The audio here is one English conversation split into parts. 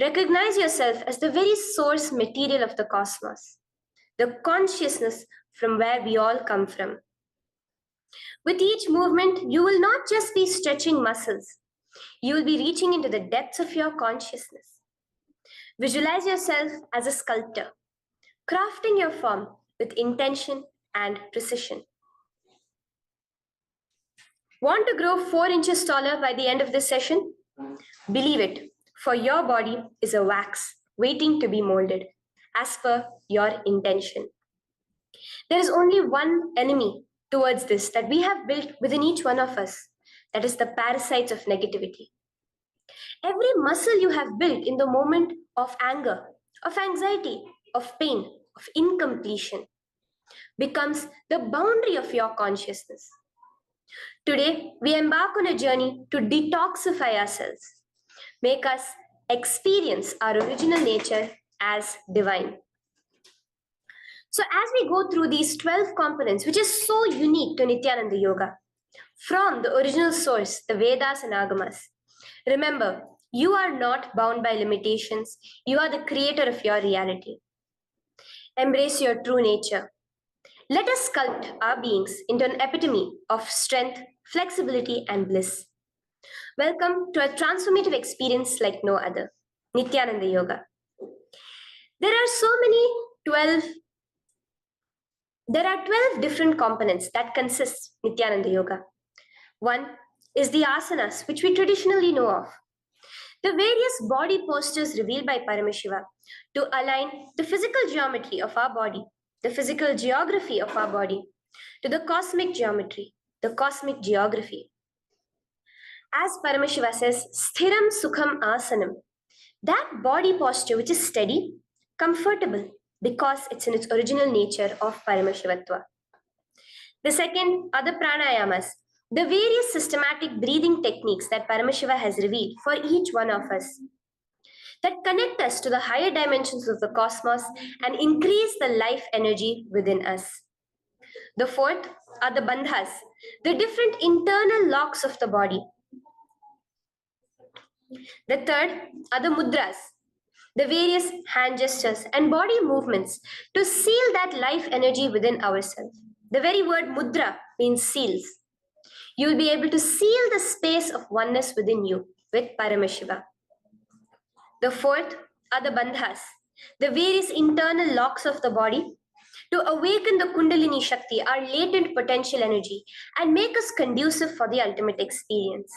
Recognize yourself as the very source material of the cosmos, the consciousness from where we all come from. With each movement, you will not just be stretching muscles, you will be reaching into the depths of your consciousness. Visualize yourself as a sculptor, crafting your form with intention and precision. Want to grow 4 inches taller by the end of this session? Believe it, for your body is a wax waiting to be molded as per your intention. There is only one enemy towards this that we have built within each one of us. That is the parasites of negativity. Every muscle you have built in the moment of anger, of anxiety, of pain, of incompletion becomes the boundary of your consciousness. Today, we embark on a journey to detoxify ourselves, make us experience our original nature as divine. So as we go through these 12 components, which is so unique to Nityananda Yoga, from the original source, the Vedas and Agamas, remember, you are not bound by limitations. You are the creator of your reality. Embrace your true nature. Let us sculpt our beings into an epitome of strength, flexibility, and bliss. Welcome to a transformative experience like no other, Nityananda Yoga. There are 12 different components that consist Nityananda Yoga. One is the asanas, which we traditionally know of. The various body postures revealed by Paramashiva to align the physical geometry of our body, the physical geography of our body, to the cosmic geometry, the cosmic geography. As Paramashiva says, sthiram sukham asanam, that body posture which is steady, comfortable, because it's in its original nature of Paramashivatva. The second are the pranayamas, the various systematic breathing techniques that Paramashiva has revealed for each one of us, that connect us to the higher dimensions of the cosmos and increase the life energy within us. The fourth are the bandhas, the different internal locks of the body. The third are the mudras, the various hand gestures and body movements to seal that life energy within ourselves. The very word mudra means seals. You will be able to seal the space of oneness within you with Paramashiva. The fourth are the bandhas, the various internal locks of the body to awaken the Kundalini Shakti, our latent potential energy, and make us conducive for the ultimate experience.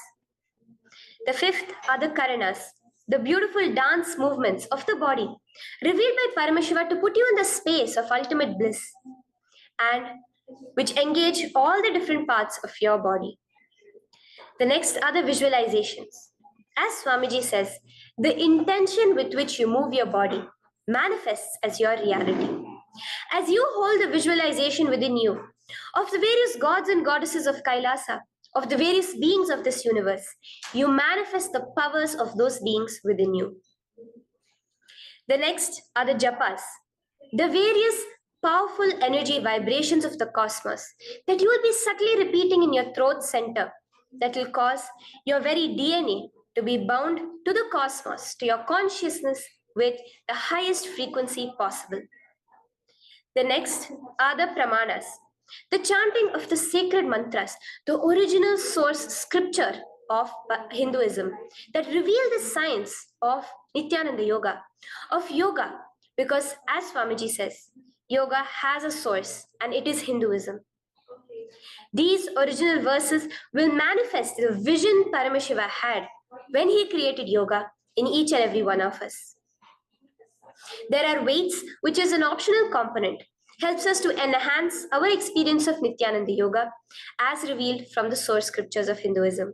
The fifth are the karanas, the beautiful dance movements of the body, revealed by Paramashiva to put you in the space of ultimate bliss, and which engage all the different parts of your body. The next are the visualizations. As Swamiji says, the intention with which you move your body manifests as your reality. As you hold the visualization within you of the various gods and goddesses of Kailasa, of the various beings of this universe, you manifest the powers of those beings within you. The next are the japas, the various powerful energy vibrations of the cosmos that you will be subtly repeating in your throat center that will cause your very DNA to be bound to the cosmos, to your consciousness with the highest frequency possible. The next are the pramanas, the chanting of the sacred mantras, the original source scripture of Hinduism that reveal the science of Nityananda Yoga, of yoga, because as Swamiji says, yoga has a source and it is Hinduism. These original verses will manifest the vision Paramashiva had when he created yoga in each and every one of us. There are weights, which is an optional component, helps us to enhance our experience of Nityananda Yoga as revealed from the source scriptures of Hinduism.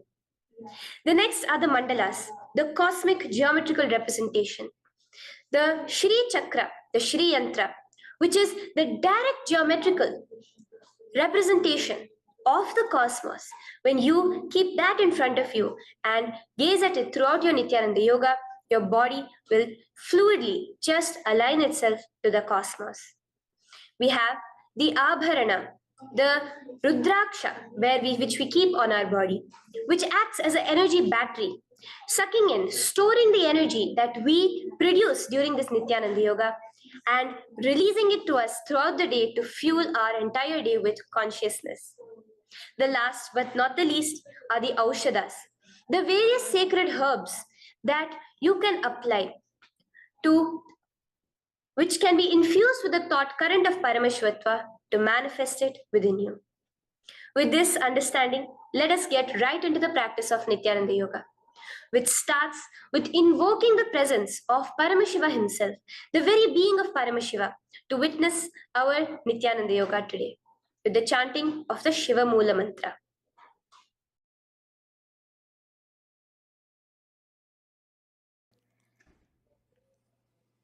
The next are the mandalas, the cosmic geometrical representation. The Shri Chakra, the Shri Yantra, which is the direct geometrical representation of the cosmos. When you keep that in front of you and gaze at it throughout your Nityananda Yoga, your body will fluidly just align itself to the cosmos. We have the Abharana, the Rudraksha, which we keep on our body, which acts as an energy battery, sucking in, storing the energy that we produce during this Nityananda Yoga and releasing it to us throughout the day to fuel our entire day with consciousness. The last but not the least are the Aushadas, the various sacred herbs that you can apply to which can be infused with the thought current of Paramashivatva to manifest it within you. With this understanding, let us get right into the practice of Nityananda Yoga, which starts with invoking the presence of Paramashiva himself, the very being of Paramashiva, to witness our Nityananda Yoga today, with the chanting of the Shiva Mula Mantra.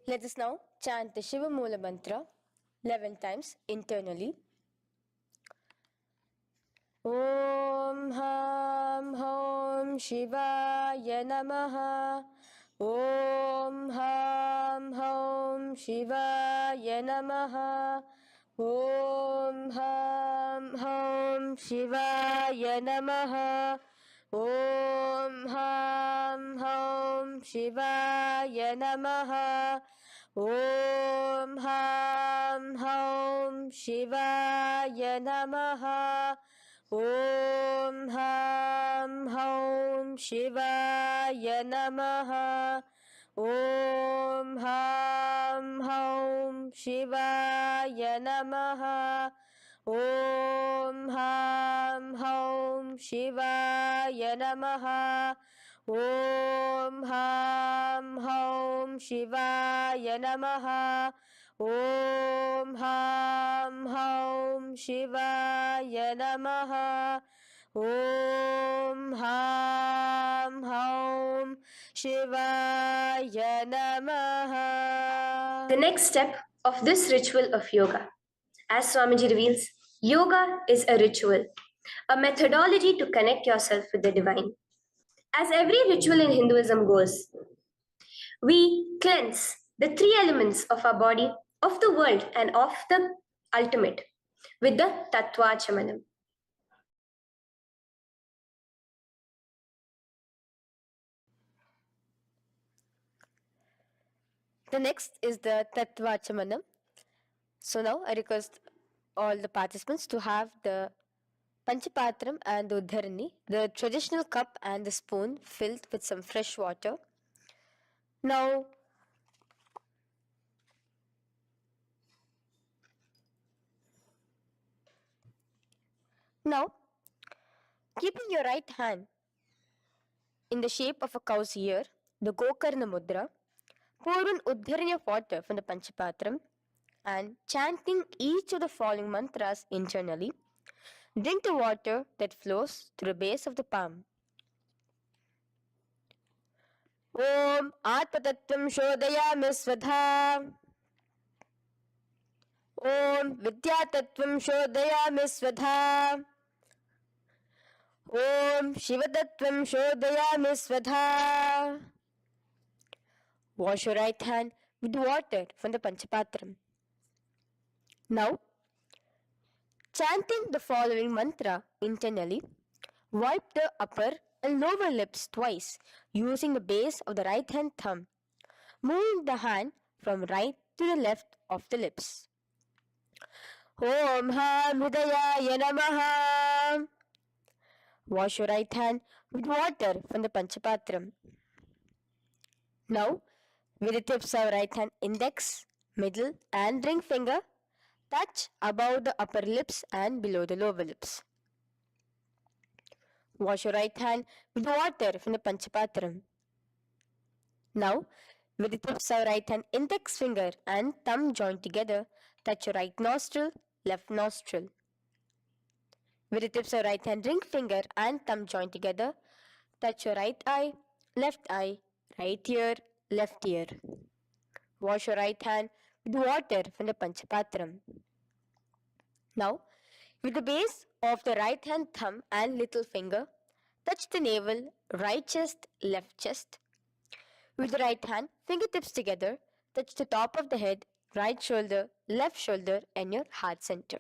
Let us now chant the Shiva Mula Mantra 11 times internally. Om Ham Hom Shivaya Namaha. Om Ham Hom Shivaya Namaha. Om Ham Hom Shivaya Namaha. Om Ham Hom Shivaya Namaha. Om Ham Hom Shivaya Namaha. Om Ham Hom Shivaya Namaha. Om Ham Hom Shivaya Namaha. Om Ham Hom Shivaya Namaha. Om Ham Hom Shivaya Namaha. Om Ham Hom Shivaya Namaha. Om Ham Hom Shivaya Namaha. The next step of this ritual of yoga, as Swamiji reveals, yoga is a ritual, a methodology to connect yourself with the divine. As every ritual in Hinduism goes, we cleanse the three elements of our body, of the world, and of the ultimate with the Tattvachamanam. The next is the Tattvachamanam. So now I request all the participants to have the Panchapatram and the Uddharani, the traditional cup and the spoon filled with some fresh water. Now, keeping your right hand in the shape of a cow's ear, the Gokarna Mudra, pour an Uddharani of water from the Panchapatram and chanting each of the following mantras internally, drink the water that flows through the base of the palm. Om Atmatattvam Shodayami Svadha. Om Vidyatattvam Shodayami Svadha. Om Shivatattvam Shodayami Svadha. Wash your right hand with water from the Panchapatram. Now, chanting the following mantra internally, wipe the upper and lower lips twice using the base of the right hand thumb, moving the hand from right to the left of the lips. Om Ham Hridayaya Namaha. Wash your right hand with water from the Panchapatram. Now, with the tips of right hand index, middle and ring finger, touch above the upper lips and below the lower lips. Wash your right hand with water from the Panchapatram. Now, with the tips of right hand index finger and thumb joined together, touch your right nostril, left nostril. With the tips of right hand ring finger and thumb joined together, touch your right eye, right ear, left ear. Wash your right hand with water from the Panchapatram. Now, with the base of the right hand thumb and little finger, touch the navel, right chest, left chest. With the right hand, fingertips together, touch the top of the head, right shoulder, and your heart center.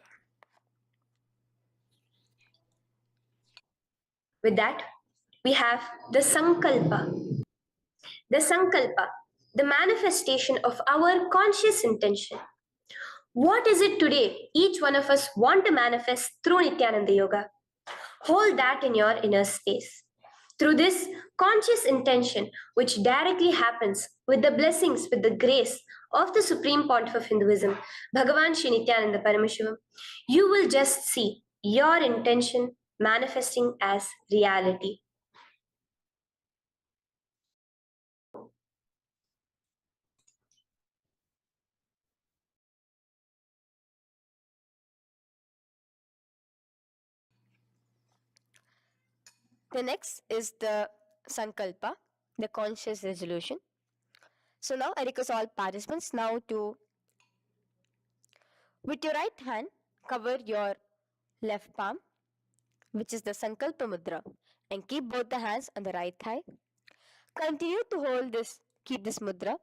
With that, we have the Sankalpa. The Sankalpa, the manifestation of our conscious intention. What is it today each one of us want to manifest through Nityananda Yoga? Hold that in your inner space. Through this conscious intention, which directly happens with the blessings, with the grace of the Supreme Pontiff of Hinduism, Bhagavan Shri Nityananda Paramashivoham, you will just see your intention manifesting as reality. The next is the Sankalpa, the conscious resolution. So now I request all participants now to, with your right hand, cover your left palm, which is the Sankalpa Mudra, and keep both the hands on the right thigh. Continue to keep this mudra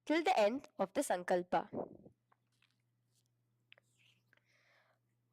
till the end of the Sankalpa.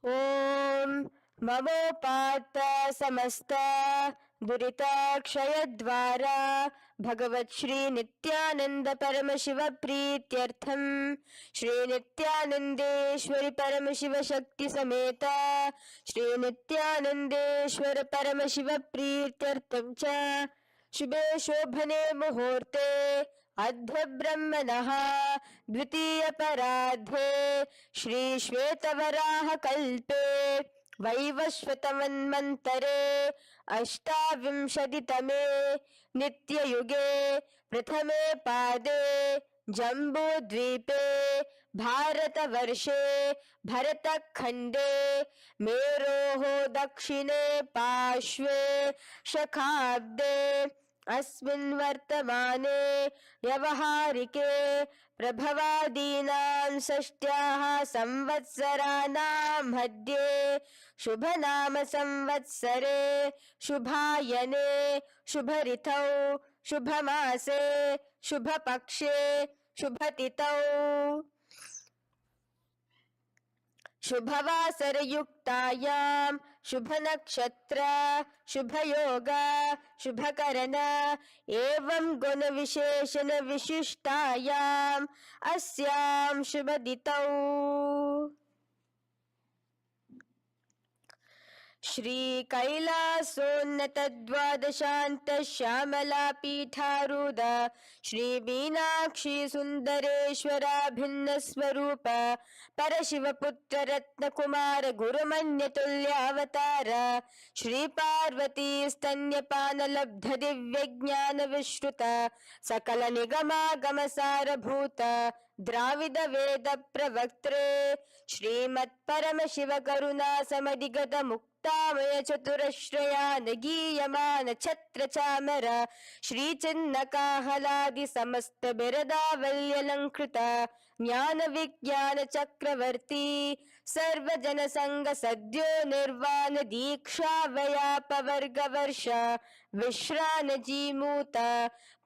Om Mamopartha Samasta Duritakshayaddvara Bhagavat Shri Nityananda Paramashiva Prityartham Shri Nityanandeshwari Paramashiva Shakti Sameta Shri Nityanandeshwara Paramashiva Prityartham Cha Shubhe Shobhane Muhurte Adhya Brahmanaha Dvitiya Paradhe Shri Shvetavaraha Kalpe Vaivashvatamanmantare Ashtavimshaditame Nityayuge Prathame Pade Jambudvipe Bharatavarshe Bharatakhande Meroho Dakshine Pashve Shakhabde अस्मिन् वर्तमाने व्यवहारिके प्रभवादीनां षष्ट्याः संवत्सराणां मध्ये शुभनाम संवत्सरे शुभायने शुभऋतौ शुभमासे शुभपक्षे शुभतिथौ शुभवासरयुक्तायां शुभनक्षत्र शुभयोग शुभकरण एवं गुणविशेषण विशिष्टायाम् अस्यां शुभदितौ श्री कैलासोन्नत द्वादशान्त श्यामला पीठारूढ श्री मीनाक्षी सुंदरेश्वरा भिन्न स्वरूप परशिवपुत्र रत्न कुमार गुरुमन्यतुल्यावतार श्री पार्वती स्तन्यपान लब्ध दिव्य ज्ञान विश्रुत सकल निगमागम सारभूत द्राविड वेद प्रवक्त्रे श्रीमत् परमशिव करुणा समधिगत मुक्तामय चतुरश्रयान गीयमान छत्र चामर श्री चिन्ह काहलादि समस्त बिरदावल्यलंकृत ज्ञान विज्ञान चक्रवर्ती सर्वजन संग सद्यो निर्वाण दीक्षा व्यापवर्ग वर्ष विश्रान जीमूत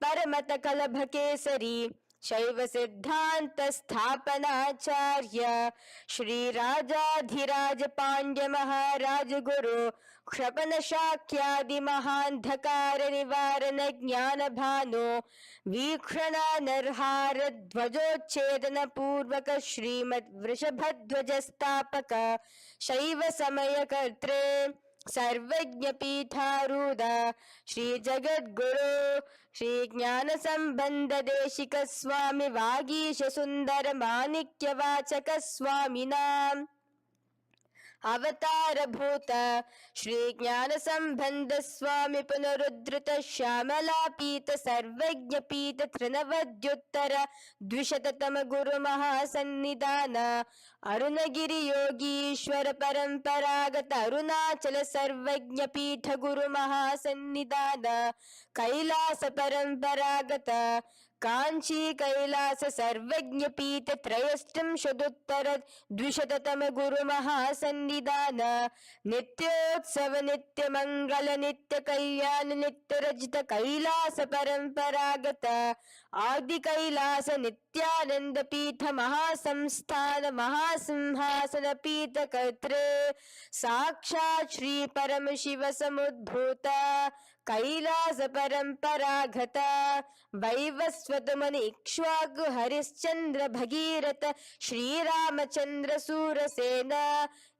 परमत कलभ केसरी शैव सिद्धांत स्थापनाचार्य श्री राजाधिराज पांड्य महाराज गुरु क्षपन शाक्यादि महांधकार निवारण ज्ञान भानु वीक्षणा नरहार ध्वजोच्छेदन पूर्वक श्रीमद वृषभध्वज स्थापक शैव समय कर्त्रे सर्वज्ञ पीठारूढ़ श्री जगद्गुरु श्री ज्ञान संबंध देशिक स्वामी वागीश सुंदर माणिक्य वाचक स्वामी नाम अवतार भूत श्री ज्ञान संबंध स्वामी पुनरुद्धृत श्यामला पीत सर्वज्ञ पीत तृणवद्युत्तर द्विशततम गुरु महासन्निधान अरुणगिरि योगीश्वर परंपरागत अरुणाचल सर्वज्ञ पीठ गुरु महासन्निधान कैलास परंपरागत कांची कैलास सर्वज्ञपीठ त्रयस्त्रिंशदुत्तर द्विशततम गुरु महासन्निधान नित्योत्सव नित्य मंगल नित्य कल्याण नित्य रजत कैलास परंपरागत आदि कैलास नित्यानंद पीठ महासंस्थान महासिंहासन पीठ कर्तृ साक्षात् श्री परम शिव समुद्भूत कैलास परंपरागत वैवस्वत मुनि इक्ष्वाकु हरिश्चंद्र भगीरथ श्रीरामचंद्र सूरसेन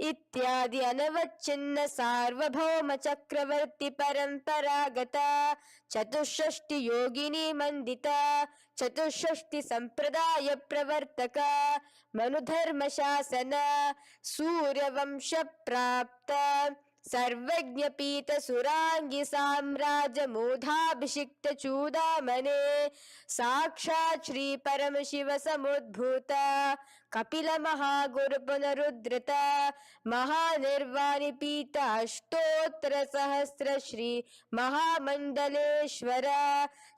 इत्यादि अनवच्छिन्न सार्वभौम चक्रवर्ती परंपरागत चतुष्षष्टि योगिनी मंडित चतुष्षष्टि संप्रदाय प्रवर्तक मनुधर्म शासन सूर्यवंश प्राप्त सर्वज्ञ पीठ सुरांगी साम्राज्य मूधाभिषिक्त चूडामणे साक्षात् श्री परम शिव समुद्भूत कपिल महागुरु पुनरुद्धृत महानिर्वाणि पीठ अष्टोत्तर सहस्र श्री महामंडलेश्वर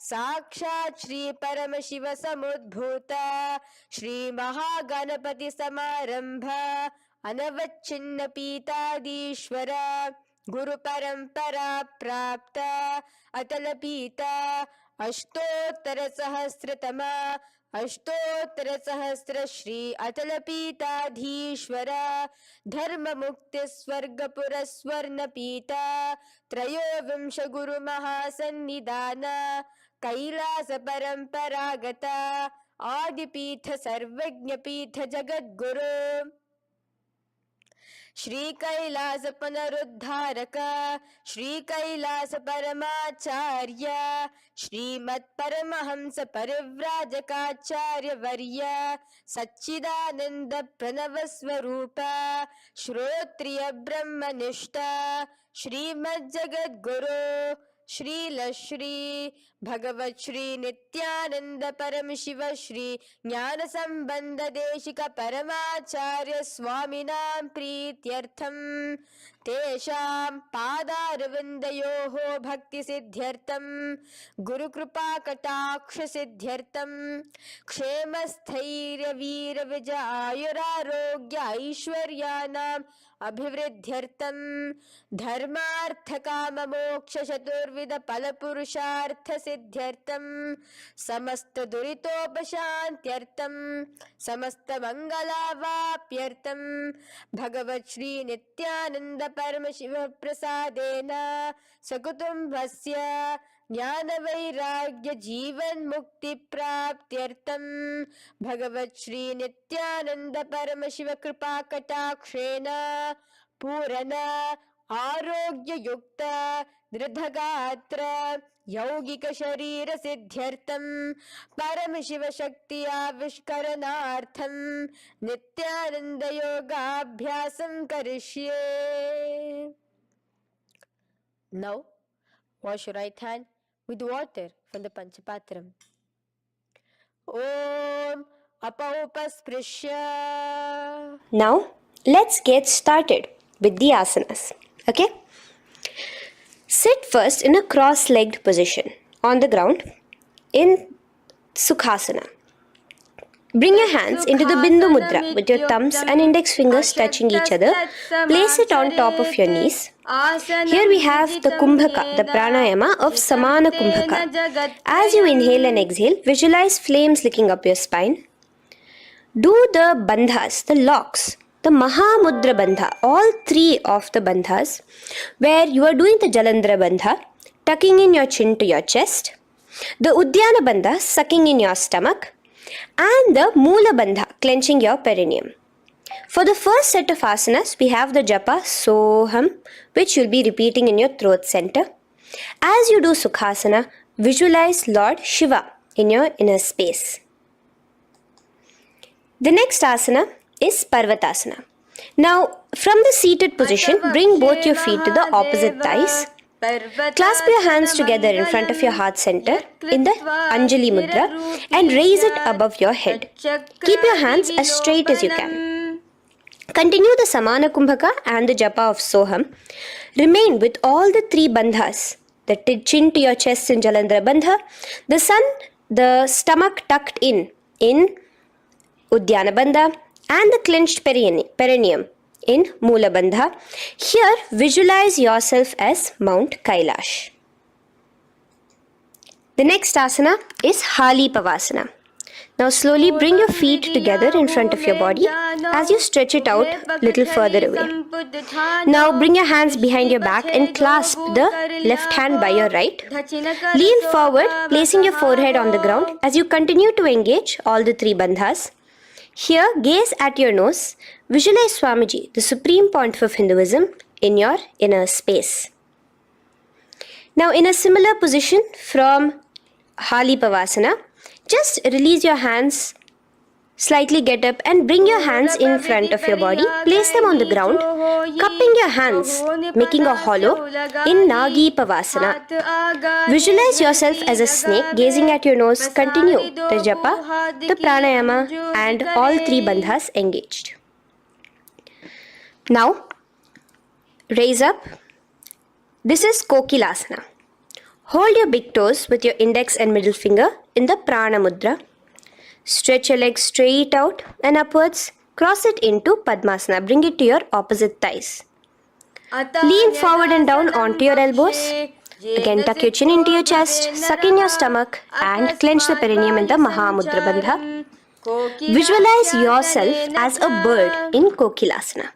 साक्षात् श्री परम शिव समुद्भूत श्री महागणपति समारंभ अनवच्छिन्न पीताधीश्वर गुरु परंपरा प्राप्त अतल पीता अष्टोत्तर सहस्रतम अष्टोत्तर सहस्र श्री अतल पीताधीश्वर धर्म मुक्ति स्वर्गपुर स्वर्ण पीता त्रयोविंश गुरु महासन्निधान कैलास परंपरागत आदिपीठ सर्वज्ञ पीठ जगद्गुरु श्री कैलास पुनरुद्धारक श्री कैलास परमाचार्य श्रीमत् परमहंस परिव्राजकाचार्य वर्य सच्चिदानंद प्रणव स्वरूप श्रोत्रिय ब्रह्मनिष्ठ श्रीमद् जगद्गुरु श्रील श्री भगवत श्री नित्यानंद परम शिव श्री ज्ञान संबंध देशिक परमाचार्य स्वामिनां प्रीत्यर्थम तेषां पादारविन्दयोः भक्ति सिद्ध्यर्थम गुरु कृपा कटाक्ष सिद्ध्यर्थम क्षेम स्थैर्य वीर विजय आयुरारोग्य ऐश्वर्याणां अभिवृद्ध्यर्थम धर्मार्थ काम मोक्ष चतुर्विध फल पुरुषार्थ सिद्ध्यर्थम समस्त दुरितोपशान्त्यर्थम समस्त मंगलावाप्यर्थम भगवत् श्री नित्यानंद परम शिव प्रसादेन सकुटुम्बस्य ज्ञान वैराग्य जीवन मुक्ति प्राप्त्यर्थम भगवत् श्री नित्यानंद परम शिव कृपा कटाक्षेण पूर्ण आरोग्य युक्त दृढ़गात्र यौगिक शरीर सिद्ध्यर्थम परम शिव शक्ति आविष्करणार्थम नित्यानंद योगाभ्यासं करिष्ये. Now wash your right hand with water from the Panchapatram. Om Apaupasprisya. Now, let's get started with the asanas. Okay? Sit first in a cross-legged position on the ground in Sukhasana. Bring your hands into the Bindu Mudra with your thumbs and index fingers touching each other. Place it on top of your knees. Here we have the Kumbhaka, the pranayama of Samana Kumbhaka. As you inhale and exhale, visualize flames licking up your spine. Do the bandhas, the locks, the Mahamudra Bandha, all three of the bandhas, where you are doing the Jalandhara Bandha, tucking in your chin to your chest, the Udyana Bandha, sucking in your stomach, and the Moola Bandha, clenching your perineum. For the first set of asanas, we have the japa Soham, which you'll be repeating in your throat center. As you do Sukhasana, visualize Lord Shiva in your inner space. The next asana is Parvatasana. Now, from the seated position, bring both your feet to the opposite thighs. Clasp your hands together in front of your heart center in the Anjali Mudra and raise it above your head. Keep your hands as straight as you can. Continue the Samana Kumbhaka and the japa of Soham. Remain with all the three bandhas, the chin to your chest in Jalandhara Bandha, the sun the stomach tucked in Uddiyana Bandha, and the clenched perineum in Mula Bandha. Here, visualize yourself as Mount Kailash. The next asana is Hali Pavasana. Now slowly bring your feet together in front of your body as you stretch it out a little further away. Now bring your hands behind your back and clasp the left hand by your right. Lean forward, placing your forehead on the ground as you continue to engage all the three bandhas. Here, gaze at your nose. Visualize Swamiji, the Supreme Pontiff of Hinduism, in your inner space. Now, in a similar position from Hali Pavasana, just release your hands, slightly get up and bring your hands in front of your body. Place them on the ground, cupping your hands, making a hollow in Nagi Pavasana. Visualize yourself as a snake, gazing at your nose. Continue the japa, the pranayama, and all three bandhas engaged. Now, raise up. This is Kokilasana. Hold your big toes with your index and middle finger in the Prana Mudra. Stretch your legs straight out and upwards. Cross it into Padmasana. Bring it to your opposite thighs. Lean forward and down onto your elbows. Again, tuck your chin into your chest, suck in your stomach, and clench the perineum in the Mahamudra Bandha. Visualize yourself as a bird in Kokilasana.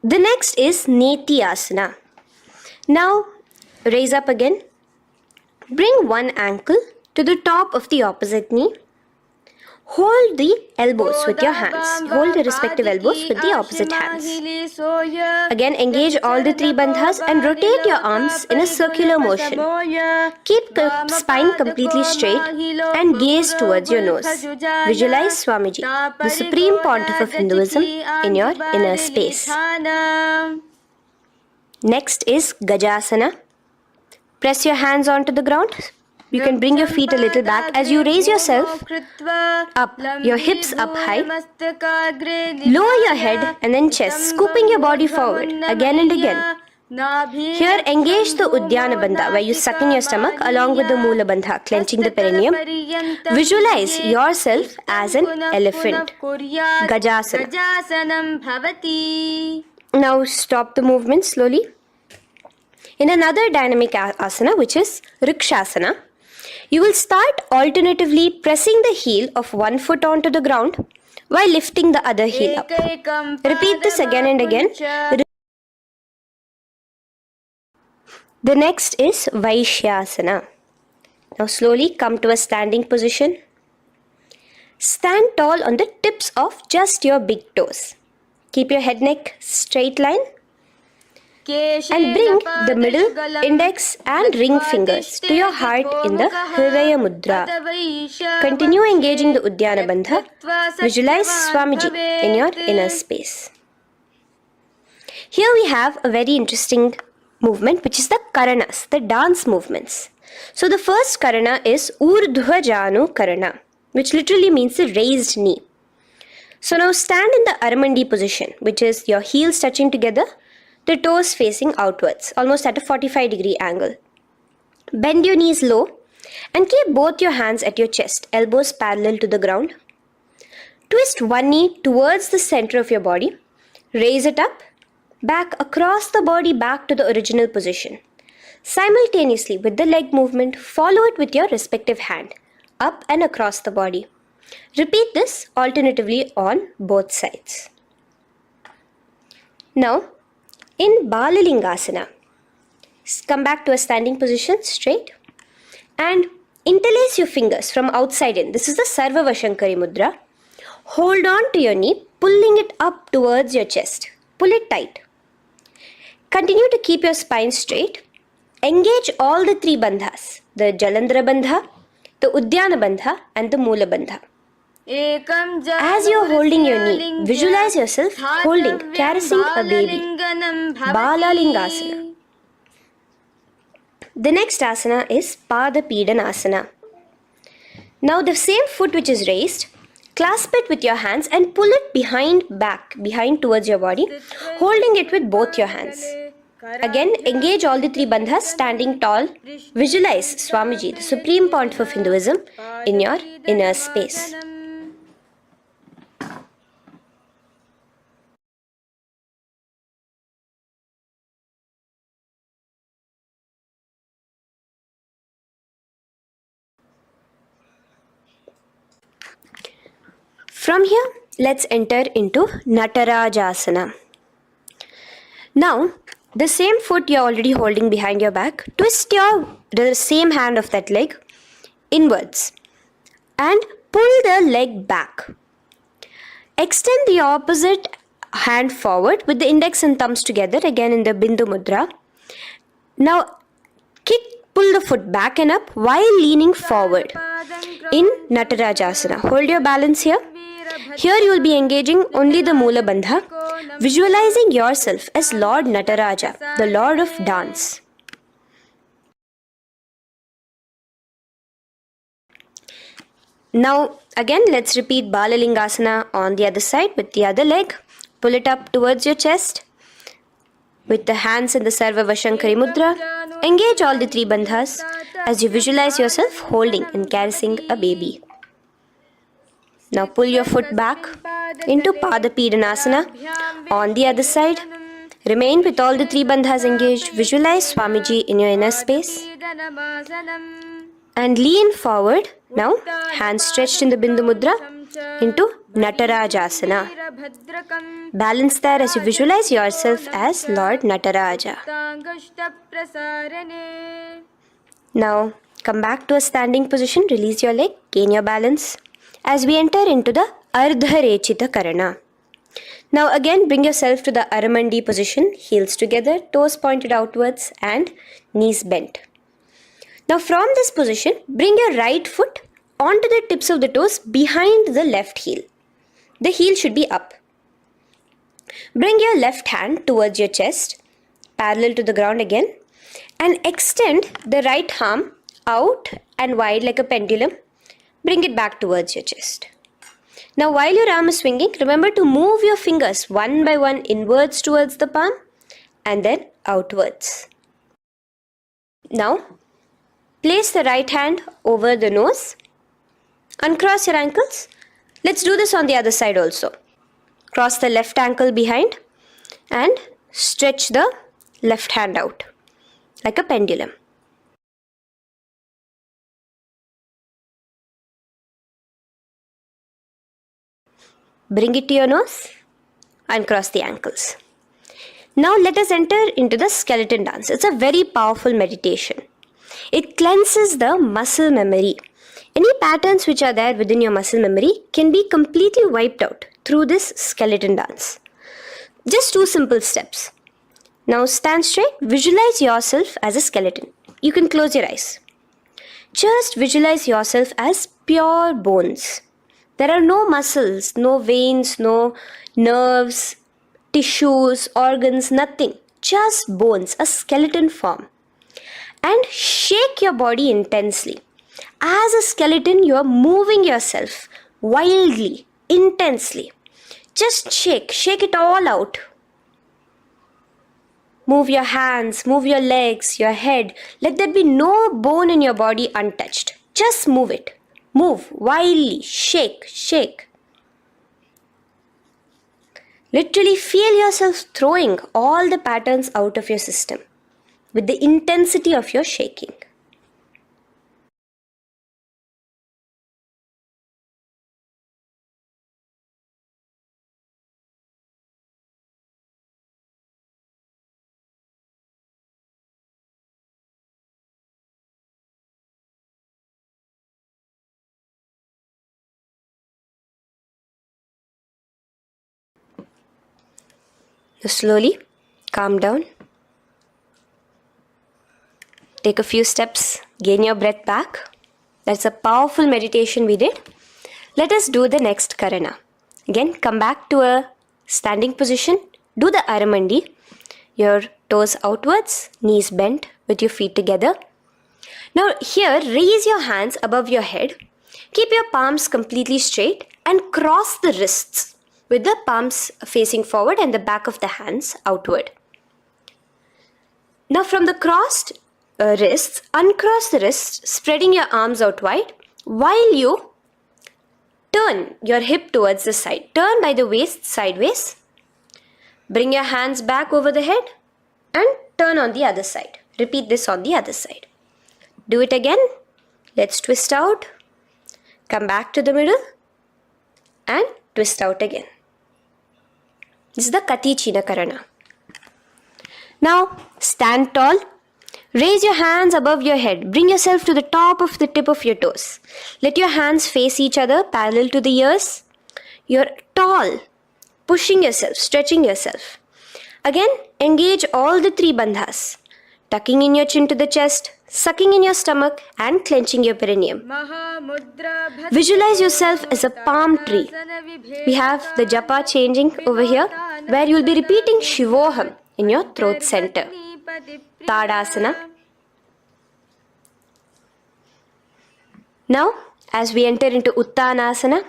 The next is Neti Asana. Now, raise up again. Bring one ankle to the top of the opposite knee. Hold the elbows with your hands. Hold the respective elbows with the opposite hands. Again, engage all the three bandhas and rotate your arms in a circular motion. Keep the spine completely straight and gaze towards your nose. Visualize Swamiji, the Supreme Pontiff of Hinduism, in your inner space. Next is Gajasana. Press your hands onto the ground. You can bring your feet a little back as you raise yourself up, your hips up high. Lower your head and then chest, scooping your body forward again and again. Here, engage the Uddiyana Bandha, where you suck in your stomach along with the Mula Bandha, clenching the perineum. Visualize yourself as an elephant. Gajasana. Now stop the movement slowly. In another dynamic asana, which is Rikshasana, you will start alternatively pressing the heel of one foot onto the ground while lifting the other heel up. Repeat this again and again. The next is Vaishyasana. Now slowly come to a standing position. Stand tall on the tips of just your big toes. Keep your head neck straight line. And bring the middle, index and ring fingers to your heart in the Hridaya Mudra. Continue engaging the Uddiyana Bandha. Visualize Swamiji in your inner space. Here we have a very interesting movement, which is the Karanas, the dance movements. So the first Karana is Urdhva Janu Karana, which literally means the raised knee. So now stand in the Aramandi position, which is your heels touching together, the toes facing outwards, almost at a 45-degree angle. Bend your knees low and keep both your hands at your chest, elbows parallel to the ground. Twist one knee towards the center of your body. Raise it up, back across the body back to the original position. Simultaneously with the leg movement, follow it with your respective hand, up and across the body. Repeat this alternatively on both sides. Now, in Balalingasana, come back to a standing position straight and interlace your fingers from outside in. This is the Sarvavashankari Mudra. Hold on to your knee, pulling it up towards your chest. Pull it tight. Continue to keep your spine straight. Engage all the three bandhas, the Jalandhara Bandha, the Uddiyana Bandha and the Mula Bandha. As you are holding your knee, visualize yourself caressing a baby. Balalingasana. The next asana is Pada Pidanasana. Now the same foot which is raised, clasp it with your hands and pull it behind towards your body, holding it with both your hands. Again, engage all the three bandhas standing tall. Visualize Swamiji, the Supreme Pontiff of Hinduism, in your inner space. From here, let's enter into Natarajasana. Now, the same foot you're already holding behind your back, twist the same hand of that leg inwards and pull the leg back. Extend the opposite hand forward with the index and thumbs together, again in the Bindu Mudra. Now, pull the foot back and up while leaning forward in Natarajasana. Hold your balance here. Here you will be engaging only the Mula Bandha, visualizing yourself as Lord Nataraja, the Lord of Dance. Now again let's repeat Balalingasana on the other side with the other leg. Pull it up towards your chest with the hands in the Sarva Vashankari Mudra. Engage all the three bandhas as you visualize yourself holding and caressing a baby. Now pull your foot back into Padapidanasana on the other side. Remain with all the three bandhas engaged. Visualize Swamiji in your inner space. And lean forward. Now, hands stretched in the Bindu Mudra into Natarajasana. Balance there as you visualize yourself as Lord Nataraja. Now, come back to a standing position. Release your leg. Gain your balance. As we enter into the Ardharechita Karana. Now again bring yourself to the Aramandi position, heels together, toes pointed outwards and knees bent. Now from this position, bring your right foot onto the tips of the toes behind the left heel. The heel should be up. Bring your left hand towards your chest, parallel to the ground again, and extend the right arm out and wide like a pendulum. Bring it back towards your chest. Now while your arm is swinging, remember to move your fingers one by one inwards towards the palm and then outwards. Now place the right hand over the nose. Uncross your ankles. Let's do this on the other side also. Cross the left ankle behind and stretch the left hand out like a pendulum. Bring it to your nose, uncross the ankles. Now let us enter into the skeleton dance. It's a very powerful meditation. It cleanses the muscle memory. Any patterns which are there within your muscle memory can be completely wiped out through this skeleton dance. Just 2 simple steps. Now stand straight, visualize yourself as a skeleton. You can close your eyes. Just visualize yourself as pure bones. There are no muscles, no veins, no nerves, tissues, organs, nothing. Just bones, a skeleton form. And shake your body intensely. As a skeleton, you are moving yourself wildly, intensely. Just shake it all out. Move your hands, move your legs, your head. Let there be no bone in your body untouched. Just move it. Move wildly, shake. Literally feel yourself throwing all the patterns out of your system with the intensity of your shaking. Slowly calm down. Take a few steps, gain your breath back. That's a powerful meditation we did. Let us do the next Karana. Again, come back to a standing position. Do the Aramandi. Your toes outwards, knees bent with your feet together. Now here, raise your hands above your head. Keep your palms completely straight and cross the wrists with the palms facing forward and the back of the hands outward. Now from the crossed wrists, uncross the wrists, spreading your arms out wide while you turn your hip towards the side. Turn by the waist sideways. Bring your hands back over the head and turn on the other side. Repeat this on the other side. Do it again. Let's twist out. Come back to the middle and twist out again. This is the Kati Chinakarana. Now stand tall. Raise your hands above your head. Bring yourself to the top of the tip of your toes. Let your hands face each other parallel to the ears. You're tall, pushing yourself, stretching yourself. Again, engage all the three bandhas. Tucking in your chin to the chest, sucking in your stomach and clenching your perineum. Visualize yourself as a palm tree. We have the japa changing over here where you will be repeating Shivoham in your throat center. Tadasana. Now, as we enter into Uttanasana,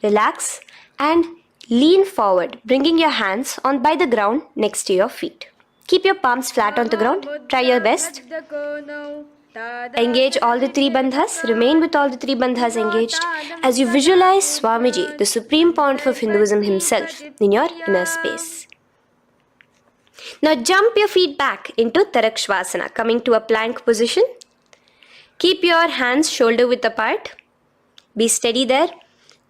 relax and lean forward, bringing your hands on by the ground next to your feet. Keep your palms flat on the ground. Try your best. Engage all the three bandhas. Remain with all the three bandhas engaged as you visualize Swamiji, the Supreme Pontiff of Hinduism himself, in your inner space. Now jump your feet back into Tarakshvasana, coming to a plank position. Keep your hands shoulder width apart. Be steady there.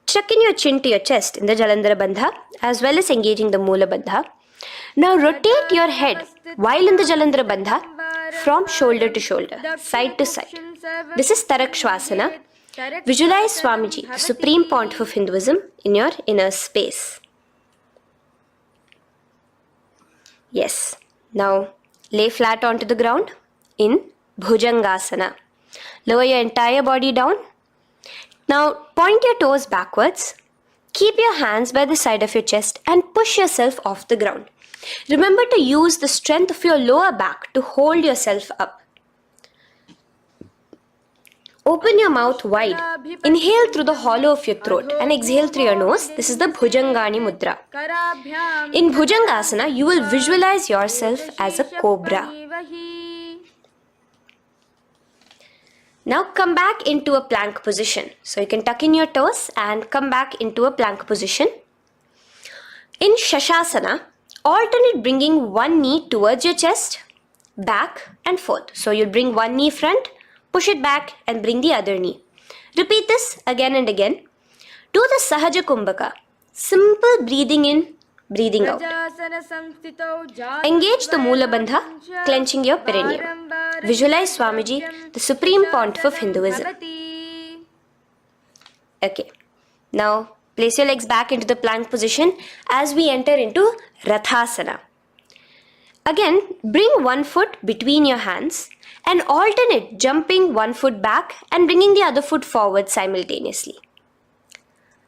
Tuck in your chin to your chest in the Jalandhara Bandha as well as engaging the Moola Bandha. Now rotate your head while in the Jalandhara Bandha from shoulder to shoulder, side to side. This is Tarakshvasana. Visualize Swamiji, the Supreme Pontiff of Hinduism, in your inner space. Yes. Now lay flat onto the ground in Bhujangasana. Lower your entire body down. Now point your toes backwards. Keep your hands by the side of your chest and push yourself off the ground. Remember to use the strength of your lower back to hold yourself up. Open your mouth wide. Inhale through the hollow of your throat and exhale through your nose. This is the Bhujangani Mudra. In Bhujangasana, you will visualize yourself as a cobra. Now come back into a plank position. So you can tuck in your toes and come back into a plank position. In Shashasana, alternate bringing one knee towards your chest, back and forth. So you'll bring one knee front, push it back and bring the other knee. Repeat this again and again. Do the Sahaja Kumbhaka. Simple breathing in, breathing out. Engage the Moola Bandha, clenching your perineum. Visualize Swamiji, the Supreme Pontiff of Hinduism. Okay. Now place your legs back into the plank position as we enter into Rathasana. Again, bring one foot between your hands and alternate jumping one foot back and bringing the other foot forward simultaneously.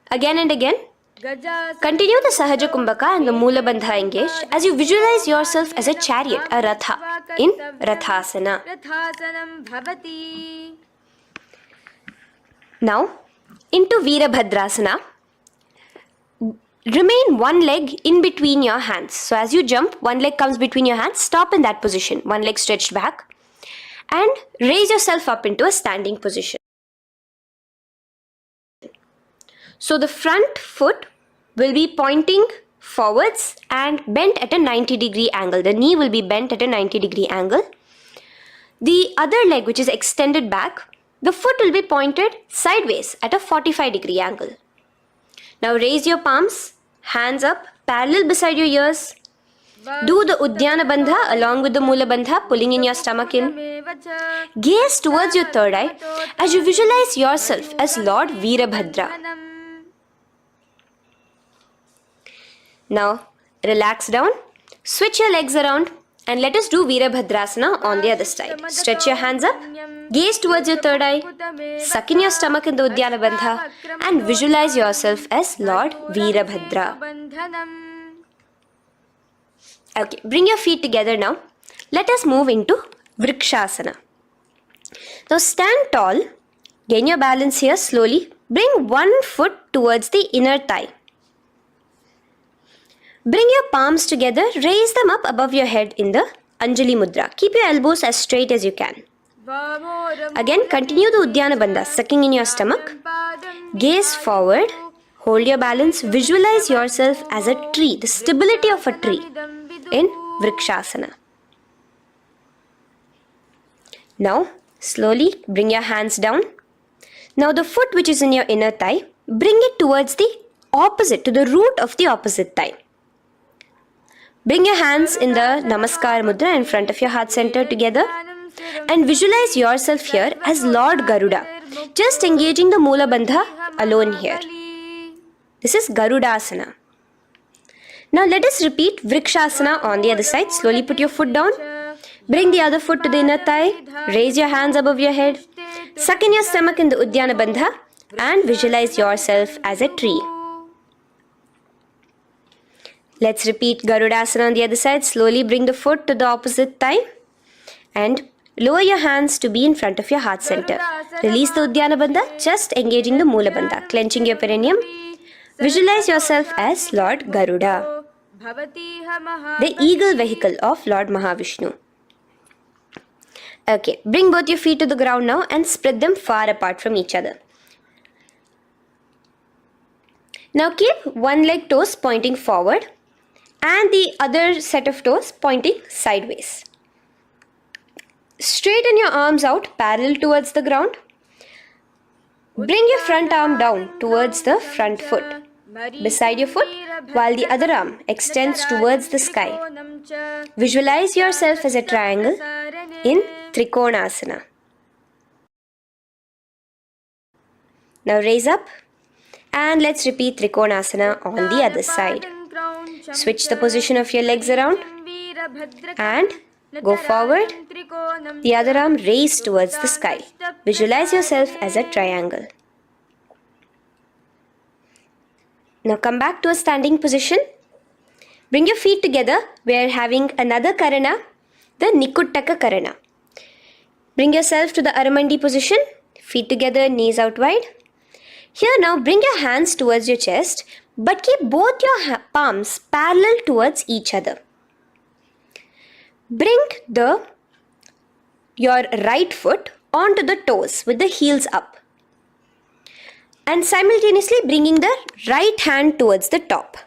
Again and again. Continue the Sahaja Kumbhaka and the Moola Bandha engaged as you visualize yourself as a chariot, a Ratha, in Rathasana. Now, into Veerabhadrasana. Remain one leg in between your hands. So as you jump, one leg comes between your hands. Stop in that position. One leg stretched back. And raise yourself up into a standing position. So the front foot will be pointing forwards and bent at a 90-degree angle. The knee will be bent at a 90-degree angle. The other leg, which is extended back, the foot will be pointed sideways at a 45-degree angle. Now raise your palms, hands up, parallel beside your ears. Do the Uddiyana Bandha along with the Moola Bandha, pulling in your stomach in. Gaze towards your third eye as you visualize yourself as Lord Veerabhadra. Now relax down, switch your legs around and let us do Veerabhadrasana on the other side. Stretch your hands up, gaze towards your third eye, suck in your stomach in the Uddiyana Bandha and visualize yourself as Lord Veerabhadra. Okay, bring your feet together now. Let us move into Vrikshasana. Now stand tall, gain your balance here slowly. Bring one foot towards the inner thigh. Bring your palms together, raise them up above your head in the Anjali Mudra. Keep your elbows as straight as you can. Again, continue the Udyana Bandha, sucking in your stomach. Gaze forward. Hold your balance. Visualize yourself as a tree, the stability of a tree in Vrikshasana. Now, slowly bring your hands down. Now, the foot which is in your inner thigh, bring it towards the opposite, to the root of the opposite thigh. Bring your hands in the Namaskar Mudra in front of your heart center together and visualize yourself here as Lord Garuda, just engaging the Mula Bandha alone here. This is Garudasana. Now let us repeat Vrikshasana on the other side. Slowly put your foot down. Bring the other foot to the inner thigh. Raise your hands above your head. Suck in your stomach in the Udyana Bandha and visualize yourself as a tree. Let's repeat Garudasana on the other side. Slowly bring the foot to the opposite thigh and lower your hands to be in front of your heart center. Release the Udyana Bandha, just engaging the Mula Bandha, clenching your perineum. Visualize yourself as Lord Garuda, the eagle vehicle of Lord Mahavishnu. Okay, bring both your feet to the ground now and spread them far apart from each other. Now keep one leg toes pointing forward and the other set of toes pointing sideways. Straighten your arms out parallel towards the ground. Bring your front arm down towards the front foot, beside your foot, while the other arm extends towards the sky. Visualize yourself as a triangle in Trikonasana. Now raise up and let's repeat Trikonasana on the other side. Switch the position of your legs around and go forward. The other arm raised towards the sky. Visualize yourself as a triangle. Now come back to a standing position. Bring your feet together. We are having another Karana, the Nikuttaka Karana. Bring yourself to the Aramandi position. Feet together, knees out wide. Here now bring your hands towards your chest, but keep both your palms parallel towards each other. Bring your right foot onto the toes with the heels up. And simultaneously bringing the right hand towards the top.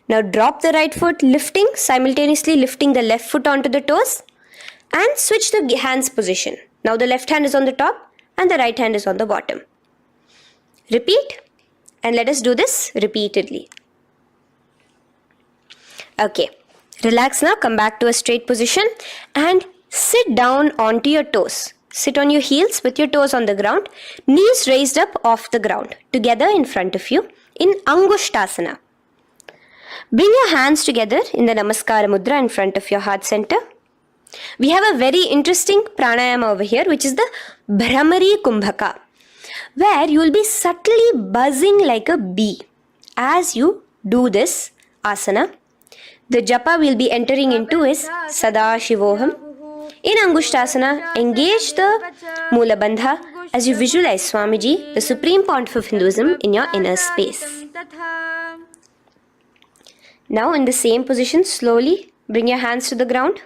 Now drop the right foot, simultaneously lifting the left foot onto the toes and switch the hands position. Now the left hand is on the top and the right hand is on the bottom. Repeat and let us do this repeatedly. Okay, relax now, come back to a straight position and sit down onto your toes. Sit on your heels with your toes on the ground, knees raised up off the ground, together in front of you in Angushtasana. Bring your hands together in the Namaskara Mudra in front of your heart center. We have a very interesting pranayama over here, which is the Bhramari Kumbhaka, where you will be subtly buzzing like a bee as you do this asana. The japa we will be entering into is Sadashivoham. In Angushtasana, engage the Mula Bandha as you visualize Swamiji, the Supreme Pontiff of Hinduism, in your inner space. Now in the same position, slowly bring your hands to the ground.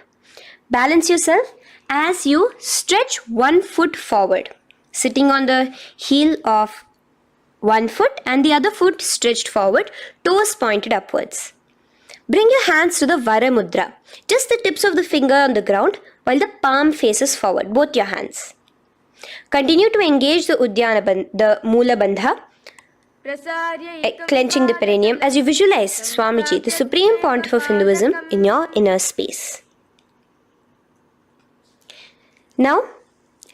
Balance yourself as you stretch one foot forward, sitting on the heel of one foot and the other foot stretched forward, toes pointed upwards. Bring your hands to the Vara Mudra, just the tips of the finger on the ground while the palm faces forward, both your hands. Continue to engage the the Mula Bandha, clenching the perineum as you visualize Swamiji, the Supreme Pontiff of Hinduism, in your inner space. Now,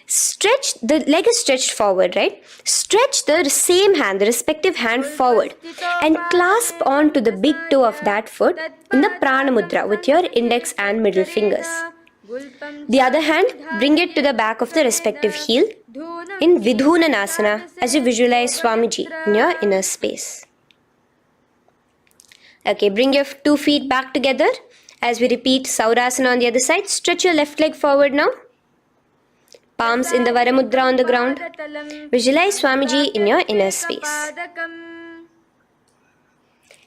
stretch, the leg is stretched forward, right? Stretch the same hand, the respective hand forward and clasp onto the big toe of that foot in the Prana Mudra with your index and middle fingers. The other hand, bring it to the back of the respective heel in Vidhunanasana as you visualize Swamiji in your inner space. Okay, bring your 2 feet back together as we repeat Saurasana on the other side. Stretch your left leg forward now. Palms in the Vara Mudra on the ground. Visualize Swamiji in your inner space.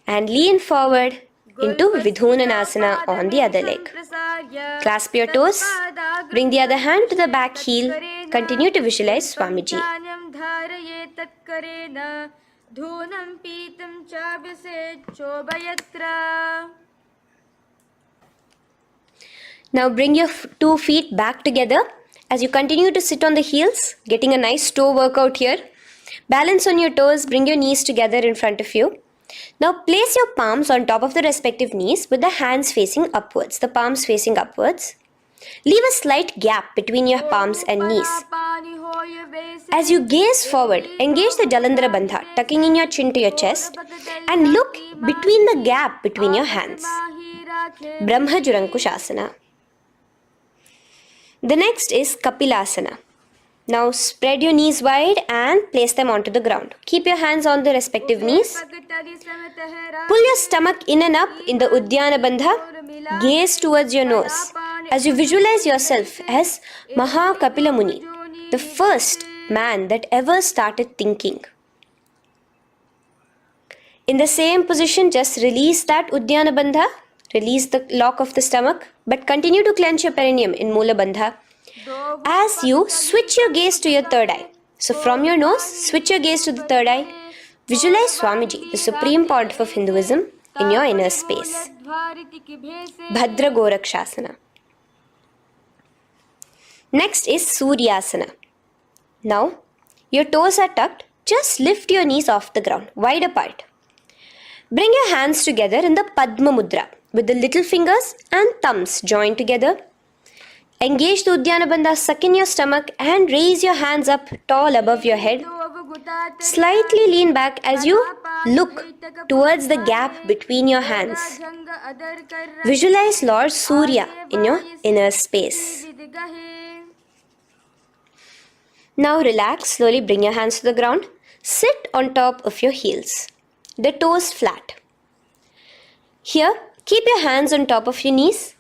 And lean forward into Vidhunanasana on the other leg. Clasp your toes, bring the other hand to the back heel, continue to visualize Swamiji. Now bring your 2 feet back together as you continue to sit on the heels, getting a nice toe workout here. Balance on your toes, bring your knees together in front of you. Now place your palms on top of the respective knees with the hands facing upwards, the palms facing upwards. Leave a slight gap between your palms and knees. As you gaze forward, engage the Jalandhara Bandha, tucking in your chin to your chest, and look between the gap between your hands. Brahma Jurankushasana. The next is Kapilasana. Now spread your knees wide and place them onto the ground. Keep your hands on the respective knees. Pull your stomach in and up in the Uddiyana Bandha. Gaze towards your nose as you visualize yourself as Maha Kapila Muni, the first man that ever started thinking. In the same position, just release that Uddiyana Bandha. Release the lock of the stomach, but continue to clench your perineum in Mula Bandha as you switch your gaze to your third eye. So from your nose, switch your gaze to the third eye. Visualize Swamiji, the Supreme Pontiff of Hinduism, in your inner space. Bhadra Gorakshasana. Next is Suryasana. Now, your toes are tucked. Just lift your knees off the ground, wide apart. Bring your hands together in the Padma Mudra with the little fingers and thumbs joined together. Engage the Uddiyana Bandha, suck in your stomach and raise your hands up tall above your head. Slightly lean back as you look towards the gap between your hands. Visualize Lord Surya in your inner space. Now relax, slowly bring your hands to the ground. Sit on top of your heels, the toes flat. Here, keep your hands on top of your knees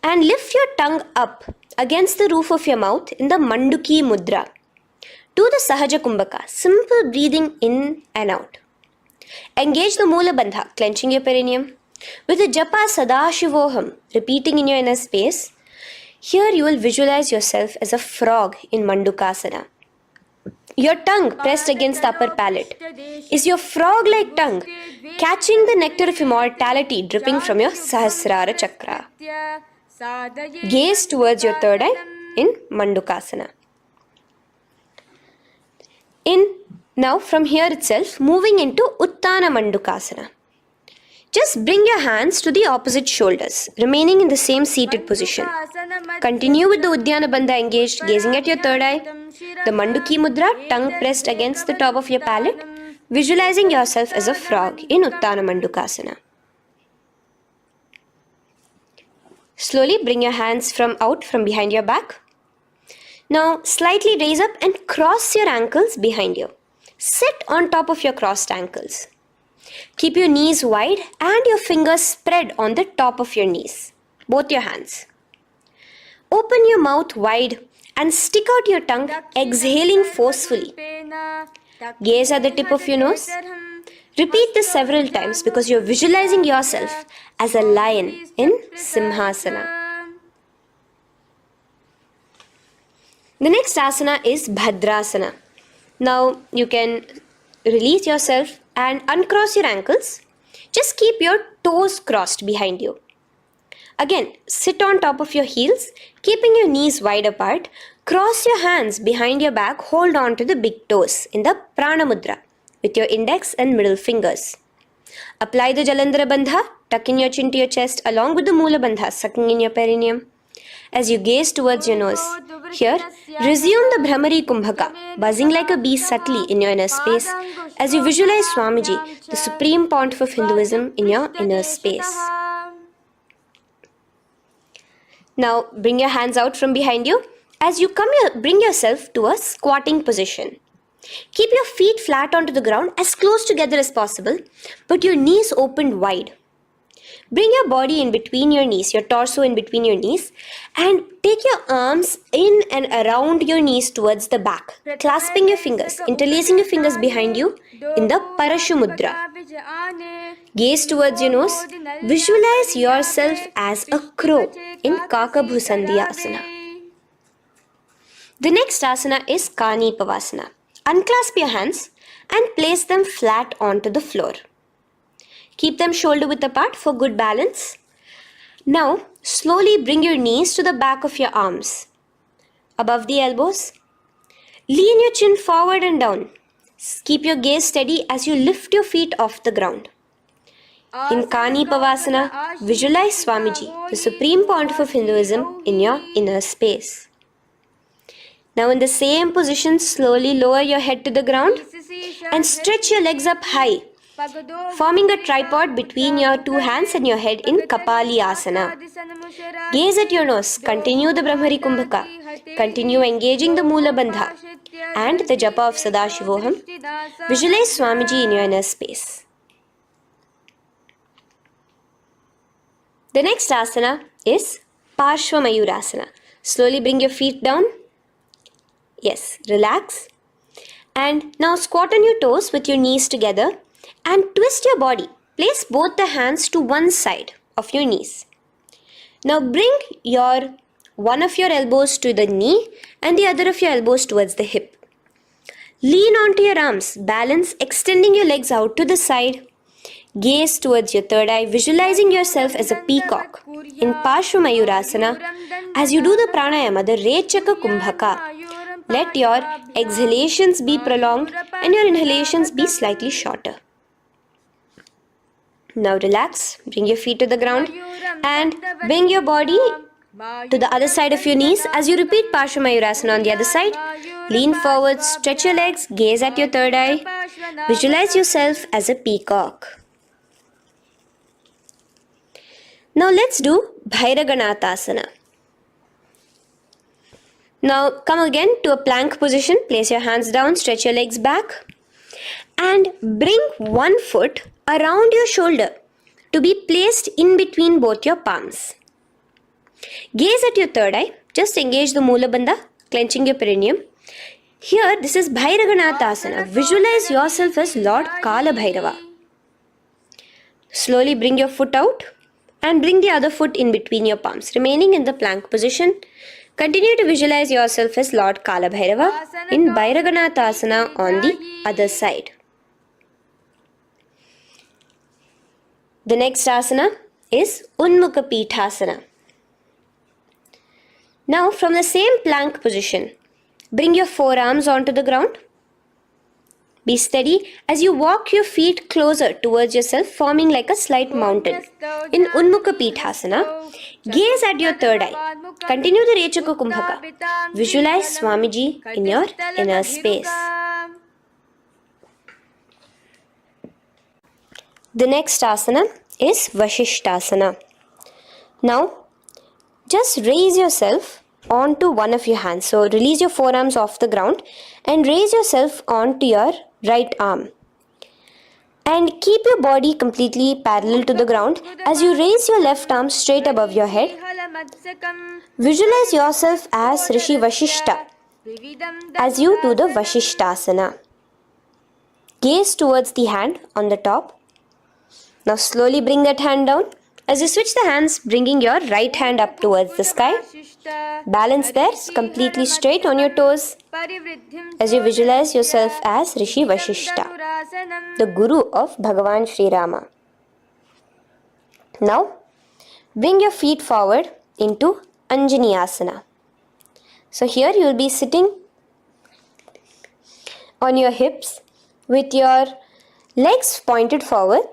and lift your tongue up against the roof of your mouth in the Manduki Mudra. Do the Sahaja Kumbhaka, simple breathing in and out. Engage the Mula Bandha, clenching your perineum. With the Japa Sadashivoham, repeating in your inner space, here you will visualize yourself as a frog in Mandukasana. Your tongue pressed against the upper palate. Is your frog-like tongue catching the nectar of immortality dripping from your Sahasrara Chakra? Gaze towards your third eye in Mandukasana. Now from here itself, moving into Uttana Mandukasana. Just bring your hands to the opposite shoulders, remaining in the same seated position. Continue with the Uddiyana Bandha engaged, gazing at your third eye. The Manduki Mudra, tongue pressed against the top of your palate, visualizing yourself as a frog in Uttana Mandukasana. Slowly bring your hands out from behind your back. Now slightly raise up and cross your ankles behind you. Sit on top of your crossed ankles. Keep your knees wide and your fingers spread on the top of your knees, both your hands. Open your mouth wide and stick out your tongue, exhaling forcefully. Gaze at the tip of your nose. Repeat this several times because you're visualizing yourself as a lion in Simhasana. The next asana is Bhadrasana. Now you can release yourself and uncross your ankles. Just keep your toes crossed behind you. Again, sit on top of your heels, keeping your knees wide apart. Cross your hands behind your back, hold on to the big toes in the Prana Mudra with your index and middle fingers. Apply the Jalandhara Bandha, tuck in your chin to your chest along with the Mula Bandha, sucking in your perineum. As you gaze towards your nose, here, resume the Brahmari Kumbhaka, buzzing like a bee subtly in your inner space as you visualize Swamiji, the Supreme Pontiff of Hinduism, in your inner space. Now, bring your hands out from behind you. As you bring yourself to a squatting position. Keep your feet flat onto the ground as close together as possible, but your knees opened wide. Bring your body in between your knees, your torso in between your knees, and take your arms in and around your knees towards the back, clasping your fingers, interlacing your fingers behind you in the Parashu Mudra. Gaze towards your nose. Visualize yourself as a crow in Kakabhusandhyasana. The next asana is Kanipavasana. Unclasp your hands and place them flat onto the floor. Keep them shoulder width apart for good balance. Now, slowly bring your knees to the back of your arms, above the elbows. Lean your chin forward and down. Keep your gaze steady as you lift your feet off the ground. In Kanipavasana, visualize Swamiji, the Supreme Pontiff of Hinduism, in your inner space. Now in the same position, slowly lower your head to the ground and stretch your legs up high, forming a tripod between your two hands and your head in Kapali Asana. Gaze at your nose, continue the Brahmari Kumbhaka, continue engaging the Mula Bandha and the Japa of Sadashivoham. Visualize Swamiji in your inner space. The next asana is Parshva Mayurasana. Slowly bring your feet down. Yes, relax. And now squat on your toes with your knees together and twist your body. Place both the hands to one side of your knees. Now bring one of your elbows to the knee and the other of your elbows towards the hip. Lean onto your arms, balance, extending your legs out to the side. Gaze towards your third eye, visualizing yourself as a peacock. In Parshva Mayurasana, as you do the pranayama, the Rechaka Kumbhaka, let your exhalations be prolonged and your inhalations be slightly shorter. Now relax, bring your feet to the ground and bring your body to the other side of your knees. As you repeat Parshva Mayurasana on the other side, lean forward, stretch your legs, gaze at your third eye, visualize yourself as a peacock. Now let's do Bhairaganathasana. Now come again to a plank position. Place your hands down, stretch your legs back and bring one foot around your shoulder to be placed in between both your palms. Gaze at your third eye. Just engage the Mula Bandha, clenching your perineum. Here, this is Bhairaganathasana. Visualize yourself as Lord Kala Bhairava. Slowly bring your foot out and bring the other foot in between your palms, remaining in the plank position. Continue to visualize yourself as Lord Kala Bhairava in Bhairaganathasana on the other side. The next asana is Unmukha Pithasana. Now from the same plank position, bring your forearms onto the ground. Be steady as you walk your feet closer towards yourself, forming like a slight mountain. In Unmukha Pithasana, gaze at your third eye. Continue the Rechaka Kumbhaka. Visualize Swamiji in your inner space. The next asana is Vashishthasana. Now, just raise yourself onto one of your hands. So, release your forearms off the ground and raise yourself onto your right arm. And keep your body completely parallel to the ground as you raise your left arm straight above your head. Visualize yourself as Rishi Vashishta as you do the Vashishthasana. Gaze towards the hand on the top. Now slowly bring that hand down. As you switch the hands, bringing your right hand up towards the sky. Balance there, completely straight on your toes. As you visualize yourself as Rishi Vashishta, the Guru of Bhagavan Sri Rama. Now, bring your feet forward into Anjani Asana. So here you will be sitting on your hips with your legs pointed forward.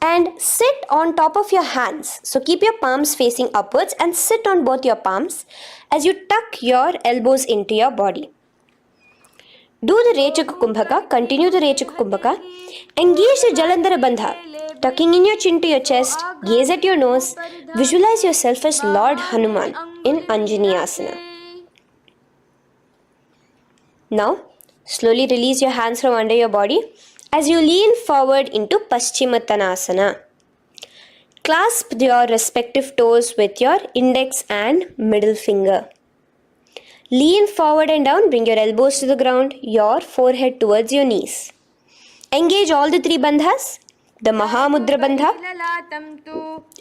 And sit on top of your hands. So keep your palms facing upwards and sit on both your palms as you tuck your elbows into your body. Do the Rechaka Kumbhaka, continue the Rechaka Kumbhaka. Engage the Jalandhara Bandha, tucking in your chin to your chest, gaze at your nose, visualize yourself as Lord Hanuman in Anjani Asana. Now, slowly release your hands from under your body as you lean forward into Paschimottanasana. Clasp your respective toes with your index and middle finger. Lean forward and down, bring your elbows to the ground, your forehead towards your knees. Engage all the three bandhas. The Mahamudra Bandha.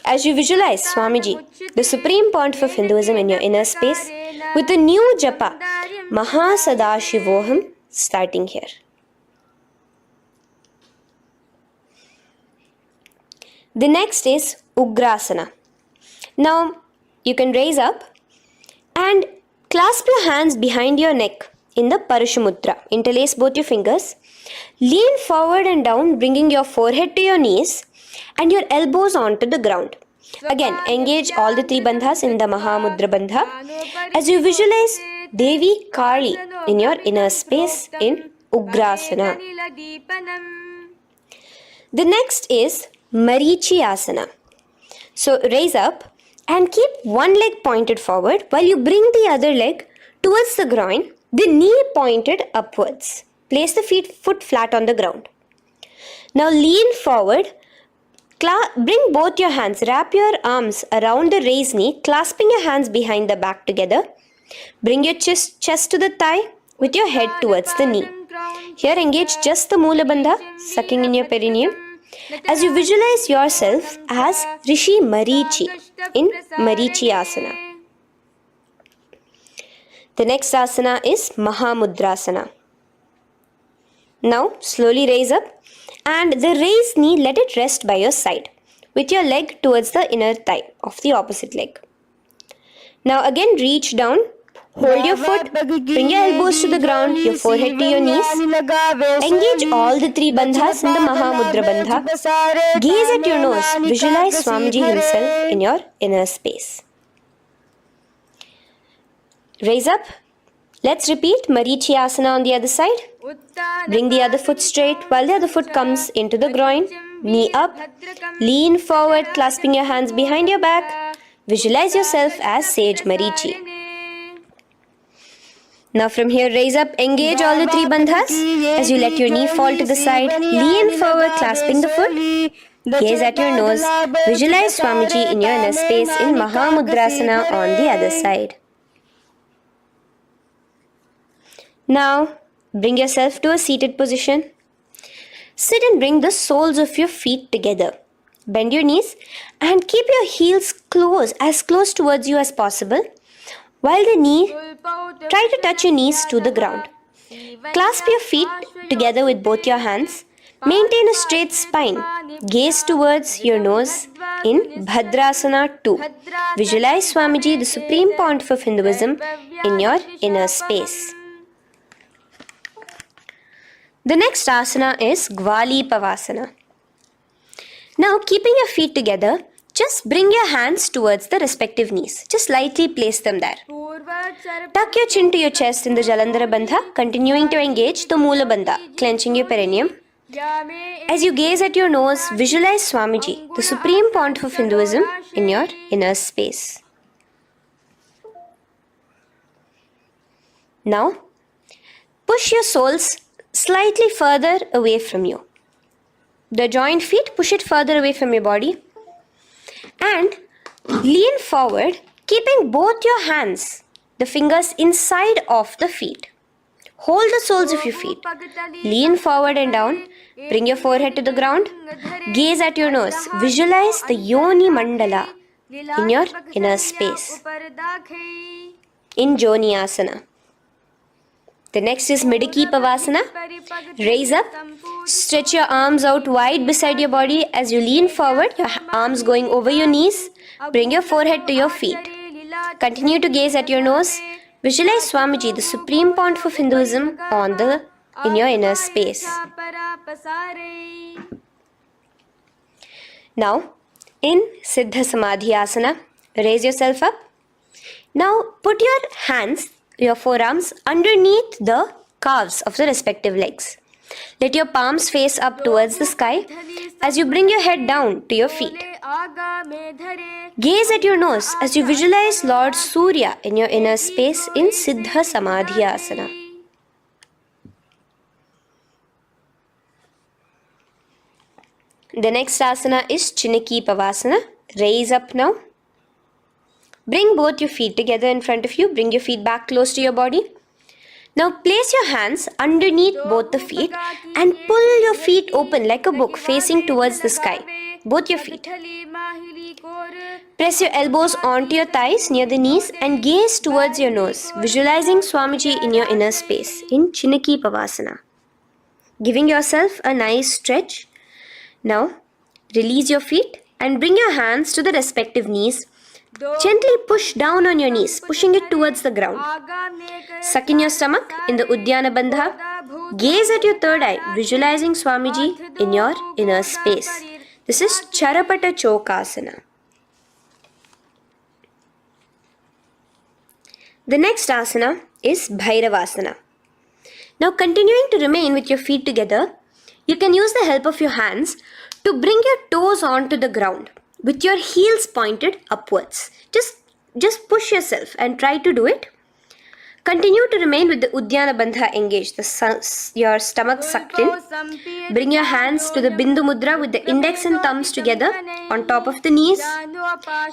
As you visualize Swamiji, the Supreme Pontiff of Hinduism in your inner space, with a new japa, Sadashivoham, starting here. The next is Ugrasana. Now, you can raise up and clasp your hands behind your neck in the Parashamudra. Interlace both your fingers. Lean forward and down, bringing your forehead to your knees and your elbows onto the ground. Again, engage all the three bandhas in the Mahamudra Bandha as you visualize Devi Kali in your inner space in Ugrasana. The next is Marichi Asana. So raise up and keep one leg pointed forward while you bring the other leg towards the groin, the knee pointed upwards. Place the foot flat on the ground. Now lean forward, bring both your hands, wrap your arms around the raised knee, clasping your hands behind the back together. Bring your chest to the thigh with your head towards the knee. Here engage just the Moola Bandha, sucking in your perineum, as you visualize yourself as Rishi Marichi in Marichi Asana. The next asana is Mahamudrasana. Now slowly raise up and the raised knee, let it rest by your side with your leg towards the inner thigh of the opposite leg. Now again reach down, hold your foot, bring your elbows to the ground, your forehead to your knees. Engage all the three bandhas in the Mahamudra Bandha. Gaze at your nose, visualize Swamiji himself in your inner space. Raise up. Let's repeat Marichi Asana on the other side. Bring the other foot straight while the other foot comes into the groin. Knee up. Lean forward, clasping your hands behind your back. Visualize yourself as Sage Marichi. Now from here, raise up, engage all the three bandhas as you let your knee fall to the side. Lean forward, clasping the foot. Gaze at your nose. Visualize Swamiji in your inner space in Mahamudrasana on the other side. Now, bring yourself to a seated position. Sit and bring the soles of your feet together. Bend your knees and keep your heels as close towards you as possible. While try to touch your knees to the ground. Clasp your feet together with both your hands. Maintain a straight spine. Gaze towards your nose in Bhadrasana 2. Visualize Swamiji, the Supreme Pontiff of Hinduism, in your inner space. The next asana is Gwali Pavasana. Now, keeping your feet together, just bring your hands towards the respective knees. Just lightly place them there. Tuck your chin to your chest in the Jalandhara Bandha, continuing to engage the Moola Bandha, clenching your perineum. As you gaze at your nose, visualize Swamiji, the Supreme Pontiff of Hinduism, in your inner space. Now, push your soles slightly further away from you. The joined feet, push it further away from your body. And lean forward, keeping both your hands, the fingers inside of the feet. Hold the soles of your feet. Lean forward and down. Bring your forehead to the ground. Gaze at your nose. Visualize the Yoni Mandala in your inner space in Joni Asana. The next is Midiki Pavasana. Raise up. Stretch your arms out wide beside your body as you lean forward, your arms going over your knees. Bring your forehead to your feet. Continue to gaze at your nose. Visualize Swamiji, the Supreme Pontiff of Hinduism, in your inner space. Now, in Siddha Samadhi Asana, raise yourself up. Now, put your forearms underneath the calves of the respective legs. Let your palms face up towards the sky as you bring your head down to your feet. Gaze at your nose as you visualize Lord Surya in your inner space in Siddha Samadhi Asana. The next asana is Chiniki Pavasana. Raise up now. Bring both your feet together in front of you. Bring your feet back close to your body. Now place your hands underneath both the feet and pull your feet open like a book facing towards the sky. Both your feet. Press your elbows onto your thighs near the knees and gaze towards your nose, visualizing Swamiji in your inner space in Chinaki Pavasana. Giving yourself a nice stretch. Now release your feet and bring your hands to the respective knees. Gently push down on your knees, pushing it towards the ground. Suck in your stomach in the Uddiyana Bandha. Gaze at your third eye, visualizing Swamiji in your inner space. This is Charapata Chokasana. The next asana is Bhairavasana. Now continuing to remain with your feet together, you can use the help of your hands to bring your toes onto the ground with your heels pointed upwards. Just push yourself and try to do it. Continue to remain with the Uddiyana Bandha engaged, your stomach sucked in. Bring your hands to the Bindu Mudra with the index and thumbs together on top of the knees.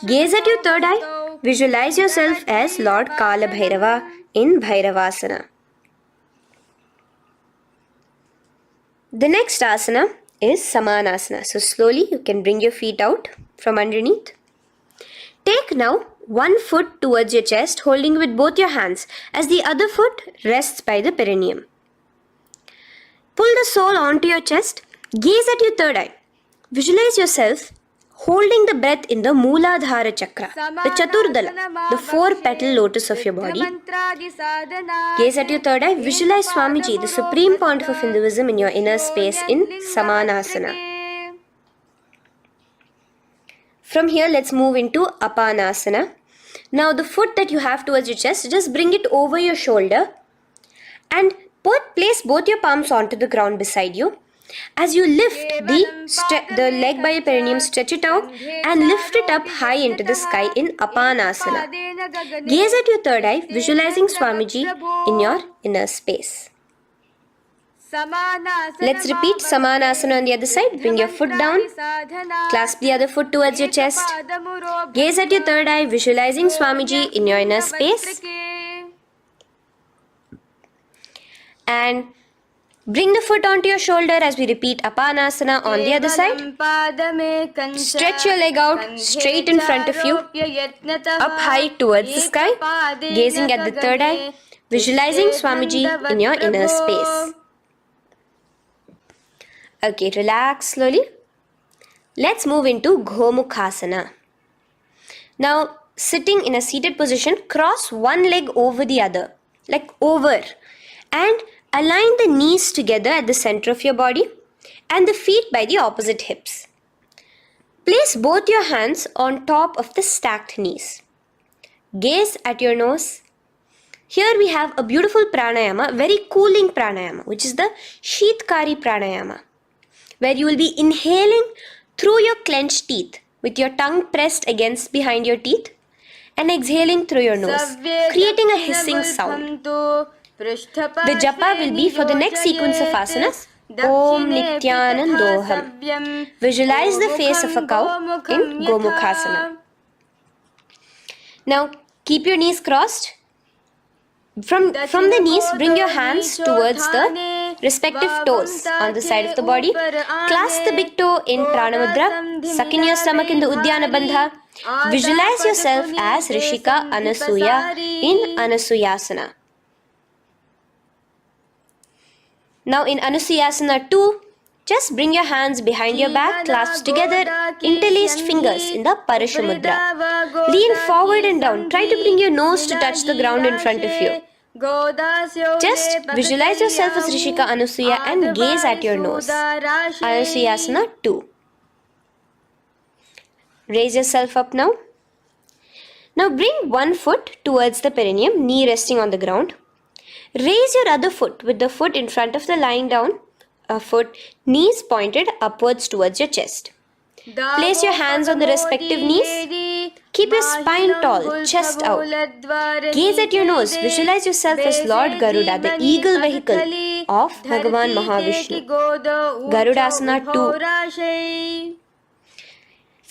Gaze at your third eye. Visualize yourself as Lord Kala Bhairava in Bhairavasana. The next asana is Samanasana. So slowly you can bring your feet out from underneath. Take now one foot towards your chest, holding with both your hands as the other foot rests by the perineum. Pull the sole onto your chest. Gaze at your third eye. Visualize yourself holding the breath in the Mooladhara Chakra, the Chaturdala, the 4-petal lotus of your body. Gaze at your third eye. Visualize Swamiji, the Supreme Pontiff of Hinduism, in your inner space in Samanasana. From here, let's move into Apanasana. Now, the foot that you have towards your chest, just bring it over your shoulder and place both your palms onto the ground beside you. As you lift the leg by your perineum, stretch it out and lift it up high into the sky in Apanasana. Gaze at your third eye, visualizing Swamiji in your inner space. Let's repeat Samanasana on the other side. Bring your foot down. Clasp the other foot towards your chest. Gaze at your third eye, visualizing Swamiji in your inner space. And bring the foot onto your shoulder as we repeat Apanasana on the other side. Stretch your leg out straight in front of you, up high towards the sky, gazing at the third eye, visualizing Swamiji in your inner space. Okay, relax slowly. Let's move into Gomukhasana. Now, sitting in a seated position, cross one leg over the other, like over, and align the knees together at the center of your body and the feet by the opposite hips. Place both your hands on top of the stacked knees. Gaze at your nose. Here we have a beautiful pranayama, very cooling pranayama, which is the Sheetkari pranayama, where you will be inhaling through your clenched teeth with your tongue pressed against behind your teeth and exhaling through your nose, creating a hissing sound. The japa will be for the next sequence of asanas. Om Nityanandoham. Visualize the face of a cow in Gomukhasana. Now keep your knees crossed. From the knees, bring your hands towards the respective toes on the side of the body. Clasp the big toe in Pranamudra. Suck in your stomach in the Uddiyana Bandha. Visualize yourself as Rishika Anasuya in Anasuyasana. Now in Anusuyasana 2, just bring your hands behind your back, clasp together, interlaced fingers in the Parashamudra. Lean forward and down. Try to bring your nose to touch the ground in front of you. Just visualize yourself as Rishika Anasuya and gaze at your nose. Anusuyasana 2. Raise yourself up now. Now bring one foot towards the perineum, knee resting on the ground. Raise your other foot with the foot in front of the lying down foot, knees pointed upwards towards your chest. Place your hands on the respective knees. Keep your spine tall, chest out. Gaze at your nose. Visualize yourself as Lord Garuda, the eagle vehicle of Bhagavan Mahavishnu. Garudasana 2.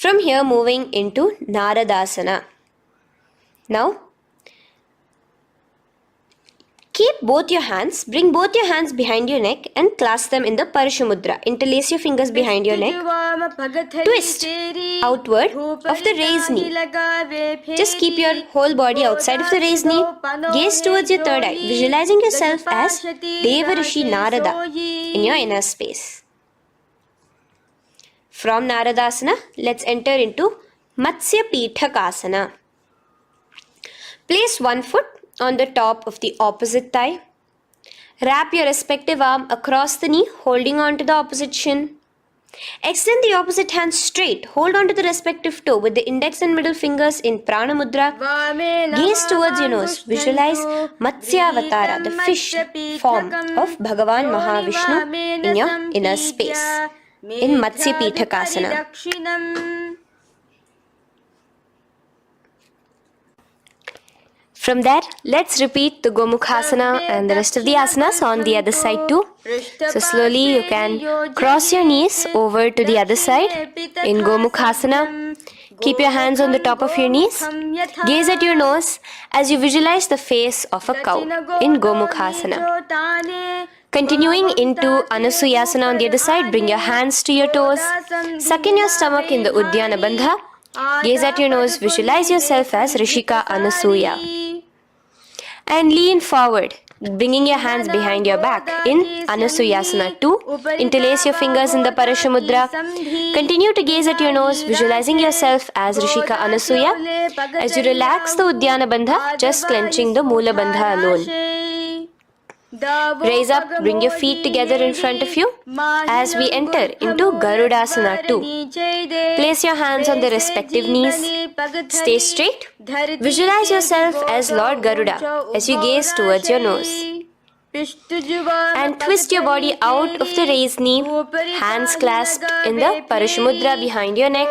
From here, moving into Naradasana. Now, keep both your hands, bring both your hands behind your neck and clasp them in the Parashamudra. Interlace your fingers behind your neck. Twist outward of the raised knee. Just keep your whole body outside of the raised knee. Gaze towards your third eye, visualizing yourself as Devarishi Narada in your inner space. From Naradasana, let's enter into Matsya Pithakasana. Place one foot on the top of the opposite thigh. Wrap your respective arm across the knee, holding on to the opposite shin. Extend the opposite hand straight. Hold on to the respective toe with the index and middle fingers in Prana Mudra. Gaze towards your nose. Visualize Matsyavatara, the fish form of Bhagavan Mahavishnu in your inner space in Matsya Pithakasana. From there, let's repeat the Gomukhasana and the rest of the asanas on the other side too. So slowly you can cross your knees over to the other side in Gomukhasana. Keep your hands on the top of your knees. Gaze at your nose as you visualize the face of a cow in Gomukhasana. Continuing into Anusuyasana on the other side, bring your hands to your toes. Suck in your stomach in the Uddiyana Bandha. Gaze at your nose, visualize yourself as Rishika Anasuya. And lean forward, bringing your hands behind your back in Anusuyasana 2. Interlace your fingers in the Parashamudra. Continue to gaze at your nose, visualizing yourself as Rishika Anasuya. As you relax the Uddiyana Bandha, just clenching the Mula Bandha alone. Raise up, bring your feet together in front of you as we enter into Garudasana 2. Place your hands on the respective knees. Stay straight. Visualize yourself as Lord Garuda as you gaze towards your nose. And twist your body out of the raised knee, hands clasped in the Parashamudra behind your neck.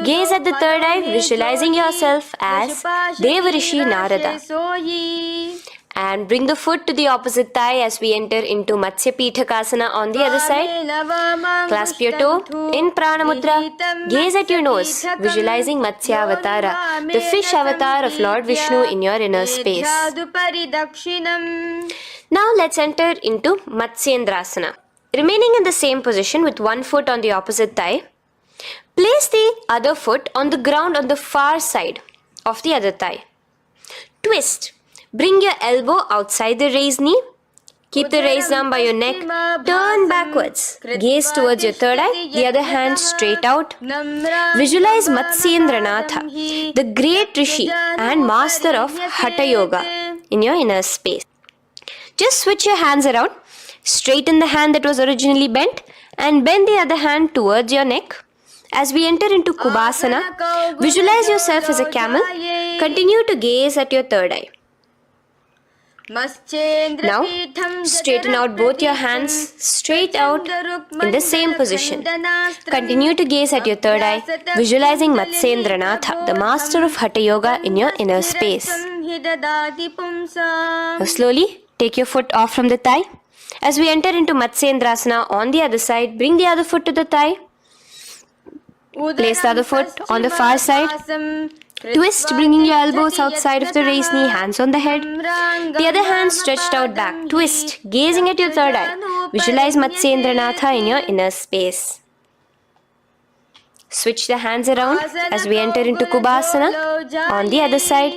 Gaze at the third eye, visualizing yourself as Devarishi Narada. And bring the foot to the opposite thigh as we enter into Matsya Pithakasana on the other side. Clasp your toe in Prana Mudra. Gaze at your nose, visualizing Matsyavatara, the fish avatar of Lord Vishnu in your inner space. Now let's enter into Matsyendrasana. Remaining in the same position with one foot on the opposite thigh, place the other foot on the ground on the far side of the other thigh. Twist. Bring your elbow outside the raised knee. Keep the raised arm by your neck. Turn backwards. Gaze towards your third eye, the other hand straight out. Visualize Matsyendranatha, the great Rishi and master of Hatha Yoga in your inner space. Just switch your hands around. Straighten the hand that was originally bent and bend the other hand towards your neck. As we enter into Kubhasana, visualize yourself as a camel. Continue to gaze at your third eye. Now, straighten out both your hands straight out in the same position. Continue to gaze at your third eye, visualizing Matsyendranatha, the master of Hatha Yoga in your inner space. Now slowly, take your foot off from the thigh. As we enter into Matsyendrasana on the other side, bring the other foot to the thigh. Place the other foot on the far side. Twist, bringing your elbows outside of the raised knee, hands on the head. The other hand stretched out back. Twist, gazing at your third eye. Visualize Matsyendranatha in your inner space. Switch the hands around as we enter into Kubhasana on the other side.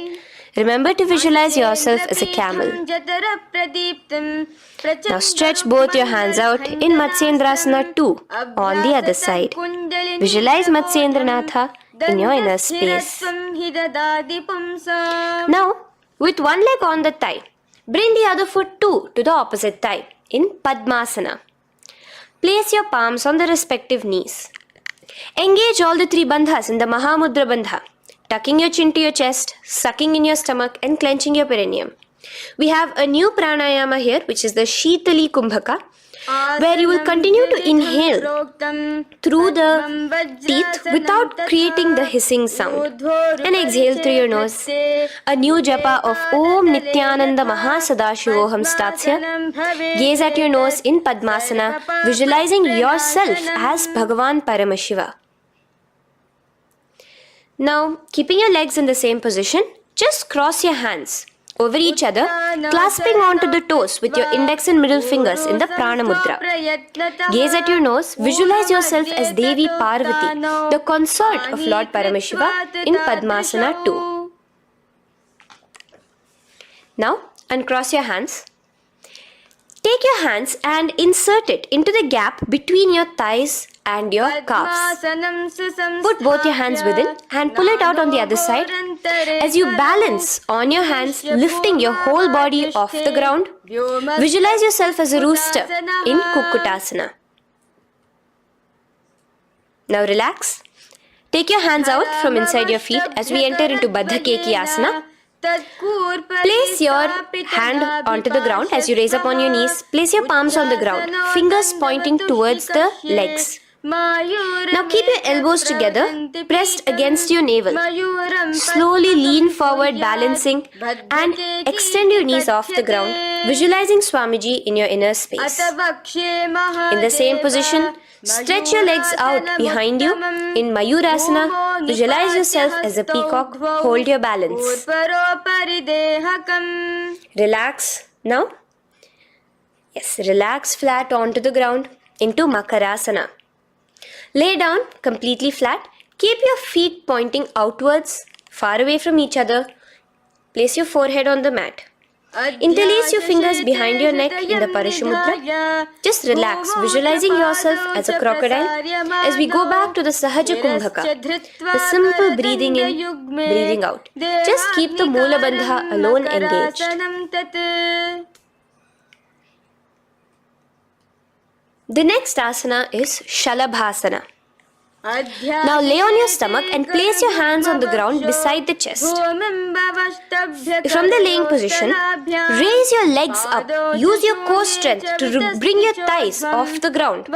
Remember to visualize yourself as a camel. Now stretch both your hands out in Matsyendrasana 2 on the other side. Visualize Matsyendranatha in your inner space. Now, with one leg on the thigh, bring the other foot too to the opposite thigh in Padmasana. Place your palms on the respective knees. Engage all the three bandhas in the Mahamudra Bandha, tucking your chin to your chest, sucking in your stomach and clenching your perineum. We have a new pranayama here, which is the Shitali Kumbhaka, where you will continue to inhale through the teeth without creating the hissing sound and exhale through your nose. A new japa of Om Nityananda Sadashivoham starts here. Gaze at your nose in Padmasana, visualizing yourself as Bhagavan Paramashiva. Now, keeping your legs in the same position, just cross your hands over each other, clasping onto the toes with your index and middle fingers in the Prana Mudra. Gaze at your nose, visualize yourself as Devi Parvati, the consort of Lord Paramashiva in Padmasana 2. Now, uncross your hands. Take your hands and insert it into the gap between your thighs and your calves. Put both your hands within and pull it out on the other side. As you balance on your hands, lifting your whole body off the ground, visualize yourself as a rooster in Kukkutasana. Now relax. Take your hands out from inside your feet as we enter into Baddha Keki Asana. Place your hand onto the ground as you raise up on your knees. Place your palms on the ground, fingers pointing towards the legs. Now keep your elbows together, pressed against your navel. Slowly lean forward, balancing, and extend your knees off the ground, visualizing Swamiji in your inner space. In the same position, stretch your legs out behind you. In Mayurasana, visualize yourself as a peacock. Hold your balance. Relax now. Yes, relax flat onto the ground into Makarasana. Lay down completely flat. Keep your feet pointing outwards, far away from each other. Place your forehead on the mat. Interlace your fingers behind your neck in the Parashumudra. Just relax, visualizing yourself as a crocodile as we go back to the Sahaja Kumbhaka, the simple breathing in, breathing out. Just keep the Moola Bandha alone engaged. The next asana is Shalabhasana. Now lay on your stomach and place your hands on the ground beside the chest. From the laying position, raise your legs up. Use your core strength to bring your thighs off the ground.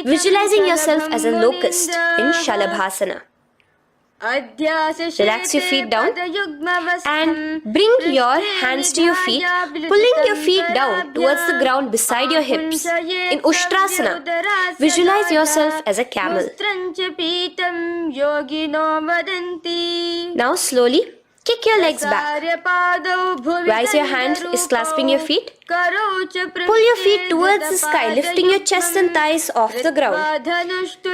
Visualizing yourself as a locust in Shalabhasana. Relax your feet down and bring your hands to your feet, pulling your feet down towards the ground beside your hips. In Ushtrasana, visualize yourself as a camel. Now slowly kick your legs back. Rise your hand is clasping your feet. Pull your feet towards the sky, lifting your chest and thighs off the ground.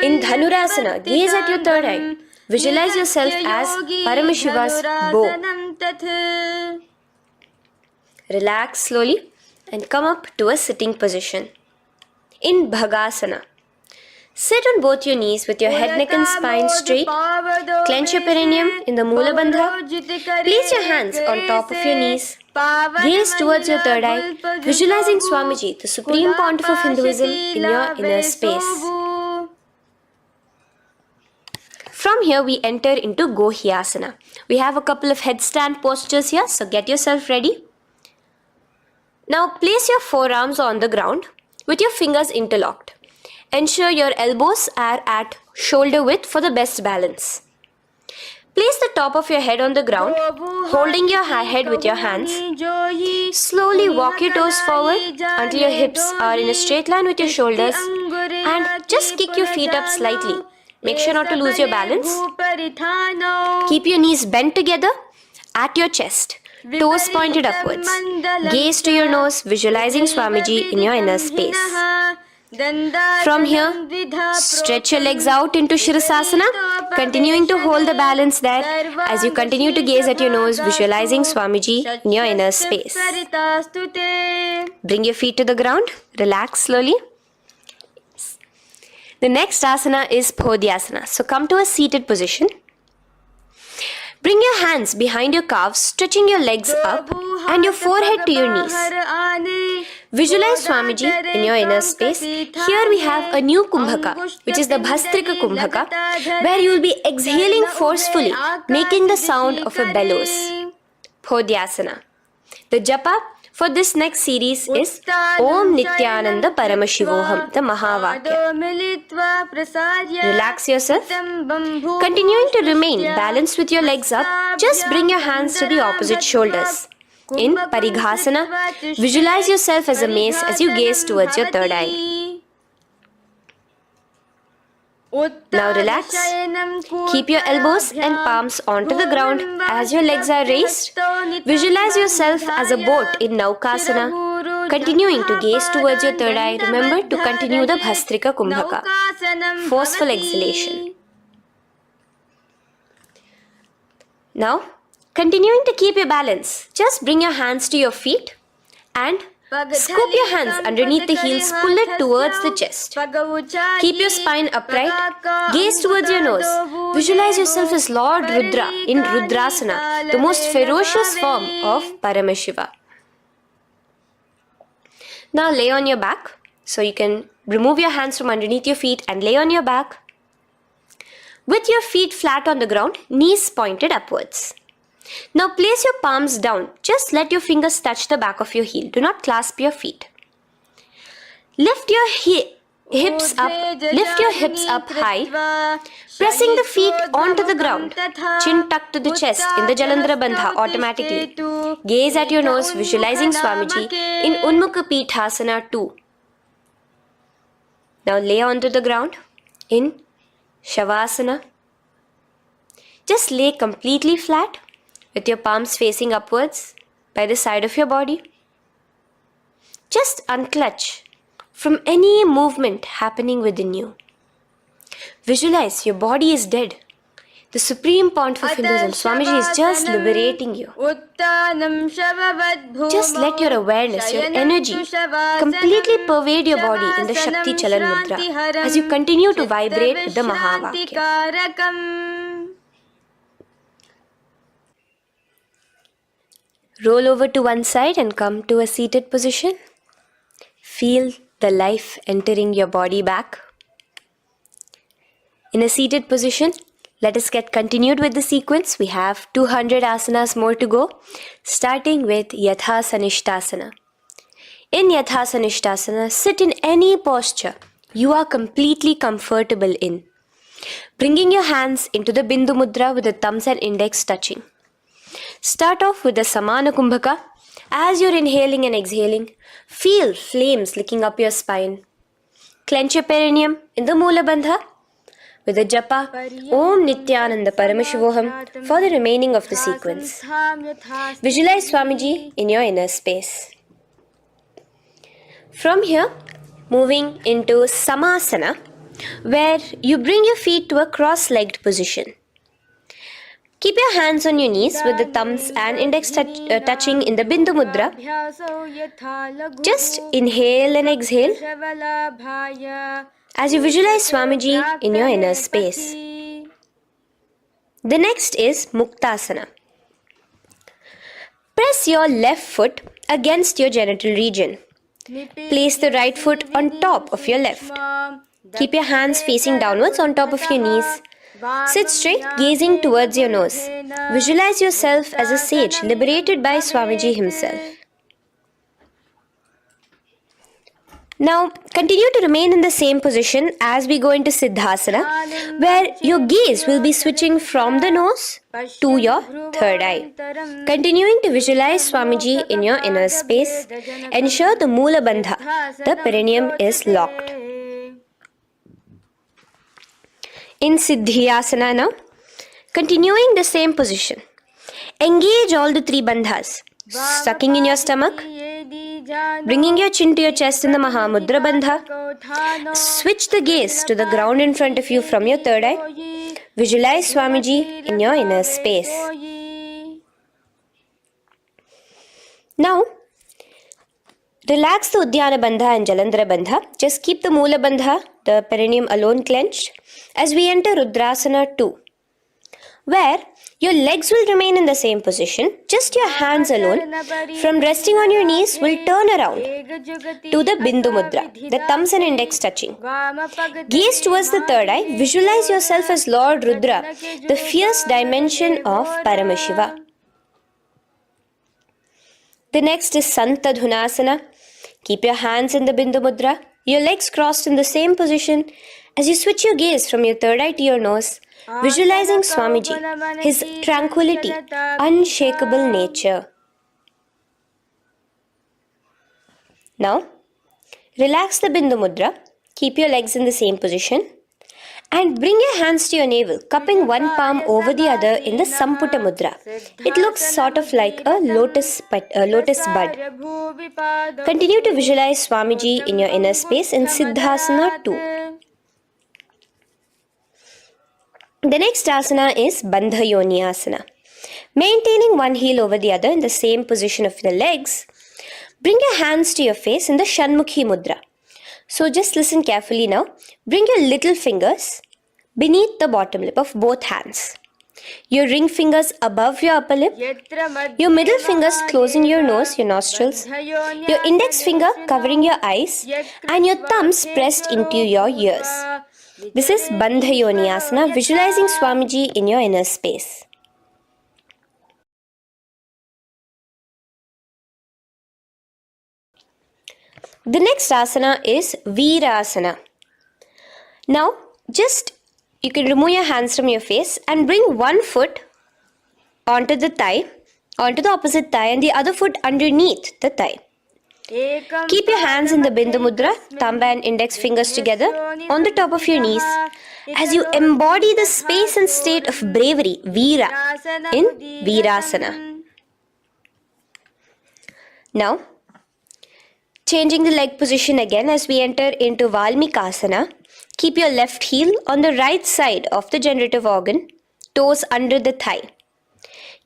In Dhanurasana, gaze at your third eye. Visualize yourself as Paramashiva's bow. Relax slowly and come up to a sitting position. In Bhagasana, sit on both your knees with your head, neck and spine straight. Clench your perineum in the Moola Bandha. Place your hands on top of your knees. Gaze towards your third eye, visualizing Swamiji, the Supreme Pontiff of Hinduism, in your inner space. From here we enter into Gohyasana. We have a couple of headstand postures here, so get yourself ready. Now place your forearms on the ground with your fingers interlocked. Ensure your elbows are at shoulder width for the best balance. Place the top of your head on the ground, holding your head with your hands. Slowly walk your toes forward until your hips are in a straight line with your shoulders, and just kick your feet up slightly. Make sure not to lose your balance. Keep your knees bent together at your chest, toes pointed upwards. Gaze to your nose, visualizing Swamiji in your inner space. From here, stretch your legs out into Shirasasana, continuing to hold the balance there as you continue to gaze at your nose, visualizing Swamiji in your inner space. Bring your feet to the ground, relax slowly. The next asana is Podhyasana. So come to a seated position. Bring your hands behind your calves, stretching your legs up and your forehead to your knees. Visualize Swamiji in your inner space. Here we have a new Kumbhaka, which is the Bhastrika Kumbhaka, where you will be exhaling forcefully, making the sound of a bellows. Podhyasana. The japa for this next series is Om Nityananda Paramashivoham, the Mahavakya. Relax yourself. Continuing to remain balanced with your legs up, just bring your hands to the opposite shoulders. In Parighasana, visualize yourself as a mace as you gaze towards your third eye. Now relax. Keep your elbows and palms onto the ground as your legs are raised. Visualize yourself as a boat in Naukasana. Continuing to gaze towards your third eye, remember to continue the Bhastrika Kumbhaka. Forceful exhalation. Now, continuing to keep your balance, just bring your hands to your feet and scoop your hands underneath the heels, pull it towards the chest. Keep your spine upright, gaze towards your nose. Visualize yourself as Lord Rudra in Rudrasana, the most ferocious form of Paramashiva. Now lay on your back, so you can remove your hands from underneath your feet and lay on your back. With your feet flat on the ground, knees pointed upwards. Now place your palms down. Just let your fingers touch the back of your heel. Do not clasp your feet. Lift your hips up high, pressing the feet onto the ground. Chin tucked to the chest in the Jalandhara Bandha automatically. Gaze at your nose, visualizing Swamiji in Unmukha Pithasana 2. Now lay onto the ground in Shavasana. Just lay completely flat with your palms facing upwards by the side of your body. Just unclutch from any movement happening within you. Visualize your body is dead. The Supreme Pontiff of Hinduism, Swamiji, is just liberating you. Just let your awareness, your energy completely pervade your body in the Shakti Chalan Mudra as you continue to vibrate with the Mahavakya. Roll over to one side and come to a seated position. Feel the life entering your body back. In a seated position, let us get continued with the sequence. We have 200 asanas more to go, starting with Yatha Sanishtasana. In Yatha Sanishtasana, sit in any posture you are completely comfortable in, bringing your hands into the Bindu Mudra with the thumbs and index touching. Start off with the Samana Kumbhaka. As you're inhaling and exhaling, feel flames licking up your spine. Clench your perineum in the Moola Bandha with the japa Om Nityananda Paramashivoham for the remaining of the sequence. Visualize Swamiji in your inner space. From here, moving into Samasana, where you bring your feet to a cross-legged position. Keep your hands on your knees with the thumbs and index touching in the Bindu Mudra. Just inhale and exhale as you visualize Swamiji in your inner space. The next is Muktasana. Press your left foot against your genital region. Place the right foot on top of your left. Keep your hands facing downwards on top of your knees. Sit straight, gazing towards your nose. Visualize yourself as a sage liberated by Swamiji himself. Now, continue to remain in the same position as we go into Siddhasana, where your gaze will be switching from the nose to your third eye. Continuing to visualize Swamiji in your inner space, ensure the Moola Bandha, the perineum, is locked. In Siddhyasana now, continuing the same position. Engage all the three bandhas, sucking in your stomach, bringing your chin to your chest in the Mahamudra Bandha. Switch the gaze to the ground in front of you from your third eye. Visualize Swamiji in your inner space. Now, relax the Uddiyana Bandha and Jalandhara Bandha. Just keep the Moola Bandha, the perineum, alone clenched as we enter Rudrasana 2, where your legs will remain in the same position, just your hands alone, from resting on your knees, will turn around to the Bindu Mudra, the thumbs and index touching. Gaze towards the third eye, visualize yourself as Lord Rudra, the fierce dimension of Paramashiva. The next is Santa Dhunasana. Keep your hands in the Bindu Mudra, your legs crossed in the same position as you switch your gaze from your third eye to your nose, visualizing Swamiji, his tranquility, unshakable nature. Now, relax the Bindu Mudra, keep your legs in the same position And bring your hands to your navel, cupping one palm over the other in the Samputa Mudra. It looks sort of like a lotus bud. Continue to visualize Swamiji in your inner space in Siddhasana 2. The next asana is Bandha Yoni Asana. Maintaining one heel over the other in the same position of the legs, bring your hands to your face in the Shanmukhi Mudra. So just listen carefully now. Bring your little fingers beneath the bottom lip of both hands. Your ring fingers above your upper lip. Your middle fingers closing your nose, your nostrils. Your index finger covering your eyes. And your thumbs pressed into your ears. This is Bandha Yoni Asana, visualizing Swamiji in your inner space. The next asana is Virasana. Now, you can remove your hands from your face and bring one foot onto the opposite thigh, and the other foot underneath the thigh. Keep your hands in the Bindu Mudra, thumb and index fingers together on the top of your knees as you embody the space and state of bravery, Veera, in Virasana. Now, changing the leg position again as we enter into Valmikasana. Keep your left heel on the right side of the generative organ, toes under the thigh.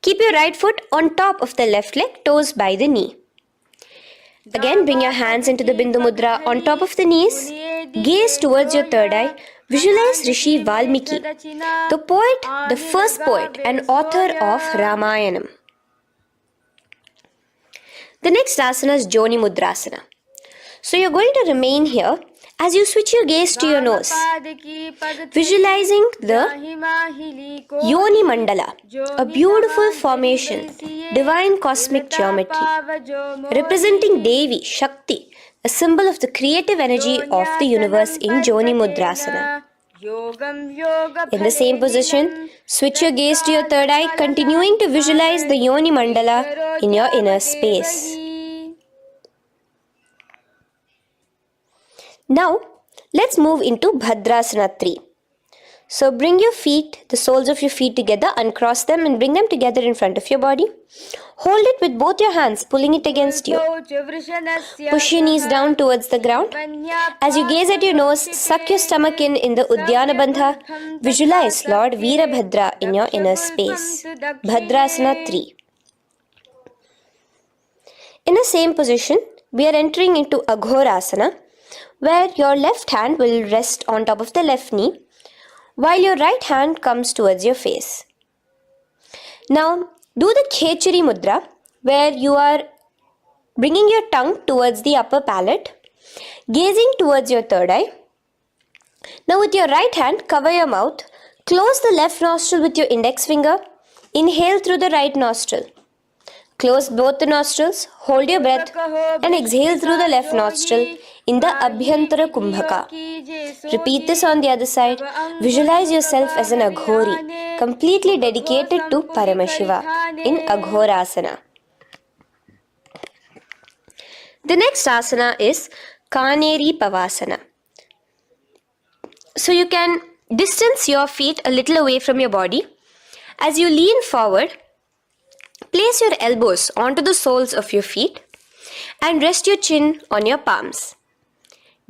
Keep your right foot on top of the left leg, toes by the knee. Again, bring your hands into the Bindu Mudra on top of the knees. Gaze towards your third eye. Visualize Rishi Valmiki, the poet, the first poet and author of Ramayanam. The next asana is Joni Mudrasana. So you're going to remain here as you switch your gaze to your nose, visualizing the Yoni Mandala, a beautiful formation, divine cosmic geometry, representing Devi, Shakti, a symbol of the creative energy of the universe in Joni Mudrasana. In the same position, switch your gaze to your third eye, continuing to visualize the Yoni Mandala in your inner space. Now, let's move into Bhadrasana 3. So bring your feet, the soles of your feet together, uncross them and bring them together in front of your body. Hold it with both your hands, pulling it against you. Push your knees down towards the ground. As you gaze at your nose, suck your stomach in the Udyana Bandha. Visualize Lord Veerabhadra in your inner space. Bhadrasana 3. In the same position, we are entering into Aghorasana, where your left hand will rest on top of the left knee, while your right hand comes towards your face. Now, do the Khechari Mudra, where you are bringing your tongue towards the upper palate, gazing towards your third eye. Now, with your right hand, cover your mouth, close the left nostril with your index finger, inhale through the right nostril. Close both the nostrils, hold your breath and exhale through the left nostril in the Abhyantara Kumbhaka. Repeat this on the other side. Visualize yourself as an Aghori, completely dedicated to Paramashiva in Aghorasana. The next asana is Kaneri Pavasana. So you can distance your feet a little away from your body. As you lean forward, place your elbows onto the soles of your feet and rest your chin on your palms.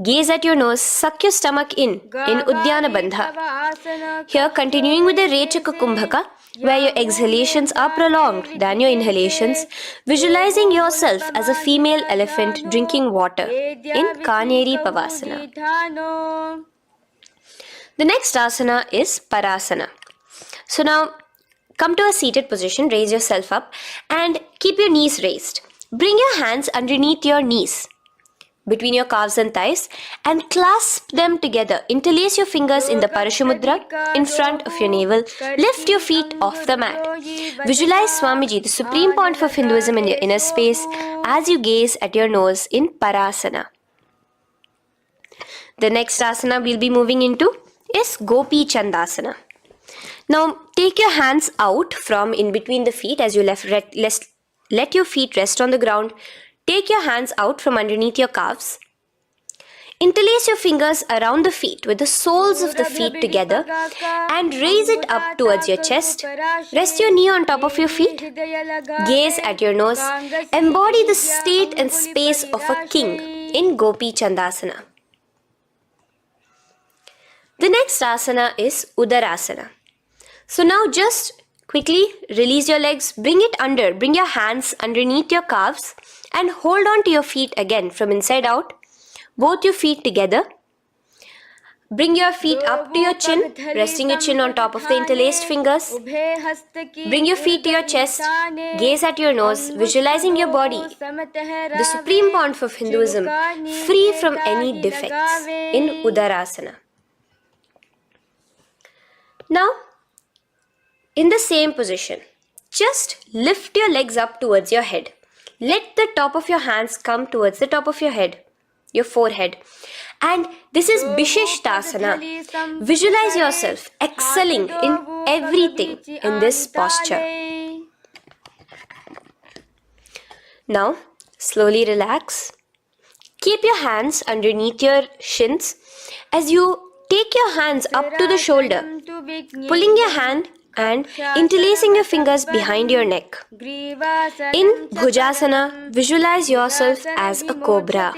Gaze at your nose, suck your stomach in Udyana Bandha. Here, continuing with the Rechaka Kumbhaka, where your exhalations are prolonged than your inhalations, visualizing yourself as a female elephant drinking water in Kaneri Pavasana. The next asana is Parasana. So now, come to a seated position, raise yourself up and keep your knees raised. Bring your hands underneath your knees, between your calves and thighs, and clasp them together. Interlace your fingers in the Parashamudra in front of your navel. Lift your feet off the mat. Visualize Swamiji, the Supreme Pontiff of Hinduism, in your inner space as you gaze at your nose in Parasana. The next asana we'll be moving into is Gopi Chandasana. Now, take your hands out from in between the feet as you let your feet rest on the ground. Take your hands out from underneath your calves. Interlace your fingers around the feet with the soles of the feet together and raise it up towards your chest. Rest your knee on top of your feet. Gaze at your nose. Embody the state and space of a king in Gopi Chandasana. The next asana is Udarasana. So now just quickly release your legs, bring your hands underneath your calves and hold on to your feet again from inside out. Both your feet together. Bring your feet up to your chin, resting your chin on top of the interlaced fingers. Bring your feet to your chest, gaze at your nose, visualizing your body, the supreme pontiff of Hinduism, free from any defects in Udarasana. Now, in the same position, just lift your legs up towards your head. Let the top of your hands come towards the top of your head, your forehead. And this is Vishishtasana. Visualize yourself excelling in everything in this posture. Now, slowly relax. Keep your hands underneath your shins as you take your hands up to the shoulder, pulling your hand and interlacing your fingers behind your neck. In Bhujasana, visualize yourself as a cobra.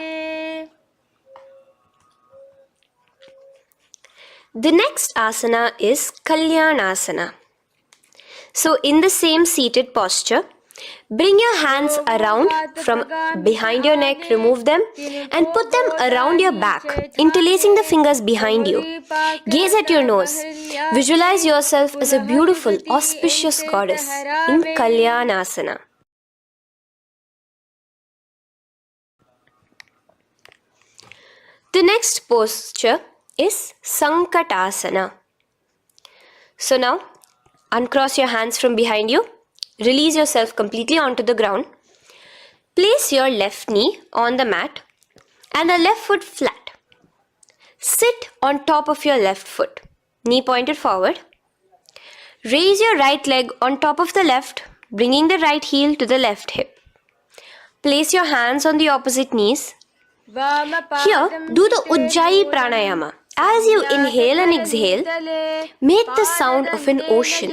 The next asana is Kalyanasana. So in the same seated posture, bring your hands around from behind your neck, remove them and put them around your back, interlacing the fingers behind you. Gaze at your nose. Visualize yourself as a beautiful, auspicious goddess in Kalyanasana. The next posture is Sankatasana. So now, uncross your hands from behind you. Release yourself completely onto the ground. Place your left knee on the mat and the left foot flat. Sit on top of your left foot, knee pointed forward. Raise your right leg on top of the left, bringing the right heel to the left hip. Place your hands on the opposite knees. Here, do the Ujjayi Pranayama. As you inhale and exhale, make the sound of an ocean.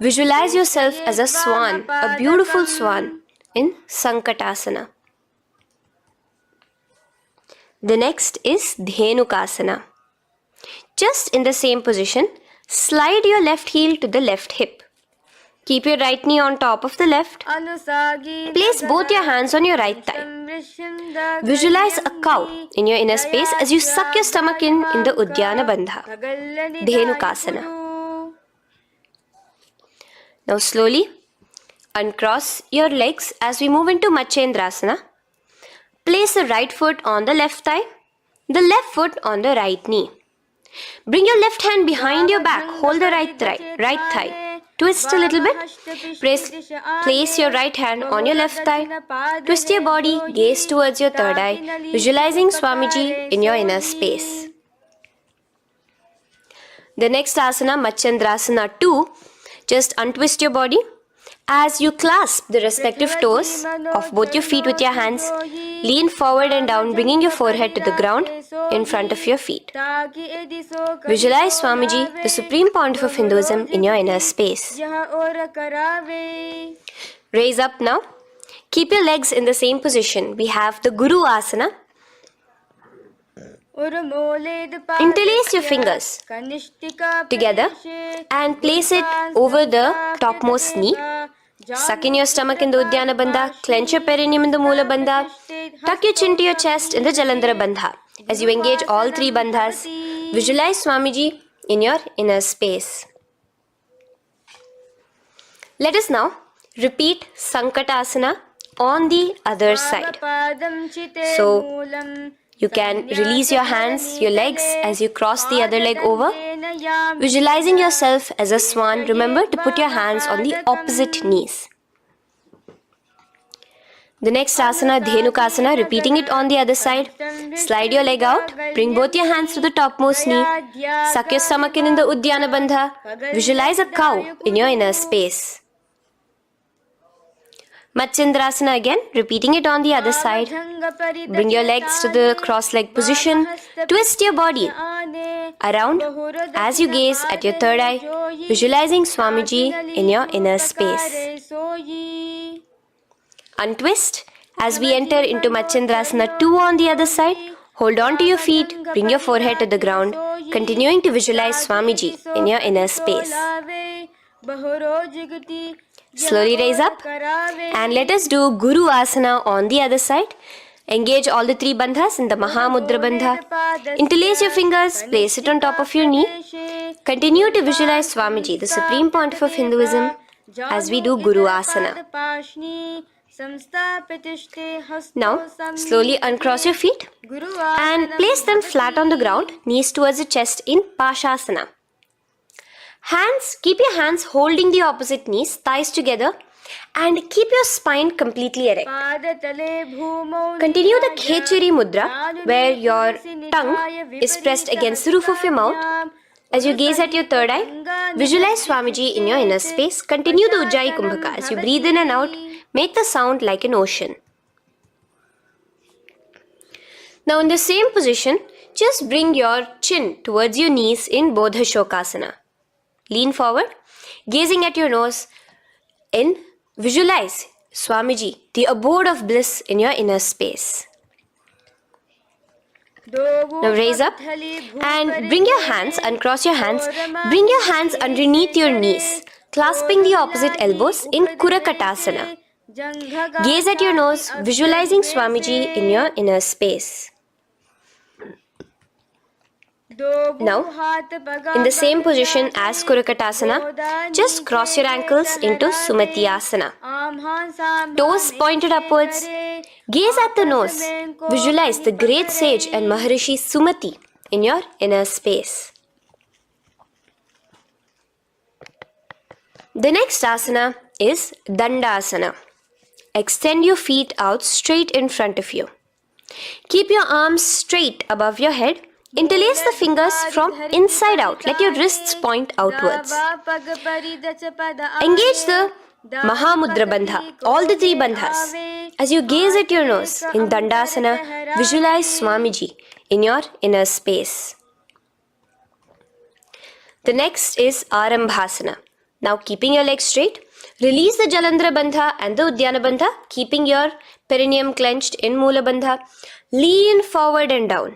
Visualize yourself as a swan, a beautiful swan in Sankatasana. The next is Dhenukasana. Just in the same position, slide your left heel to the left hip. Keep your right knee on top of the left. Place both your hands on your right thigh. Visualize a cow in your inner space as you suck your stomach in the Uddiyana Bandha, Dhenukasana. Now slowly uncross your legs as we move into Matsyendrasana. Place the right foot on the left thigh, the left foot on the right knee. Bring your left hand behind your back, hold the right thigh. Twist a little bit. Place your right hand on your left thigh. Twist your body, gaze towards your third eye, visualizing Swamiji in your inner space. The next asana, Matsyendrasana 2, just untwist your body. As you clasp the respective toes of both your feet with your hands, lean forward and down, bringing your forehead to the ground in front of your feet. Visualize Swamiji, the supreme pontiff of Hinduism, in your inner space. Raise up now. Keep your legs in the same position. We have the Guru Asana. Interlace your fingers together and place it over the topmost knee. Suck in your stomach in the Uddiyana Bandha, clench your perineum in the Moola Bandha, tuck your chin to your chest in the Jalandhara Bandha. As you engage all three bandhas, visualize Swamiji in your inner space. Let us now repeat Sankatasana on the other side. So, you can release your hands, your legs as you cross the other leg over. Visualizing yourself as a swan, remember to put your hands on the opposite knees. The next asana, Dhenukasana, repeating it on the other side. Slide your leg out, bring both your hands to the topmost knee. Suck your stomach in the Uddiyana Bandha. Visualize a cow in your inner space. Matsyendrasana again, repeating it on the other side. Bring your legs to the cross-leg position. Twist your body around as you gaze at your third eye, visualizing Swamiji in your inner space. Untwist as we enter into Matsyendrasana 2 on the other side. Hold on to your feet, bring your forehead to the ground, continuing to visualize Swamiji in your inner space. Slowly raise up and let us do Guru Asana on the other side. Engage all the 3 bandhas in the Mahamudra Bandha. Interlace your fingers, place it on top of your knee. Continue to visualize Swamiji, the Supreme Pontiff of Hinduism, as we do Guru Asana. Now, slowly uncross your feet and place them flat on the ground, knees towards the chest in Pashasana. Keep your hands holding the opposite knees, thighs together, and keep your spine completely erect. Continue the Khechari Mudra, where your tongue is pressed against the roof of your mouth. As you gaze at your third eye, visualize Swamiji in your inner space. Continue the Ujjayi Kumbhaka. As you breathe in and out, make the sound like an ocean. Now in the same position, just bring your chin towards your knees in Bodha Shokasana. Lean forward, gazing at your nose, and visualize Swamiji, the abode of bliss in your inner space. Now raise up and bring your hands, uncross your hands, bring your hands underneath your knees, clasping the opposite elbows in Kurakatasana. Gaze at your nose, visualizing Swamiji in your inner space. Now, in the same position as Kurakatasana, just cross your ankles into Sumati Asana. Toes pointed upwards. Gaze at the nose. Visualize the great sage and Maharishi Sumati in your inner space. The next asana is Dandasana. Extend your feet out straight in front of you. Keep your arms straight above your head. Interlace the fingers from inside out. Let your wrists point outwards. Engage the Mahamudra Bandha, all the 3 bandhas. As you gaze at your nose in Dandasana, visualize Swamiji in your inner space. The next is Arambhasana. Now keeping your legs straight, release the Jalandhara Bandha and the Udyana Bandha, keeping your perineum clenched in Mula Bandha. Lean forward and down.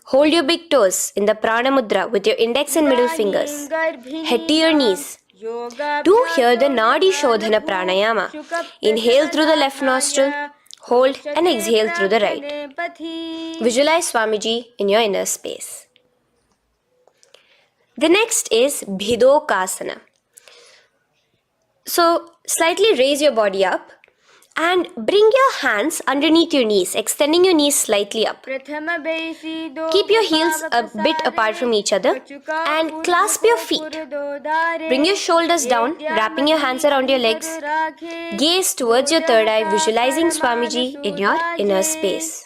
Hold your big toes in the Prana Mudra with your index and middle fingers. Head to your knees. Do here the Nadi Shodhana Pranayama. Inhale through the left nostril, hold and exhale through the right. Visualize Swamiji in your inner space. The next is Bhidokasana. So slightly raise your body up and bring your hands underneath your knees, extending your knees slightly up. Keep your heels a bit apart from each other and clasp your feet. Bring your shoulders down, wrapping your hands around your legs. Gaze towards your third eye, visualizing Swamiji in your inner space.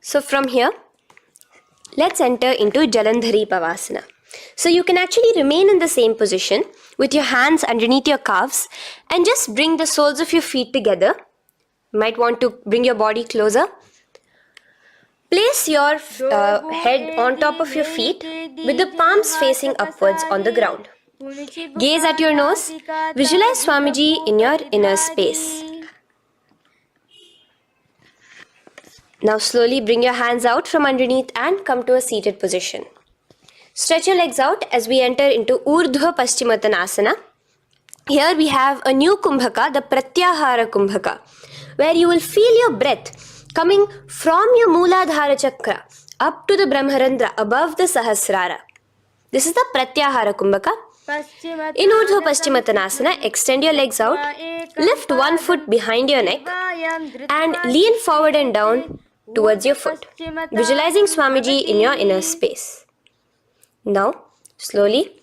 So from here, let's enter into Jalandhari Pavasana. So you can actually remain in the same position with your hands underneath your calves and just bring the soles of your feet together. You might want to bring your body closer. Place your head on top of your feet with the palms facing upwards on the ground. Gaze at your nose. Visualize Swamiji in your inner space. Now slowly bring your hands out from underneath and come to a seated position. Stretch your legs out as we enter into Urdhva Paschimottanasana. Here we have a new Kumbhaka, the Pratyahara Kumbhaka, where you will feel your breath coming from your Mooladhara Chakra up to the Brahmarandra above the Sahasrara. This is the Pratyahara Kumbhaka. In Urdhva Paschimottanasana, extend your legs out, lift one foot behind your neck and lean forward and down towards your foot, visualizing Swamiji in your inner space. Now, slowly,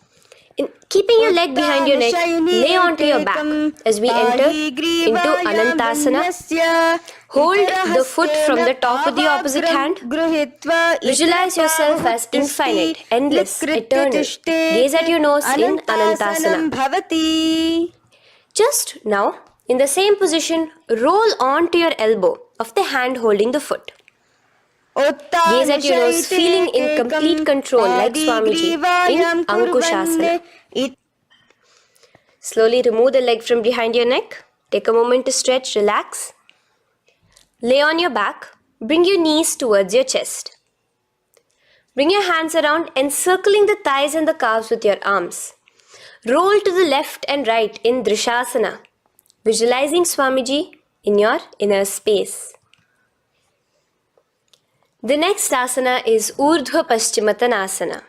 keeping your leg behind your neck, lay onto your back as we enter into Anantasana. Hold the foot from the top of the opposite hand. Visualize yourself as infinite, endless, eternal. Gaze at your nose in Anantasana. Just now, in the same position, roll onto your elbow of the hand holding the foot. Gaze at your nose, feeling in complete control like Swamiji in Ankushasana. Slowly remove the leg from behind your neck. Take a moment to stretch, relax. Lay on your back. Bring your knees towards your chest. Bring your hands around, encircling the thighs and the calves with your arms. Roll to the left and right in Drishasana, visualizing Swamiji in your inner space. The next asana is Urdhva Paschimottanasana.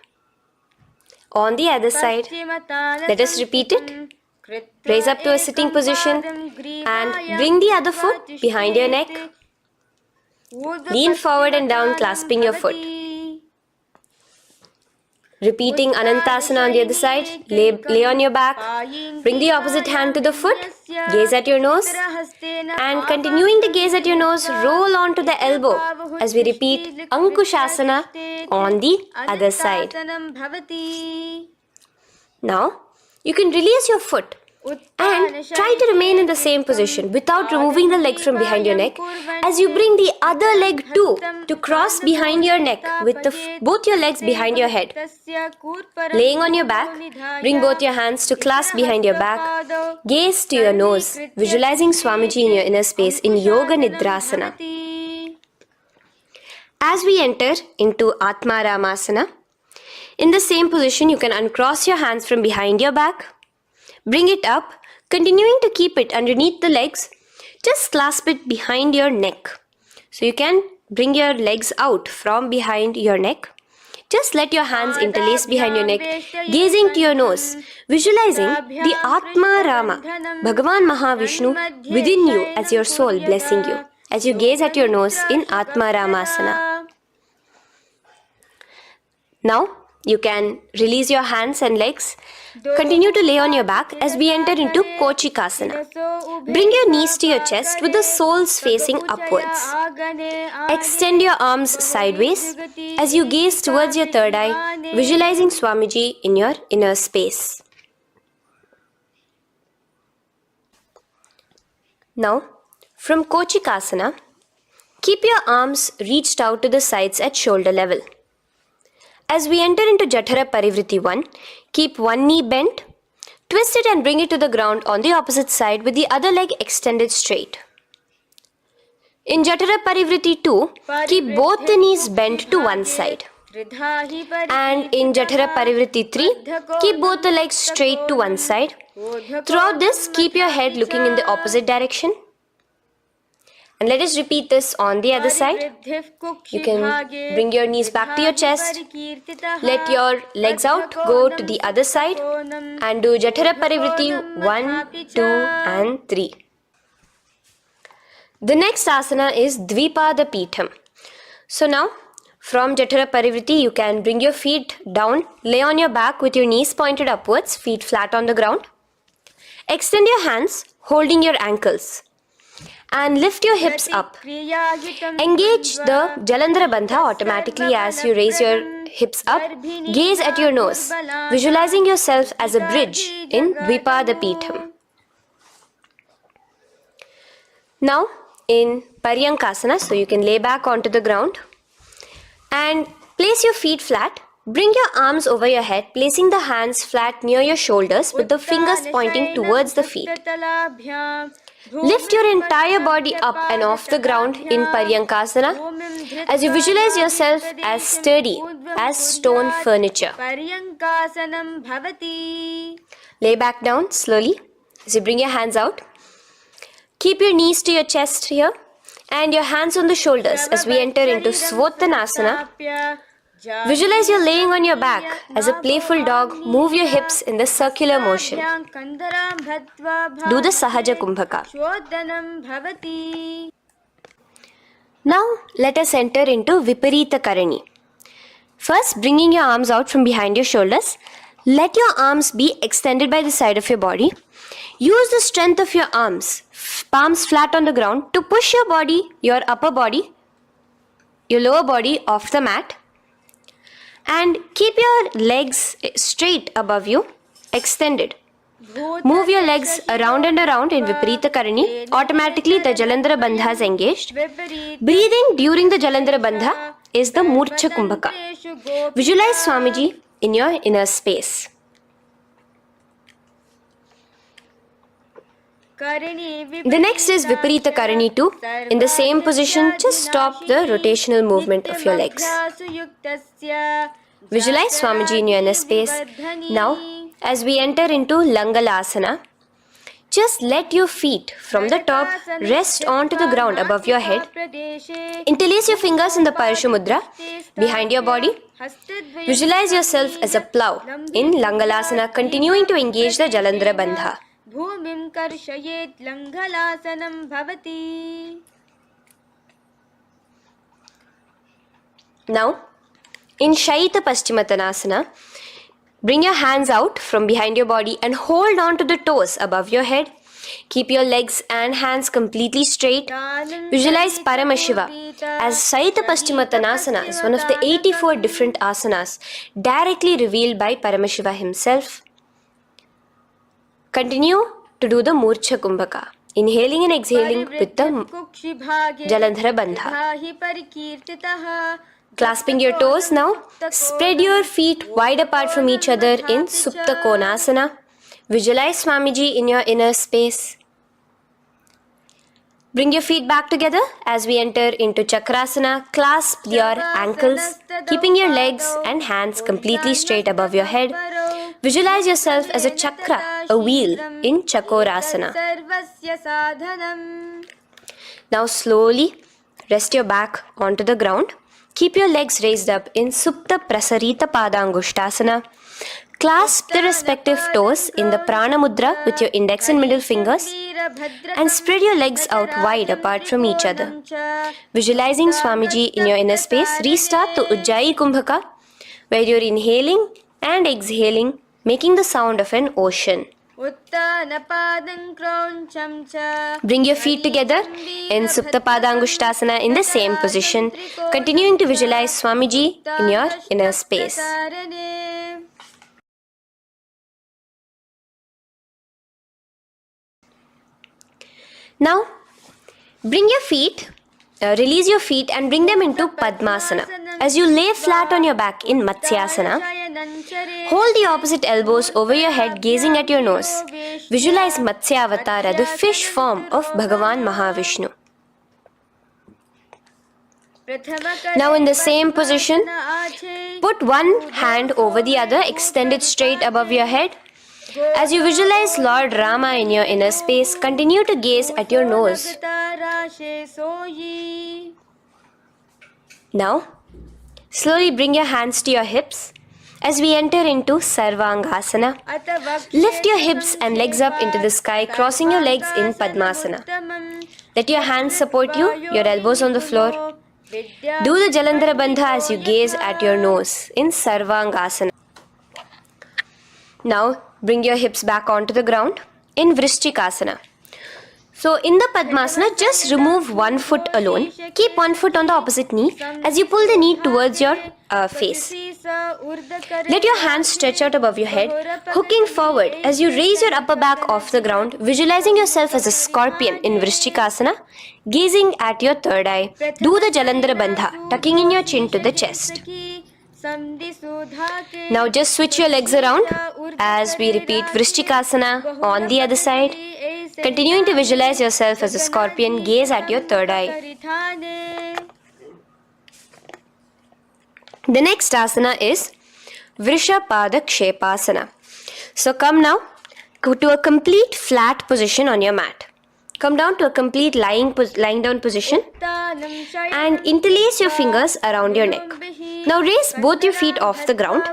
On the other side, let us repeat it. Raise up to a sitting position and bring the other foot behind your neck. Lean forward and down, clasping your foot. Repeating Anantasana on the other side. Lay on your back. Bring the opposite hand to the foot. Gaze at your nose. And continuing to gaze at your nose, roll onto the elbow as we repeat Ankushasana on the other side. Now, you can release your foot and try to remain in the same position without removing the leg from behind your neck as you bring the other leg too to cross behind your neck with both your legs behind your head. Laying on your back, bring both your hands to clasp behind your back. Gaze to your nose, visualizing Swamiji in your inner space in Yoga Nidrasana. As we enter into Atmaramasana, in the same position you can uncross your hands from behind your back. Bring it up, continuing to keep it underneath the legs. Just clasp it behind your neck. So you can bring your legs out from behind your neck. Just let your hands interlace behind your neck, gazing to your nose, visualizing the Atma Rama, Bhagavan Mahavishnu within you as your soul blessing you, as you gaze at your nose in Atma Ramasana. Now, you can release your hands and legs. Continue to lay on your back as we enter into Kochikasana. Bring your knees to your chest with the soles facing upwards. Extend your arms sideways as you gaze towards your third eye, visualizing Swamiji in your inner space. Now, from Kochikasana, keep your arms reached out to the sides at shoulder level. As we enter into Jatara Parivriti 1, keep one knee bent, twist it and bring it to the ground on the opposite side with the other leg extended straight. In Jatara Parivriti 2, keep both the knees bent to one side. And in Jatara Parivriti 3, keep both the legs straight to one side. Throughout this, keep your head looking in the opposite direction. And let us repeat this on the other side. You can bring your knees back to your chest. Let your legs out, go to the other side and do Jatara Parivriti 1, 2 and 3. The next asana is Dvipada Pitham. So now from Jatara Parivriti you can bring your feet down, lay on your back with your knees pointed upwards, feet flat on the ground. Extend your hands holding your ankles. And lift your hips up. Engage the Jalandhara Bandha automatically as you raise your hips up. Gaze at your nose, visualizing yourself as a bridge in Dvipada Pitham. Now in Paryankasana, so you can lay back onto the ground and place your feet flat. Bring your arms over your head, placing the hands flat near your shoulders with the fingers pointing towards the feet. Lift your entire body up and off the ground in Paryankasana as you visualize yourself as sturdy as stone furniture. Lay back down slowly as you bring your hands out. Keep your knees to your chest here and your hands on the shoulders as we enter into Svottanasana. Visualize you're laying on your back as a playful dog. Move your hips in the circular motion. Do the Sahaja Kumbhaka. Now let us enter into Viparita Karani. First, bringing your arms out from behind your shoulders. Let your arms be extended by the side of your body. Use the strength of your arms, palms flat on the ground, to push your body, your upper body, your lower body off the mat. And keep your legs straight above you, extended. Move your legs around and around in Viparita Karani. Automatically the Jalandhara Bandha is engaged. Breathing during the Jalandhara Bandha is the Murcha Kumbhaka. Visualize Swamiji in your inner space. The next is Viparita Karani 2. In the same position, just stop the rotational movement of your legs. Visualize Swamiji in your inner space. Now, as we enter into Langalasana, just let your feet from the top rest onto the ground above your head. Interlace your fingers in the Parashu Mudra behind your body. Visualize yourself as a plow in Langalasana, continuing to engage the Jalandhara Bandha. भूमिं कर्षयेत् लङ्घलासनं भवति. Now, in Shaita Paschimottanasana, bring your hands out from behind your body and hold on to the toes above your head. Keep your legs and hands completely straight. Visualize Paramashiva as Shaita Paschimottanasana is one of the 84 different asanas directly revealed by Paramashiva himself. Continue to do the Murcha Kumbhaka, inhaling and exhaling with the Jalandhara Bandha. Clasping your toes now, spread your feet wide apart from each other in Supta Konasana. Visualize Swamiji in your inner space. Bring your feet back together as we enter into Chakrasana. Clasp your ankles, keeping your legs and hands completely straight above your head. Visualize yourself as a chakra, a wheel in Chakorasana. Now slowly rest your back onto the ground. Keep your legs raised up in Supta Prasarita Padangushtasana. Clasp the respective toes in the Prana Mudra with your index and middle fingers and spread your legs out wide apart from each other. Visualizing Swamiji in your inner space, restart the Ujjayi Kumbhaka where you're inhaling and exhaling, making the sound of an ocean. Bring your feet together in Supta Padangushtasana in the same position, continuing to visualize Swamiji in your inner space. Now, bring your feet, release your feet and bring them into Padmasana. As you lay flat on your back in Matsyasana, hold the opposite elbows over your head, gazing at your nose. Visualize Matsya Avatara, the fish form of Bhagavan Mahavishnu. Now in the same position, put one hand over the other, extend it straight above your head. As you visualize Lord Rama in your inner space, continue to gaze at your nose. Now, slowly bring your hands to your hips as we enter into Sarvangasana. Lift your hips and legs up into the sky, crossing your legs in Padmasana. Let your hands support you, your elbows on the floor. Do the Jalandhara Bandha as you gaze at your nose in Sarvangasana. Now, bring your hips back onto the ground in Vrishchikasana. So, in the Padmasana, just remove one foot alone. Keep one foot on the opposite knee as you pull the knee towards your face. Let your hands stretch out above your head, hooking forward as you raise your upper back off the ground, visualizing yourself as a scorpion in Vrishchikasana, gazing at your third eye. Do the Jalandhara Bandha, tucking in your chin to the chest. Now just switch your legs around as we repeat Vrishchikasana on the other side. Continuing to visualize yourself as a scorpion, gaze at your third eye. The next asana is Vrishapada Kshepasana. So come now to a complete flat position on your mat. Come down to a complete lying down position and interlace your fingers around your neck. Now raise both your feet off the ground.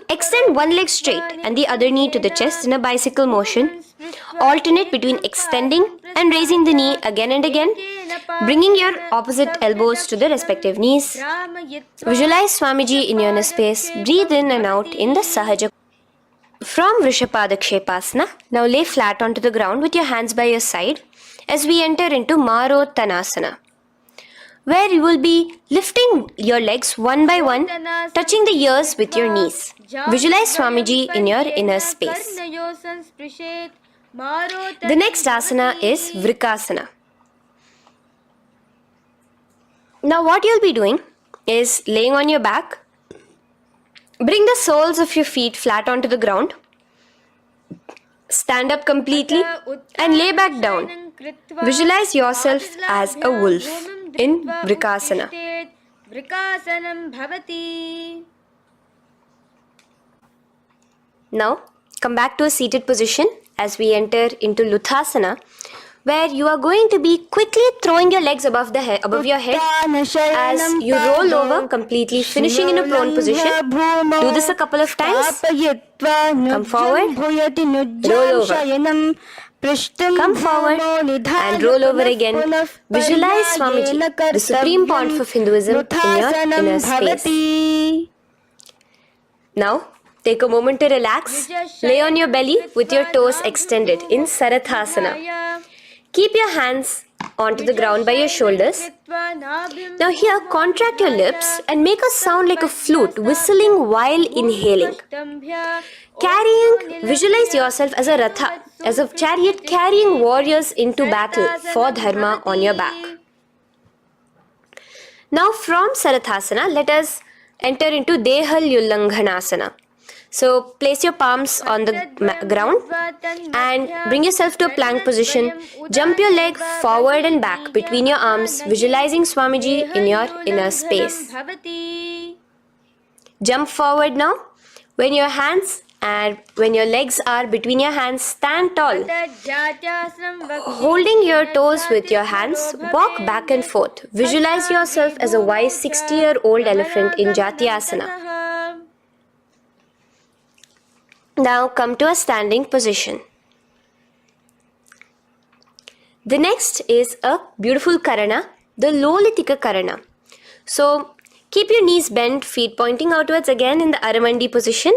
Extend one leg straight and the other knee to the chest in a bicycle motion. Alternate between extending and raising the knee again and again, bringing your opposite elbows to the respective knees. Visualize Swamiji in your inner space. Breathe in and out in the Sahaja. From Vrishapada Kshepasana, now lay flat onto the ground with your hands by your side as we enter into Marottanasana. where you will be lifting your legs one by one, touching the ears with your knees. Visualize Swamiji in your inner space. The next asana is Vrikasana. Now what you'll be doing is laying on your back. Bring the soles of your feet flat onto the ground. Stand up completely and lay back down. Visualize yourself as a wolf in Vrikasana. Now come back to a seated position as we enter into Luthasana, where you are going to be quickly throwing your legs above your head as you roll over completely, finishing in a prone position. Do this a couple of times. Come forward, roll over. Come forward and roll over again. Visualize Swamiji, the Supreme Pontiff of Hinduism, in your inner space. Now, take a moment to relax. Lay on your belly with your toes extended in Sarathasana. Keep your hands onto the ground by your shoulders. Now here, contract your lips and make a sound like a flute, whistling while inhaling. Visualize yourself as a ratha, as a chariot carrying warriors into battle for dharma on your back. Now from Sarathasana, let us enter into Dehal Ullanghanasana. So place your palms on the ground and bring yourself to a plank position. Jump your leg forward and back between your arms, visualizing Swamiji in your inner space. Jump forward now. When your legs are between your hands, stand tall. Holding your toes with your hands, walk back and forth. Visualize yourself as a wise 60-year-old elephant in Jatyasana. Now come to a standing position. The next is a beautiful karana, the Lolitika karana. So keep your knees bent, feet pointing outwards again in the Aramandi position.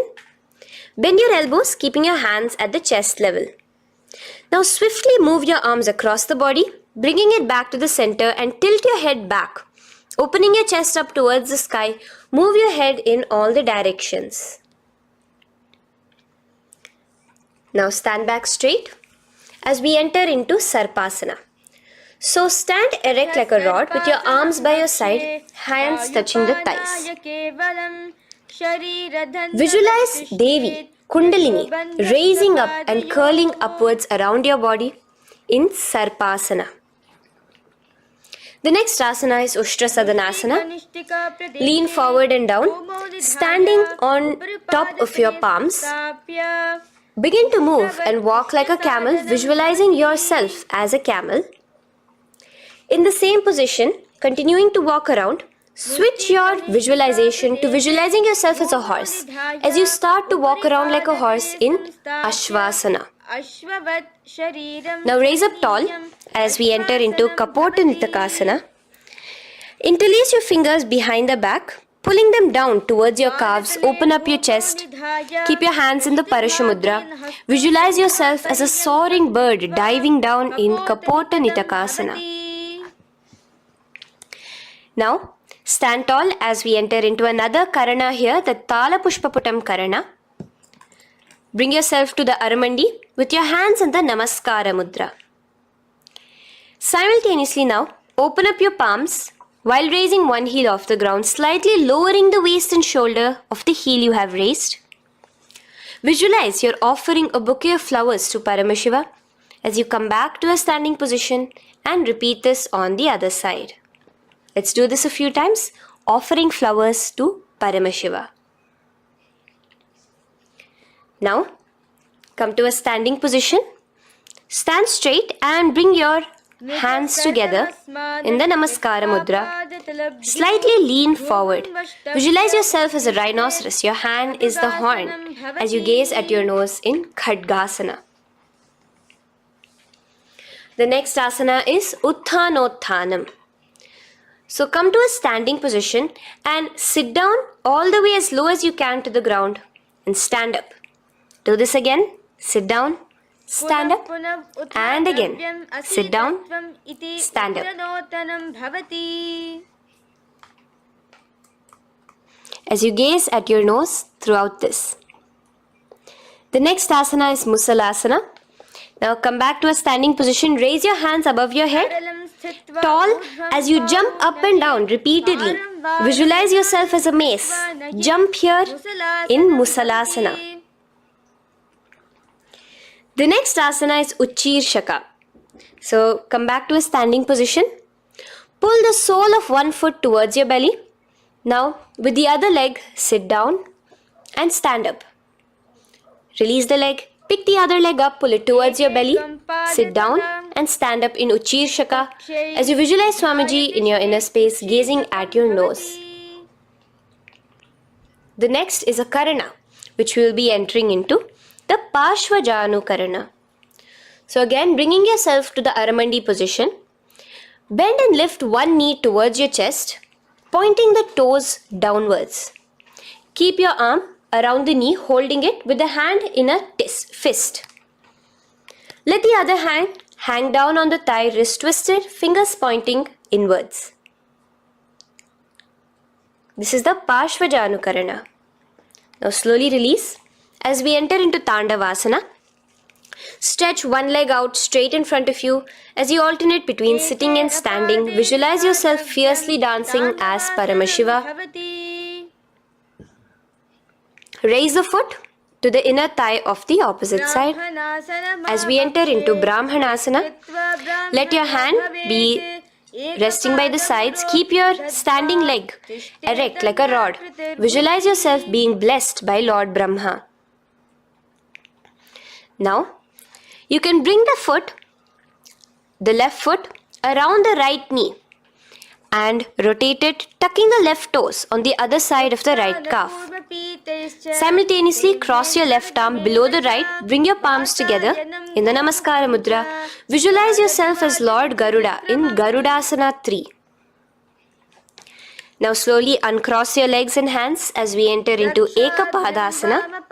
Bend your elbows, keeping your hands at the chest level. Now swiftly move your arms across the body, bringing it back to the center and tilt your head back. Opening your chest up towards the sky, move your head in all the directions. Now stand back straight as we enter into Sarpasana. So stand erect like a rod with your arms by your side, hands touching the thighs. Visualize Devi, Kundalini, raising up and curling upwards around your body in Sarpasana. The next asana is Ushtra Sadhanasana. Lean forward and down, standing on top of your palms. Begin to move and walk like a camel, visualizing yourself as a camel. In the same position, continuing to walk around, switch your visualization to visualizing yourself as a horse as you start to walk around like a horse in Ashvasana. Now raise up tall as we enter into Kapotanitakasana. Interlace your fingers behind the back. Pulling them down towards your calves, open up your chest. Keep your hands in the Parashamudra. Visualize yourself as a soaring bird diving down in Kapotanitakasana. Now, stand tall as we enter into another karana here, the Tala Pushpaputam karana. Bring yourself to the Aramandi with your hands in the Namaskara Mudra. Simultaneously now, open up your palms while raising one heel off the ground, slightly lowering the waist and shoulder of the heel you have raised. Visualize you're offering a bouquet of flowers to Paramashiva as you come back to a standing position and repeat this on the other side. Let's do this a few times, offering flowers to Paramashiva. Now, come to a standing position. Stand straight and bring your hands together in the Namaskara Mudra. Slightly lean forward. Visualize yourself as a rhinoceros. Your hand is the horn as you gaze at your nose in Khadgasana. The next asana is Uttanottanam. So come to a standing position and sit down all the way as low as you can to the ground and stand up. Do this again. Sit down stand up, and again. Sit down, stand up. As you gaze at your nose throughout this. The next asana is Musalasana. Now come back to a standing position. Raise your hands above your head. Tall as you jump up and down repeatedly. Visualize yourself as a mace. Jump here in Musalasana. The next asana is Uchirshaka. So come back to a standing position. Pull the sole of one foot towards your belly. Now with the other leg, sit down and stand up. Release the leg. Pick the other leg up, pull it towards your belly. Sit down and stand up in Uchirshaka as you visualize Swamiji in your inner space, gazing at your nose. The next is a Karana, which we will be entering into the Parshvajanu Karana. So again, bringing yourself to the Aramandi position. Bend and lift one knee towards your chest, pointing the toes downwards. Keep your arm around the knee, holding it with the hand in a fist. Let the other hand hang down on the thigh, wrist twisted, fingers pointing inwards. This is the Parshvajanu Karana. Now slowly release as we enter into Tandavasana. Stretch one leg out straight in front of you as you alternate between sitting and standing. Visualize yourself fiercely dancing as Paramashiva. Raise the foot to the inner thigh of the opposite side. As we enter into Brahmanasana, let your hand be resting by the sides. Keep your standing leg erect like a rod. Visualize yourself being blessed by Lord Brahma. Now, you can bring the left foot around the right knee and rotate it, tucking the left toes on the other side of the right calf. Simultaneously cross your left arm below the right, bring your palms together in the Namaskara Mudra. Visualize yourself as Lord Garuda in Garudasana 3. Now slowly uncross your legs and hands as we enter into Ekapadasana,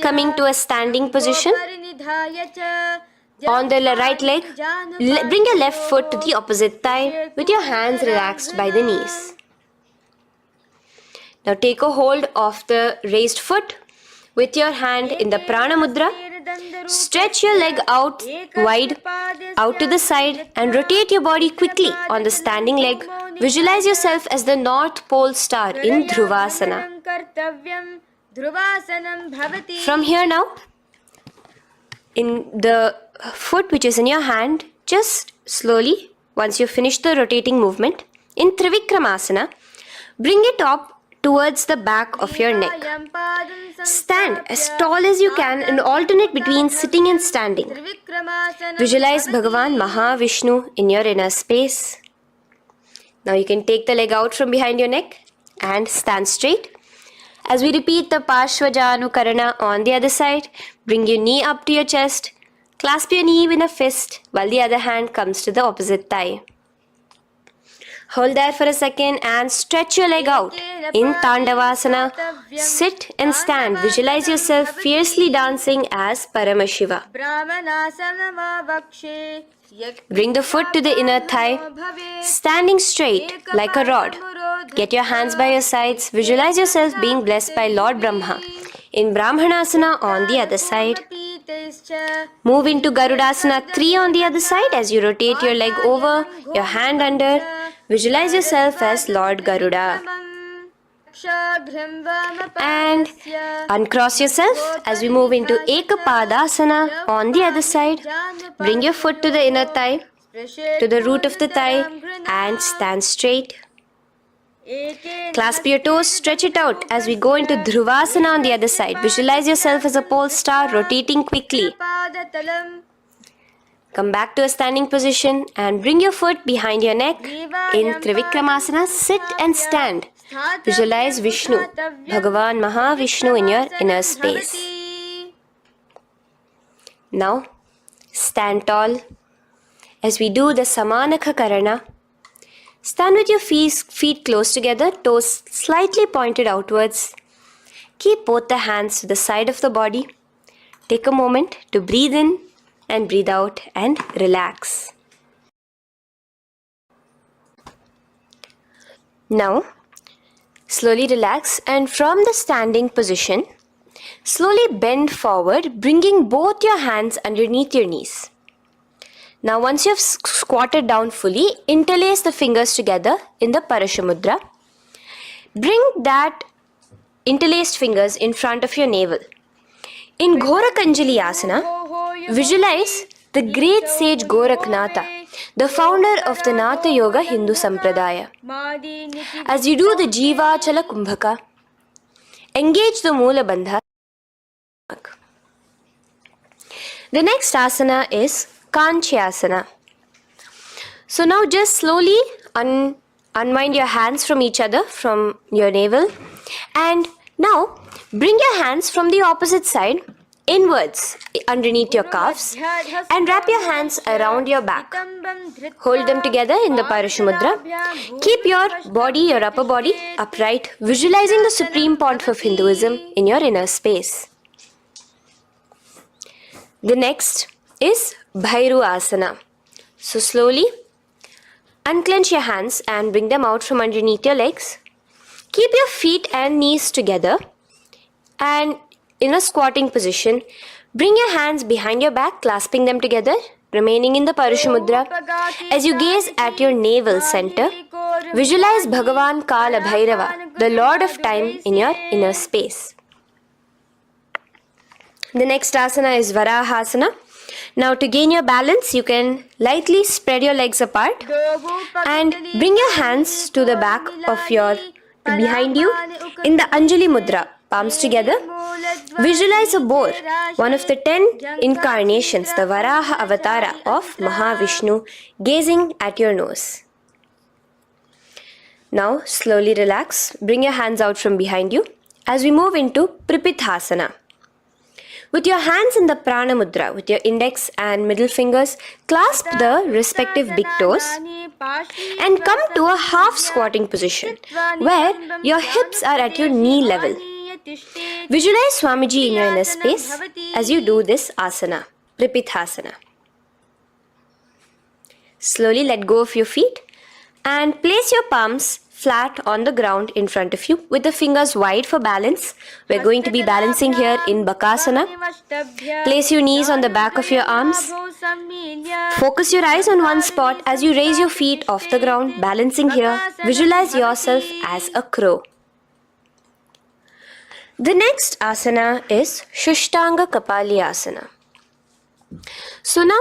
coming to a standing position. On the right leg, bring your left foot to the opposite thigh with your hands relaxed by the knees. Now take a hold of the raised foot with your hand in the Prana Mudra. Stretch your leg out wide, out to the side, and rotate your body quickly on the standing leg. Visualize yourself as the North Pole star in Dhruvasana. From here now, in the foot which is in your hand, just slowly, once you finish the rotating movement, in Trivikramasana, bring it up towards the back of your neck. Stand as tall as you can and alternate between sitting and standing. Visualize Bhagavan Mahavishnu in your inner space. Now you can take the leg out from behind your neck and stand straight. As we repeat the Parshvajanu Karana on the other side, bring your knee up to your chest, clasp your knee in a fist while the other hand comes to the opposite thigh. Hold there for a second and stretch your leg out in Tandavasana. Sit and stand. Visualize yourself fiercely dancing as Paramashiva. Bring the foot to the inner thigh, standing straight like a rod. Get your hands by your sides. Visualize yourself being blessed by Lord Brahma. In Brahmanasana on the other side. Move into Garudasana 3 on the other side as you rotate your leg over, your hand under. Visualize yourself as Lord Garuda. And uncross yourself as we move into Ekapadasana on the other side. Bring your foot to the inner thigh, to the root of the thigh, and stand straight. Clasp your toes, stretch it out as we go into Dhruvasana on the other side. Visualize yourself as a pole star rotating quickly. Come back to a standing position and bring your foot behind your neck. In Trivikramasana, sit and stand. Visualize Vishnu, Bhagavan Mahavishnu in your inner space. Now, stand tall as we do the Samanakha Karana. Stand with your feet close together, toes slightly pointed outwards. Keep both the hands to the side of the body. Take a moment to breathe in and breathe out and relax. Now, slowly relax, and from the standing position, slowly bend forward, bringing both your hands underneath your knees. Now, once you've squatted down fully, interlace the fingers together in the Parashamudra. Bring that interlaced fingers in front of your navel. In Ghorakanjali Asana, visualize the great sage Goraknatha, the founder of the Natha Yoga Hindu Sampradaya. As you do the Jiva Chala Kumbhaka, engage the Moola Bandha. The next asana is Kanchyasana. So now just slowly unwind your hands from each other, from your navel, and now bring your hands from the opposite side inwards underneath your calves and wrap your hands around your back. Hold them together in the Parashamudra. Keep your body, your upper body, upright, visualizing the Supreme Pontiff of Hinduism in your inner space. The next is Bhairu Asana. So slowly unclench your hands and bring them out from underneath your legs. Keep your feet and knees together, and in a squatting position, bring your hands behind your back, clasping them together, remaining in the Parashamudra. As you gaze at your navel center, visualize Bhagavan Kala Bhairava, the Lord of Time, in your inner space. The next asana is Varahasana. Now, to gain your balance, you can lightly spread your legs apart and bring your hands to the back of behind you in the Anjali Mudra, palms together. Visualize a boar, one of the 10 incarnations, the Varaha Avatara of Mahavishnu, gazing at your nose. Now, slowly relax. Bring your hands out from behind you as we move into Pripithasana. With your hands in the Prana Mudra, with your index and middle fingers, clasp the respective big toes and come to a half squatting position where your hips are at your knee level. Visualize Swamiji in your inner space as you do this asana, Pripithasana. Slowly let go of your feet and place your palms flat on the ground in front of you with the fingers wide for balance. We're going to be balancing here in Bakasana. Place your knees on the back of your arms. Focus your eyes on one spot as you raise your feet off the ground, balancing here. Visualize yourself as a crow. The next asana is Shushtanga Kapali Asana. So now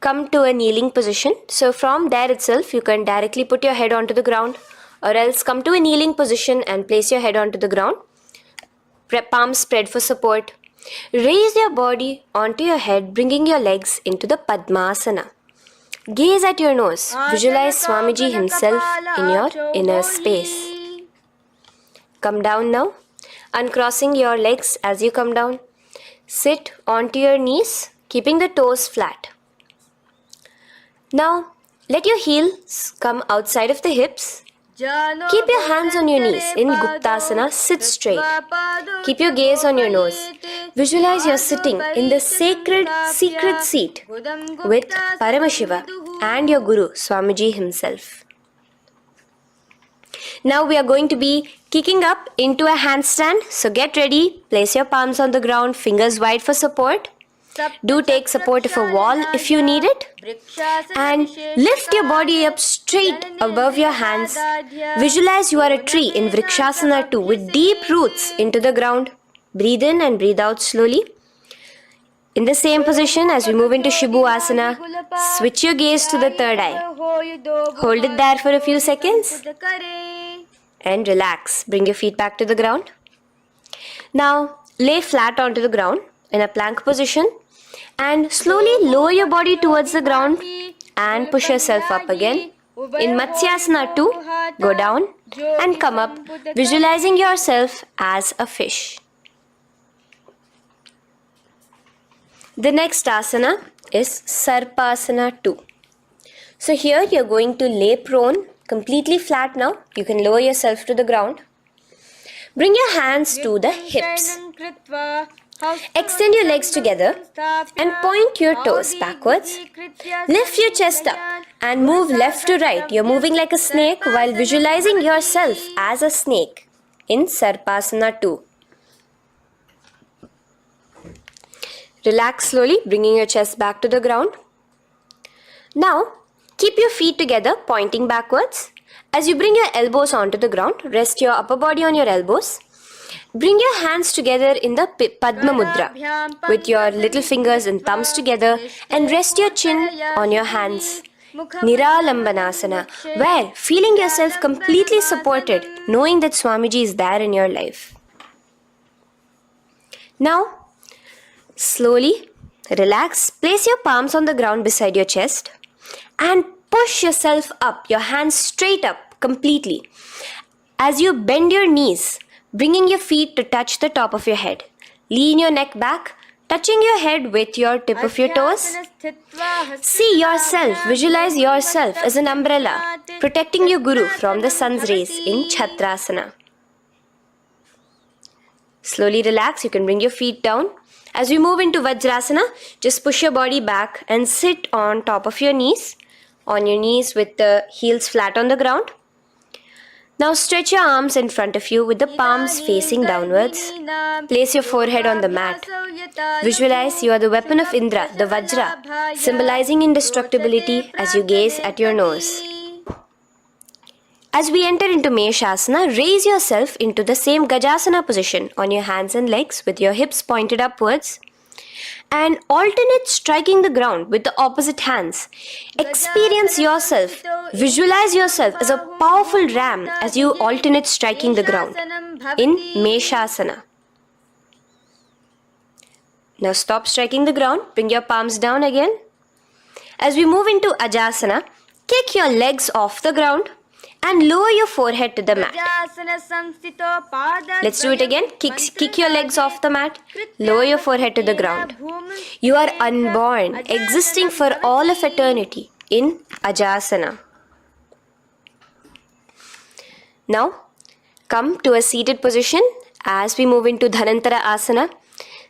come to a kneeling position. So from there itself, you can directly put your head onto the ground, or else come to a kneeling position and place your head onto the ground. Palms spread for support. Raise your body onto your head, bringing your legs into the Padmasana. Gaze at your nose. Visualize Swamiji himself in your inner space. Come down now, uncrossing your legs as you come down. Sit onto your knees, keeping the toes flat. Now, let your heels come outside of the hips. Keep your hands on your knees. In Guptasana, sit straight. Keep your gaze on your nose. Visualize you're sitting in the sacred secret seat with Paramashiva and your Guru, Swamiji himself. Now we are going to be kicking up into a handstand. So get ready. Place your palms on the ground, fingers wide for support. Do take support of a wall if you need it. And lift your body up straight above your hands. Visualize you are a tree in Vrikshasana 2 with deep roots into the ground. Breathe in and breathe out slowly. In the same position as we move into Shibhu Asana, switch your gaze to the third eye. Hold it there for a few seconds and relax. Bring your feet back to the ground. Now lay flat onto the ground in a plank position and slowly lower your body towards the ground and push yourself up again. In Matsyasana 2, go down and come up, visualizing yourself as a fish. The next asana is Sarpasana 2. So here you're going to lay prone, completely flat now. You can lower yourself to the ground. Bring your hands to the hips. Extend your legs together and point your toes backwards. Lift your chest up and move left to right. You're moving like a snake while visualizing yourself as a snake in Sarpasana 2. Relax slowly, bringing your chest back to the ground. Now, keep your feet together, pointing backwards. As you bring your elbows onto the ground, rest your upper body on your elbows. Bring your hands together in the Padma Mudra with your little fingers and thumbs together and rest your chin on your hands. Niralambanasana, where feeling yourself completely supported, knowing that Swamiji is there in your life. Now, slowly relax, place your palms on the ground beside your chest and push yourself up, your hands straight up completely. As you bend your knees, bringing your feet to touch the top of your head. Lean your neck back, touching your head with your tip of your toes. See yourself, visualize yourself as an umbrella, protecting your Guru from the sun's rays in Chhatrasana. Slowly relax, you can bring your feet down. As we move into Vajrasana, just push your body back and sit on top of your knees, with the heels flat on the ground. Now stretch your arms in front of you with the palms facing downwards. Place your forehead on the mat. Visualize you are the weapon of Indra, the Vajra, symbolizing indestructibility as you gaze at your nose. As we enter into Meshasana, raise yourself into the same Gajasana position on your hands and legs with your hips pointed upwards and alternate striking the ground with the opposite hands. Experience yourself, visualize yourself as a powerful ram as you alternate striking the ground in Meshasana. Now stop striking the ground, bring your palms down again. As we move into Ajasana, kick your legs off the ground and lower your forehead to the mat. Let's do it again. Kick your legs off the mat. Lower your forehead to the ground. You are unborn, existing for all of eternity in Ajasana. Now, come to a seated position as we move into Dhanantara Asana.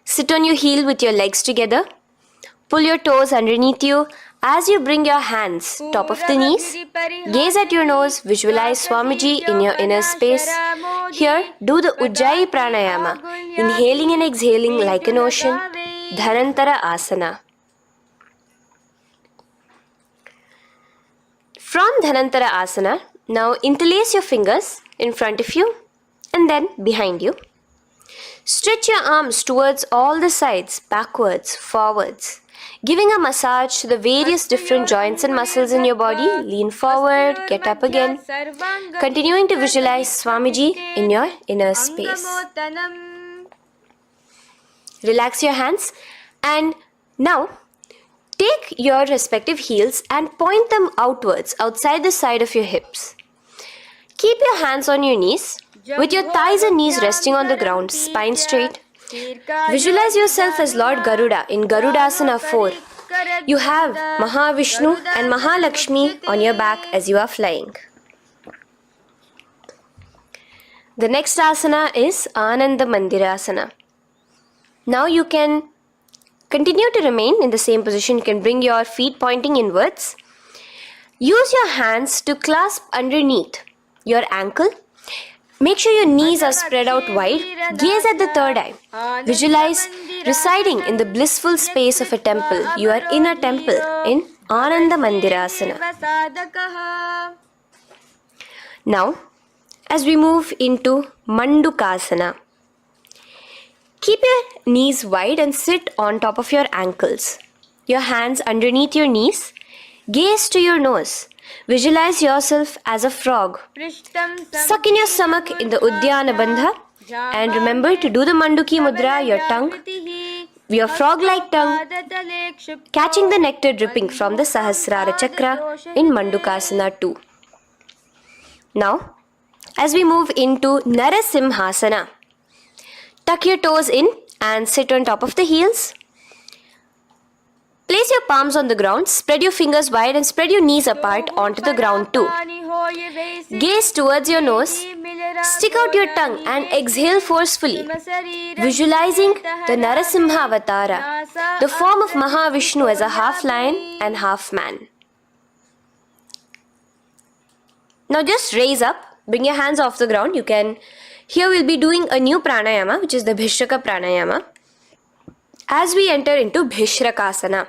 Sit on your heel with your legs together. Pull your toes underneath you. As you bring your hands top of the knees, gaze at your nose, visualize Swamiji in your inner space. Here, do the Ujjayi Pranayama, inhaling and exhaling like an ocean, Dhanantara Asana. From Dhanantara Asana, now interlace your fingers in front of you and then behind you. Stretch your arms towards all the sides, backwards, forwards. Giving a massage to the various different joints and muscles in your body. Lean forward, get up again. Continuing to visualize Swamiji in your inner space. Relax your hands and now take your respective heels and point them outwards, outside the side of your hips. Keep your hands on your knees with your thighs and knees resting on the ground, spine straight. Visualize yourself as Lord Garuda in Garudasana 4. You have Mahavishnu and Mahalakshmi on your back as you are flying. The next asana is Ananda Mandirasana. Now you can continue to remain in the same position. You can bring your feet pointing inwards. Use your hands to clasp underneath your ankle. Make sure your knees are spread out wide. Gaze at the third eye. Visualize residing in the blissful space of a temple. You are in a temple in Ananda Mandirasana. Now, as we move into Mandukasana, keep your knees wide and sit on top of your ankles. Your hands underneath your knees. Gaze to your nose. Visualize yourself as a frog. Suck in your stomach in the Uddiyana Bandha and remember to do the Manduki Mudra, your tongue, your frog-like tongue, catching the nectar dripping from the Sahasrara Chakra in Mandukasana 2. Now, as we move into Narasimhasana, tuck your toes in and sit on top of the heels. Place your palms on the ground, spread your fingers wide and spread your knees apart onto the ground too. Gaze towards your nose Stick out your tongue and exhale forcefully, visualizing the Narasimha Avatara, the form of Mahavishnu as a half lion and half man. Now just raise up, bring your hands off the ground. Here we'll be doing a new pranayama, which is the Bhishraka pranayama, as we enter into Bhishrakasana.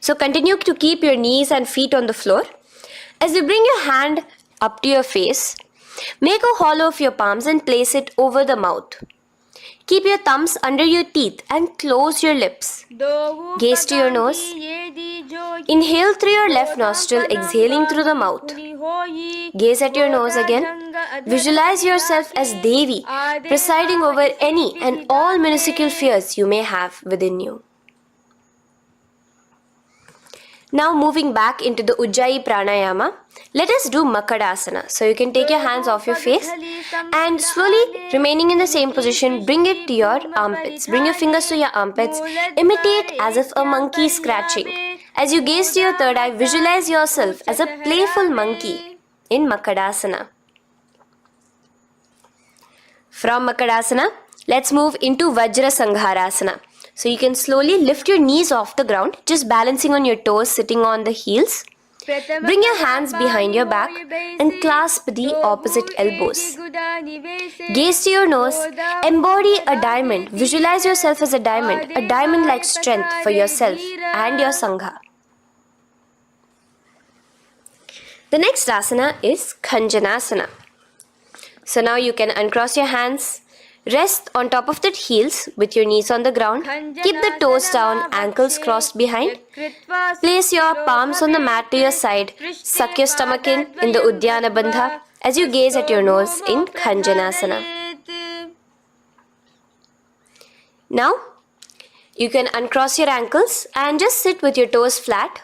So continue to keep your knees and feet on the floor. As you bring your hand up to your face, make a hollow of your palms and place it over the mouth. Keep your thumbs under your teeth and close your lips. Gaze to your nose. Inhale through your left nostril, exhaling through the mouth. Gaze at your nose again. Visualize yourself as Devi, presiding over any and all minuscule fears you may have within you. Now moving back into the Ujjayi Pranayama, let us do Makadasana. So you can take your hands off your face and slowly remaining in the same position, bring it to your armpits. Bring your fingers to your armpits. Imitate as if a monkey is scratching. As you gaze to your third eye, visualize yourself as a playful monkey in Makadasana. From Makadasana, let's move into Vajra Sangharasana. So you can slowly lift your knees off the ground, just balancing on your toes, sitting on the heels. Bring your hands behind your back and clasp the opposite elbows. Gaze to your nose, embody a diamond. Visualize yourself as a diamond-like strength for yourself and your Sangha. The next asana is Khanjanasana. So now you can uncross your hands. Rest on top of the heels with your knees on the ground. Keep the toes down, ankles crossed behind. Place your palms on the mat to your side. Suck your stomach in the Uddiyana Bandha as you gaze at your nose in Khanjanasana. Now, you can uncross your ankles and just sit with your toes flat.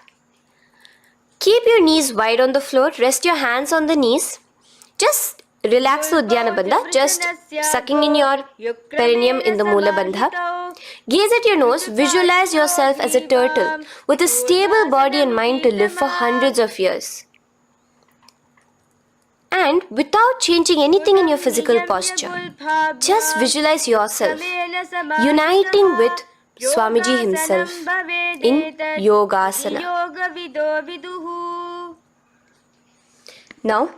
Keep your knees wide on the floor. Rest your hands on the knees. Just relax the Uddiyana Bandha, just sucking in your perineum in the Mula Bandha. Gaze at your nose, visualize yourself as a turtle with a stable body and mind to live for hundreds of years. And without changing anything in your physical posture, just visualize yourself uniting with Swamiji himself in Yogasana. Now,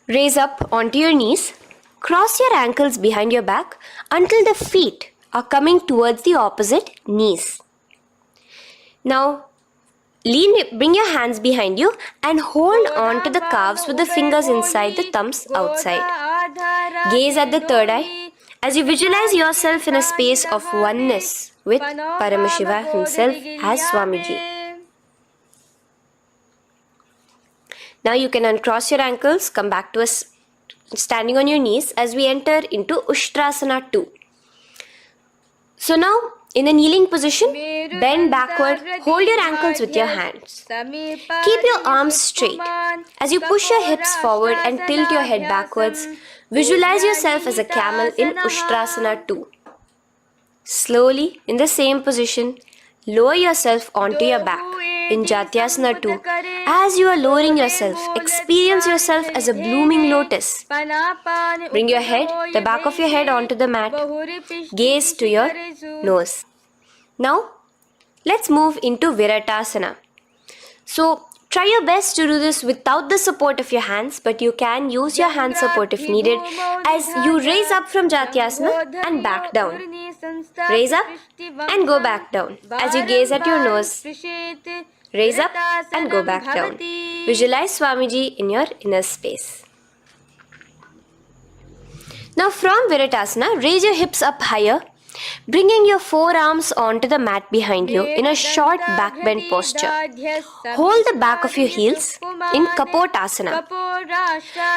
raise up onto your knees, cross your ankles behind your back until the feet are coming towards the opposite knees. Now, bring your hands behind you and hold on to the calves with the fingers inside, the thumbs outside. Gaze at the third eye as you visualize yourself in a space of oneness with Paramashiva himself as Swamiji. Now you can uncross your ankles, come back to standing on your knees as we enter into Ushtrasana 2. So now, in a kneeling position, bend backward, hold your ankles with your hands. Keep your arms straight. As you push your hips forward and tilt your head backwards, visualize yourself as a camel in Ushtrasana 2. Slowly, in the same position, lower yourself onto your back in Jatyasana 2. As you are lowering yourself, experience yourself as a blooming lotus. Bring your head, the back of your head onto the mat. Gaze to your nose. Now, let's move into Viratasana. So, try your best to do this without the support of your hands, but you can use your hand support if needed as you raise up from Jatyasana and back down. Raise up and go back down as you gaze at your nose. Raise up and go back down. Visualize Swamiji in your inner space. Now from Viratasana, raise your hips up higher, bringing your forearms onto the mat behind you in a short back bend posture. Hold the back of your heels in Kapotasana.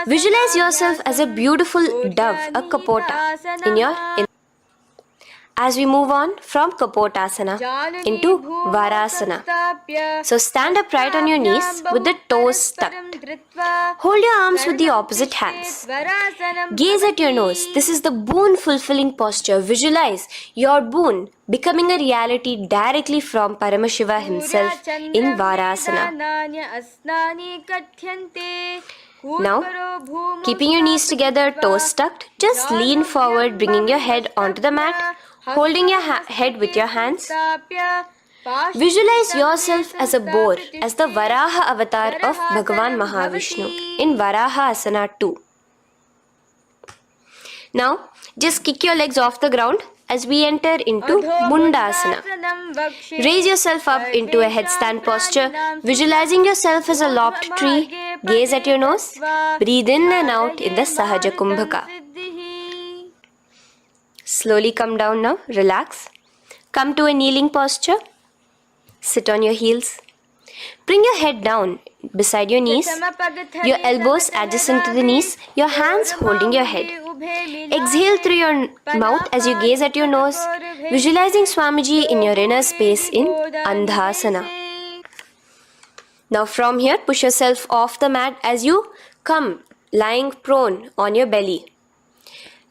Visualize yourself as a beautiful dove, a Kapota, in your inner. As we move on from Kapotasana into Varasana. So stand upright on your knees with the toes tucked. Hold your arms with the opposite hands. Gaze at your nose. This is the boon fulfilling posture. Visualize your boon becoming a reality directly from Paramashiva himself in Varasana. Now, keeping your knees together, toes tucked, just lean forward, bringing your head onto the mat, holding your head with your hands. Visualize yourself as a boar, as the Varaha avatar of Bhagavan Mahavishnu in Varaha Asana 2. Now, just kick your legs off the ground as we enter into Mundasana. Raise yourself up into a headstand posture, visualizing yourself as a lopped tree. Gaze at your nose. Breathe in and out in the Sahaja Kumbhaka. Slowly come down now. Relax. Come to a kneeling posture. Sit on your heels. Bring your head down beside your knees, your elbows adjacent to the knees, your hands holding your head. Exhale through your mouth as you gaze at your nose, visualizing Swamiji in your inner space in Andhasana. Now from here, push yourself off the mat as you come lying prone on your belly.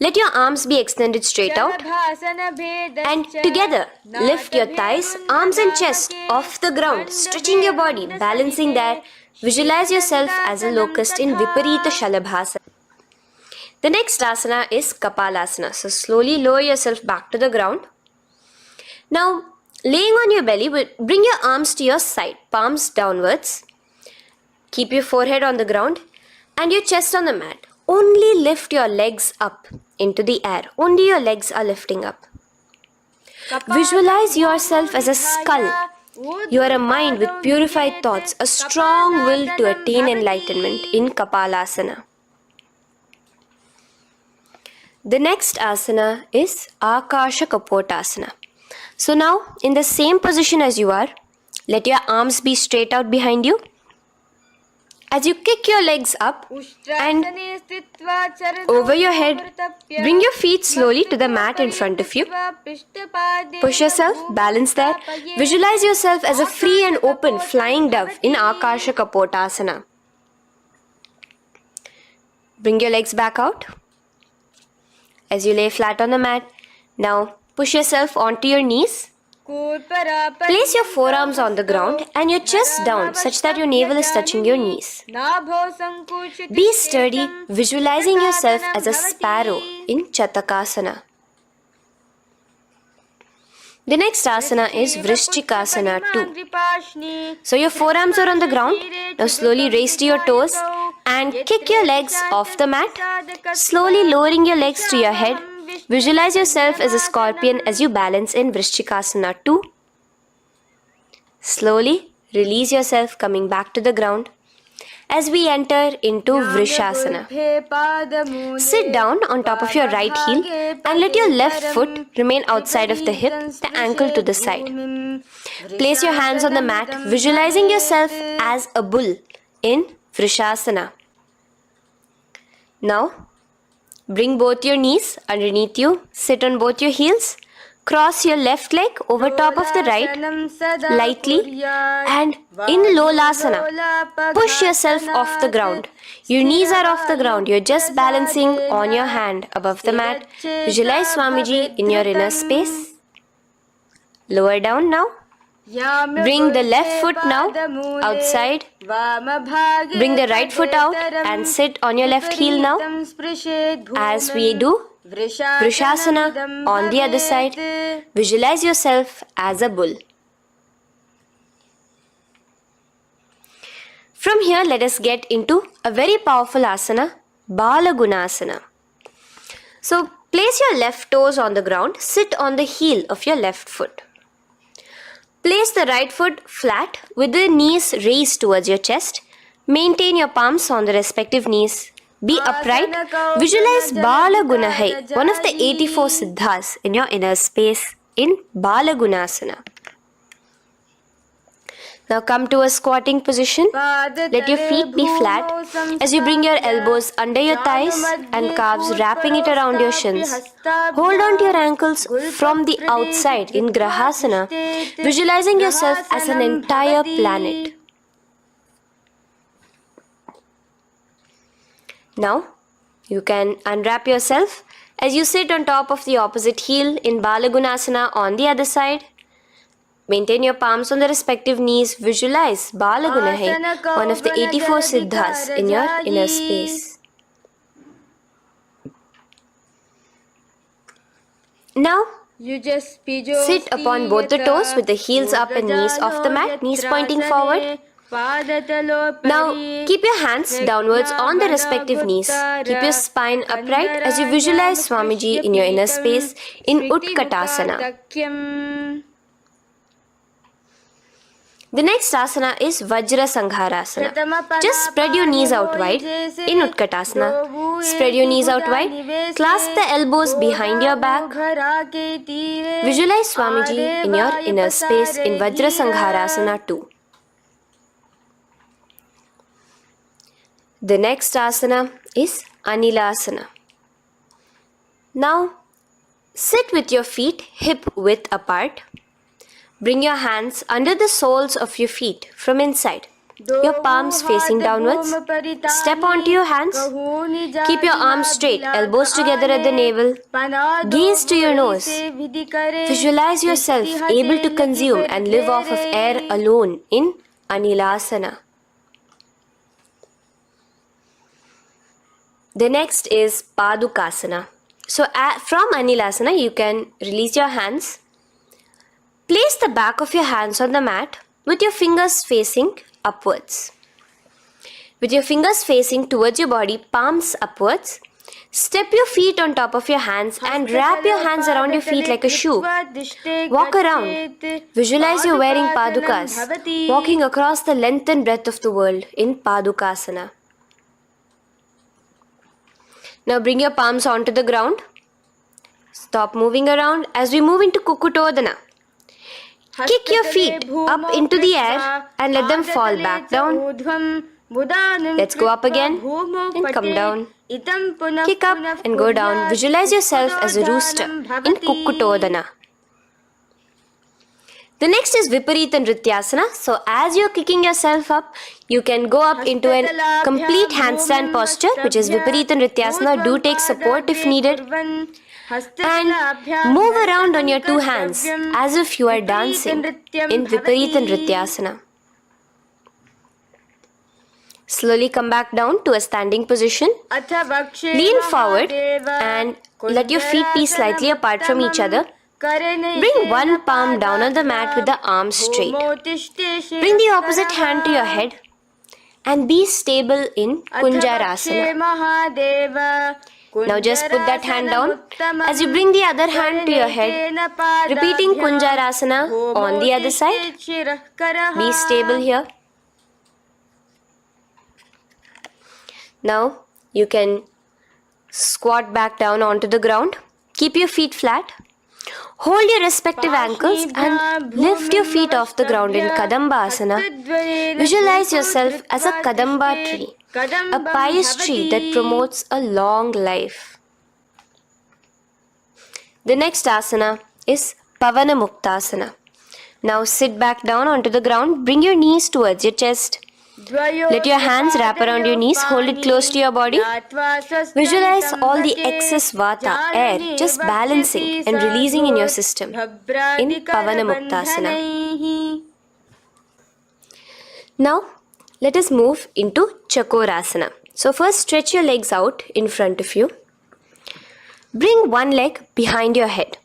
Let your arms be extended straight out and together lift your thighs, arms and chest off the ground, stretching your body, balancing there. Visualize yourself as a locust in Viparita Shalabhasana. The next asana is Kapalasana. So slowly lower yourself back to the ground. Now laying on your belly, bring your arms to your side, palms downwards. Keep your forehead on the ground and your chest on the mat. Only lift your legs up into the air. Only your legs are lifting up. Visualize yourself as a skull. You are a mind with purified thoughts, a strong will to attain enlightenment in Kapalasana. The next asana is Akasha Kapotasana. So now, in the same position as you are, let your arms be straight out behind you. As you kick your legs up and over your head, bring your feet slowly to the mat in front of you. Push yourself, balance there. Visualize yourself as a free and open flying dove in Akasha Kapotasana. Bring your legs back out as you lay flat on the mat. Now push yourself onto your knees. Place your forearms on the ground and your chest down such that your navel is touching your knees. Be sturdy, visualizing yourself as a sparrow in Chatakasana. The next asana is Vrishchikasana 2. So your forearms are on the ground. Now slowly raise to your toes and kick your legs off the mat. Slowly lowering your legs to your head. Visualize yourself as a scorpion as you balance in Vrishchikasana 2. Slowly release yourself, coming back to the ground as we enter into Vrishasana. Sit down on top of your right heel and let your left foot remain outside of the hip, the ankle to the side. Place your hands on the mat, visualizing yourself as a bull in Vrishasana. Now, bring both your knees underneath you, sit on both your heels, cross your left leg over top of the right, lightly, and in Lolasana, push yourself off the ground. Your knees are off the ground, you're just balancing on your hand above the mat. Visualize Swamiji in your inner space. Lower down now. Bring the left foot now outside. Bring the right foot out and sit on your left heel now. As we do Vrishasana on the other side, visualize yourself as a bull. From here, let us get into a very powerful asana, Balagunasana. So, place your left toes on the ground, sit on the heel of your left foot. Place the right foot flat with the knees raised towards your chest. Maintain your palms on the respective knees. Be upright. Visualize Balagunahai, one of the 84 siddhas in your inner space in Balagunasana. Now come to a squatting position. Let your feet be flat as you bring your elbows under your thighs and calves, wrapping it around your shins. Hold on to your ankles from the outside in Grahasana, visualizing yourself as an entire planet. Now, you can unwrap yourself as you sit on top of the opposite heel in Balagunasana on the other side. Maintain your palms on the respective knees. Visualize Bala Gunahai, one of the 84 siddhas in your inner space. Now, sit upon both the toes with the heels up and knees off the mat, knees pointing forward. Now, keep your hands downwards on the respective knees. Keep your spine upright as you visualize Swamiji in your inner space in Utkatasana. The next asana is Vajra Sangharasana. Just spread your knees out wide in Utkatasana. Spread your knees out wide. Clasp the elbows behind your back. Visualize Swamiji in your inner space in Vajra Sangharasana 2. The next asana is Anilasana. Now, sit with your feet hip width apart. Bring your hands under the soles of your feet from inside. Your palms facing downwards. Step onto your hands. Keep your arms straight, elbows together at the navel. Gaze to your nose. Visualize yourself able to consume and live off of air alone in Anilasana. The next is Padukasana. So from Anilasana, you can release your hands. Place the back of your hands on the mat with your fingers facing upwards. With your fingers facing towards your body, palms upwards. Step your feet on top of your hands and wrap your hands around your feet like a shoe. Walk around. Visualize you're wearing padukas, walking across the length and breadth of the world in Padukasana. Now bring your palms onto the ground. Stop moving around as we move into Kukutodana. Kick your feet up into the air and let them fall back down. Let's go up again and come down. Kick up and go down. Visualize yourself as a rooster in Kukutodana. The next is Viparita Nrityasana. So as you're kicking yourself up, you can go up into a complete handstand posture, which is Viparita Nrityasana. Do take support if needed. And move around on your two hands as if you are dancing in Viparita Nrityasana. Slowly come back down to a standing position. Lean forward and let your feet be slightly apart from each other. Bring one palm down on the mat with the arms straight. Bring the opposite hand to your head and be stable in Kunjarasana. Now just put that hand down as you bring the other hand to your head, repeating Kunjarasana on the other side. Be stable here. Now you can squat back down onto the ground. Keep your feet flat. Hold your respective ankles and lift your feet off the ground in Kadambasana. Visualize yourself as a Kadamba tree, a pious tree that promotes a long life. The next asana is Pavana Muktasana. Now sit back down onto the ground. Bring your knees towards your chest. Let your hands wrap around your knees. Hold it close to your body. Visualize all the excess vata, air, just balancing and releasing in your system in Pavana Muktasana. Now, let us move into Chakorasana. So first stretch your legs out in front of you. Bring one leg behind your head.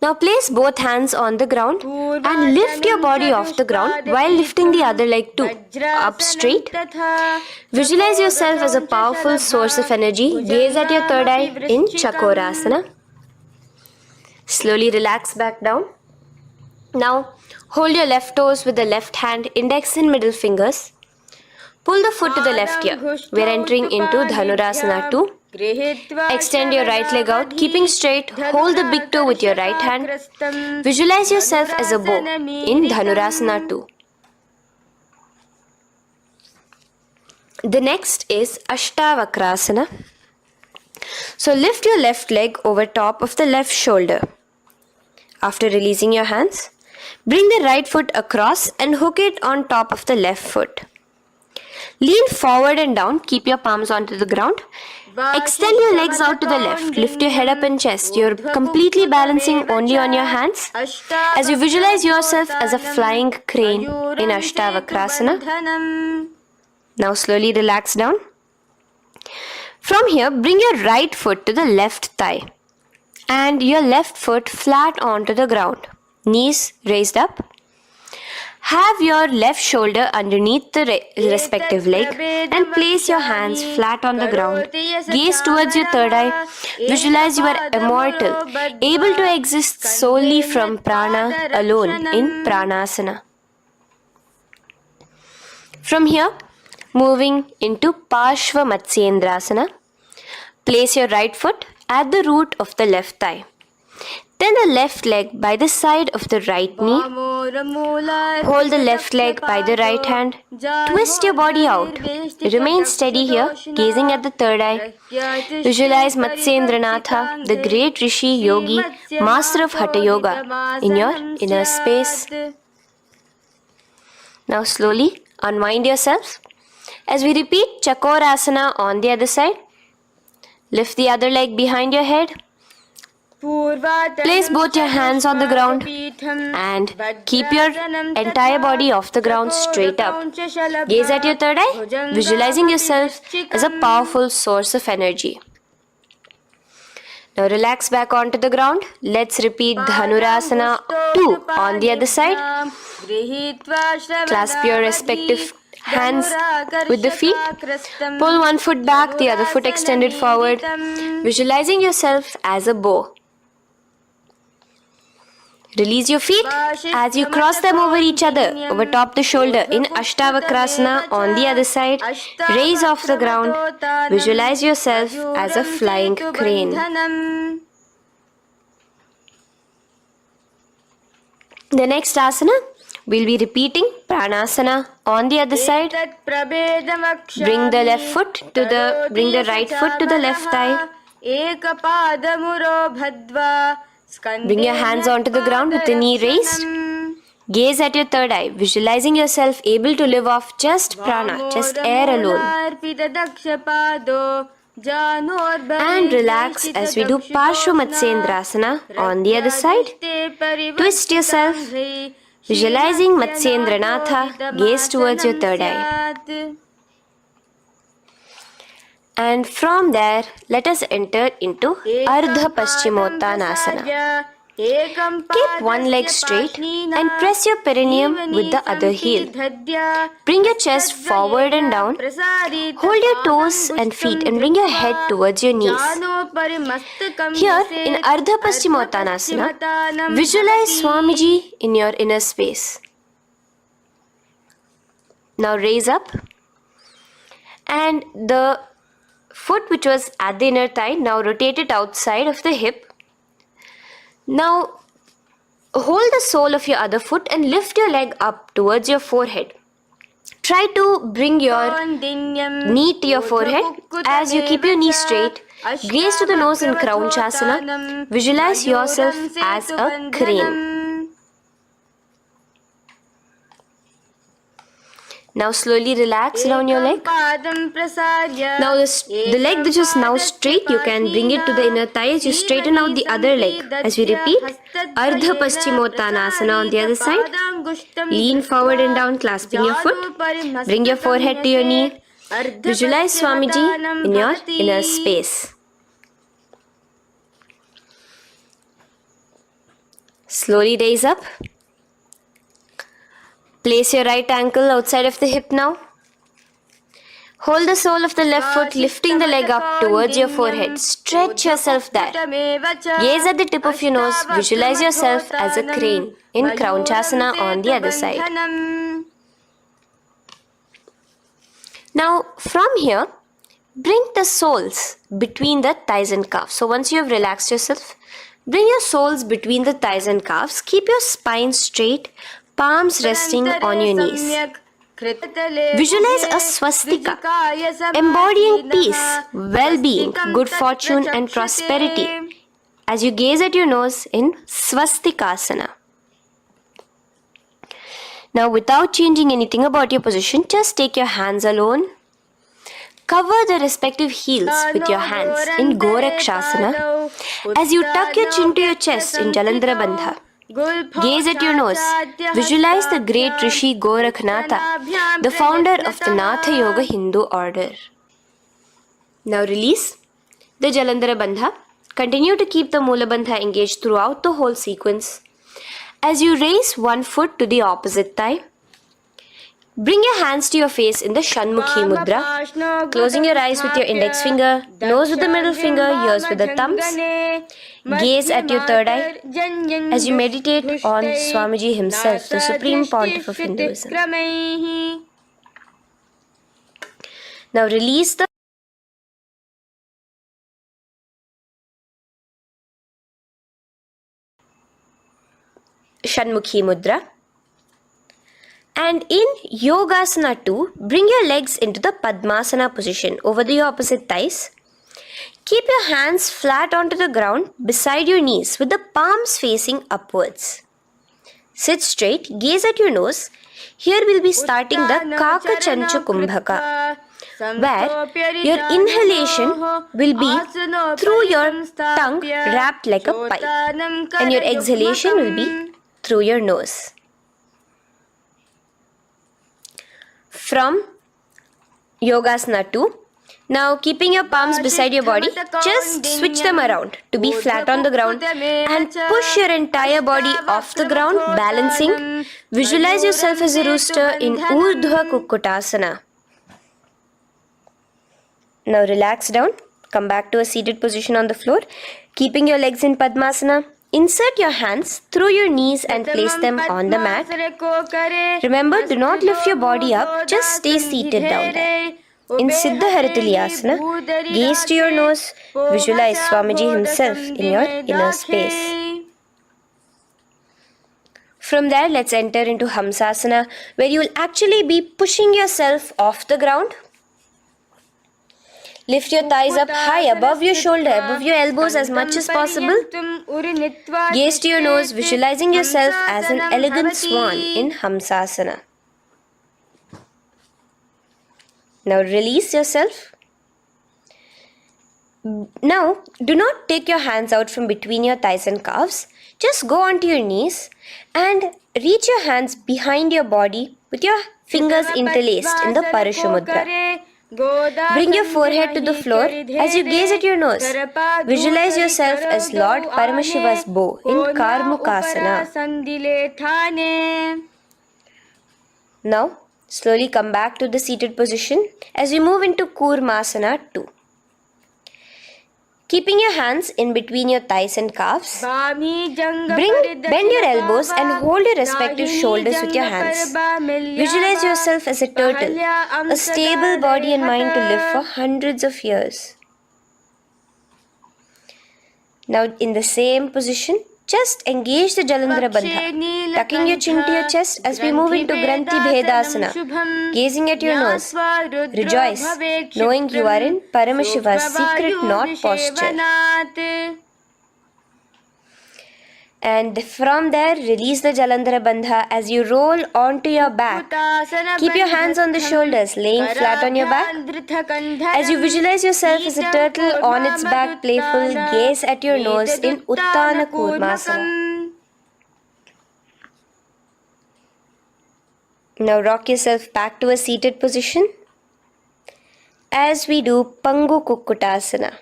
Now place both hands on the ground and lift your body off the ground while lifting the other leg too, up straight. Visualize yourself as a powerful source of energy. Gaze at your third eye in Chakorasana. Slowly relax back down. Now hold your left toes with the left hand, index and middle fingers. Pull the foot to the left ear. We are entering into Dhanurasana 2. Extend your right leg out, keeping straight. Hold the big toe with your right hand. Visualize yourself as a bow in Dhanurasana 2. The next is Ashtavakrasana. So lift your left leg over top of the left shoulder. After releasing your hands, bring the right foot across and hook it on top of the left foot. Lean forward and down. Keep your palms onto the ground. Extend your legs out to the left. Lift your head up and chest. You're completely balancing only on your hands. As you visualize yourself as a flying crane in Ashtavakrasana. Now slowly relax down. From here, bring your right foot to the left thigh and your left foot flat onto the ground. Knees raised up. Have your left shoulder underneath the respective leg and place your hands flat on the ground. Gaze towards your third eye. Visualize you are immortal, able to exist solely from prana alone in pranasana. From here, moving into Parshva Matsyendrasana. Place your right foot at the root of the left thigh. Then the left leg by the side of the right knee. Hold the left leg by the right hand. Twist your body out. Remain steady here, gazing at the third eye. Visualize Matsyendranatha, the great Rishi, Yogi, master of Hatha Yoga, in your inner space. Now slowly unwind yourself. As we repeat Chakorasana on the other side. Lift the other leg behind your head. Place both your hands on the ground and keep your entire body off the ground straight up. Gaze at your third eye, visualizing yourself as a powerful source of energy. Now relax back onto the ground. Let's repeat Dhanurasana 2 on the other side. Clasp your respective hands with the feet. Pull one foot back, the other foot extended forward, visualizing yourself as a bow. Release your feet as you cross them over each other, over top the shoulder in Ashtavakrasana on the other side. Raise off the ground. Visualize yourself as a flying crane. The next asana, we'll be repeating Pranasana on the other side. Bring the right foot to the left thigh. Bring your hands onto the ground with the knee raised. Gaze at your third eye, visualizing yourself able to live off just prana, just air alone. And relax as we do Parshva Matsyendrasana on the other side. Twist yourself, visualizing Matsyendranatha, gaze towards your third eye. And from there, let us enter into Ardha Paschimottanasana. Keep one leg straight and press your perineum with the other heel. Bring your chest forward and down. Hold your toes and feet and bring your head towards your knees. Here in Ardha Paschimottanasana, visualize Swamiji in your inner space. Now raise up and the foot which was at the inner thigh, now rotate it outside of the hip. Now hold the sole of your other foot and lift your leg up towards your forehead. Try to bring your knee to your forehead as you keep your knee straight. Gaze to the nose in Kraunchasana. Visualize yourself as a crane. Now slowly relax down your leg. Now the leg that is now straight, you can bring it to the inner thigh as you straighten out the other leg. As we repeat, Ardha Paschimottanasana on the other side. Lean forward and down, clasping your foot. Bring your forehead to your knee. Visualize Swamiji in your inner space. Slowly raise up. Place your right ankle outside of the hip now. Hold the sole of the left foot, lifting the leg up towards your forehead. Stretch yourself there. Gaze at the tip of your nose. Visualize yourself as a crane in Kraunchasana on the other side. Now from here, bring the soles between the thighs and calves. So once you have relaxed yourself, bring your soles between the thighs and calves. Keep your spine straight. Palms resting on your knees. Visualize a swastika, embodying peace, well-being, good fortune and prosperity as you gaze at your nose in swastikasana. Now without changing anything about your position, just take your hands alone. Cover the respective heels with your hands in Gorakshasana as you tuck your chin to your chest in Jalandhara Bandha. Gaze at your nose. Visualize the great Rishi Gorakhnatha, the founder of the Natha Yoga Hindu order. Now release the Jalandhara Bandha. Continue to keep the Mula Bandha engaged throughout the whole sequence. As you raise one foot to the opposite thigh, bring your hands to your face in the Shanmukhi Mudra, closing your eyes with your index finger, nose with the middle finger, ears with the thumbs. Gaze at your third eye as you meditate on Swamiji himself, the Supreme Pontiff of Hinduism. Now release the Shanmukhi Mudra. And in Yogasana 2, bring your legs into the Padmasana position over the opposite thighs. Keep your hands flat onto the ground beside your knees with the palms facing upwards. Sit straight, gaze at your nose. Here we'll be starting the Kaka Chanchu Kumbhaka, where your inhalation will be through your tongue wrapped like a pipe, and your exhalation will be through your nose. From Yogasana 2, now keeping your palms beside your body, just switch them around to be flat on the ground and push your entire body off the ground, balancing. Visualize yourself as a rooster in Urdhva Kukkutasana. Now relax down, come back to a seated position on the floor, keeping your legs in Padmasana. Insert your hands through your knees and place them on the mat. Remember, do not lift your body up, just stay seated down there. In Siddha Harituliyasana, gaze to your nose, visualize Swamiji himself in your inner space. From there, let's enter into Hamsasana, where you will actually be pushing yourself off the ground. Lift your thighs up high above your shoulder, above your elbows as much as possible. Gaze to your nose, visualizing yourself as an elegant swan in Hamsasana. Now release yourself. Now, do not take your hands out from between your thighs and calves. Just go onto your knees and reach your hands behind your body with your fingers interlaced in the Parashu Mudra. Bring your forehead to the floor as you gaze at your nose. Visualize yourself as Lord Paramashiva's bow in Karmukasana. Now, slowly come back to the seated position as we move into Kurmasana 2. Keeping your hands in between your thighs and calves, bend your elbows and hold your respective shoulders with your hands. Visualize yourself as a turtle, a stable body and mind to live for hundreds of years. Now in the same position, just engage the Jalandhara Bandha, tucking your chin to your chest as we move into Granthi Bhedasana, gazing at your nose. Rejoice, knowing you are in Paramashiva's secret knot posture. And from there, release the Jalandhara Bandha as you roll onto your back. Keep your hands on the shoulders, laying flat on your back. As you visualize yourself as a turtle on its back, playful, gaze at your nose in Uttana Kurmasana. Now rock yourself back to a seated position as we do Pangu Kukkutasana.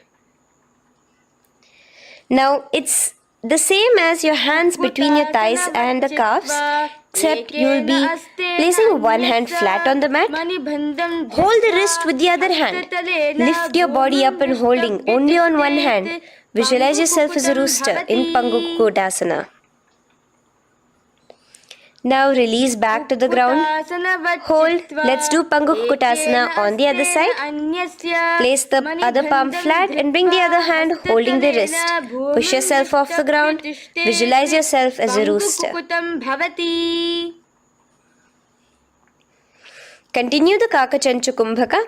Now it's the same as your hands between your thighs and the calves, except you will be placing one hand flat on the mat. Hold the wrist with the other hand. Lift your body up and holding only on one hand. Visualize yourself as a rooster in Pangu Kukkutasana. Now release back to the ground. Hold. Let's do Pangu Kukkutasana on the other side. Place the other palm flat and bring the other hand holding the wrist. Push yourself off the ground. Visualize yourself as a rooster. Continue the Kakachanchu Kumbhaka,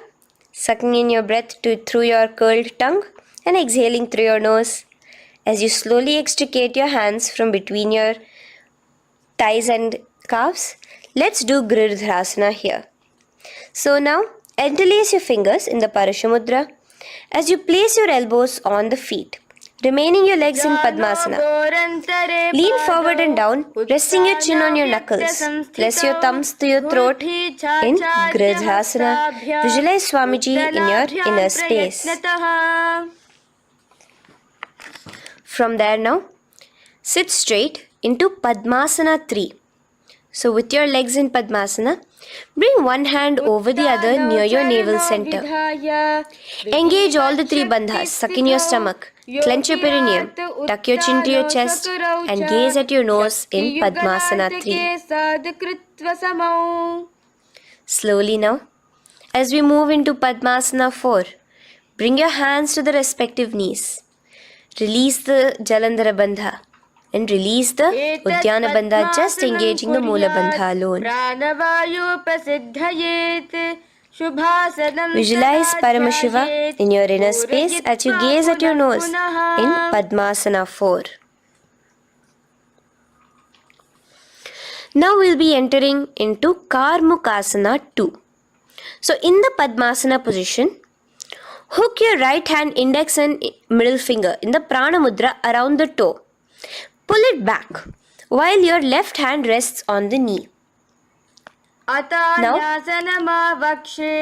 sucking in your breath through your curled tongue and exhaling through your nose. As you slowly extricate your hands from between your thighs and calves, let's do Girdharasana here. So now, Interlace your fingers in the Parashamudra as you place your elbows on the feet, remaining your legs in Padmasana. Lean forward and down, resting your chin on your knuckles. Place your thumbs to your throat in Gridhasana. Visualize Swamiji in your inner space. From there now, sit straight into Padmasana 3. So with your legs in Padmasana, bring one hand over the other near your navel center. Engage all the three bandhas, suck in your stomach, clench your perineum, tuck your chin to your chest and gaze at your nose in Padmasana 3. Slowly now, as we move into Padmasana 4, bring your hands to the respective knees. Release the Jalandhara Bandha and release the Udyana Bandha, just engaging the Moola Bandha alone. Visualize Paramashiva in your inner space as you gaze at your nose in Padmasana 4. Now we'll be entering into Karmukasana 2. So in the Padmasana position, hook your right hand index and middle finger in the Prana Mudra around the toe. Pull it back while your left hand rests on the knee. Now,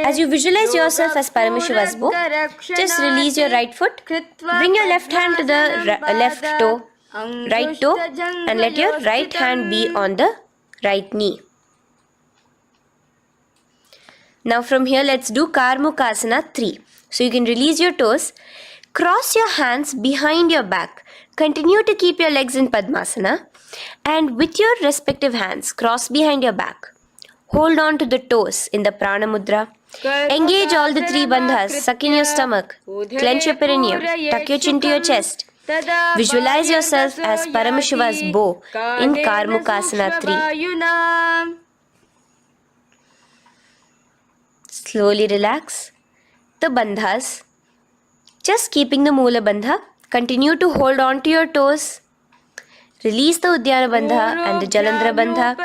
as you visualize yourself as Paramashiva's bow, just release your right foot, bring your left hand to the left toe, right toe, and let your right hand be on the right knee. Now from here, let's do Karmukasana 3. So you can release your toes, cross your hands behind your back, continue to keep your legs in Padmasana, and with your respective hands, cross behind your back. Hold on to the toes in the Prana Mudra. Engage all the three bandhas, suck in your stomach, clench your perineum, tuck your chin to your chest. Visualize yourself as Paramashiva's bow in Karmukasana 3. Slowly relax the bandhas, just keeping the Moola Bandha. Continue to hold on to your toes. Release the Udyana Bandha and the Jalandhara Bandha.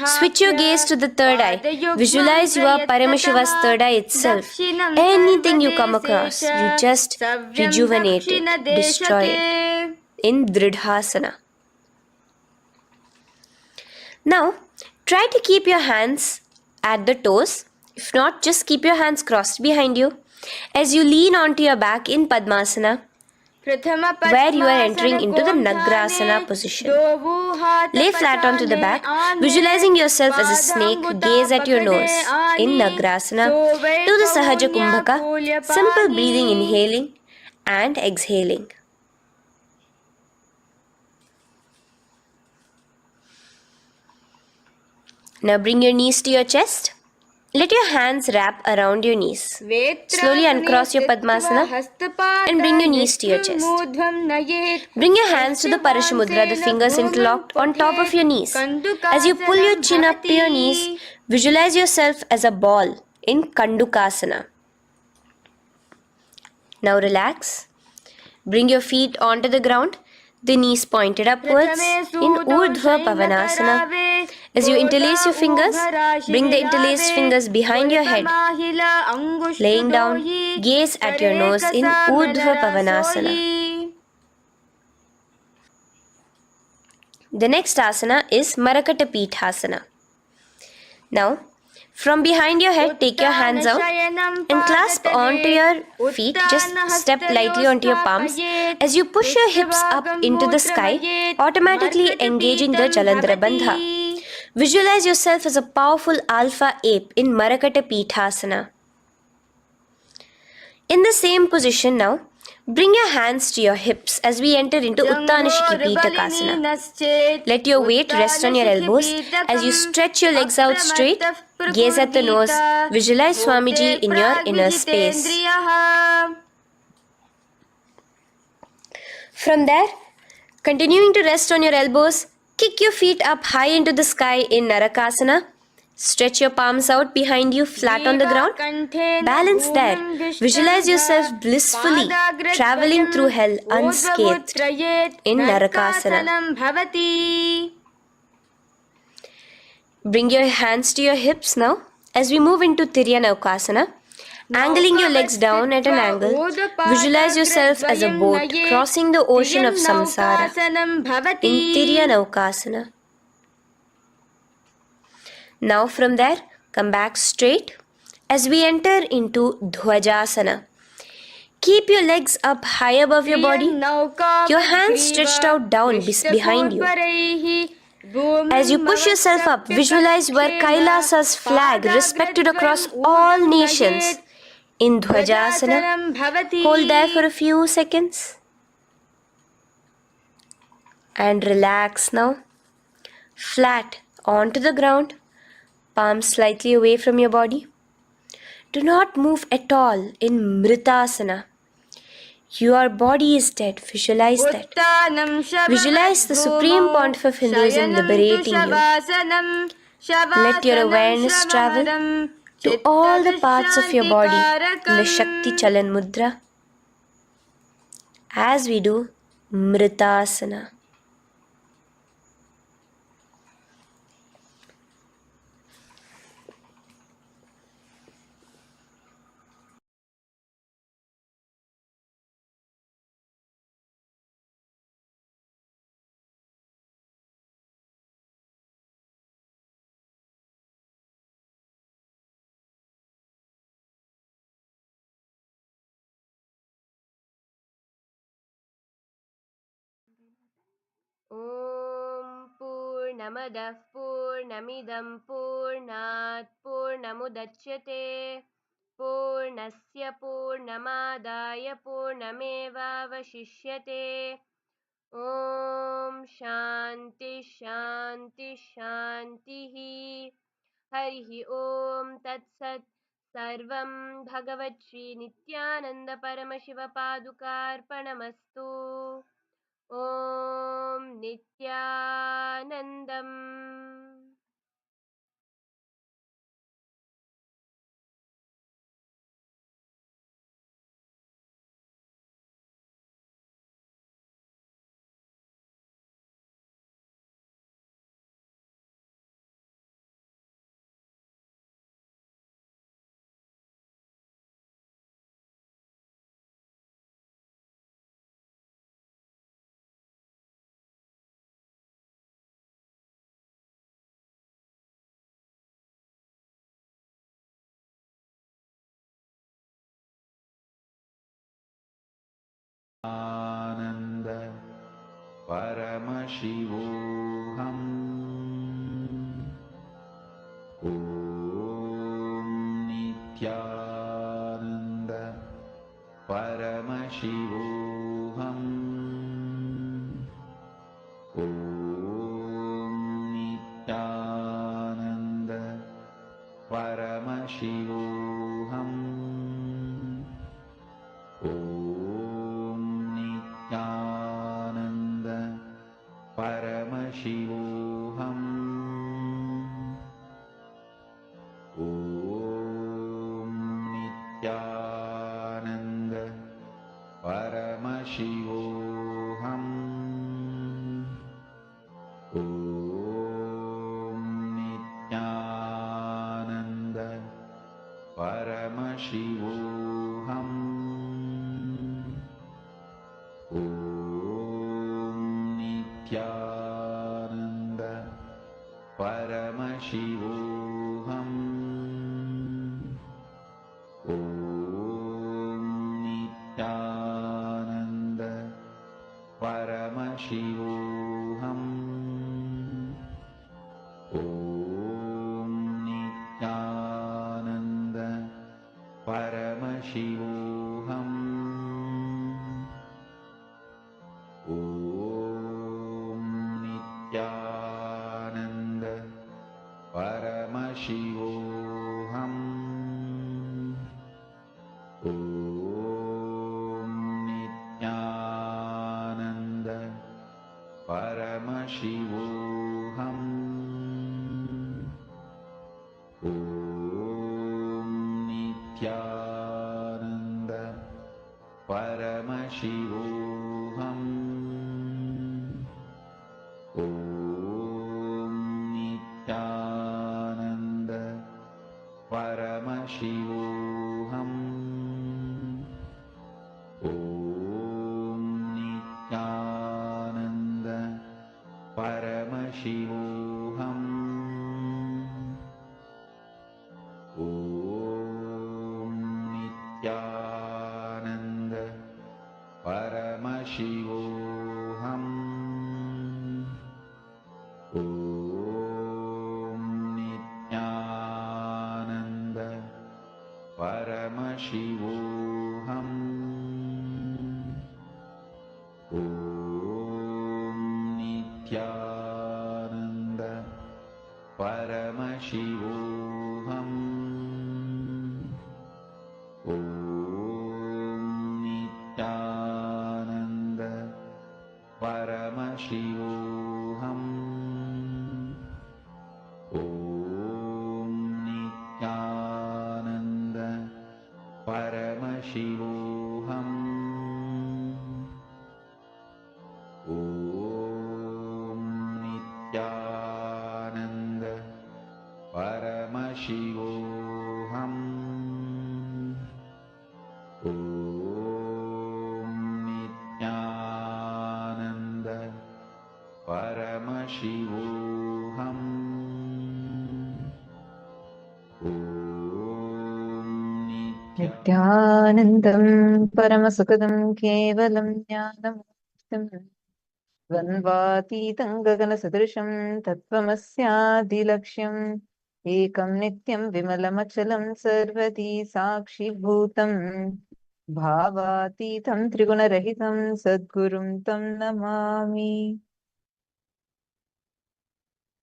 Switch your gaze to the third eye. Visualize you are Paramashiva's third eye itself. Anything you come across, you just rejuvenate it, destroy it in Dridhasana. Now, try to keep your hands at the toes. If not, just keep your hands crossed behind you as you lean onto your back in Padmasana, where you are entering into the Nagrasana position. Lay flat onto the back, visualizing yourself as a snake, gaze at your nose in Nagrasana. Do the Sahaja Kumbhaka, simple breathing, inhaling and exhaling. Now bring your knees to your chest. Let your hands wrap around your knees. Slowly uncross your Padmasana and bring your knees to your chest. Bring your hands to the Parashamudra, the fingers interlocked on top of your knees. As you pull your chin up to your knees, visualize yourself as a ball in Kandukasana. Now relax. Bring your feet onto the ground, the knees pointed upwards in Urdhva Pavanasana. As you interlace your fingers, bring the interlaced fingers behind your head. Laying down, gaze at your nose in Urdhva Pavanasana. The next asana is Marakata Pithasana. Now, from behind your head, take your hands out and clasp onto your feet. Just step lightly onto your palms. As you push your hips up into the sky, automatically engaging the Jalandhara Bandha. Visualize yourself as a powerful alpha ape in Marakata Pithasana. In the same position now, bring your hands to your hips as we enter into Uttanashiki Pitakasana. Let your weight rest on your elbows as you stretch your legs out straight. Gaze at the nose. Visualize Swamiji in your inner space. From there, continuing to rest on your elbows, kick your feet up high into the sky in Narakasana. Stretch your palms out behind you, flat on the ground. Balance there. Visualize yourself blissfully traveling through hell unscathed in Narakasana. Bring your hands to your hips now as we move into Tiryanaukasana. Angling your legs down at an angle, visualize yourself as a boat crossing the ocean of samsara in Tiryanavkasana. Now from there, come back straight as we enter into Dhwajasana. Keep your legs up high above your body, your hands stretched out down behind you. As you push yourself up, visualize where Kailasa's flag respected across all nations in Dhwajasana. Hold there for a few seconds and relax now. Flat onto the ground, palms slightly away from your body. Do not move at all in Mritasana. Your body is dead. Visualize that. Visualize the Supreme Pontiff of Hinduism liberating you. Let your awareness travel to all the parts of your body in the Shakti Chalan Mudra as we do Mritasana. Om Purnamadah Purnamidam Purnat Purnamudachyate Purnasya Purnamadaya Purnamevavashishyate Om Shanti Shanti Shantihi Harihi Om Tat Sat Sarvam Bhagavat Shri Nityananda Paramashiva Padukarpanamastu Om Nityanandam. Ananda Paramashivoham Om Nityananda Paramashivoham Om Nityananda Paramashivoham Om Nityananda Paramashivoham Om Nityananda Paramashivoham Om Nityananda Paramashivoham Om Nityananda Paramashivoham Om Nityananda Paramashivoham Om Nityananda Paramashivoham Om Nityananda Paramashivoham Om Nityananda Paramashivoham Om Nityananda Paramashivoham Om Nityananda Paramashivoham Paramashivoham Om Nityananda Paramashivoham Om Nityananda Paramashivoham Om Nityananda Paramashivoham Om Nityananda Paramashivoham Om Nityananda Paramashivoham Om Nityananda Paramashivoham Om Nityananda Paramashivoham Om Nityanandam Paramasukadam Kevalam Jnanamuktam Dvandvatītam Gagana Sadrisham Tattvamasyaadilaksham Ekam Nityam Vimalamachalam Sarvati Sakshi Bhutam Bhavatītam Trigunarahitam Sadgurum Tam Namami.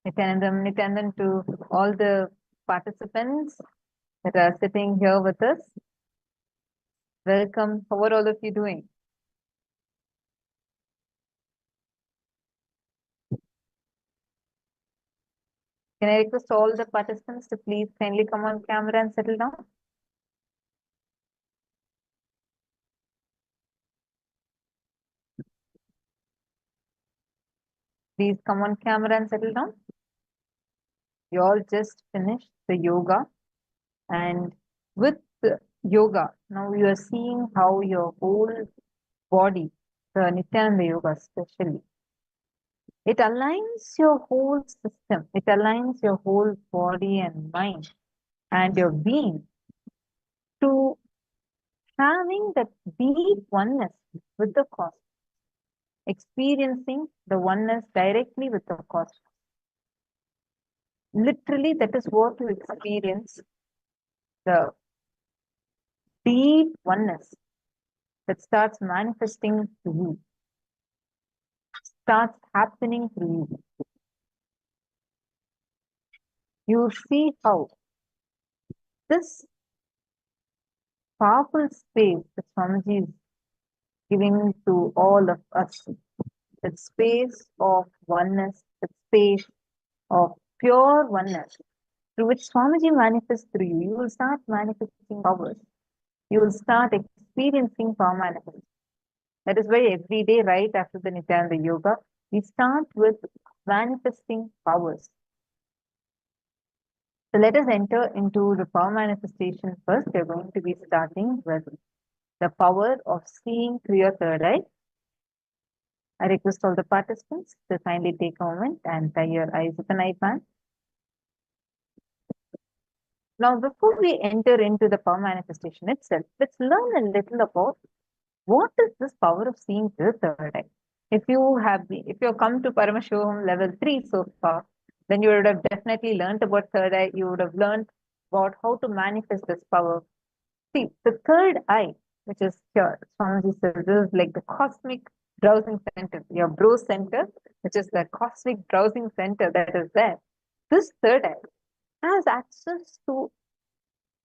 Nityanandam to all the participants that are sitting here with us. Welcome. How are all of you doing? Can I request all the participants to please kindly come on camera and settle down? Please come on camera and settle down. You all just finished the yoga, and with the yoga, now you are seeing how your whole body, the Nityananda yoga especially, it aligns your whole system. It aligns your whole body and mind and your being to having that deep oneness with the cosmos, experiencing the oneness directly with the cosmos. Literally, that is what you experience, the deep oneness that starts manifesting to you, starts happening through you. You see how this powerful space that Swamiji is giving to all of us, that space of oneness, that space of pure oneness, through which Swamiji manifests through you, you will start manifesting powers. You will start experiencing power manifestation. That is why every day, right after the Nityananda Yoga, we start with manifesting powers. So let us enter into the power manifestation first. We are going to be starting with the power of seeing through your third eye. I request all the participants to kindly take a moment and tie your eyes with an eye band. Now, before we enter into the power manifestation itself, let's learn a little about what is this power of seeing through the third eye. If you have come to Paramashivoham Level 3 so far, then you would have definitely learned about third eye. You would have learned about how to manifest this power. See, the third eye, which is here, Swamiji says, this is like the cosmic browsing center, your brow center, which is the cosmic browsing center that is there. This third eye has access to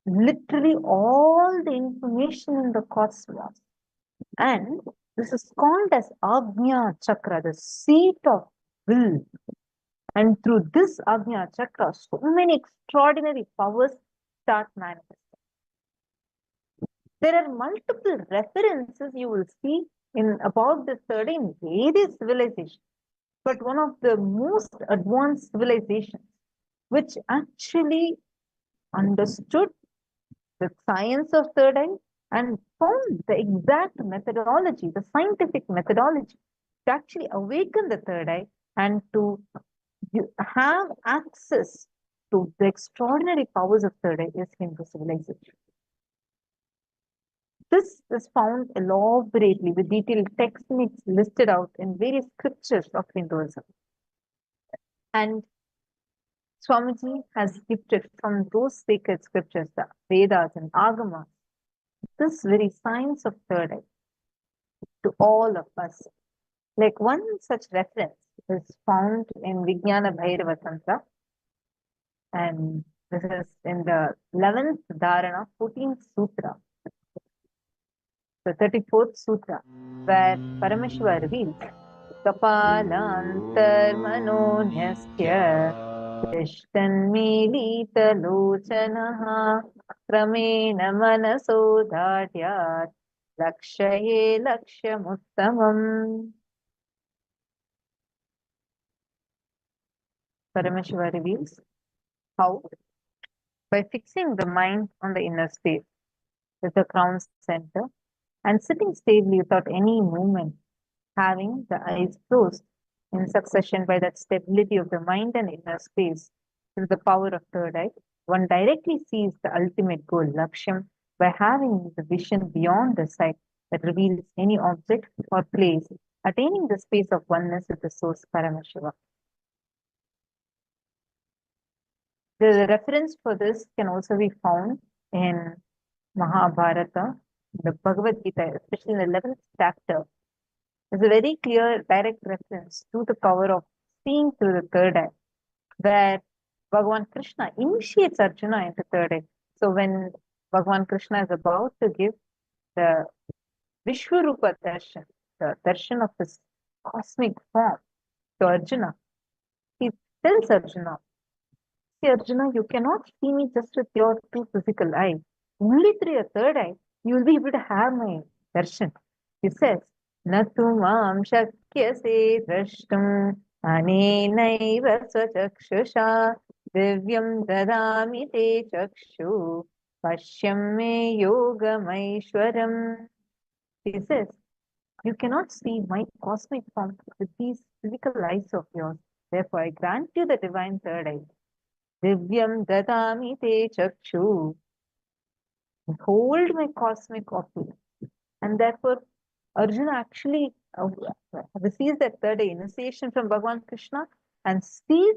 literally all the information in the cosmos. And this is called as Ajna Chakra, the seat of will. And through this Ajna Chakra, so many extraordinary powers start manifesting. There are multiple references you will see in about the third in various civilizations. But one of the most advanced civilizations, which actually understood the science of third eye and found the exact methodology, the scientific methodology to actually awaken the third eye and to you have access to the extraordinary powers of third eye is Hindu civilization. This is found elaborately with detailed techniques listed out in various scriptures of Hinduism. And Swamiji has gifted from those sacred scriptures, the Vedas and Agamas, this very science of third eye to all of us. Like one such reference is found in Vijnana Bhairava Santra, and this is in the 11th Dharana, 14th Sutra, the 34th Sutra, where Paramashiva reveals Kapalantarmanonyasya Tishtanmilitalochanaha Kramena Manasodhadyat Lakshaye Lakshamuttamam. Paramashiva reveals how, by fixing the mind on the inner space with the crown center and sitting stably without any movement, having the eyes closed in succession by that stability of the mind and inner space through the power of third eye, one directly sees the ultimate goal, Laksham, by having the vision beyond the sight that reveals any object or place, attaining the space of oneness with the source Paramashiva. The reference for this can also be found in Mahabharata, the Bhagavad Gita, especially in the 11th chapter. There's a very clear direct reference to the power of seeing through the third eye, where Bhagavan Krishna initiates Arjuna into third eye. So when Bhagavan Krishna is about to give the Vishwarupa darshan, the darshan of his cosmic form to Arjuna, he tells Arjuna, see Arjuna, you cannot see me just with your two physical eyes. Only through your third eye, you will be able to have my darshan. He says, Natu mam shakyase drashtum anenaiva swachakshusha divyam dadami te chakshu pashyam me yogamaishwaram. He says, you cannot see my cosmic form with these physical eyes of yours. Therefore, I grant you the divine third eye. Divyam dadami te chakshu. Hold my cosmic opulence. And therefore, Arjuna actually receives that third eye initiation from Bhagavan Krishna and sees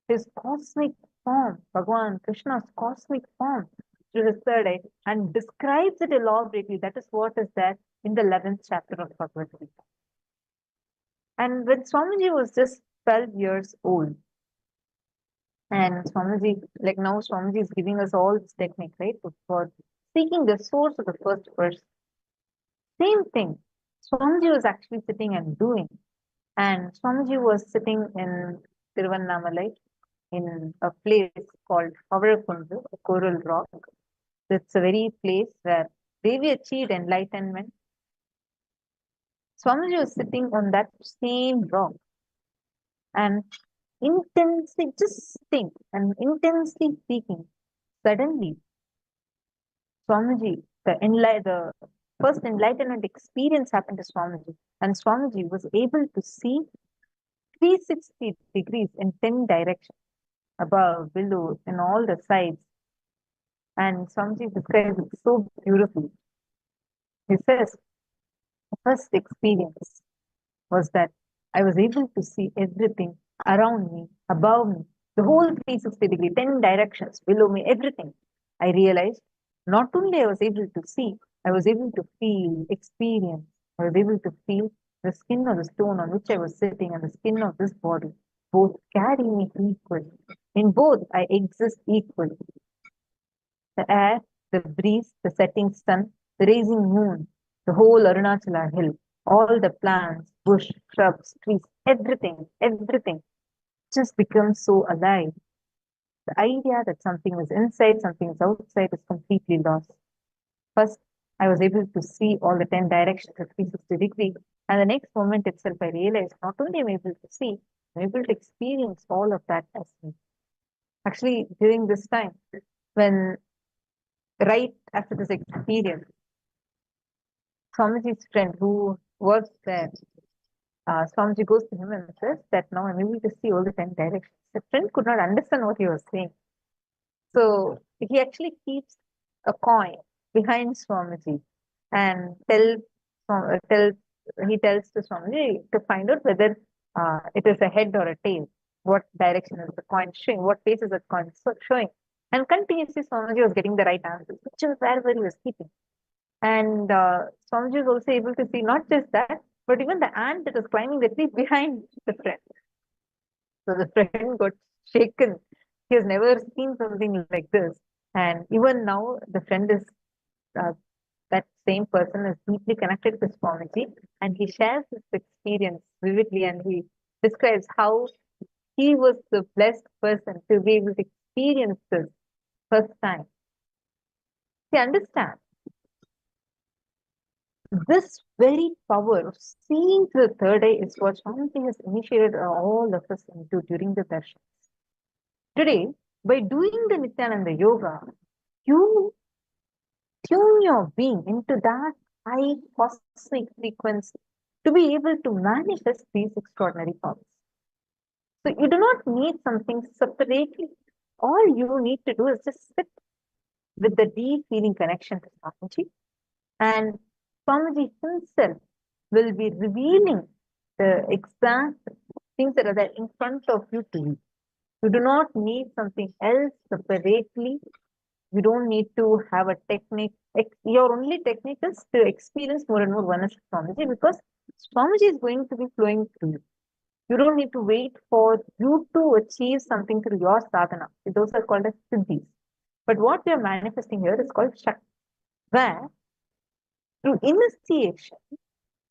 his cosmic form, Bhagavan Krishna's cosmic form through his third eye and describes it elaborately. That is what is there in the 11th chapter of Bhagavad Gita. And when Swamiji was just 12 years old, and Swamiji, like now Swamiji is giving us all this technique, right, for seeking the source of the first verse. Same thing, Swamiji was actually sitting and doing. And Swamiji was sitting in Tiruvannamalai in a place called Pavarakundu, a coral rock. It's a very place where Devi achieved enlightenment. Swamiji was sitting on that same rock and intensely just sitting and intensely speaking. Suddenly, Swamiji, the first enlightenment experience happened to Swamiji, and Swamiji was able to see 360 degrees in 10 directions, above, below, and all the sides. And Swamiji describes it so beautifully. He says, the first experience was that I was able to see everything around me, above me, the whole 360 degree, 10 directions, below me, everything. I realized not only I was able to see, I was able to feel, experience. I was able to feel the skin of the stone on which I was sitting and the skin of this body. Both carry me equally. In both, I exist equally. The air, the breeze, the setting sun, the rising moon, the whole Arunachala hill, all the plants, bush, shrubs, trees, everything just becomes so alive. The idea that something is inside, something is outside is completely lost. First, I was able to see all the 10 directions at 360 degrees. And the next moment itself, I realized not only am I able to see, I'm able to experience all of that as me. Actually, during this time, when right after this experience, Swamiji's friend who was there Swamiji goes to him and says that now I'm able to see all the 10 directions. The friend could not understand what he was saying. So he actually keeps a coin behind Swamiji and he tells to Swamiji to find out whether it is a head or a tail. What direction is the coin showing? What face is the coin showing? And continuously Swamiji was getting the right answers, which was wherever he was keeping. And Swamiji was also able to see not just that, but even the ant that was climbing the tree behind the friend. So the friend got shaken. He has never seen something like this. And even now, the friend is that same person is deeply connected to Swamiji, and he shares his experience vividly, and he describes how he was the blessed person to be able to experience this first time. He understands this very power of seeing through the third eye is what Swamiji has initiated all of us into during the darshans. Today, by doing the Nityananda Yoga, you tune your being into that high cosmic frequency to be able to manifest these extraordinary powers. So you do not need something separately. All you need to do is just sit with the deep feeling connection to Swamiji, and Swamiji himself will be revealing the exact things that are there in front of you to you. You do not need something else separately. You don't need to have a technique. Your only technique is to experience more and more oneness with Swamiji, because Swamiji is going to be flowing through you. You don't need to wait for you to achieve something through your sadhana. Those are called as siddhis. But what we are manifesting here is called shakti, where through initiation,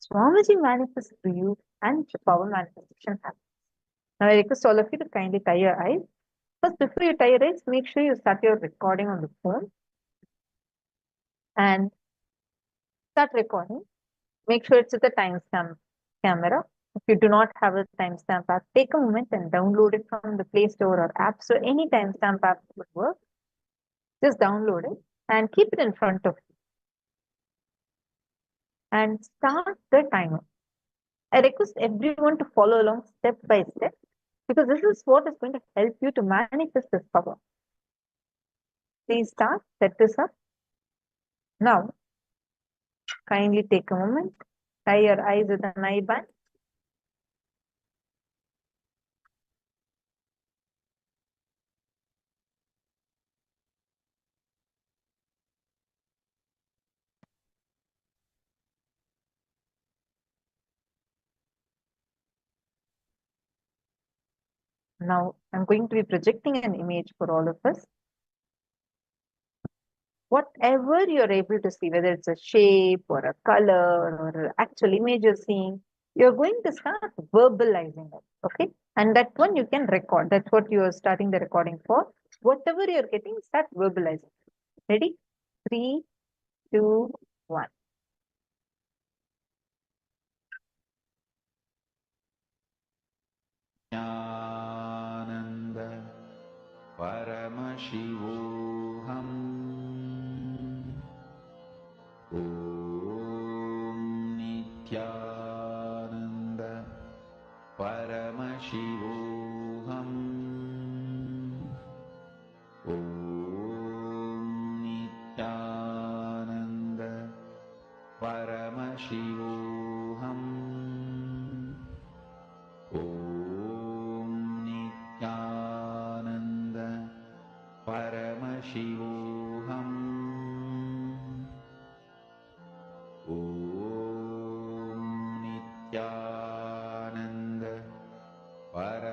Swamiji manifests through you and the power manifestation happens. Now I request all of you to kindly tie your eyes. First, before you tie your eyes, make sure you start your recording on the phone and start recording. Make sure it's with the timestamp camera. If you do not have a timestamp app, take a moment and download it from the Play Store or App Store. Any timestamp app would work. Just download it and keep it in front of you. And start the timer. I request everyone to follow along step by step, because this is what is going to help you to manifest this power. Please start, set this up. Now, kindly take a moment, tie your eyes with an eye band. Now, I'm going to be projecting an image for all of us. Whatever you're able to see, whether it's a shape or a color or an actual image you're seeing, you're going to start verbalizing it, okay? And that one you can record. That's what you're starting the recording for. Whatever you're getting, start verbalizing. Ready? 3, 2, 1. Nyananda Paramashivoham Om Nityananda Paramashivoham Om Nityananda Paramashivoham Om Nityananda Paramashivoham Om Nityananda Paramashivoham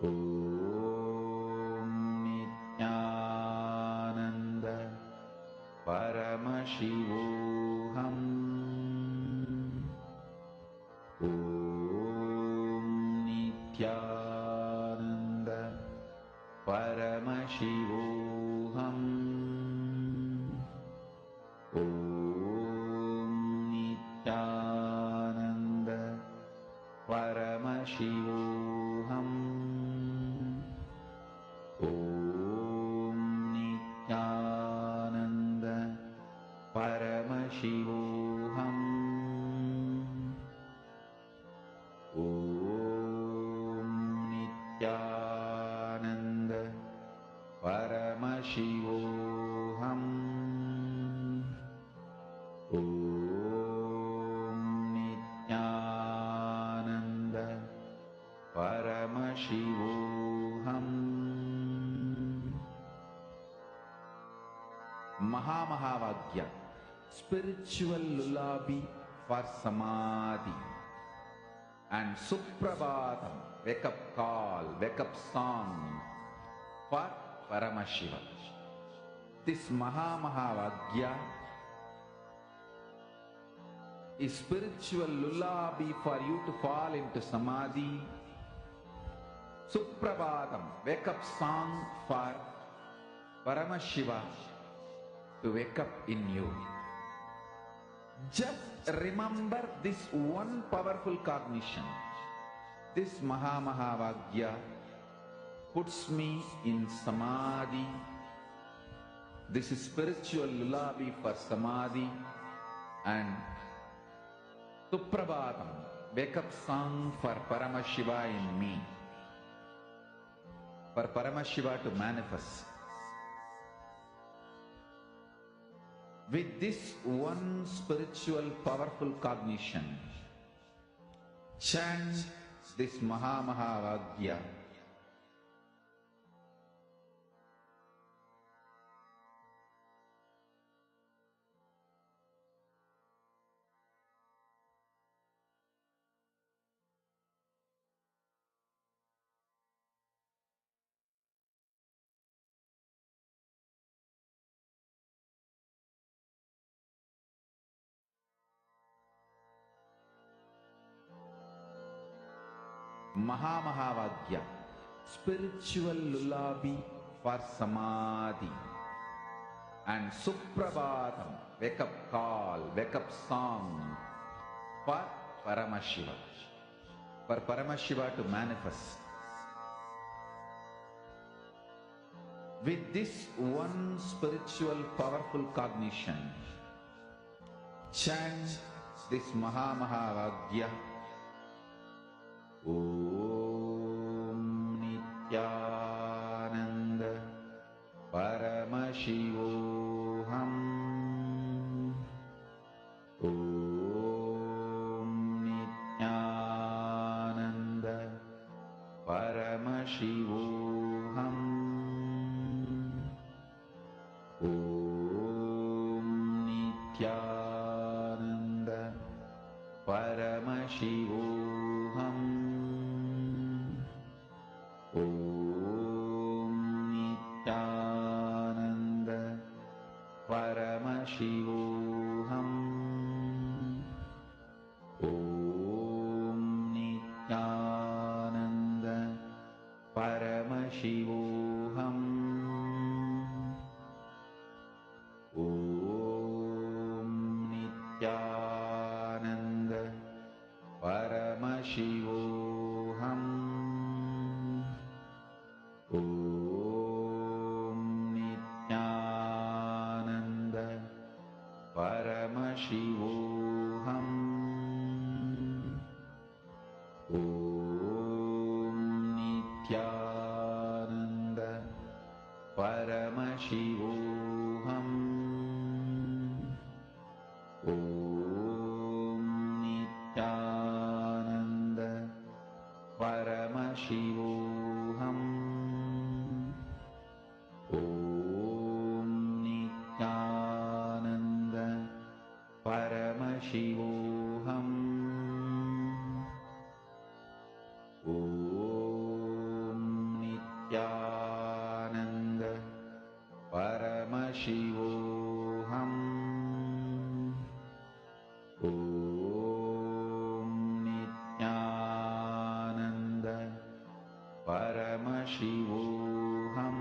Om Nityananda Paramashivoham. Om Nityananda Paramashivoham. Om Nityananda Paramashivoham. Om Nityananda Paramashivoham. Om Nityananda Paramashivoham. Om Nityananda Paramashivoham. Mahamahavagya, spiritual lullaby for samadhi, and Suprabhatam, wake up call, wake up song for Paramashiva. This Mahamahavagya is spiritual lullaby for you to fall into samadhi. Suprabhatam, wake up song for Paramashiva to wake up in you. Just remember this one powerful cognition. This Mahamahavagya puts me in samadhi. This is spiritual lullaby for samadhi, and Suprabhatam, wake up song for Paramashiva in me. For Paramashiva to manifest. With this one spiritual powerful cognition, chant this Mahamahavagya. Mahamahavagya, spiritual lullaby for samadhi, and Suprabhatam, wake up call, wake up song for Paramashiva. For Paramashiva to manifest. With this one spiritual powerful cognition, chant this Mahamahavagya. Om Nityananda Paramashivoham. Om Nityananda Paramashivoham. Om Nityananda Paramashivoham. Om Nityananda Paramashivoham. Om Nityananda Paramashivoham. Om Nityananda Paramashivoham. Om Nityananda Paramashivoham. Om Nityananda Paramashivoham. Om Nityananda Paramashivoham. Om Nityananda Paramashivoham. Om Paramashivoham Om Nityananda Paramashivoham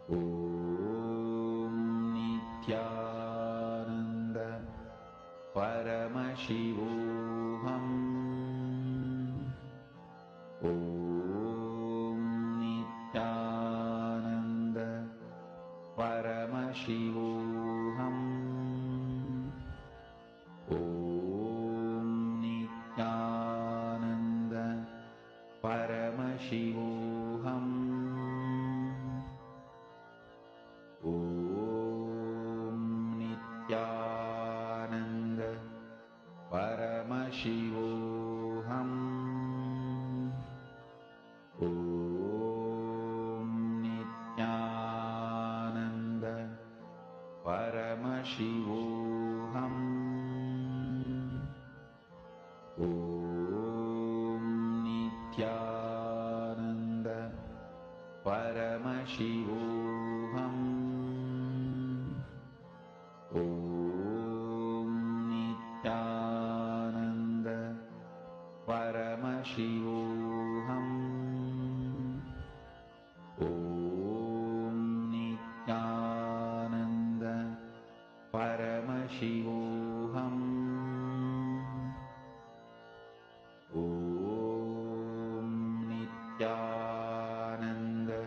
Om Nityananda Paramashivoham Om Nityananda Paramashivoham Om Nityananda Paramashivoham Om Nityananda Paramashivoham Om Nityananda Paramashivoham Om Nityananda Paramashivoham Om Nityananda Paramashivoham Om Nityananda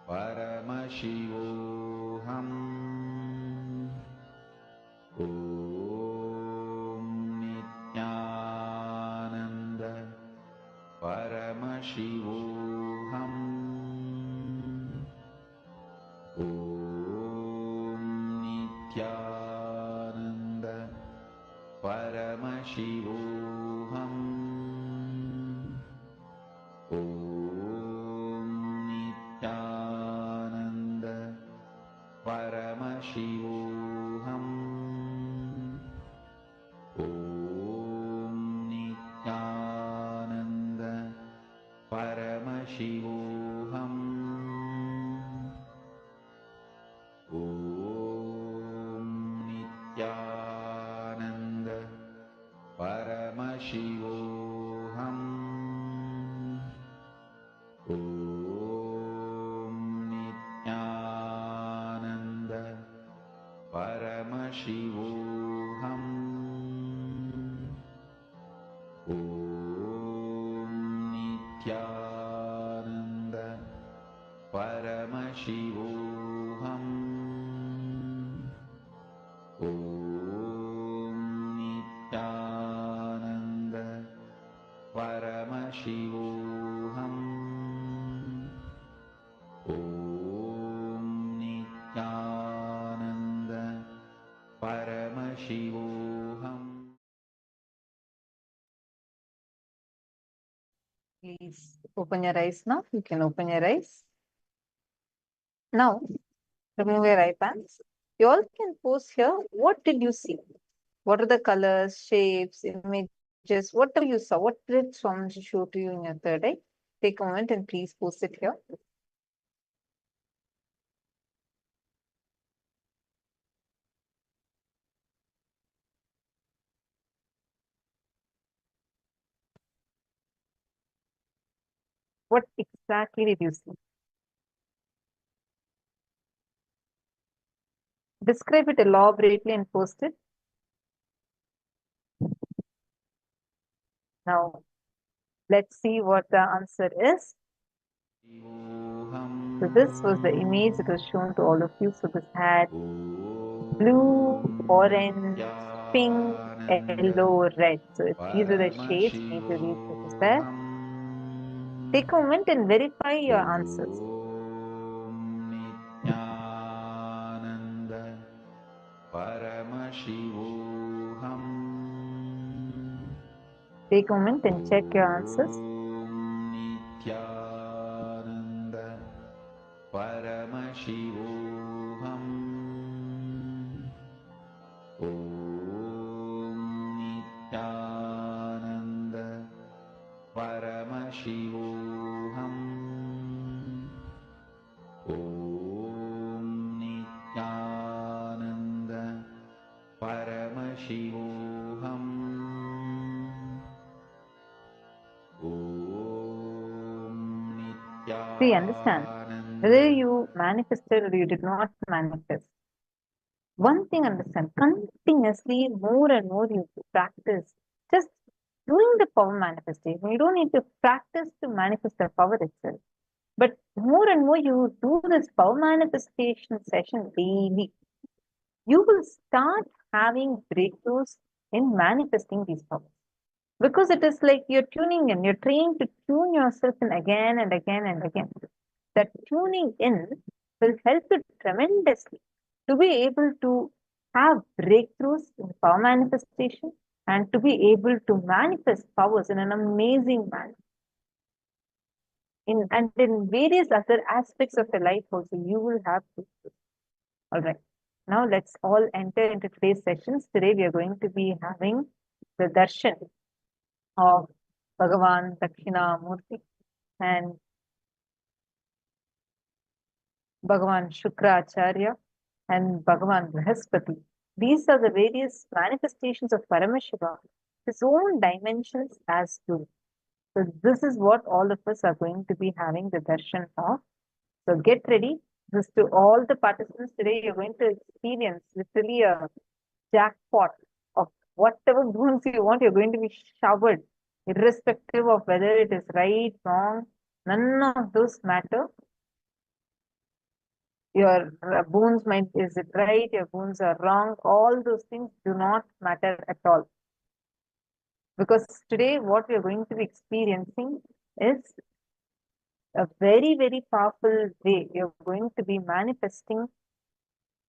Paramashivoham Om Nityananda Paramashivoham Om Nityananda Paramashivoham Om Nityananda Paramashivoham Om Nityananda Paramashivoham Om Nityananda Paramashivoham Om Nityananda Paramashivoham Om Nityananda Paramashivoham Om Nityananda Paramashivoham Om Nityananda Paramashivoham Om Nityananda Paramashivoham. Please open your eyes now. You can open your eyes. Now, remove your eye pants. You all can pose here. What did you see? What are the colors, shapes, images, whatever you saw? What did Swamiji show to you in your third eye? Take a moment and please post it here. What exactly did you see? Describe it elaborately and post it. Now, let's see what the answer is. So this was the image that was shown to all of you. So this had blue, orange, pink, yellow, red. So these are the shades majorly that is there. Take a moment and verify your answers. Take a moment and check your answers. Paramashivoham Om Nityananda Paramashivoham Om See, understand, whether you manifested or you did not manifest, one thing understand, continuously more and more you practice just doing the power manifestation. You don't need to practice to manifest the power itself. But more and more you do this power manifestation session daily, you will start having breakthroughs in manifesting these powers. Because it is like you're tuning in, you're trained to tune yourself in again and again and again. That tuning in will help you tremendously to be able to have breakthroughs in power manifestation and to be able to manifest powers in an amazing manner. And in various other aspects of your life also, you will have breakthroughs. All right. Now let's all enter into today's sessions. Today we are going to be having the darshan of Bhagavan Dakshinamurti and Bhagavan Shankaracharya and Bhagavan Brihaspati. These are the various manifestations of Paramashiva, his own dimensions as Guru. So this is what all of us are going to be having the darshan of. So get ready. This to all the participants today, you're going to experience literally a jackpot of whatever boons you want. You're going to be showered, irrespective of whether it is right, wrong. None of those matter. Your boons is it right? Your boons are wrong. All those things do not matter at all. Because today, what we are going to be experiencing is a very, very powerful way. You're going to be manifesting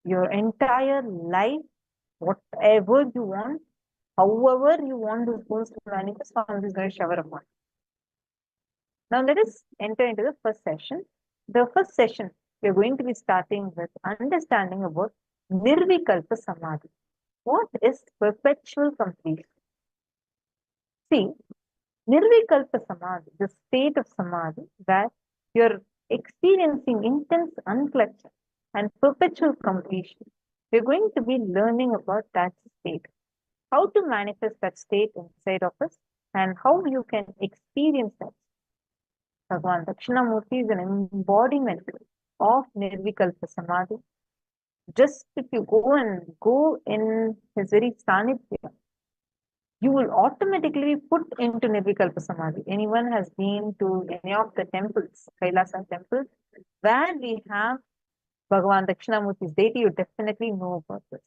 your entire life, whatever you want, however you want those goals to manifest, I'm just going to shower upon. Now let us enter into the first session. The first session, we're going to be starting with understanding about Nirvikalpa Samadhi. What is perpetual completion? See, Nirvikalpa Samadhi, the state of Samadhi where you're experiencing intense unclutching and perpetual completion. We're going to be learning about that state, how to manifest that state inside of us, and how you can experience that. Bhagavan Dakshinamurti is an embodiment of Nirvikalpa Samadhi. Just if you go in his very sanidhya, you will automatically put into Nirvikalpa Samadhi. Anyone has been to any of the temples, Kailasa temples, where we have Bhagavan Dakshinamurti's deity, you definitely know about this.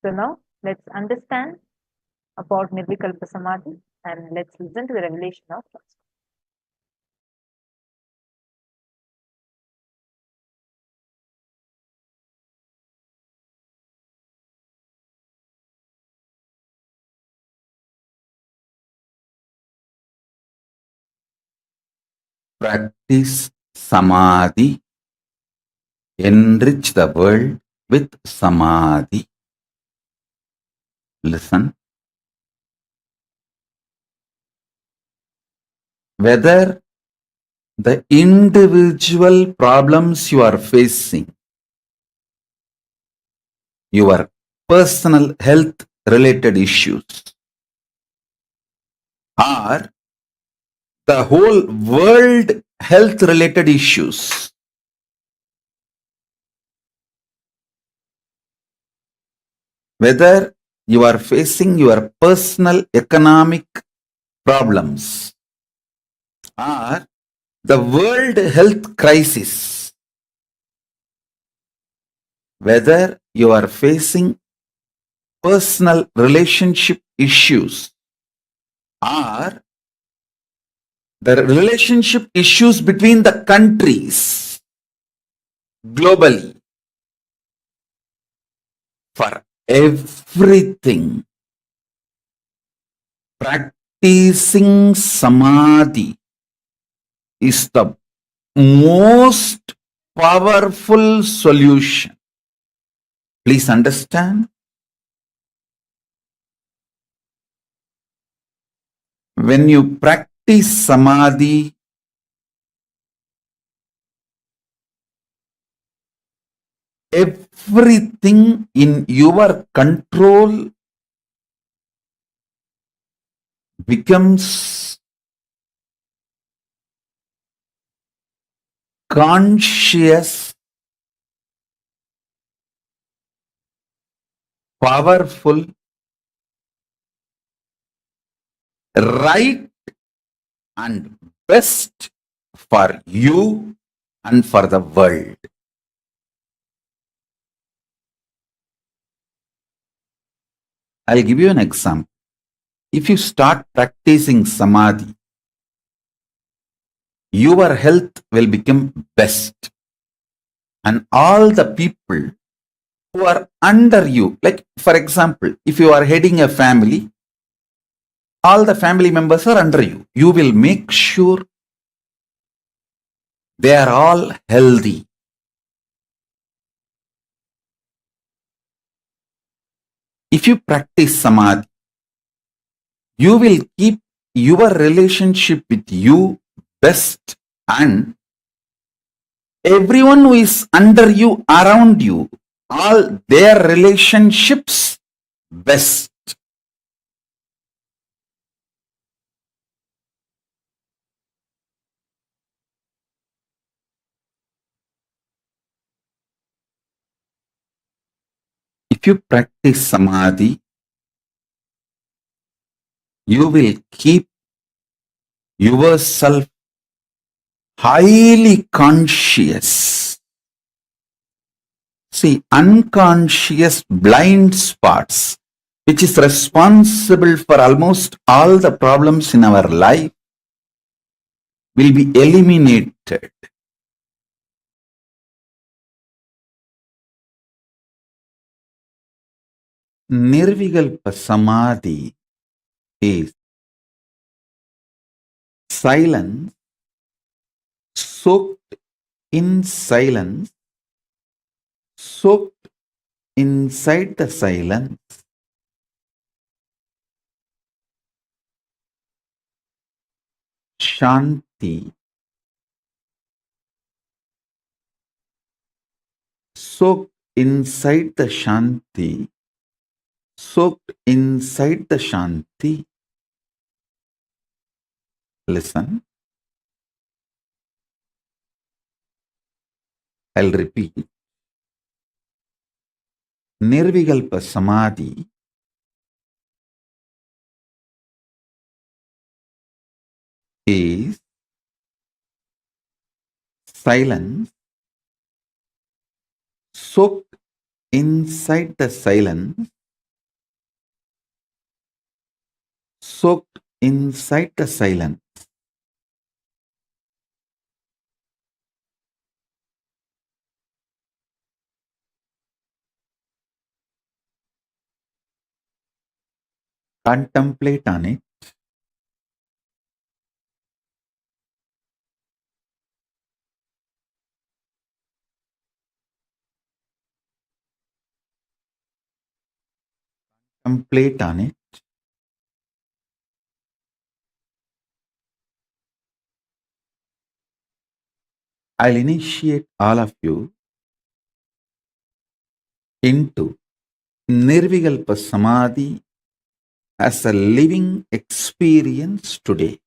So now let's understand about Nirvikalpa Samadhi and let's listen to the revelation of Christ. Practice samadhi. Enrich the world with samadhi. Listen. Whether the individual problems you are facing, your personal health related issues, or the whole world health related issues, whether you are facing your personal economic problems or the world health crisis, whether you are facing personal relationship issues or the relationship issues between the countries globally, for everything, practicing samadhi is the most powerful solution. Please understand. When you practice samadhi, everything in your control becomes conscious, powerful, right and best for you and for the world. I'll give you an example. If you start practicing samadhi, your health will become best. And all the people who are under you, like for example, if you are heading a family, all the family members are under you. You will make sure they are all healthy. If you practice samadhi, you will keep your relationship with you best, and everyone who is under you, around you, all their relationships best. If you practice samadhi, you will keep yourself highly conscious. See, unconscious blind spots, which is responsible for almost all the problems in our life, will be eliminated. Nirvikalpa samadhi is silence, soaked in silence, soaked inside the silence, shanti, soaked inside the shanti, soaked inside the shanti. Listen, I'll repeat. Nirvikalpa samadhi is silence, soaked inside the silence, soaked inside the silence. Contemplate on it. Contemplate on it. I'll initiate all of you into Nirvikalpa Samadhi as a living experience today.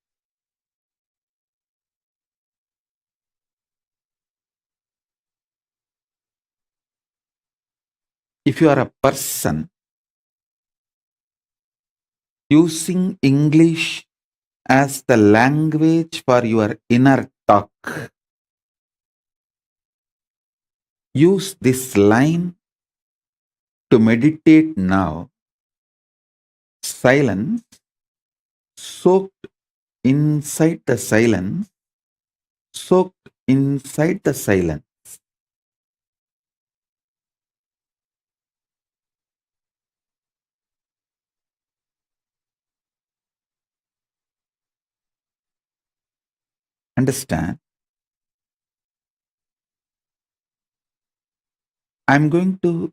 If you are a person using English as the language for your inner talk, use this line to meditate now. Silence, soaked inside the silence, soaked inside the silence. Understand? I'm going to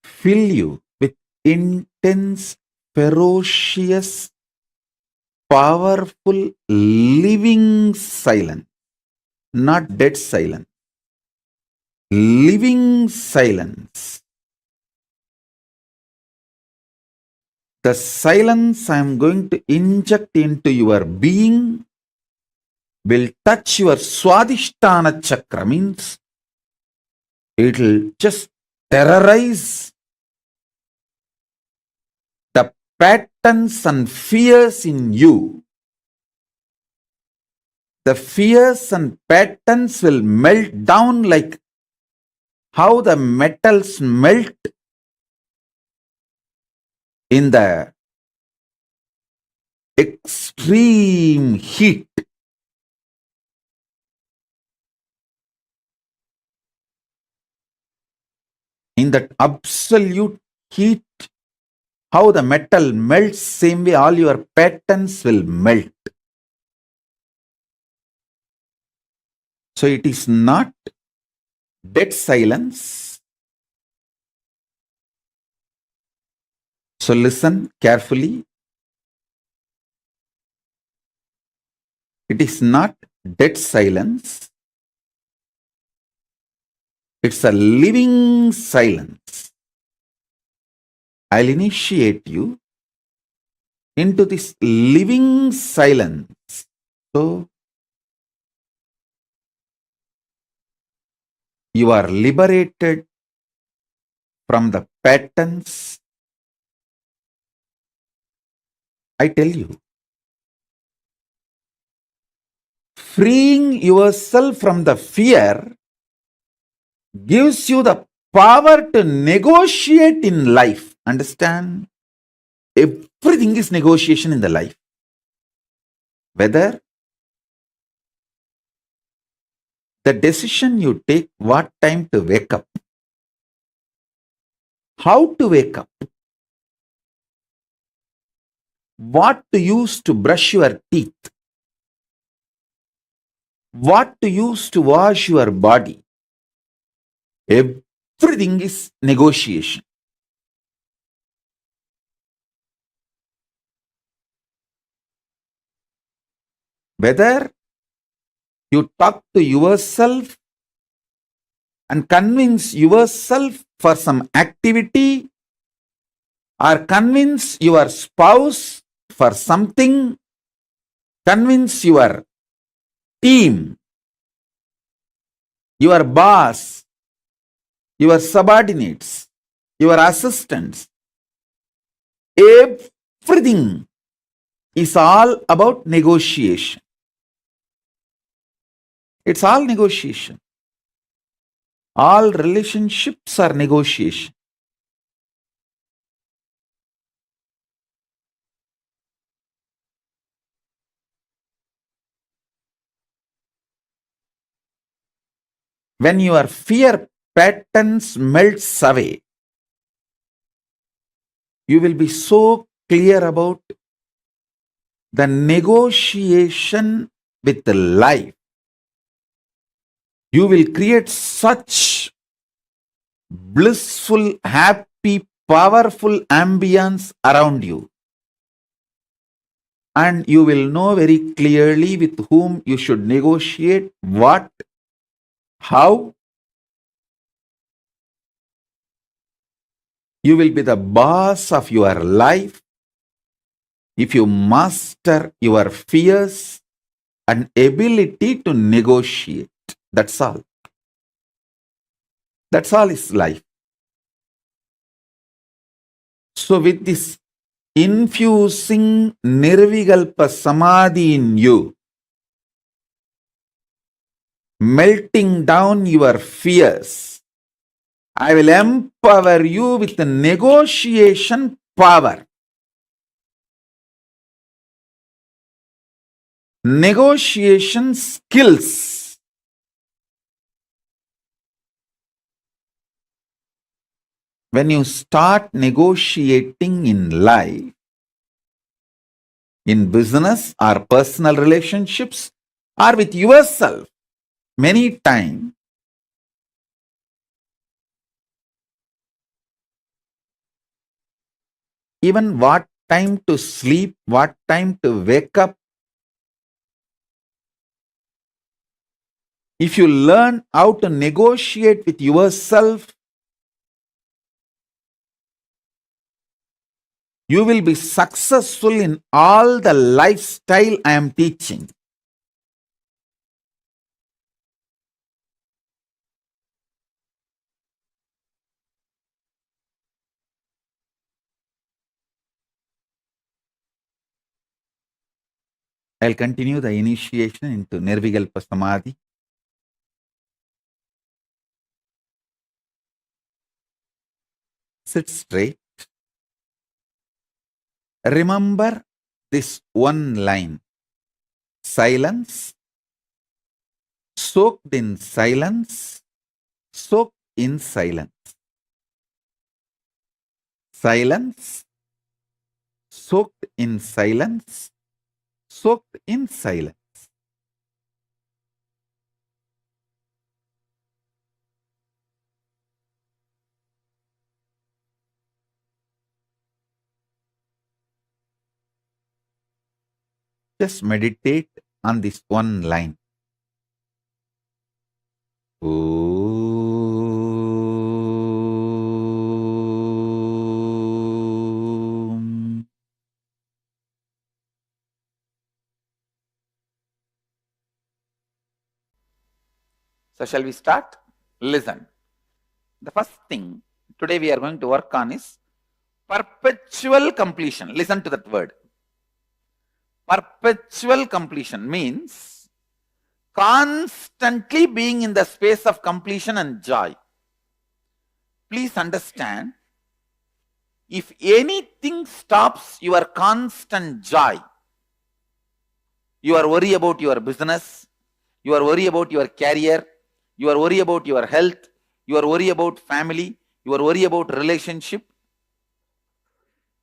fill you with intense, ferocious, powerful, living silence, not dead silence. Living silence. The silence I am going to inject into your being will touch your Swadhisthana chakra, means it will just terrorize the patterns and fears in you. The fears and patterns will melt down like how the metals melt in the extreme heat. In that absolute heat, how the metal melts, same way all your patterns will melt. So it is not dead silence. So listen carefully. It is not dead silence. It's a living silence. I'll initiate you into this living silence. So you are liberated from the patterns. I tell you, freeing yourself from the fear gives you the power to negotiate in life. Understand? Everything is negotiation in the life. Whether the decision you take, what time to wake up, how to wake up, what to use to brush your teeth, what to use to wash your body, everything is negotiation. Whether you talk to yourself and convince yourself for some activity, or convince your spouse for something, convince your team, your boss, your subordinates, your assistants, everything is all about negotiation. It's all negotiation. All relationships are negotiation. When your fear patterns melts away, you will be so clear about the negotiation with the life. You will create such blissful, happy, powerful ambience around you. And you will know very clearly with whom you should negotiate, what, how. You will be the boss of your life if you master your fears and ability to negotiate. That's all. That's all is life. So with this infusing nirvikalpa samadhi in you, melting down your fears, I will empower you with the negotiation power. Negotiation skills. When you start negotiating in life, in business or personal relationships or with yourself, many times even what time to sleep, what time to wake up, if you learn how to negotiate with yourself, you will be successful in all the lifestyle I am teaching. I'll continue the initiation into Nirvikalpa Samadhi. Sit straight. Remember this one line. Silence, soaked in silence, soaked in silence. Silence, soaked in silence, soaked in silence. Just meditate on this one line. Om. So shall we start? Listen. The first thing today we are going to work on is perpetual completion. Listen to that word. Perpetual completion means constantly being in the space of completion and joy. Please understand, if anything stops your constant joy, you are worried about your business, you are worried about your career, you are worried about your health, you are worried about family, you are worried about relationship,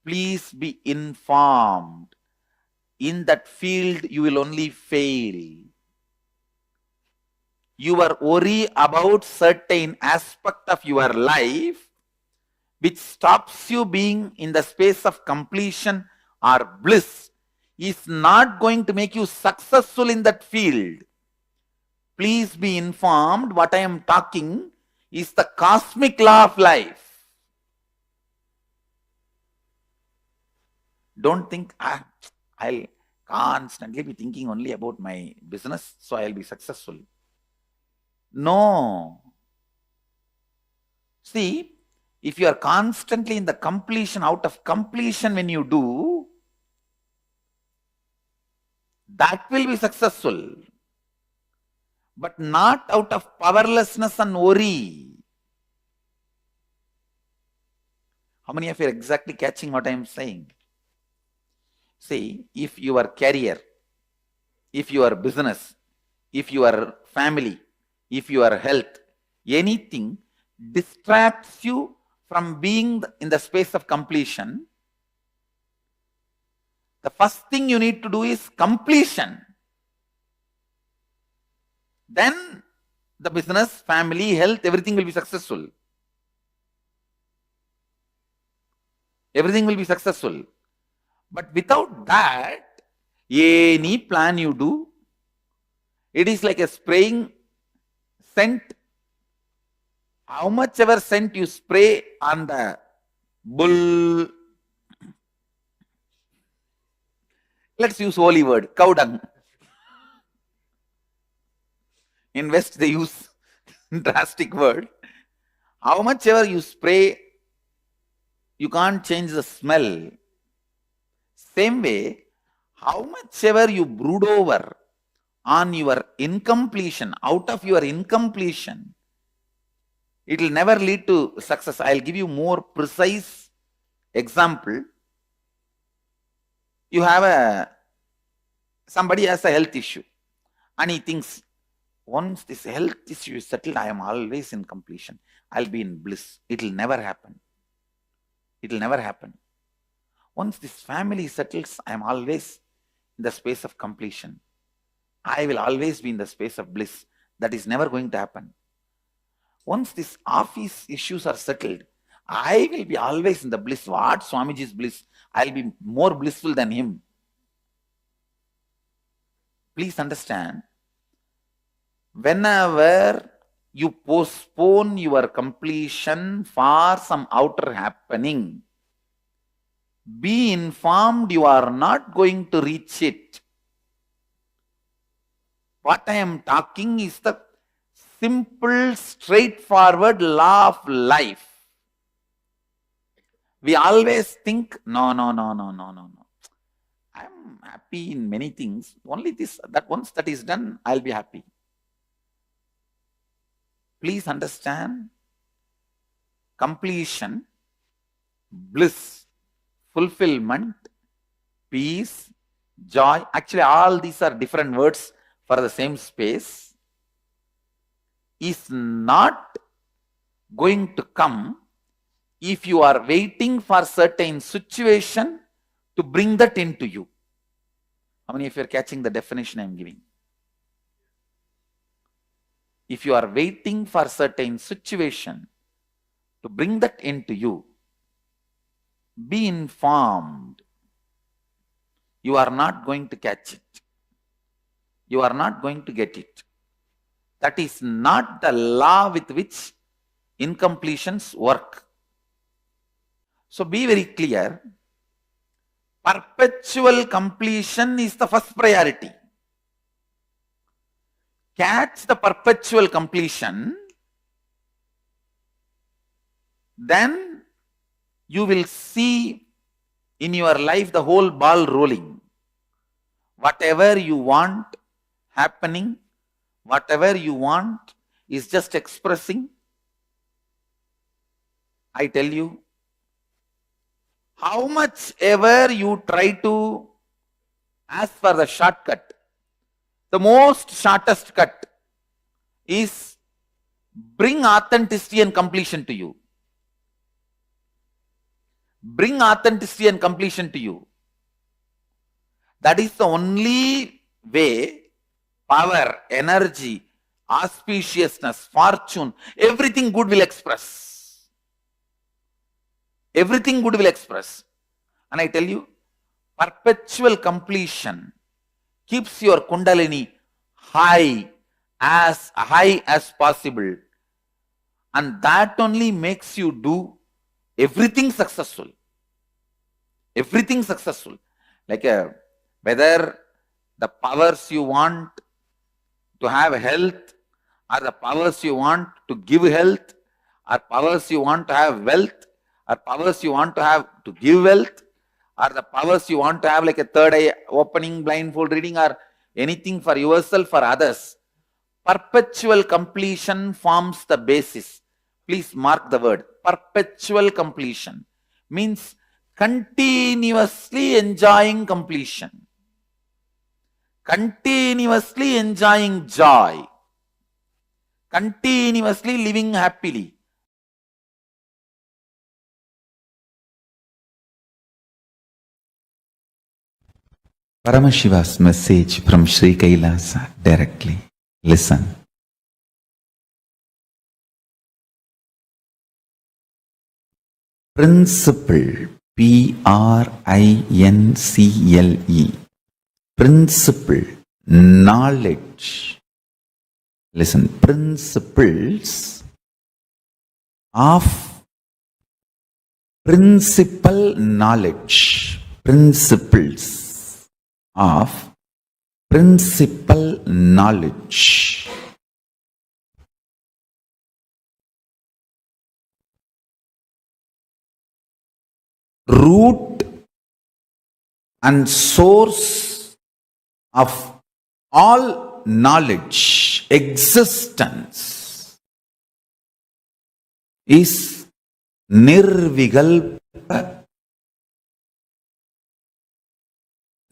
please be informed. In that field, you will only fail. You are worried about certain aspect of your life which stops you being in the space of completion or bliss is not going to make you successful in that field. Please be informed, what I am talking is the cosmic law of life. Don't think, I'll constantly be thinking only about my business, so I'll be successful. No. See, if you are constantly in the completion, out of completion when you do, that will be successful. But not out of powerlessness and worry. How many of you are exactly catching what I am saying? See, if your career, if your business, if your family, if your health, anything distracts you from being in the space of completion, the first thing you need to do is completion. Then the business, family, health, everything will be successful. Everything will be successful. But without that, any plan you do, it is like a spraying scent. How much ever scent you spray on the bull, let's use holy word, cow dung. In West they use drastic word. How much ever you spray, you can't change the smell. Same way, how much ever you brood over on your incompletion, out of your incompletion, it will never lead to success. I'll give you more precise example. You have somebody has a health issue and he thinks, once this health issue is settled, I am always in completion. I'll be in bliss. It will never happen. It will never happen. Once this family settles, I am always in the space of completion. I will always be in the space of bliss. That is never going to happen. Once these office issues are settled, I will be always in the bliss. What Swamiji's bliss? I'll be more blissful than him. Please understand, whenever you postpone your completion for some outer happening, be informed you are not going to reach it. What I am talking is the simple, straightforward law of life. We always think, no. I'm happy in many things. Only this, that once that is done, I'll be happy. Please understand, completion, bliss, fulfillment, peace, joy. Actually, all these are different words for the same space. Is not going to come if you are waiting for certain situation to bring that into you. How many of you are catching the definition I am giving? If you are waiting for certain situation to bring that into you, be informed. You are not going to catch it. You are not going to get it. That is not the law with which incompletions work. So be very clear. Perpetual completion is the first priority. Catch the perpetual completion, then you will see in your life the whole ball rolling. Whatever you want happening, whatever you want is just expressing. I tell you, how much ever you try to ask for the shortcut, the most shortest cut is bring authenticity and completion to you. Bring authenticity and completion to you. That is the only way power, energy, auspiciousness, fortune, everything good will express. Everything good will express. And I tell you, perpetual completion keeps your kundalini high as possible. And that only makes you do everything successful. Everything successful. Like whether the powers you want to have health, or the powers you want to give health, or powers you want to have wealth, or powers you want to have to give wealth, or the powers you want to have like a third eye opening, blindfold reading, or anything for yourself or others. Perpetual completion forms the basis. Please mark the word. Perpetual completion means continuously enjoying completion. Continuously enjoying joy. Continuously living happily. Paramashiva's message from Sri Kailasa directly. Listen. Principle, P-R-I-N-C-L-E. Principle, knowledge. Listen, principles of principal knowledge. Principles of principal knowledge. Root and source of all knowledge, existence, is nirvikalpa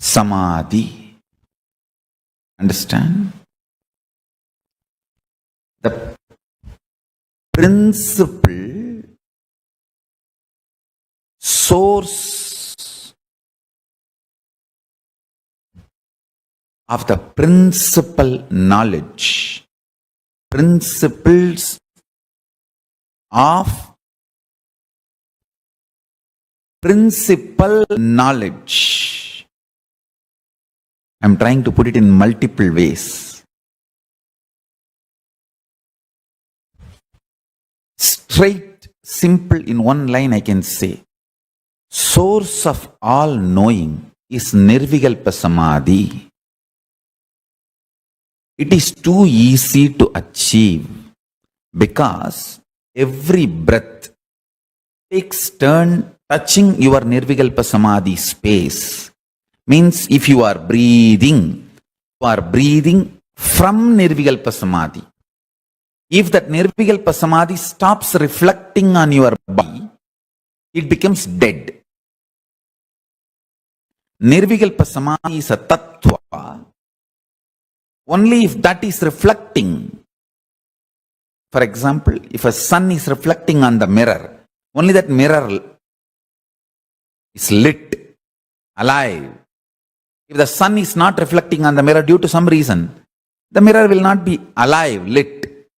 samadi. Understand? The principle, source of the principal knowledge, principles of principal knowledge. I am trying to put it in multiple ways. Straight, simple, in one line I can say, source of all knowing is nirvikalpa samadhi. It is too easy to achieve because every breath takes turn touching your nirvikalpa samadhi space. Means if you are breathing from Nirvikalpa Samadhi. If that Nirvikalpa Samadhi stops reflecting on your body, it becomes dead. Nirvikalpa Samadhi is a tattva. Only if that is reflecting. For example, if a sun is reflecting on the mirror, only that mirror is lit, alive. If the sun is not reflecting on the mirror due to some reason, the mirror will not be alive, lit.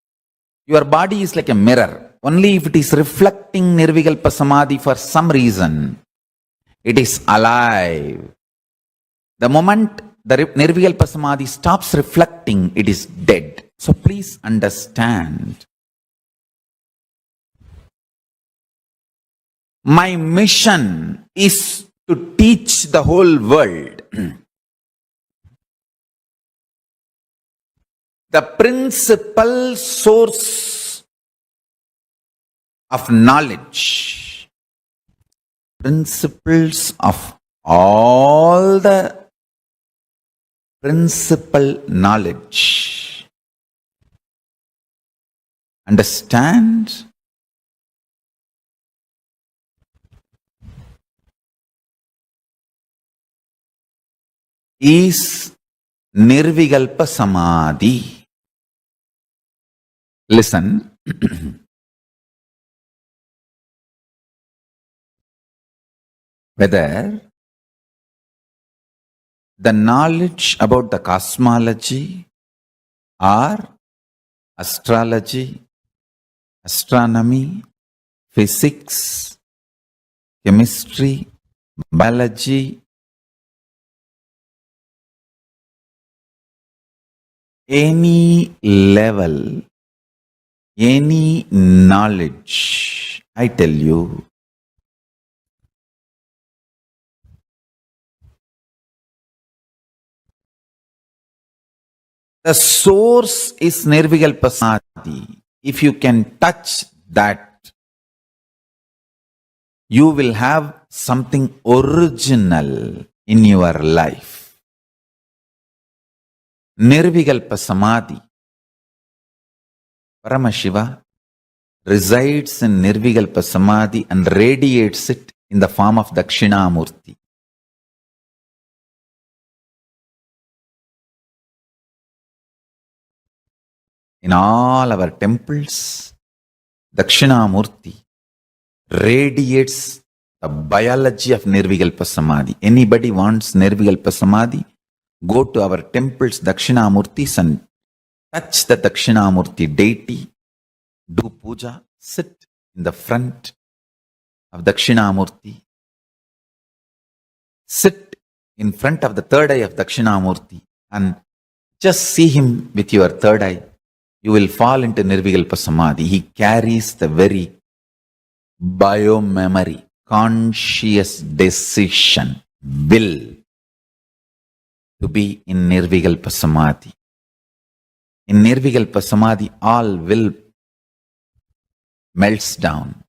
Your body is like a mirror. Only if it is reflecting Nirvikalpa Samadhi for some reason, it is alive. The moment the Nirvikalpa Samadhi stops reflecting, it is dead. So please understand. My mission is to teach the whole world the principal source of knowledge, principles of all the principal knowledge. Understand? Is Nirvikalpa Samadhi. Listen. Whether the knowledge about the cosmology or astrology, astronomy, physics, chemistry, biology, any level, any knowledge, I tell you, the source is Nirvikalpa Samadhi. If you can touch that, you will have something original in your life. Nirvikalpa Samadhi. Paramashiva resides in Nirvikalpa Samadhi and radiates it in the form of Dakshinamurti. In all our temples, Dakshinamurti radiates the biology of Nirvikalpa Samadhi. Anybody wants Nirvikalpa Samadhi? Go to our temples, Dakshinamurtis, and touch the Dakshinamurti deity. Do puja. Sit in the front of Dakshinamurti. Sit in front of the third eye of Dakshinamurti and just see him with your third eye. You will fall into Nirvikalpa Samadhi. He carries the very bio-memory, conscious decision, will to be in Nirvikalpa Samadhi. In Nirvikalpa Samadhi, all will melts down.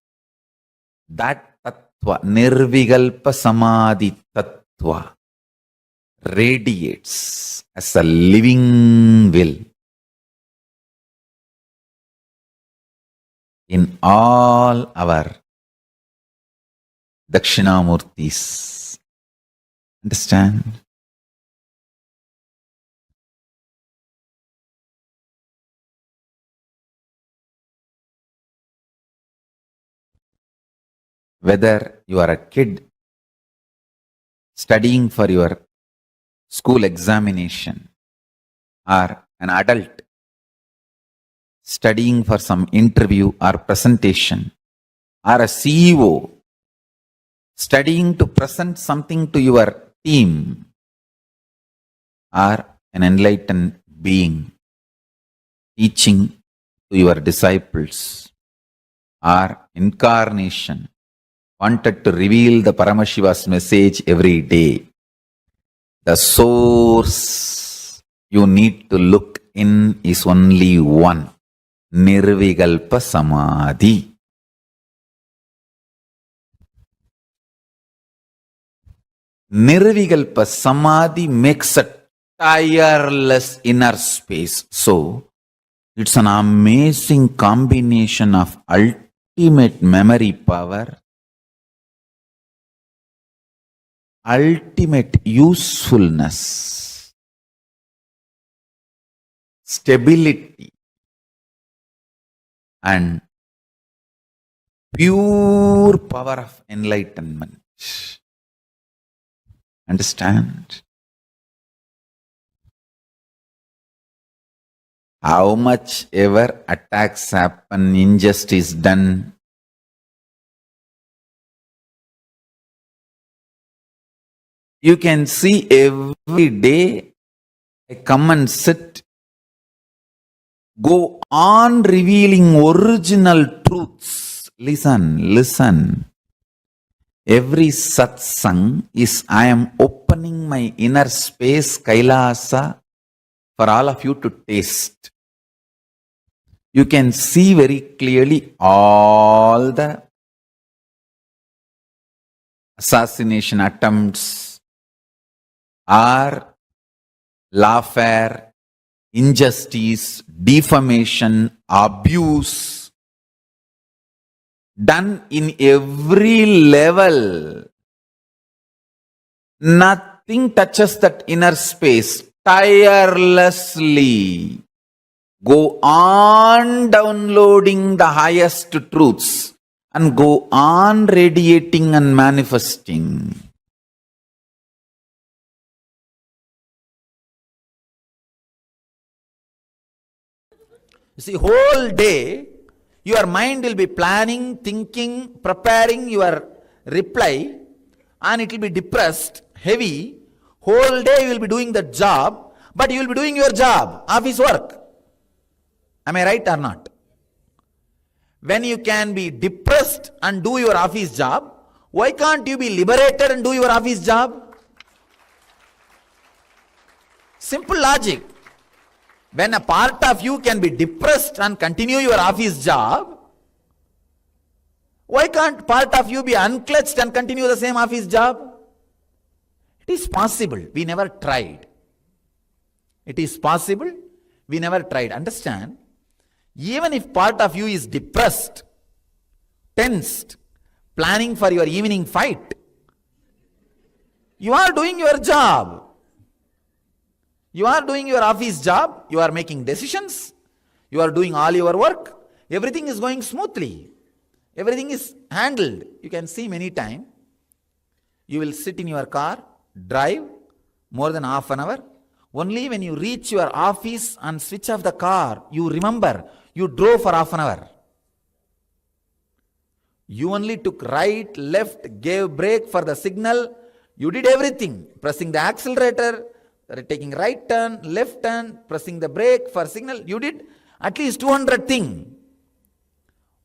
That tattva, Nirvikalpa Samadhi tattva, radiates as a living will in all our Dakshinamurtis. Understand? Whether you are a kid studying for your school examination or an adult studying for some interview or presentation, or a CEO studying to present something to your team, or an enlightened being teaching to your disciples, or incarnation wanted to reveal the Paramashiva's message every day. The source you need to look in is only one. Nirvikalpa Samadhi. Nirvikalpa samadhi makes a tireless inner space. So, it's an amazing combination of ultimate memory power, ultimate usefulness, stability, and pure power of enlightenment. Understand? How much ever attacks happen, injustice done, you can see every day I come and sit, go on revealing original truths. Listen. Every satsang is I am opening my inner space, Kailasa, for all of you to taste. You can see very clearly all the assassination attempts or lawfare, injustice, defamation, abuse done in every level. Nothing touches that inner space. Tirelessly go on downloading the highest truths and go on radiating and manifesting. You see, whole day, your mind will be planning, thinking, preparing your reply, and it will be depressed, heavy. Whole day you will be doing the job, but you will be doing your job, office work. Am I right or not? When you can be depressed and do your office job, why can't you be liberated and do your office job? Simple logic. When a part of you can be depressed and continue your office job, why can't part of you be unclutched and continue the same office job? It is possible. We never tried. It is possible. We never tried. Understand? Even if part of you is depressed, tensed, planning for your evening fight, you are doing your job. You are doing your office job. You are making decisions. You are doing all your work. Everything is going smoothly. Everything is handled. You can see many times. You will sit in your car, drive more than half an hour. Only when you reach your office and switch off the car, you remember you drove for half an hour. You only took right, left, gave brake for the signal. You did everything. Pressing the accelerator, taking right turn, left turn, pressing the brake for signal. You did at least 200 things.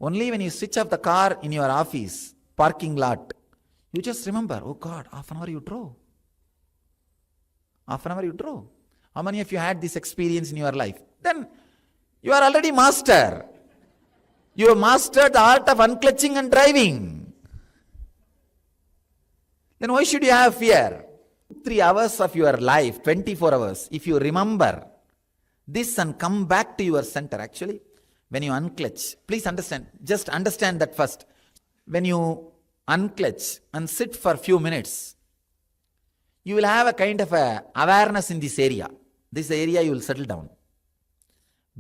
Only when you switch off the car in your office, parking lot, you just remember, oh God, half an hour you drove. Half an hour you drove. How many of you had this experience in your life? Then you are already master. You have mastered the art of unclutching and driving. Then why should you have fear? 3 hours of your life, 24 hours, if you remember this and come back to your center, actually, when you unclutch, please understand, just understand that first. When you unclutch and sit for a few minutes, you will have a kind of a awareness in this area. This area you will settle down.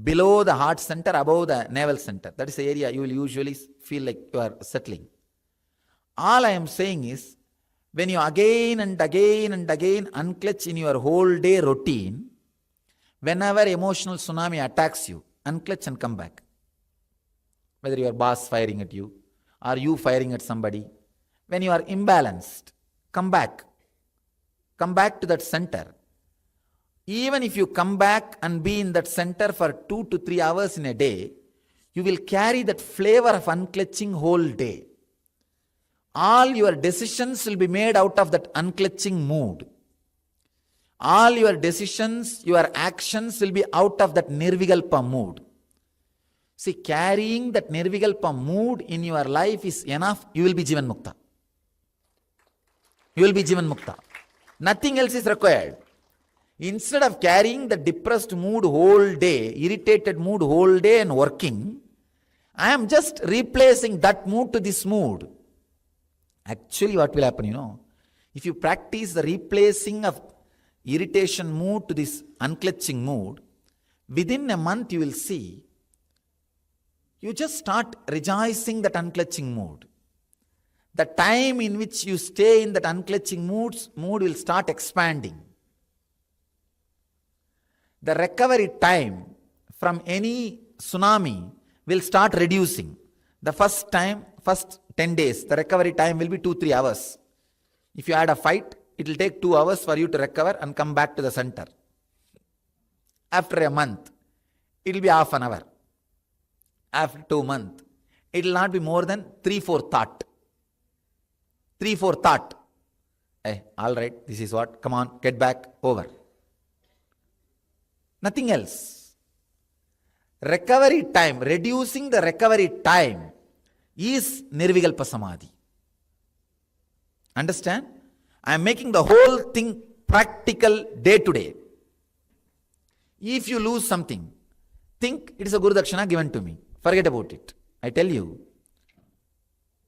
Below the heart center, above the navel center. That is the area you will usually feel like you are settling. All I am saying is, when you again and again and again unclutch in your whole day routine, whenever emotional tsunami attacks you, unclutch and come back. Whether your boss firing at you, or you firing at somebody. When you are imbalanced, come back. Come back to that center. Even if you come back and be in that center for 2 to 3 hours in a day, you will carry that flavor of unclutching whole day. All your decisions will be made out of that unclutching mood. All your decisions, your actions will be out of that nirvikalpa mood. See, carrying that nirvikalpa mood in your life is enough. You will be Jivan Mukta. You will be Jivan Mukta. Nothing else is required. Instead of carrying the depressed mood whole day, irritated mood whole day and working, I am just replacing that mood to this mood. Actually, what will happen, if you practice the replacing of irritation mood to this unclutching mood, within a month you will see, you just start rejoicing that unclutching mood. The time in which you stay in that unclutching mood will start expanding. The recovery time from any tsunami will start reducing. The first 10 days, the recovery time will be 2-3 hours. If you had a fight, it will take 2 hours for you to recover and come back to the center. After a month, it will be half an hour. After 2 months, it will not be more than 3-4 thought. 3-4 thought. Hey, all right, this is what, come on, get back, over. Nothing else. Recovery time, reducing the recovery time is Nirvikalpa Samadhi. Understand? I am making the whole thing practical day to day. If you lose something, think it is a Guru Dakshina given to me. Forget about it. I tell you,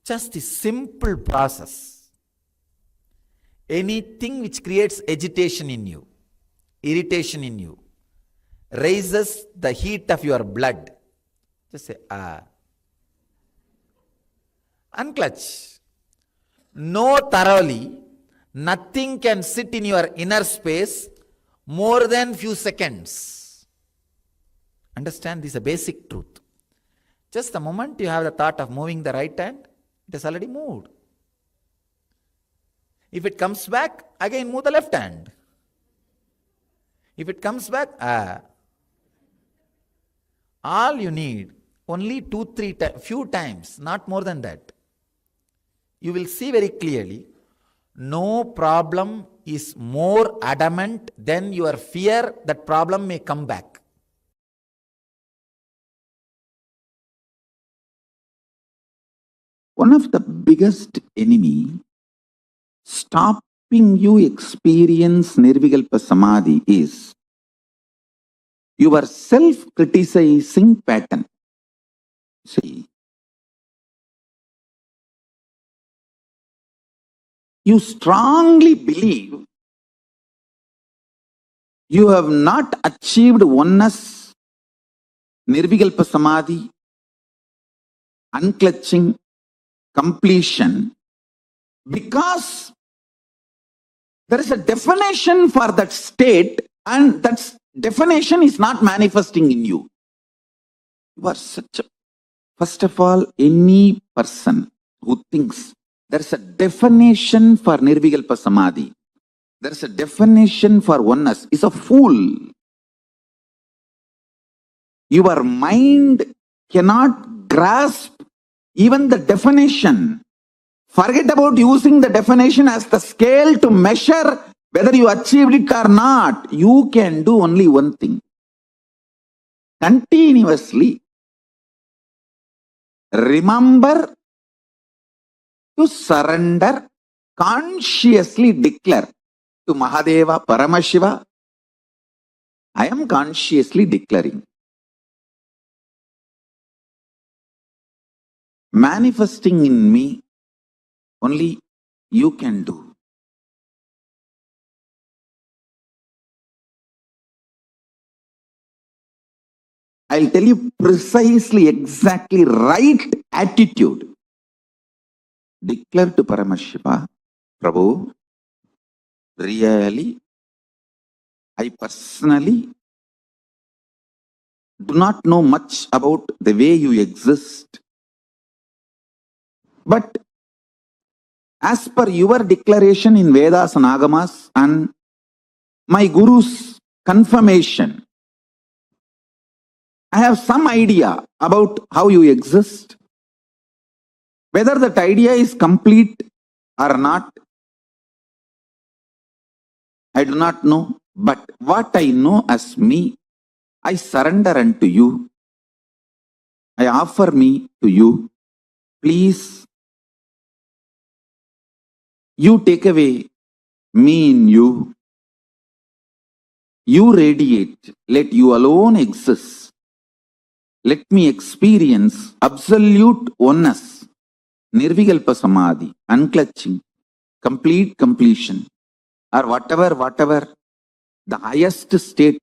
just the simple process. Anything which creates agitation in you, irritation in you, raises the heat of your blood. Just say, unclutch. Know thoroughly, nothing can sit in your inner space more than few seconds. Understand? This is a basic truth. Just the moment you have the thought of moving the right hand, it has already moved. If it comes back, again move the left hand. If it comes back, all you need, only 2-3 few times, not more than that. You will see very clearly, no problem is more adamant than your fear that problem may come back. One of the biggest enemy stopping you experience Nirvikalpa Samadhi is your self-criticizing pattern. See, you strongly believe you have not achieved oneness, Nirvikalpa Samadhi, unclutching, completion, because there is a definition for that state and that definition is not manifesting in you. You are such a, first of all, any person who thinks there is a definition for Nirvikalpa Samadhi, there is a definition for oneness, is a fool. Your mind cannot grasp even the definition. Forget about using the definition as the scale to measure whether you achieved it or not. You can do only one thing. Continuously remember to surrender, consciously declare to Mahadeva, Paramashiva, I am consciously declaring. Manifesting in me, only you can do. I'll tell you precisely, exactly right attitude. Declare to Paramashiva, Prabhu, really, I personally do not know much about the way you exist. But as per your declaration in Vedas and Agamas and my Guru's confirmation, I have some idea about how you exist. Whether that idea is complete or not, I do not know. But what I know as me, I surrender unto you. I offer me to you. Please, you take away me in you. You radiate, let you alone exist. Let me experience absolute oneness, nirvikalpa samadhi, unclutching, complete completion, or whatever the highest state.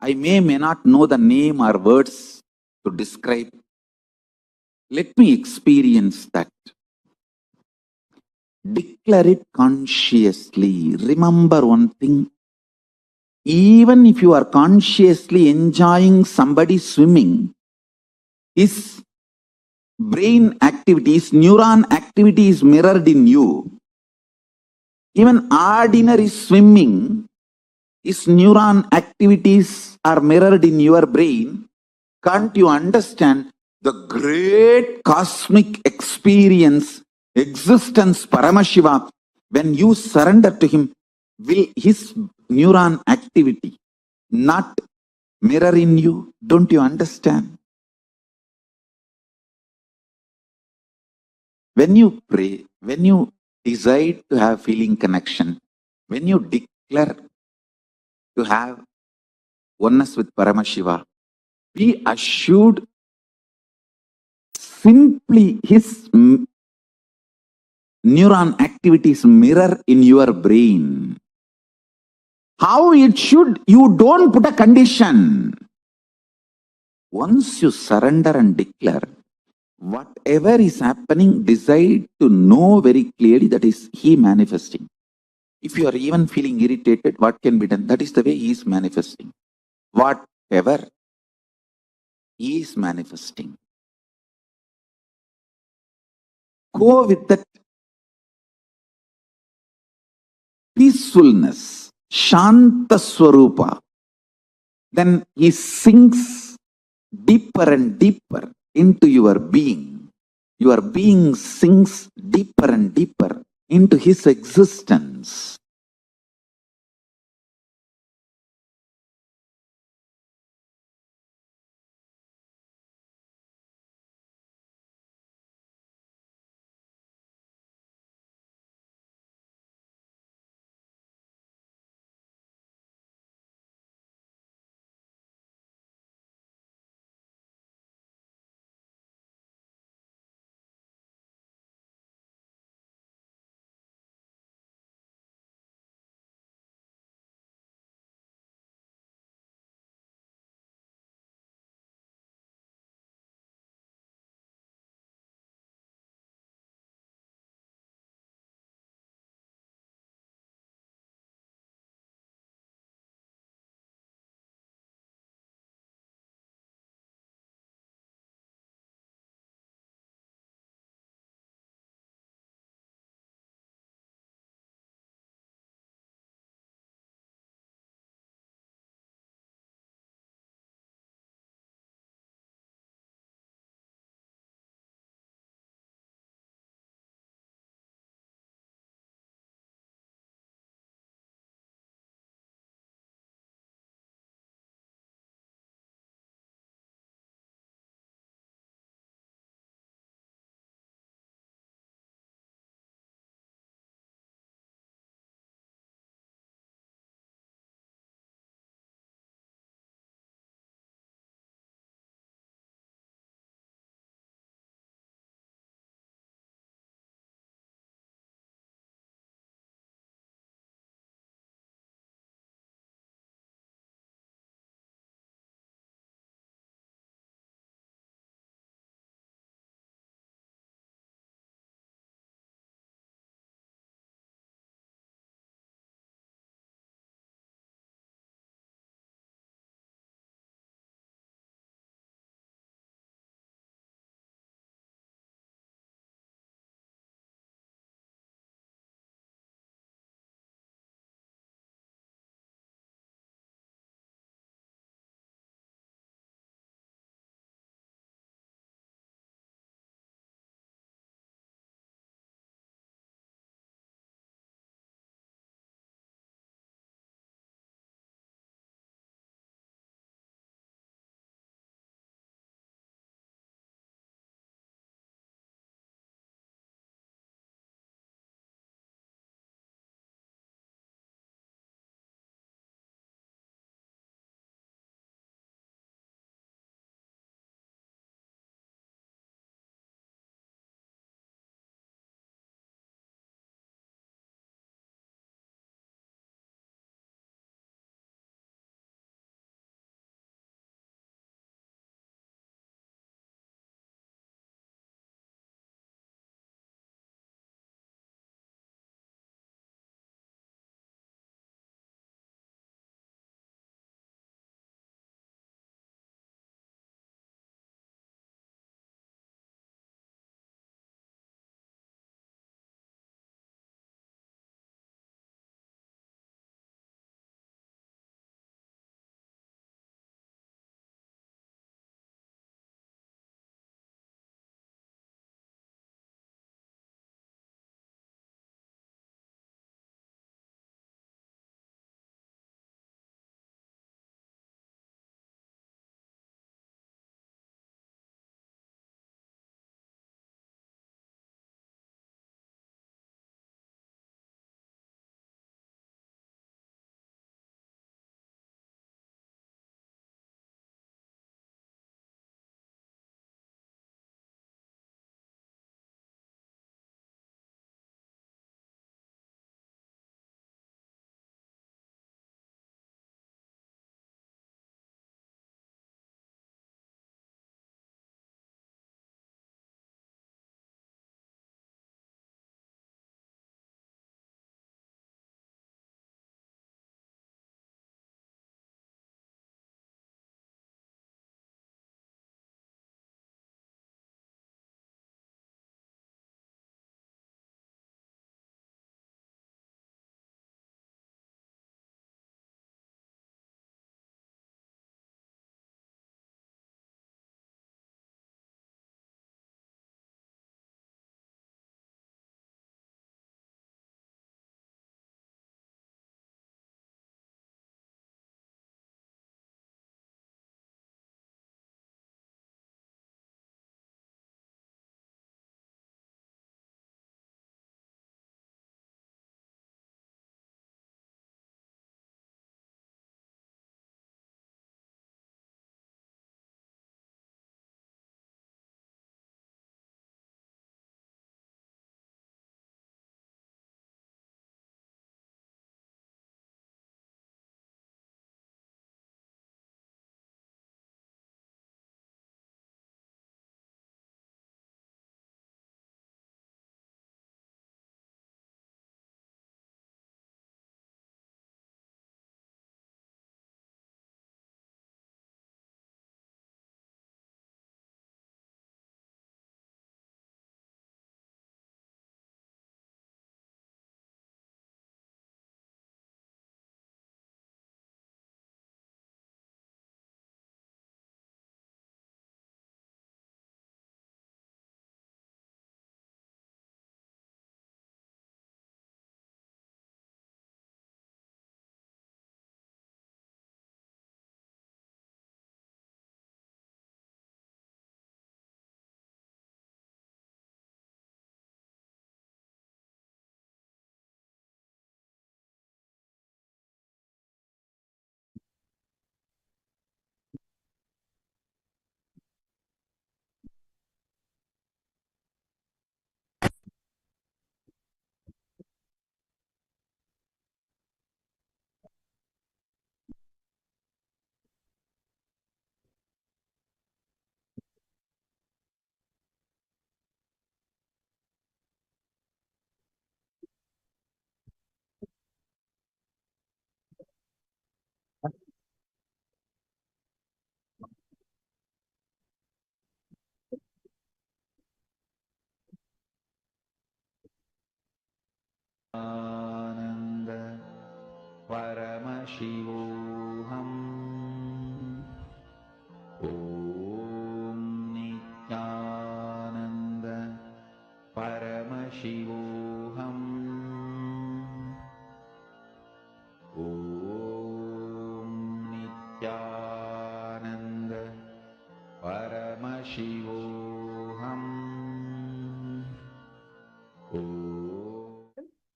I may not know the name or words to describe. Let me experience that. Declare it consciously. Remember one thing. Even if you are consciously enjoying somebody swimming, his brain activity, his neuron activity is mirrored in you. Even ordinary swimming, his neuron activities are mirrored in your brain. Can't you understand the great cosmic experience, existence, Paramashiva, when you surrender to him, will his neuron activity not mirror in you? Don't you understand? When you pray, when you decide to have feeling connection, when you declare to have oneness with Paramashiva, be assured simply his neuron activities mirror in your brain. How it should, you don't put a condition. Once you surrender and declare, whatever is happening, decide to know very clearly that is he manifesting. If you are even feeling irritated, what can be done? That is the way he is manifesting. Whatever he is manifesting. Go with that peacefulness, Shanta Swarupa. Then he sinks deeper and deeper into your being. Your being sinks deeper and deeper into his existence.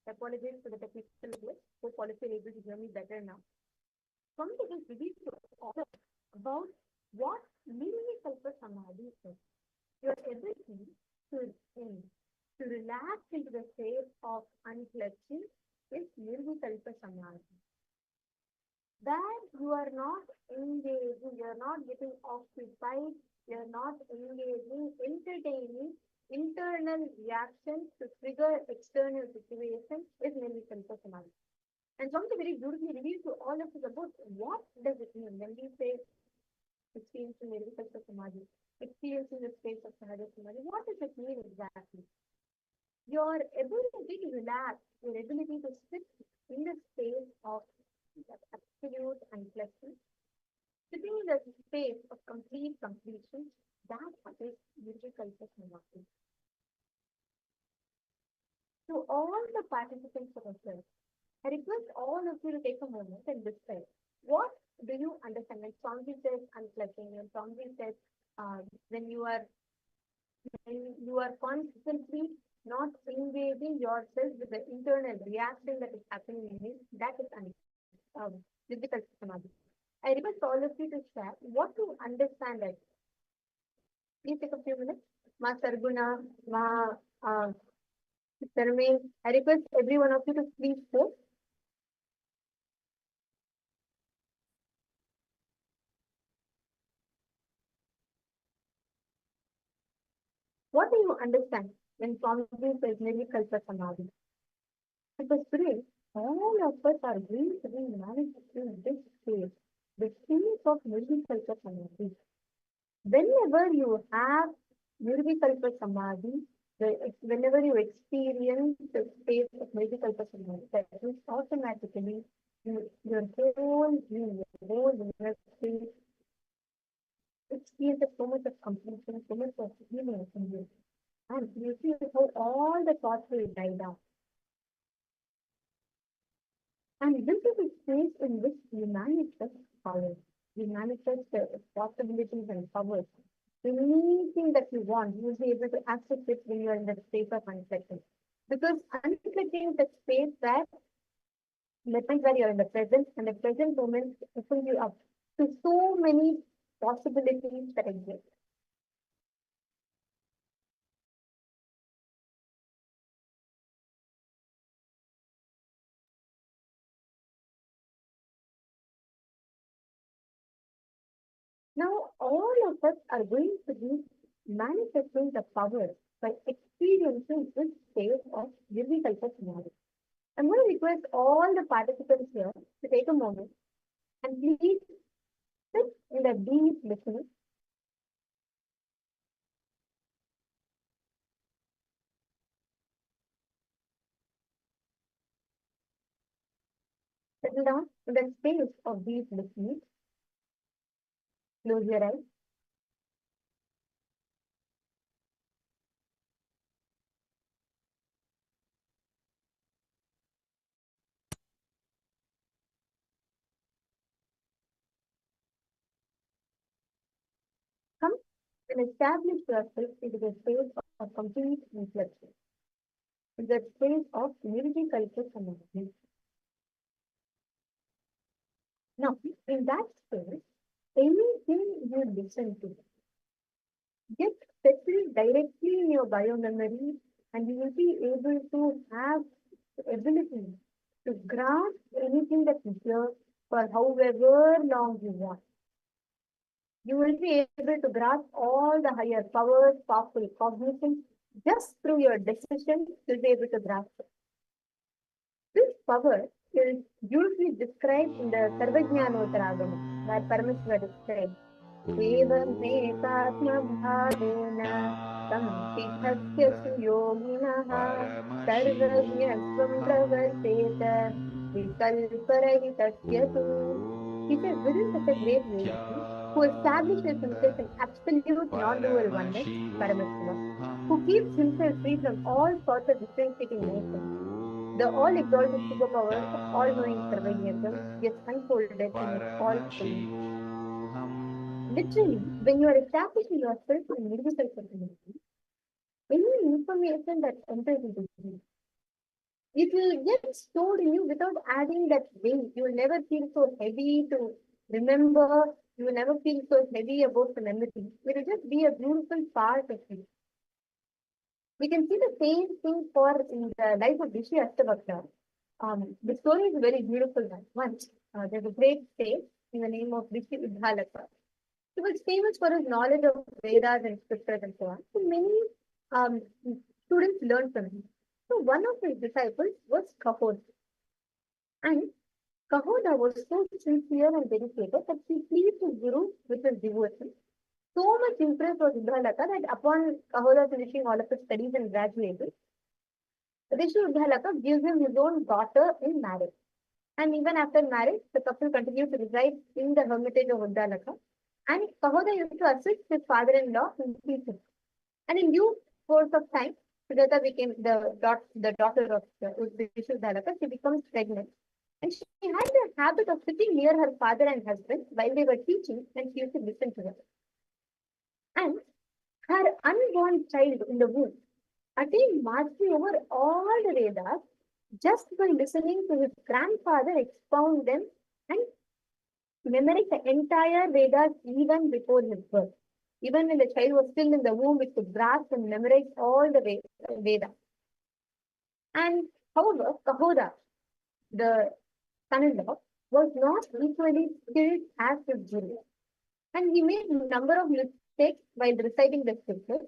Apologize for the technical glitch. Hope all of you are able to hear me better now. Something is revealed to all about what Nirvikalpa Samadhi is. Your ability to relax into the state of unclutching is Nirvikalpa Samadhi. That you are not engaging, you are not getting occupied, you are not engaging, entertaining internal reactions to trigger external situations is Nirvikalpa Samadhi. And something very beautifully revealed to all of us about what does it mean when we say experiencing Nirvikalpa Samadhi, experiencing the space of Sahaja Samadhi. What does it mean exactly? Your ability to relax, your ability to sit in the space of absolute unclutching, sitting in the space of complete completion, that is Nirvikalpa Samadhi. To all the participants of the class, I request all of you to take a moment and decide what do you understand when Swamiji says unclutching, when Swamiji says when you are constantly not engaging yourself with the internal reaction that is happening in you, that is difficult samadhi. I request all of you to share what you understand it. Please take a few minutes. Ma Sarguna, Ma Sarmain, I request every one of you to please share. What do you understand when Swamiji says Nirvikalpa Samadhi? Because today, all of us are going to be manifesting this space, the space of Nirvikalpa Samadhi. Whenever you have Nirvikalpa Samadhi, whenever you experience the space of Nirvikalpa Samadhi, that is automatically your whole being, your whole inner space experiences so much of completion, so much of healing in you. And you see how all the thoughts will die down. And this is a space in which you manifest power. You manifest possibilities and powers. Anything that you want, you'll be able to access it when you are in the space of unclutching. Because unclutching is a space that the point where you're in the present, and the present moment opens you up to so many possibilities that exist. Now, all of us are going to be manifesting the power by experiencing this state of Nirvikalpa Samadhi. I'm going to request all the participants here to take a moment and please sit in the deep listening. Settle down in the space of deep listening. Close your eyes. Come and establish yourself into the space of complete reflection, in the space of Nirvikalpa Samadhi. Now, in that space, anything you listen to, get settled directly in your biomemory, and you will be able to have the ability to grasp anything that you hear for however long you want. You will be able to grasp all the higher powers, powerful cognitions, just through your decision, you'll be able to grasp it. This power is usually described in the Sarvajnanotaragama, where Paramashiva describes Evam-ekatma-bhavena samsithasya suyoginah sarvajñasvam pravarteta vikalparahitasya tu. He says, this is such a great yogi who establishes himself in absolute non-dual oneness, Paramashiva, who keeps himself free from all sorts of differentiating notions. The all-exalted superpower of all-knowing Sarvajñism gets unfolded in its all fullness. Literally, when you are establishing yourself in universal community, any information that enters into you, it will get stored in you without adding that weight. You will never feel so heavy to remember. You will never feel so heavy about the memory. It will just be a beautiful part of you. We can see the same thing for in the life of Rishi Ashtavakra. The story is a very beautiful one. Once there's a great sage in the name of Rishi Udhalaka. He was famous for his knowledge of Vedas and scriptures and so on. So many um, students learned from him. So one of his disciples was Kahoda. And Kahoda was so sincere and dedicated that he pleased his guru with his devotion. So much impressed was Udhalaka that upon Kahoda finishing all of his studies and graduating, Rishi Udhalaka gives him his own daughter in marriage. And even after marriage, the couple continued to reside in the hermitage of Udhalaka. And Kahoda used to assist his father-in-law in teaching. And in due course of time, Sujata became the daughter of Rishi Udhalaka. She becomes pregnant. And she had the habit of sitting near her father and husband while they were teaching, and she used to listen to them. And her unborn child in the womb attained mastery over all the Vedas just by listening to his grandfather expound them and memorize the entire Vedas even before his birth. Even when the child was still in the womb, it could grasp and memorize all the Vedas. And however, Kahoda, the son-in-law, was not equally skilled as his guru. And he made a number of mistakes while reciting the scriptures.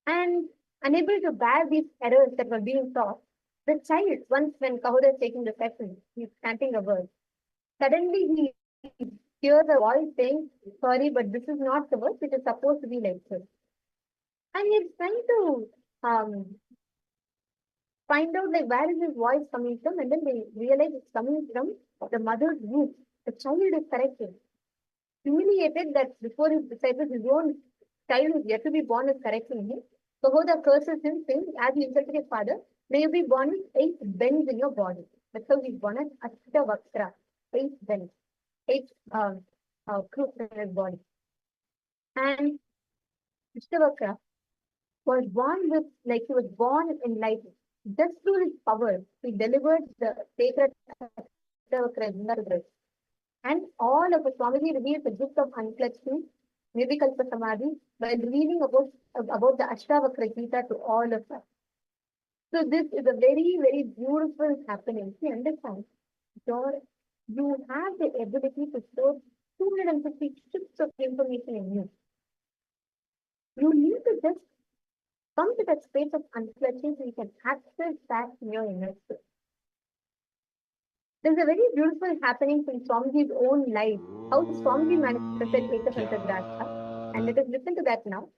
And unable to bear these errors that were being taught, the child, once when Kahoda is taking the session, he's chanting a verse. Suddenly he hears a voice saying, sorry, but this is not the verse, it is supposed to be like this. And he's trying to find out like where is his voice coming from, and then they realize it's coming from the mother's womb. The child is corrected. Humiliated that before his disciples, his own child who is yet to be born is correcting him. Kahoda curses him, saying, as he insulted his father, may you be born with 8 bends in your body. That's how he's born as Ashtavakra, 8 bends, 8 crooks in his body. And Ashtavakra was born with, like he was born enlightened. Just through his power, he delivered the sacred Ashtavakra. And all of the Swamiji revealed the gift of unclutching, Nirvikalpa Samadhi, by revealing about the Ashtavakra Gita to all of us. So this is a very, very beautiful happening. See, understand, you have the ability to store 250 chips of information in you. You need to just come to that space of unclutching so you can access that in your inner space. There's a very beautiful happening in Swamiji's own life, how Swamiji manifested Ekasanta. And let us listen to that now.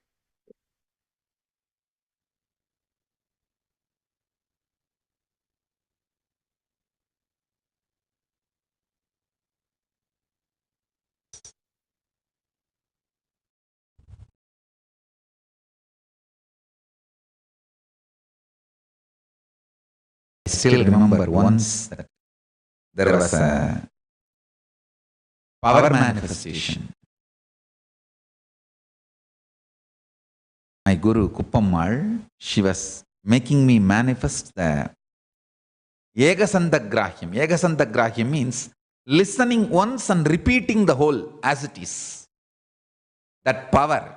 I still remember once that there was a power manifestation. My guru Kuppammal, she was making me manifest the Yegasandagrahyam. Yegasandagrahyam means listening once and repeating the whole as it is. That power.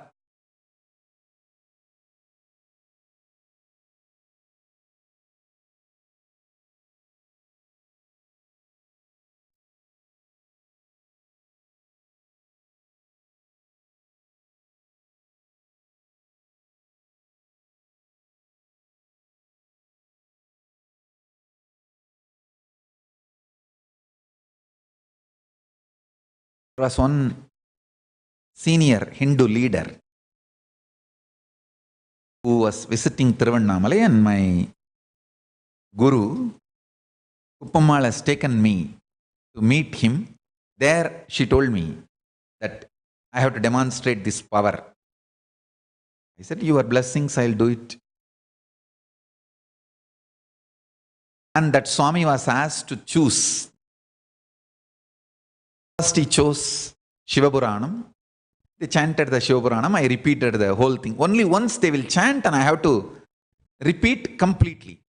There was one senior Hindu leader who was visiting Tiruvannamalai, and my guru, Kuppammal, has taken me to meet him. There she told me that I have to demonstrate this power. I said, your blessings, I'll do it. And that Swami was asked to choose. First he chose Shiva Puranam, They chanted the Shiva Puranam, I repeated the whole thing. Only once they will chant and I have to repeat completely.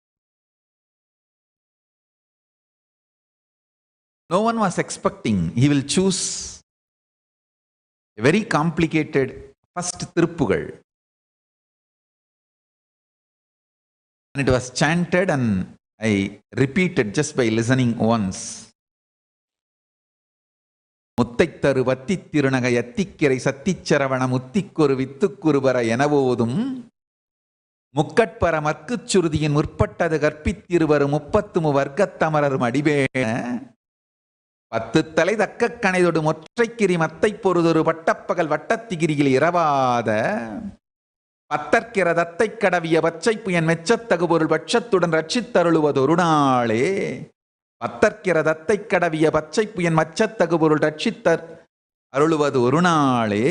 No one was expecting he will choose a very complicated first Tiruppugal. And it was chanted and I repeated just by listening once. முத்தைத்தரு வத்தித் திருநகை அத்திக்கிரை சத்திச்சரவண முத்திக்கொரு வித்துக்குருவர எனவோதும் முக்கட்பர மற்குச் சுருதியின் முற்பட்டது கற்பித்திருவரு 33 வர்க்கத்தமரரும் அடிவேண 10 தலை தக்க கணைதொடு மொற்றைக்கிரி மத்தை பொருதொரு பட்டப்பகல் வட்டத்திகிரியில் இரவாத பத்தற்கிற தத்தை கடவிய பச்சை புயன் மெச்சத்தகு பொருள் பட்சத்துடன் ரட்சித்தருளுவதொரு நாளே பத்தற்கிற தத்தை கடவிய பச்சை புயன் மச்சத்தகு பொருள் ரட்சித்தர் அருளுவது ஒரு நாளே.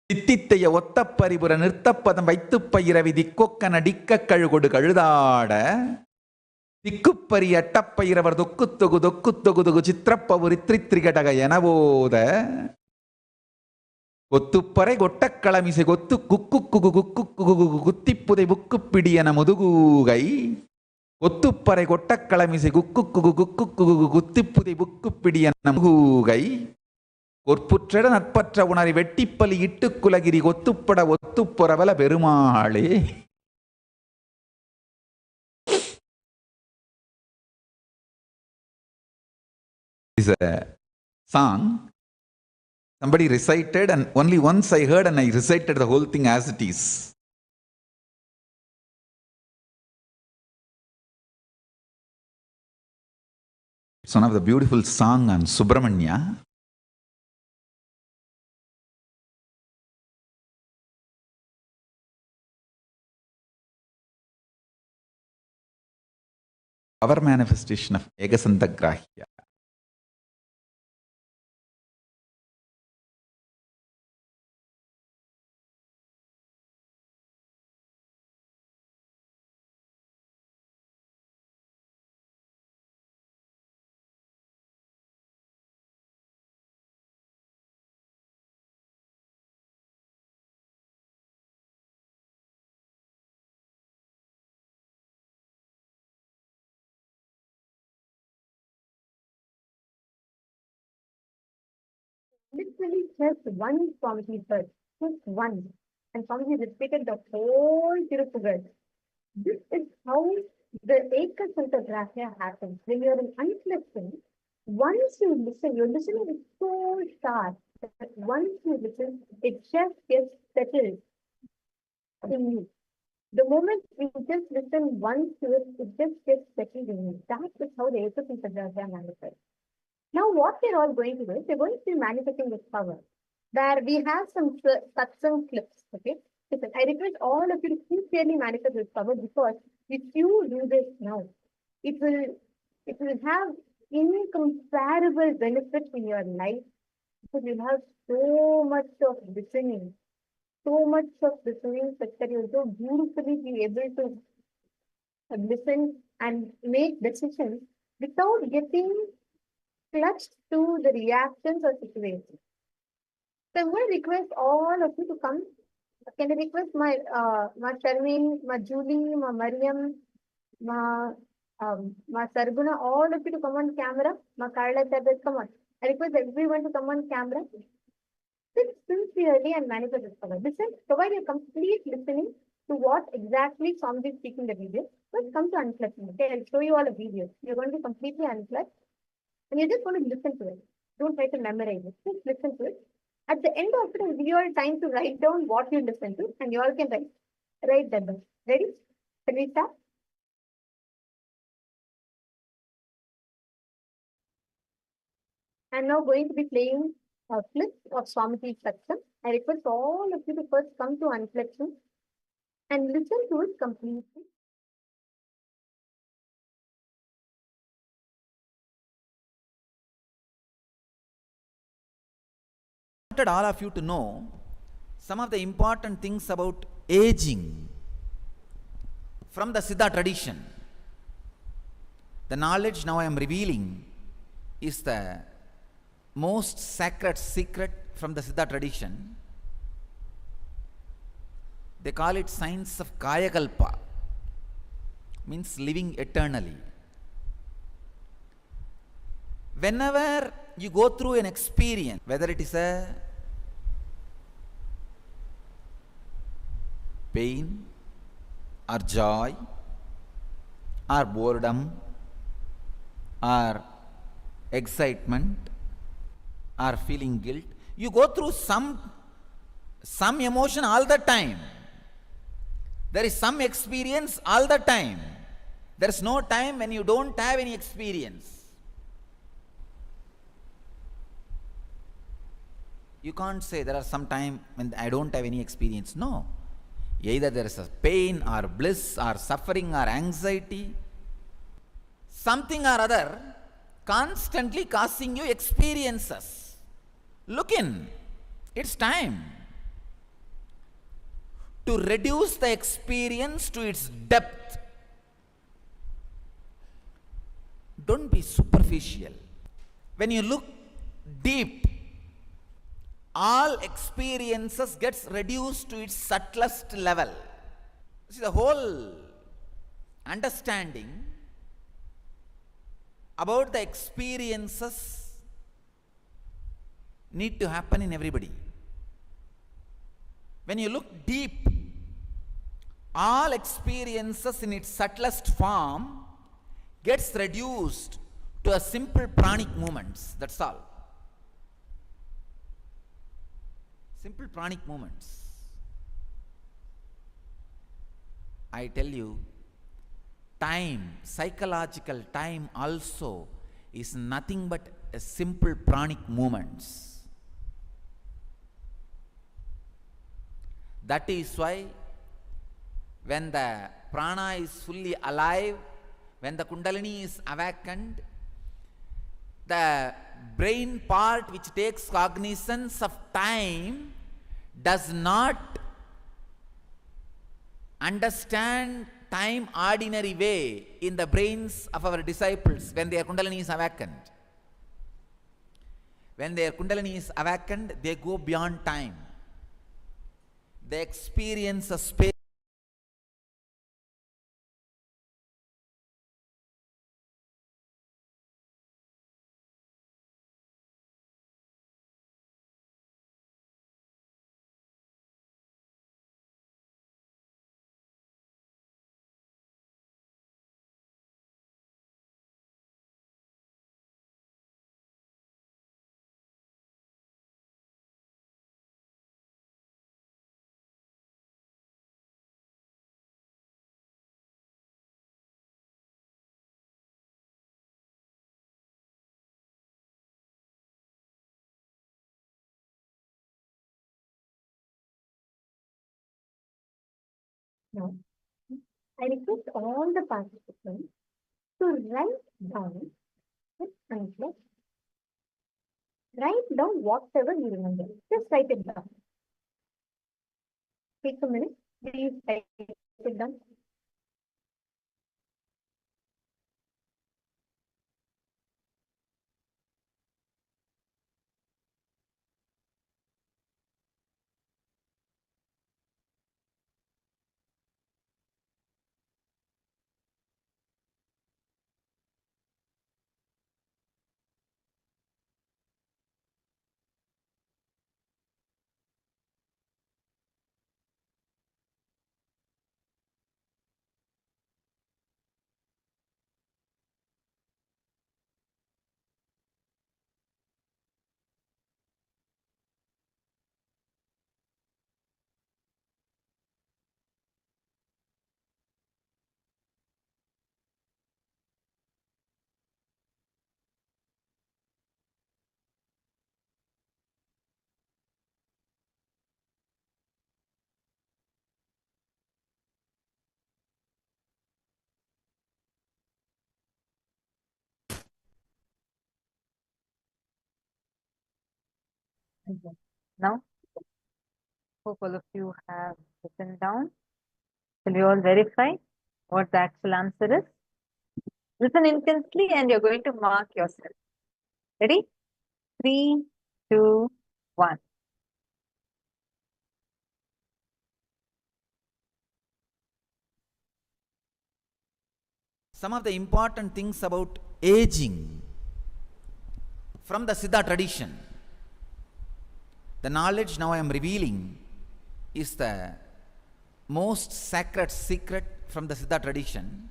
தித்தித்தைய ஒத்த பரிபுர நிறுத்தப்பதம் வைத்து பயிரவி திக்கொக்க நடிக்க கழுகொடு கழுதாட திக்குப்பரி அட்டப்பயிரவர் தொக்குத்தொகு தொக்குத்தொகு சித்திரப்பவுரி திரிகடக எனவோத கொத்துப்பறை கொட்டக்களமிசை கொத்து குக்கு குகு குக்கு குகு குத்திப்புதை புக்குப்பிடி என முதுகூகை கொத்துப்பறை கொட்டக்களமிசை குக்கு குகு குக்கு குகு குத்திப்புதை புக்குப்பிடி என முதுகூகை கொற்புற்ற நட்பற்ற உணரை வெட்டிப்பலி இட்டு குலகிரி கொத்துப்பட ஒத்துப்புறவல பெருமாளே. Is a song somebody recited, and only once I heard and I recited the whole thing as it is. It's one of the beautiful song on Subramanya. Our manifestation of Egasantagrahya. Literally just one Swamiji heard, just one. And Swamiji repeated the whole Tiruppugal. This is how the Ekasantagrahya happens. When you're in unflexing, once you listen, your listening is so sharp that once you listen, it just gets settled in you. The moment we just listen once to it, it just gets settled in you. That is how the Ekasantagrahya manifests. Now, what we're all going to do is we're going to be manifesting this power, where we have some satsang clips. Okay, listen, I request all of you to sincerely manifest this power, because if you do this now, it will have incomparable benefits in your life, because you'll have so much of listening such that you'll so beautifully be able to listen and make decisions without getting clutched to the reactions or situations. So I'm going to request all of you to come. Can I request my Sharmin, my Julie, my Mariam, my Sarguna, all of you to come on camera. My Karla Tabet, come on. I request everyone to come on camera. Sit sincerely and manifest this power. Listen, provide your complete listening to what exactly Swamiji is speaking in the video. Let's come to Unclutching. Okay, I'll show you all a video. You're going to be completely unclutched. And you're just going to listen to it. Don't try to memorize it. Just listen to it. At the end of it, I'll give you all time to write down what you listen to, and you all can write that down. Ready? Can we start? I'm now going to be playing a clip of Swamiji's satsang. I request all of you to first come to Unclutching and listen to it completely. I wanted all of you to know some of the important things about aging from the Siddha tradition. The knowledge now I am revealing is the most sacred secret from the Siddha tradition. They call it science of Kayakalpa, means living eternally. Whenever you go through an experience, whether it is a pain or joy or boredom or excitement or feeling guilt, you go through some emotion all the time. There is some experience all the time. There is no time when you don't have any experience. You can't say there are some time when I don't have any experience. No. Either there is a pain or bliss or suffering or anxiety, something or other constantly causing you experiences. Look in. It's time to reduce the experience to its depth. Don't be superficial. When you look deep, all experiences gets reduced to its subtlest level. See, the whole understanding about the experiences need to happen in everybody. When you look deep, all experiences in its subtlest form gets reduced to a simple pranic movements. That's all. Simple pranic movements. I tell you, time, psychological time also is nothing but a simple pranic movements. That is why when the prana is fully alive, when the kundalini is awakened, the brain part which takes cognizance of time does not understand time ordinary way in the brains of our disciples when their kundalini is awakened. When their kundalini is awakened, they go beyond time. They experience a space. No. I request all the participants to write down with unclutch. Write down whatever you remember. Just write it down. Take a minute. Please write it down. Okay. Now, hope all of you have written down. Will you all verify what the actual answer is? Listen intensely and you're going to mark yourself. Ready? 3, 2, 1. Some of the important things about aging from the Siddha tradition. The knowledge now I am revealing is the most sacred secret from the Siddha tradition.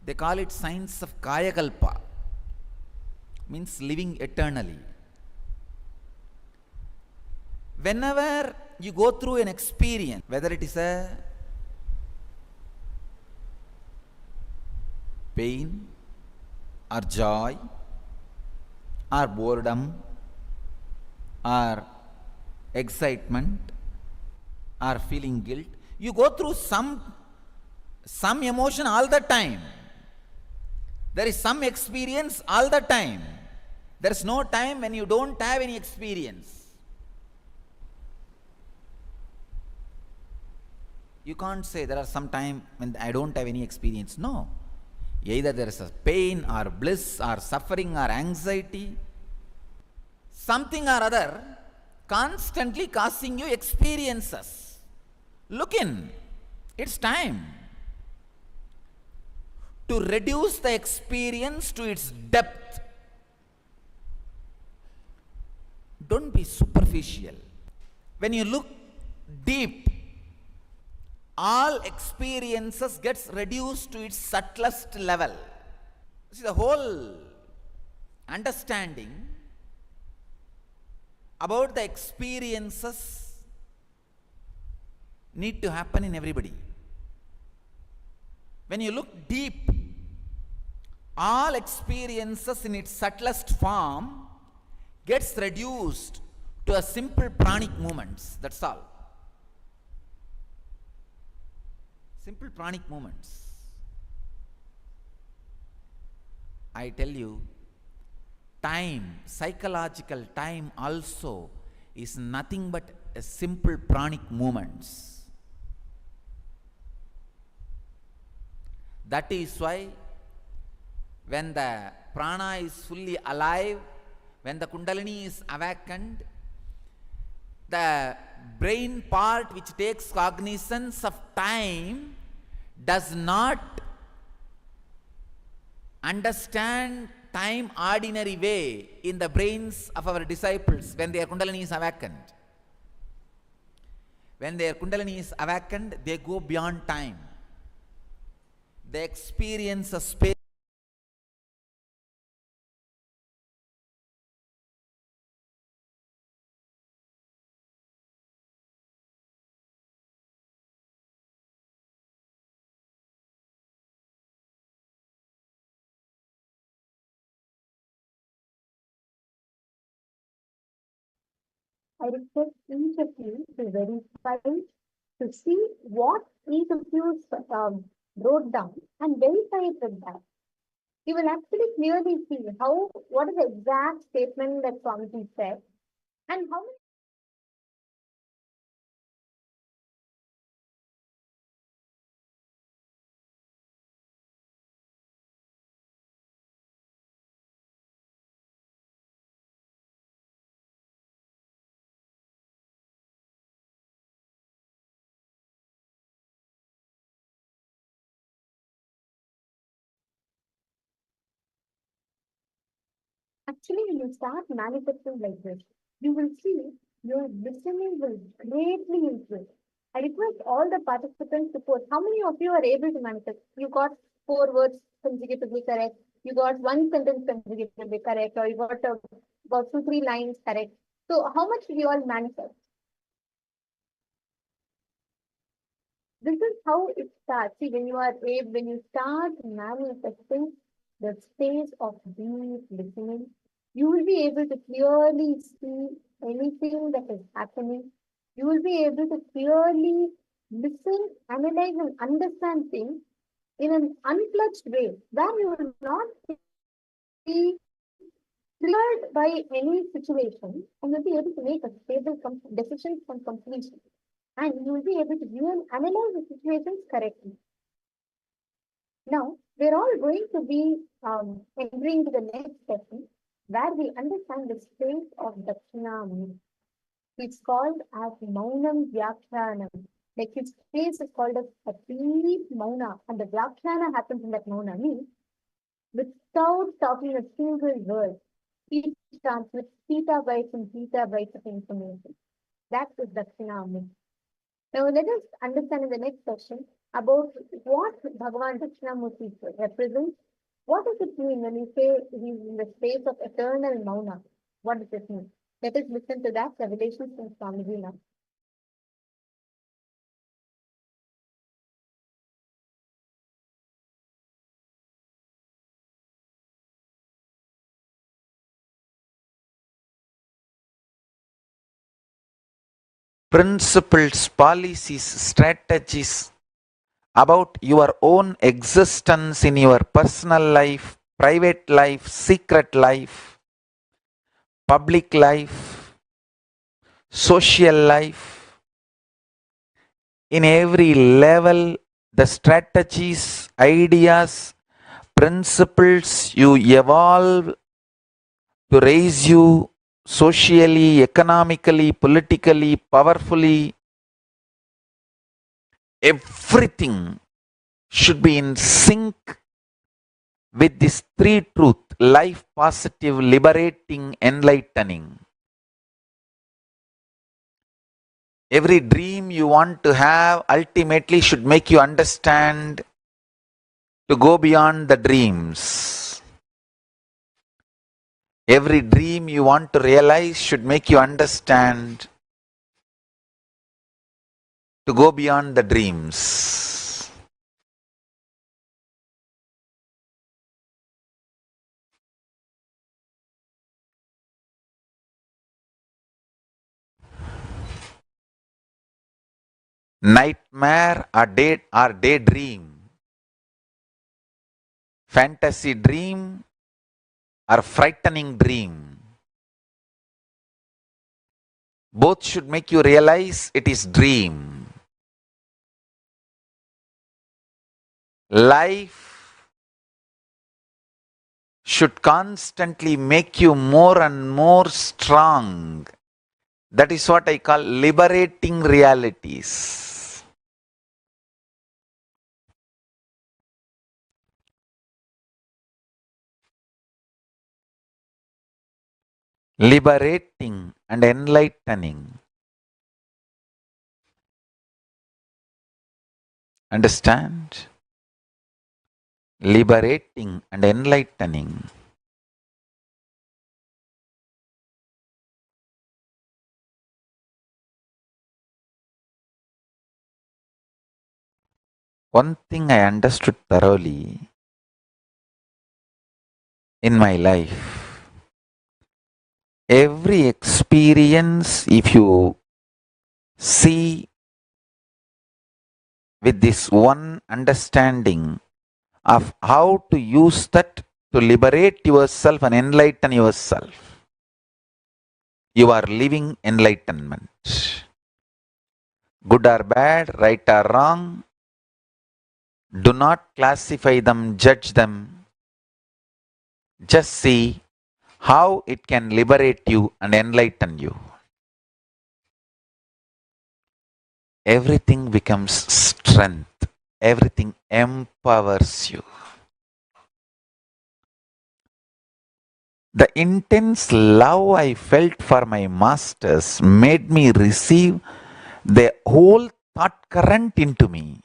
They call it science of Kayakalpa, means living eternally. Whenever you go through an experience, whether it is a pain or joy or boredom or excitement or feeling guilt, you go through some emotion all the time. There is some experience all the time. There is no time when you don't have any experience. You can't say there are some time when I don't have any experience. No. Either there is a pain or bliss or suffering or anxiety, something or other constantly causing you experiences. Look in. It's time to reduce the experience to its depth. Don't be superficial. When you look deep, all experiences gets reduced to its subtlest level. See, the whole understanding about the experiences need to happen in everybody. When you look deep, all experiences in its subtlest form gets reduced to a simple pranic movements. That's all. Simple pranic movements. I tell you, time, psychological time also is nothing but a simple pranic movements. That is why when the prana is fully alive, when the kundalini is awakened, the brain part which takes cognizance of time does not understand time ordinary way in the brains of our disciples when their kundalini is awakened. When their kundalini is awakened, they go beyond time. They experience a space. I request each of you to verify to see what each of you wrote down and verify it with that. You will actually clearly see what is the exact statement that Swamiji said and how many actually, when you start manifesting like this, you will see your listening will greatly improve. I request all the participants to post how many of you are able to manifest. You got 4 words consecutively correct. You got 1 sentence consecutively correct, or you got about 2, 3 lines correct. So, how much do you all manifest? This is how it starts. See, when you start manifesting the space of deep listening, you will be able to clearly see anything that is happening. You will be able to clearly listen, analyze, and understand things in an unclutched way, where you will not be triggered by any situation, and you'll be able to make a stable decision from completion. And you will be able to view and analyze the situations correctly. Now, We're all going to be entering to the next session where we understand the state of Dakshinamurti. It's called as Maunam Vyakyanam. Like his face is called as a deep Mauna, and the Vyakyana happens in that Mauna. Means without talking a single word, he transmits petabytes and petabytes of information. That is Dakshinamurti. Now let us understand in the next session about what Bhagavan Dakshinamurti represents. What does it mean when we say he's in the space of eternal Mauna? What does it mean? Let us listen to that revelation from Swamiji now. Principles, policies, strategies about your own existence in your personal life, private life, secret life, public life, social life. In every level, the strategies, ideas, principles you evolve to raise you socially, economically, politically, powerfully, everything should be in sync with this three truth: life, positive, liberating, enlightening. Every dream you want to have ultimately should make you understand to go beyond the dreams. Every dream you want to realize should make you understand to go beyond the dreams. Nightmare or daydream, fantasy dream or frightening dream, both should make you realize it is dream. Life should constantly make you more and more strong. That is what I call liberating realities. Liberating and enlightening. Understand? Liberating and enlightening. One thing I understood thoroughly in my life, every experience, if you see with this one understanding of how to use that to liberate yourself and enlighten yourself, you are living enlightenment. Good or bad, right or wrong, do not classify them, judge them. Just see how it can liberate you and enlighten you. Everything becomes strength. Everything empowers you. The intense love I felt for my masters made me receive the whole thought current into me.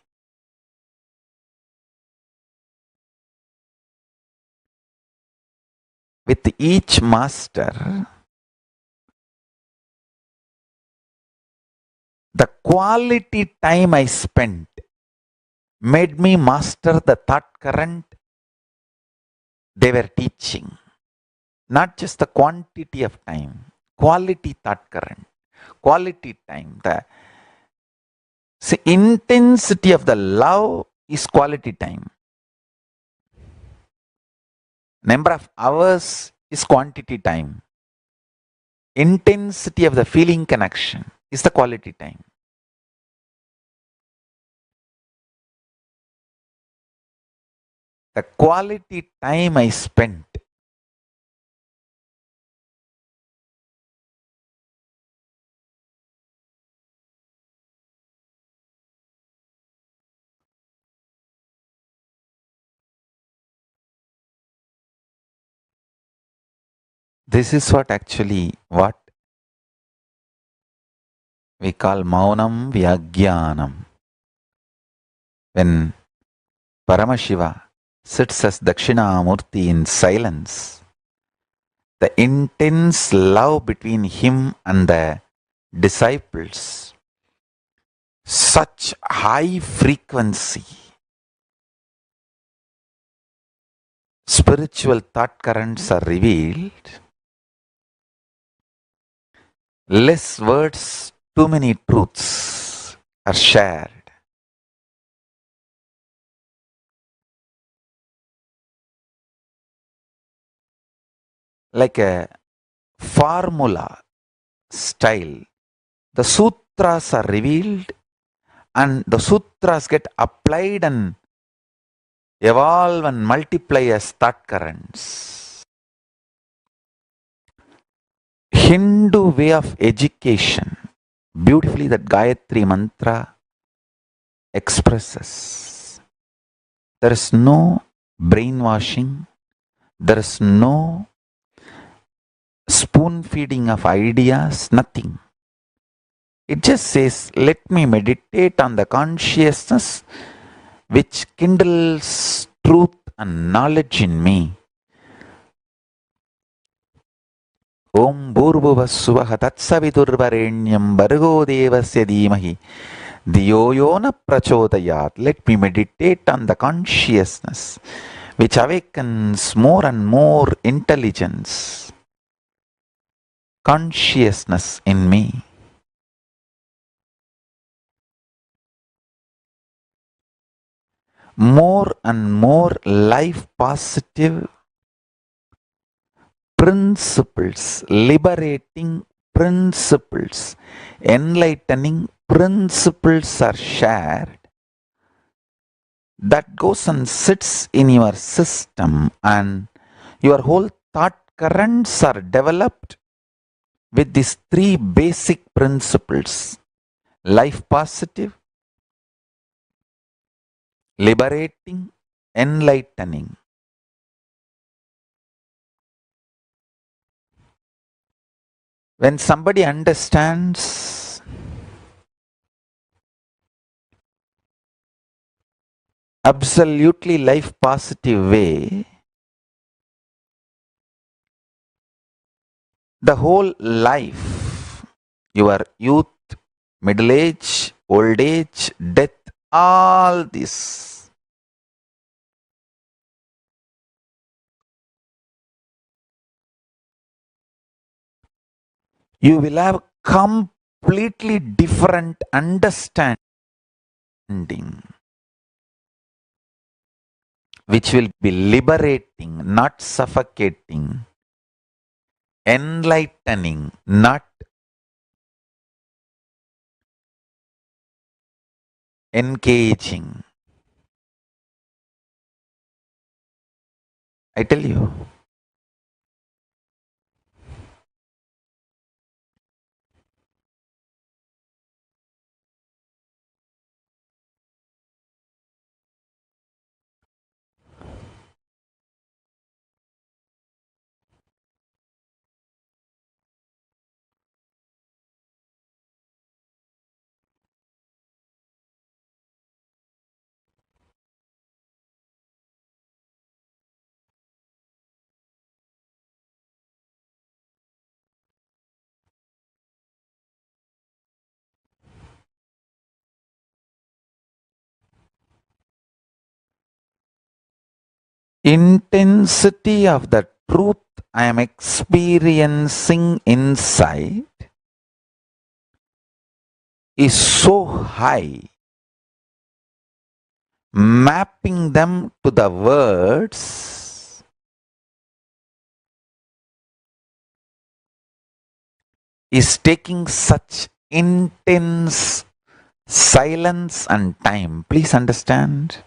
With each master, the quality time I spent made me master the thought current they were teaching. Not just the quantity of time, quality thought current, quality time. The intensity of the love is quality time. Number of hours is quantity time. Intensity of the feeling connection is the quality time. the quality time I spent. This is what we call maunam vyagyanam. When Paramashiva sits as Dakshinamurti in silence, the intense love between him and the disciples, such high frequency, spiritual thought currents are revealed, less words, too many truths are shared. Like a formula style, the sutras are revealed and the sutras get applied and evolve and multiply as thought currents. Hindu way of education, beautifully that Gayatri mantra expresses. There is no brainwashing, there is no spoon feeding of ideas, nothing. It just says, let me meditate on the consciousness which kindles truth and knowledge in me. Om Bhurvuvassuvaha Tatsavidurvarenyam Bhargo Devasya Dhimahi Dhiyo yo na prachodayat. Let me meditate on the consciousness which awakens more and more intelligence, consciousness in me. More and more life positive principles, liberating principles, enlightening principles are shared. That goes and sits in your system, and your whole thought currents are developed with these three basic principles: life positive, liberating, enlightening. When somebody understands absolutely life positive way, the whole life, your youth, middle age, old age, death, all this, you will have completely different understanding, which will be liberating, not suffocating, enlightening, not engaging. I tell you. Intensity of the truth I am experiencing inside is so high, mapping them to the words is taking such intense silence and time. Please understand.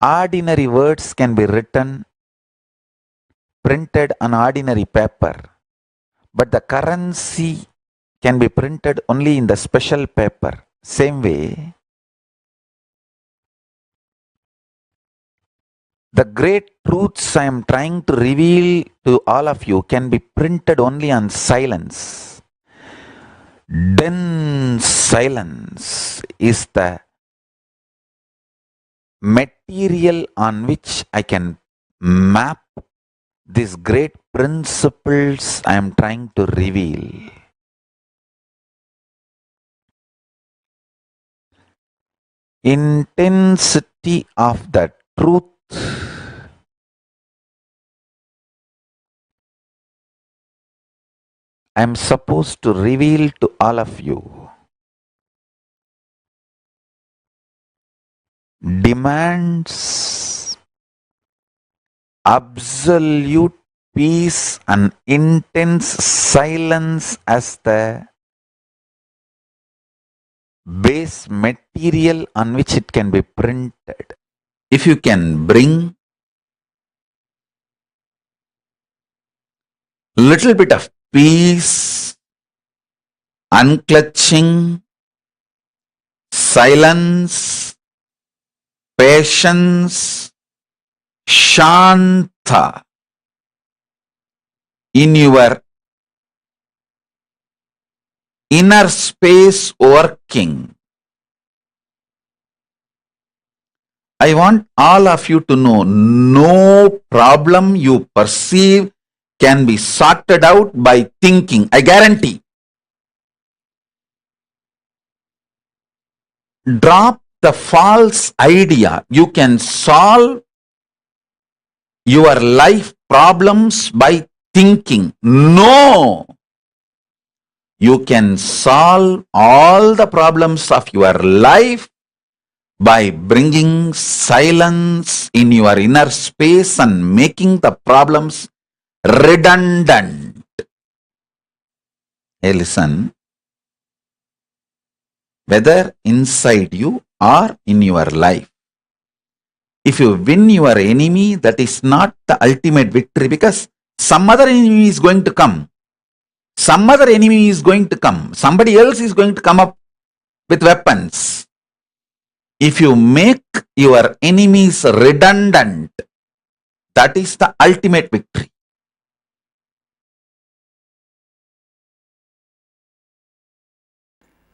ordinary words can be written, printed on ordinary paper, but the currency can be printed only in the special paper. Same way, the great truths I am trying to reveal to all of you can be printed only on silence. Dense silence is the material on which I can map these great principles I am trying to reveal. Intensity of the truth I am supposed to reveal to all of you demands absolute peace and intense silence as the base material on which it can be printed. If you can bring little bit of peace, unclutching, silence, patience, shanta in your inner space working, I want all of you to know no problem you perceive can be sorted out by thinking. I guarantee. Drop the false idea you can solve your life problems by thinking. No! You can solve all the problems of your life by bringing silence in your inner space and making the problems redundant. Hey, listen. Whether inside you or in your life, if you win your enemy, that is not the ultimate victory, because some other enemy is going to come. Some other enemy is going to come. Somebody else is going to come up with weapons. If you make your enemies redundant, that is the ultimate victory.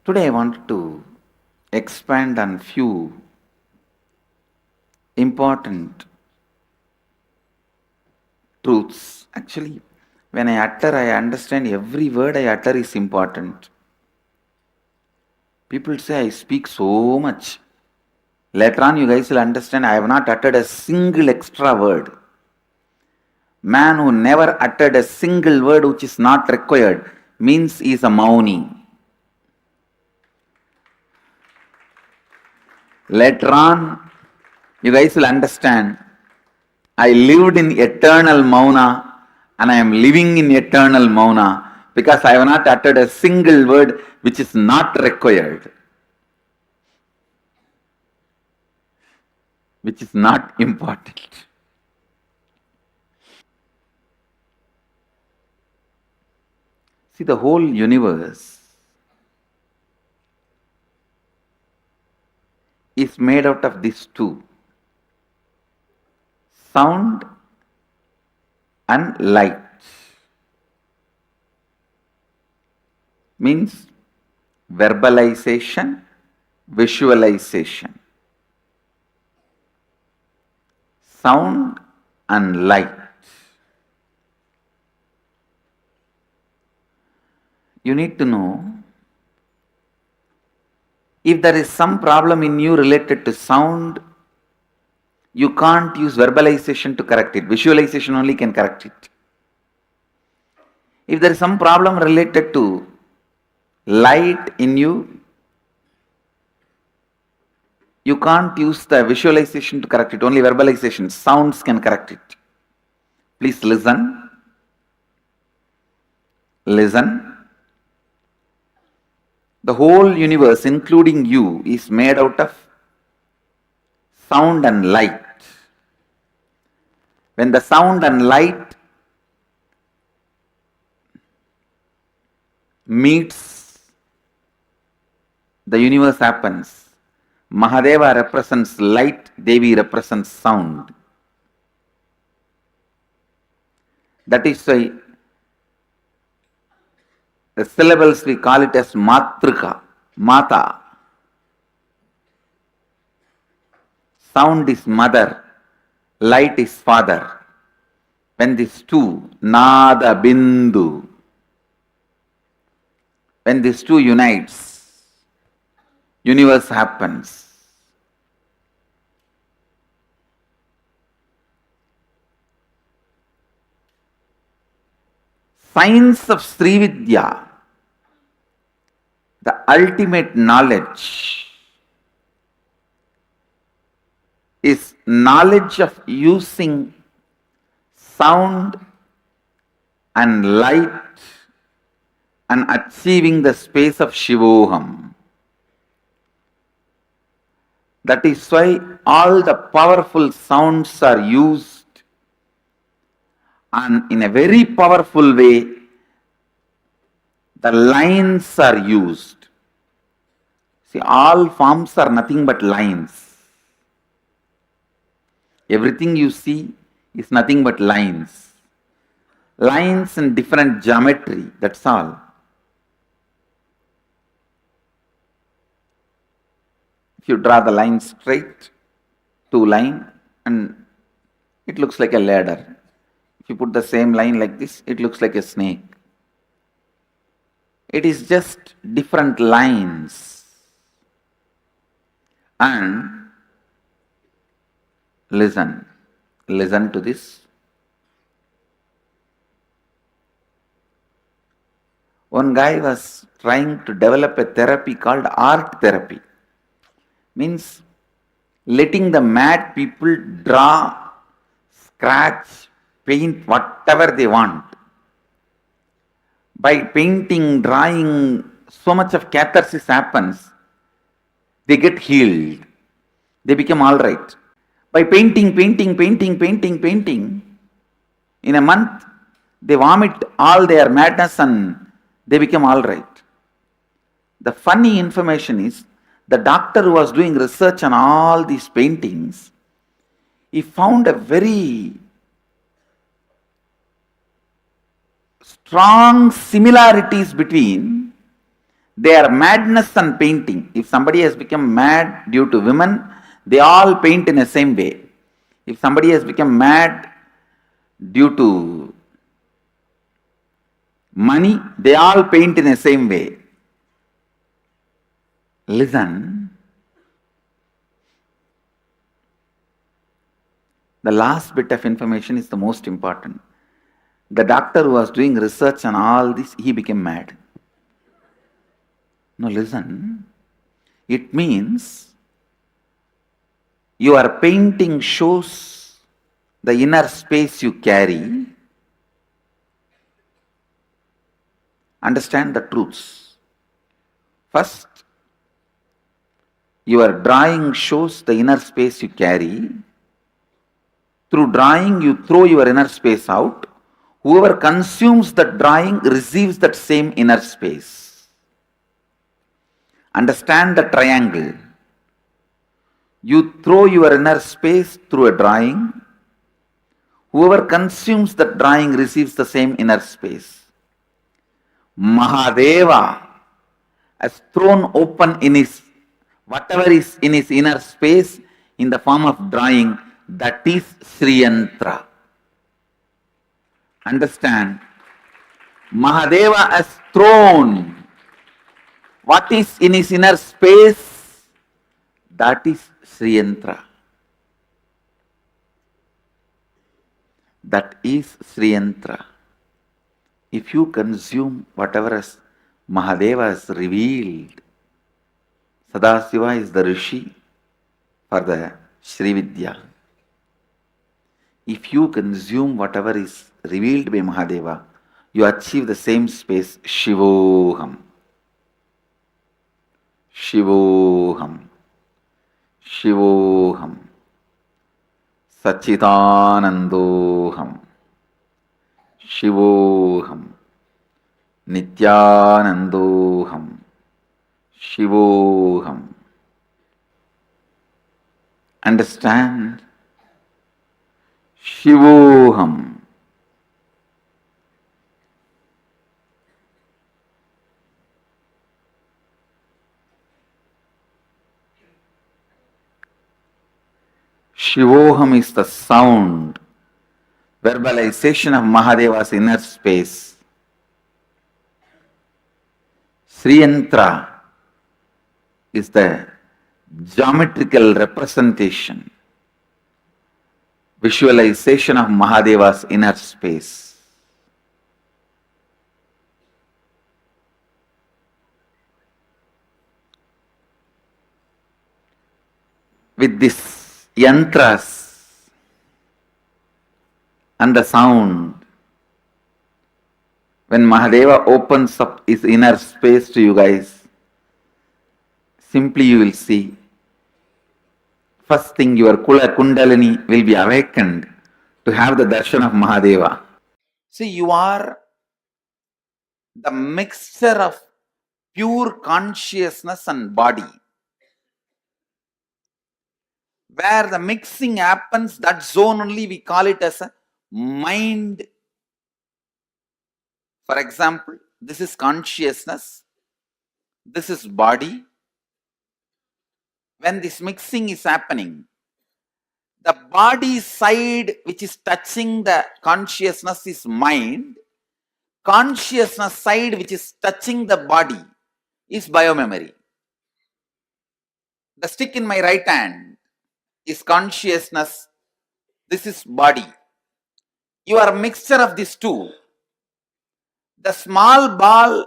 Today I want to expand on few important truths. Actually, when I utter, I understand every word I utter is important. People say I speak so much. Later on, you guys will understand I have not uttered a single extra word. Man who never uttered a single word which is not required means he is a mauni. Later on, you guys will understand I lived in eternal mauna and I am living in eternal mauna because I have not uttered a single word which is not required, which is not important. See, the whole universe is made out of these two, sound and light. Means verbalization, visualization. Sound and light. You need to know, if there is some problem in you related to sound, you can't use verbalization to correct it. Visualization only can correct it. If there is some problem related to light in you, you can't use the visualization to correct it. Only verbalization, sounds can correct it. Please listen. Listen. The whole universe, including you, is made out of sound and light. When the sound and light meets, the universe happens. Mahadeva represents light, Devi represents sound. That is why the syllables we call it as Matrika, Mata. Sound is mother, light is father. When these two, Nada Bindu, when these two unites, universe happens. Science of Srividya, the ultimate knowledge, is knowledge of using sound and light and achieving the space of Shivoham. That is why all the powerful sounds are used, and in a very powerful way the lines are used. See, all forms are nothing but lines. Everything you see is nothing but lines. Lines in different geometry, that's all. If you draw the line straight, two line, and it looks like a ladder. If you put the same line like this, it looks like a snake. It is just different lines. And listen to this. One guy was trying to develop a therapy called art therapy. Means letting the mad people draw, scratch, paint whatever they want. By painting, drawing, so much of catharsis happens. They get healed. They become all right. By painting, in a month, they vomit all their madness and they become all right. The funny information is, the doctor who was doing research on all these paintings, he found a very strong similarities between their madness and painting. If somebody has become mad due to women, they all paint in the same way. If somebody has become mad due to money, they all paint in the same way. Listen. The last bit of information is the most important. The doctor who was doing research on all this, he became mad. Now listen. It means your painting shows the inner space you carry. Understand the truths. First, your drawing shows the inner space you carry. Through drawing, you throw your inner space out. Whoever consumes the drawing receives that same inner space. Understand the triangle. You throw your inner space through a drawing. Whoever consumes the drawing receives the same inner space. Mahadeva has thrown open in his whatever is in his inner space in the form of drawing, that is Sri Yantra. Understand? Mahadeva has thrown what is in his inner space, that is Sri Yantra. That is Sri Yantra. If you consume whatever has Mahadeva has revealed, Sadashiva is the Rishi for the Sri Vidya. If you consume whatever is revealed by Mahadeva, you achieve the same space, Shivoham. Shivoham. Shivoham. Sachidanandoham Shivoham Nityanandoham Shivoham. Understand? Shivoham. Shivoham is the sound, verbalization of Mahadeva's inner space. Sriyantra is the geometrical representation, visualization of Mahadeva's inner space. With this yantras and the sound, when Mahadeva opens up his inner space to you guys, simply you will see, first thing your Kula Kundalini will be awakened to have the darshan of Mahadeva. See, you are the mixture of pure consciousness and body. Where the mixing happens, that zone only we call it as a mind. For example, this is consciousness, this is body. When this mixing is happening, the body side which is touching the consciousness is mind. Consciousness side which is touching the body is biomemory. The stick in my right hand is consciousness, this is body. You are a mixture of these two. The small ball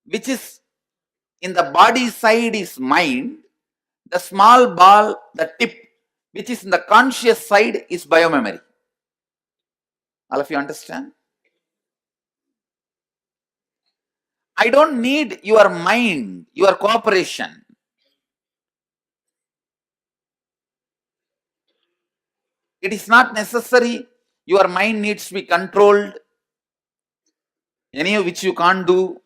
which is in the body side is mind. The small ball, the tip, which is in the conscious side is biomemory. All of you understand? I don't need your mind, your cooperation. It is not necessary your mind needs to be controlled, any of which you can't do.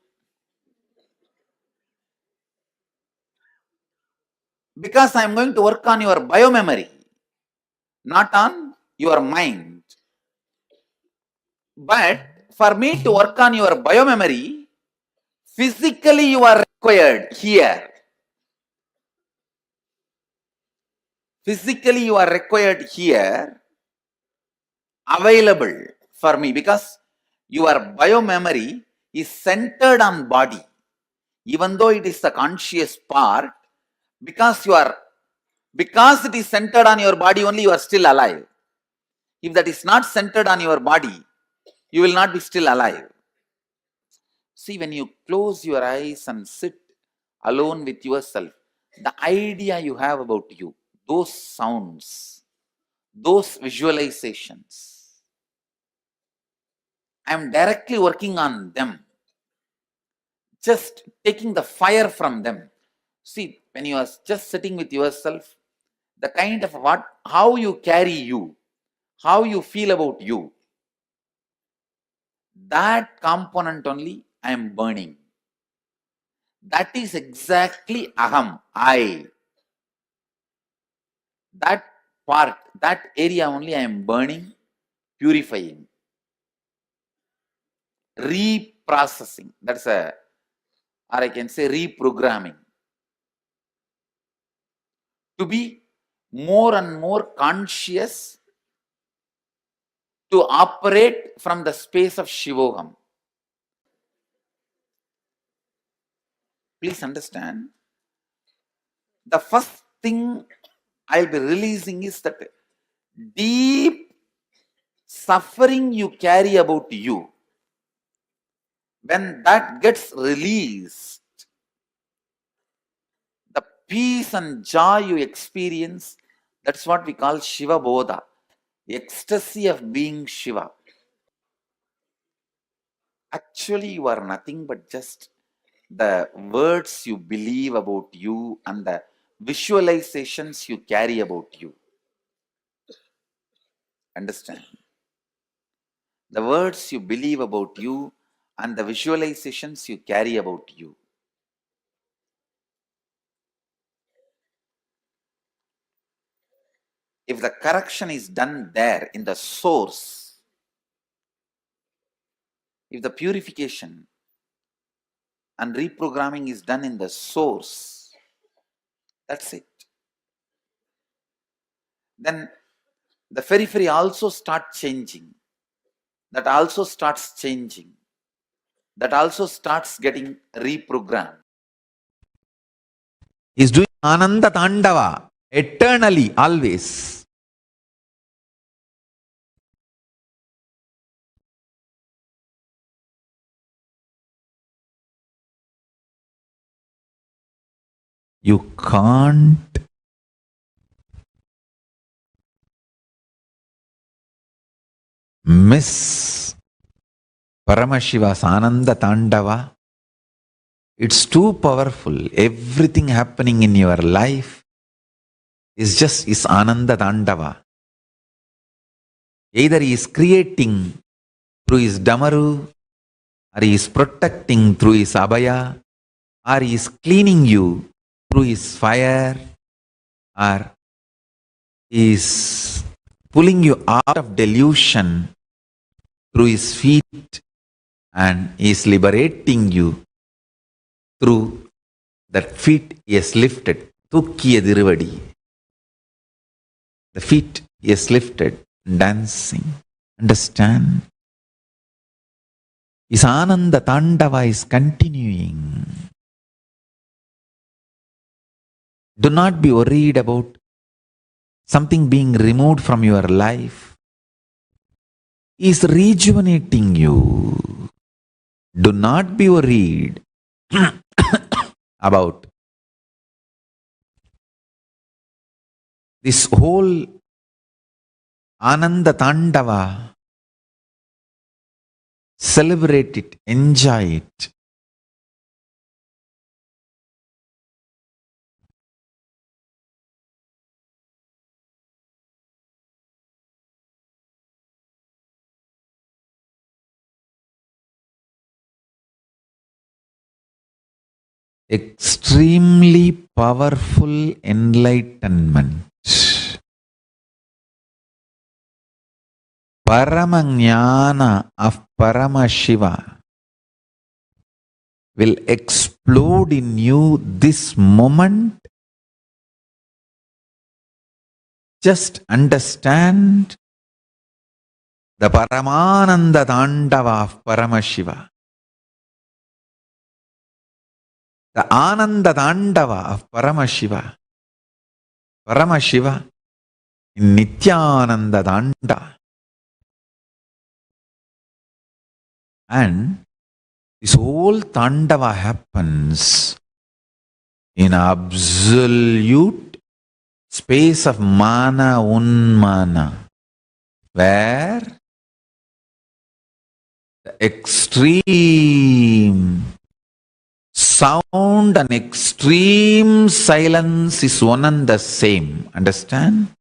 Because I am going to work on your biomemory, not on your mind. But for me to work on your biomemory, physically you are required here. Physically you are required here, available for me, because your biomemory is centered on body. Even though it is the conscious part, because it is centered on your body only, you are still alive. If that is not centered on your body, you will not be still alive. See, when you close your eyes and sit alone with yourself, the idea you have about you, those sounds, those visualizations, I am directly working on them, just taking the fire from them. See, when you are just sitting with yourself, the kind of how you carry you, how you feel about you, that component only I am burning. That is exactly aham, I. That part, that area only I am burning, purifying, reprocessing. That's or I can say reprogramming. To be more and more conscious, to operate from the space of Shivoham. Please understand, the first thing I'll be releasing is that deep suffering you carry about you. When that gets released, the peace and joy you experience, that's what we call Shiva Bodha, ecstasy of being Shiva. Actually, you are nothing but just the words you believe about you and the visualizations you carry about you. Understand? The words you believe about you and the visualizations you carry about you. If the correction is done there in the source, if the purification and reprogramming is done in the source, that's it. Then the periphery also starts changing. That also starts changing. That also starts getting reprogrammed. He's doing Ananda Tandava eternally, always. You can't miss Paramashiva's Ananda Tandava. It's too powerful. Everything happening in your life is Ananda Tandava. Either he is creating through his Damaru, or he is protecting through his Abhaya, or he is cleaning you through his fire, or he is pulling you out of delusion through his feet, and he is liberating you through that feet he has lifted. Thukkiya Diruvadi. The feet he has lifted, dancing. Understand? His Ananda Tandava is continuing. Do not be worried about something being removed from your life. He is rejuvenating you. Do not be worried about this whole Ananda Tandava. Celebrate it, enjoy it. Extremely powerful enlightenment. Paramajnana of Paramashiva will explode in you this moment. Just understand the Paramananda Tandava of Paramashiva. The Ananda Tandava of Paramashiva. Paramashiva in Nityananda Tanda. And this whole Tandava happens in absolute space of Mana Unmana, where the extreme sound and extreme silence is one and the same. Understand?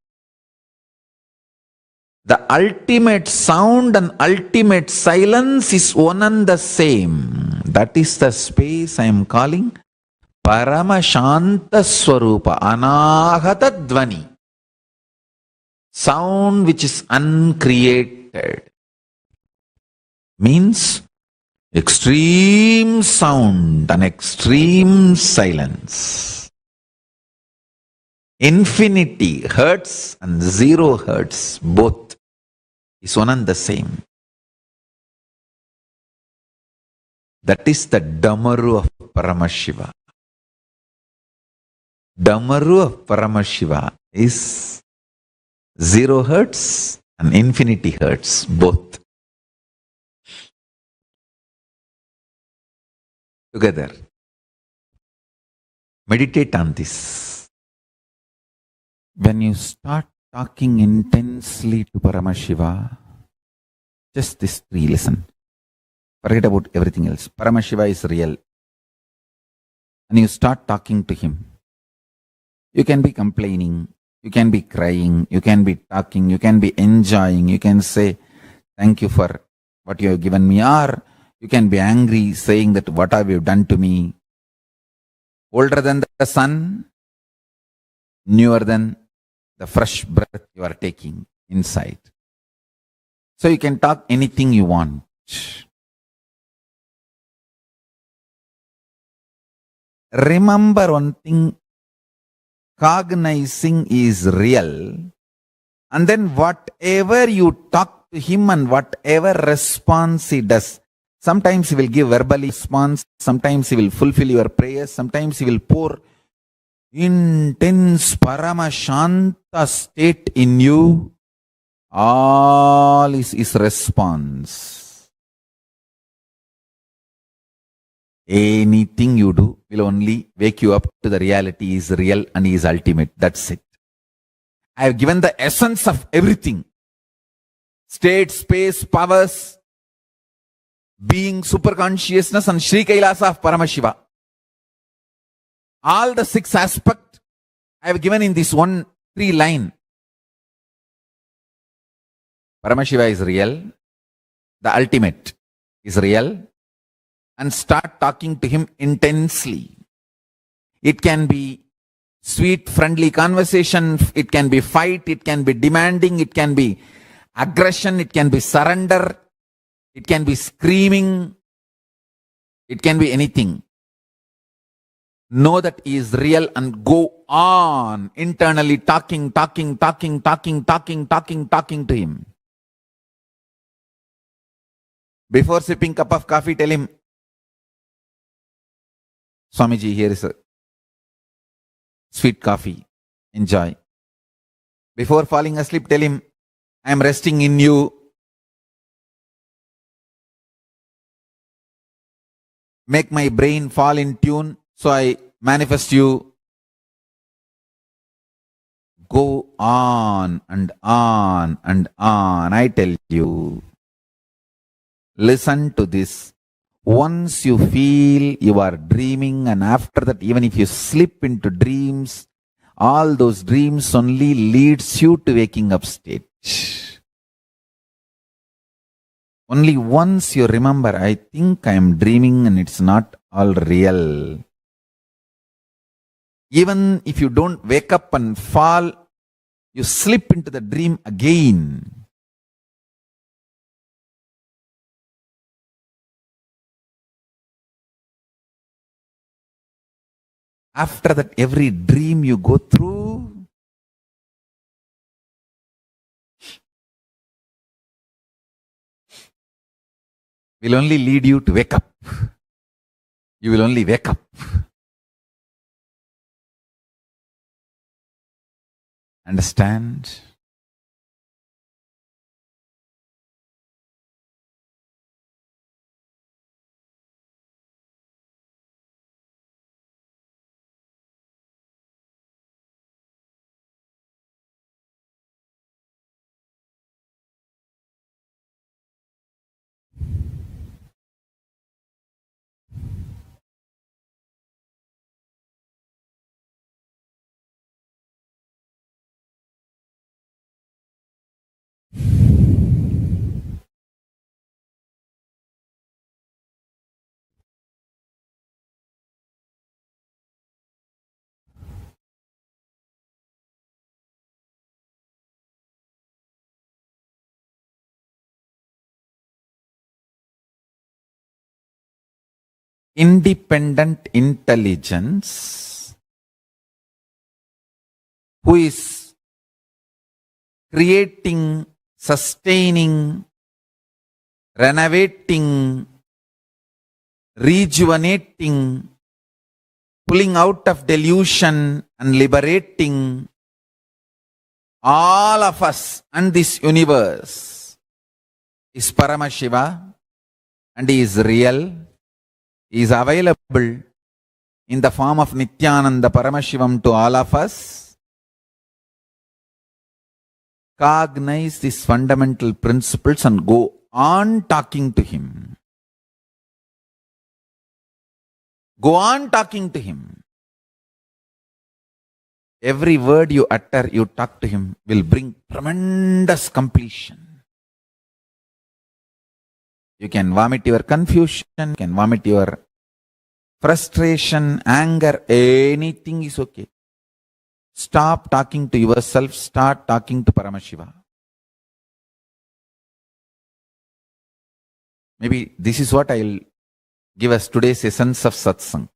The ultimate sound and ultimate silence is one and the same. That is the space I am calling Paramashanta Swarupa, Anahata Dvani. Sound which is uncreated. Means extreme sound and extreme silence. Infinity, hertz and 0 hertz, both is one and the same. That is the Damaru of Paramashiva. Damaru of Paramashiva is 0 hertz and infinity hertz, both together. Meditate on this. When you start talking intensely to Paramashiva, just this 3, listen. Forget about everything else. Paramashiva is real. And you start talking to him. You can be complaining. You can be crying, you can be talking, you can be enjoying, you can say, thank you for what you have given me, or you can be angry, saying that what have you done to me? Older than the sun, newer than the fresh breath you are taking inside. So you can talk anything you want. Remember one thing, cognizing is real, and then whatever you talk to him and whatever response he does, sometimes he will give verbal response, sometimes he will fulfill your prayers, sometimes he will pour intense paramashanta state in you. All is his response. Anything you do will only wake you up to the reality is real and is ultimate. That's it. I have given the essence of everything. State, space, powers, being, superconsciousness, and Sri Kailasa of Paramashiva. All the 6 aspects I have given in this 1-3 line. Paramashiva is real. The ultimate is real. And start talking to him intensely. It can be sweet, friendly conversation. It can be fight. It can be demanding. It can be aggression. It can be surrender. It can be screaming. It can be anything. Know that he is real and go on internally talking to him. Before sipping cup of coffee, tell him, Swamiji, here is a sweet coffee. Enjoy. Before falling asleep, tell him, I am resting in you. Make my brain fall in tune, so I manifest you. Go on and on and on. I tell you. Listen to this. Once you feel you are dreaming, and after that, even if you slip into dreams, all those dreams only leads you to waking up state. Only once you remember, I think I am dreaming and it's not all real. Even if you don't wake up and fall, you slip into the dream again. After that, every dream you go through, will only lead you to wake up. You will only wake up. Understand? Independent intelligence who is creating, sustaining, renovating, rejuvenating, pulling out of delusion and liberating all of us and this universe is Paramashiva, and he is real. He is available in the form of Nityananda Paramashivam to all of us. Cognize these fundamental principles and go on talking to him. Go on talking to him. Every word you utter, you talk to him, will bring tremendous completion. You can vomit your confusion, you can vomit your frustration, anger, anything is okay. Stop talking to yourself, start talking to Paramashiva. Maybe this is what I'll give us today's essence of satsang.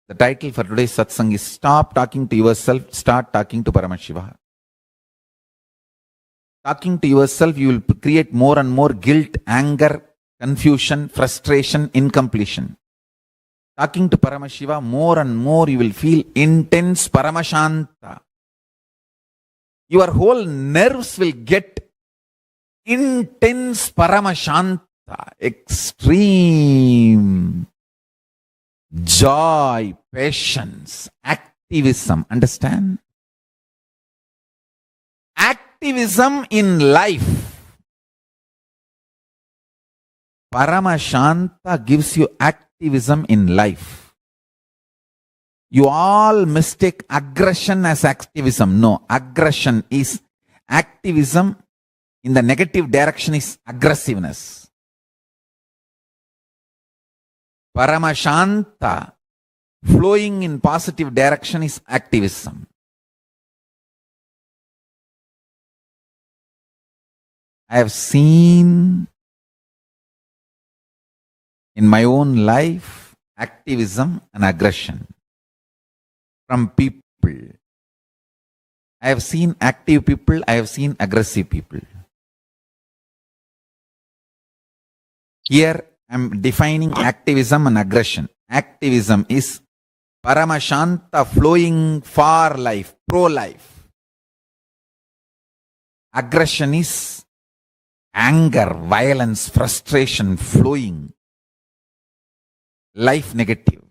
The title for today's satsang is Stop Talking to Yourself, Start Talking to Paramashiva. Talking to yourself, you will create more and more guilt, anger, confusion, frustration, incompletion. Talking to Paramashiva, more and more you will feel intense Paramashanta. Your whole nerves will get intense Paramashanta, extreme joy, patience, activism. Understand? Activism in life. Paramashanta gives you activism in life. You all mistake aggression as activism. No, aggression is activism in the negative direction is aggressiveness. Paramashanta flowing in positive direction is activism. I have seen in my own life activism and aggression from people. I have seen active people, I have seen aggressive people. Here I am defining activism and aggression. Activism is Paramashanta flowing for life, pro-life. Aggression is anger, violence, frustration flowing, life negative.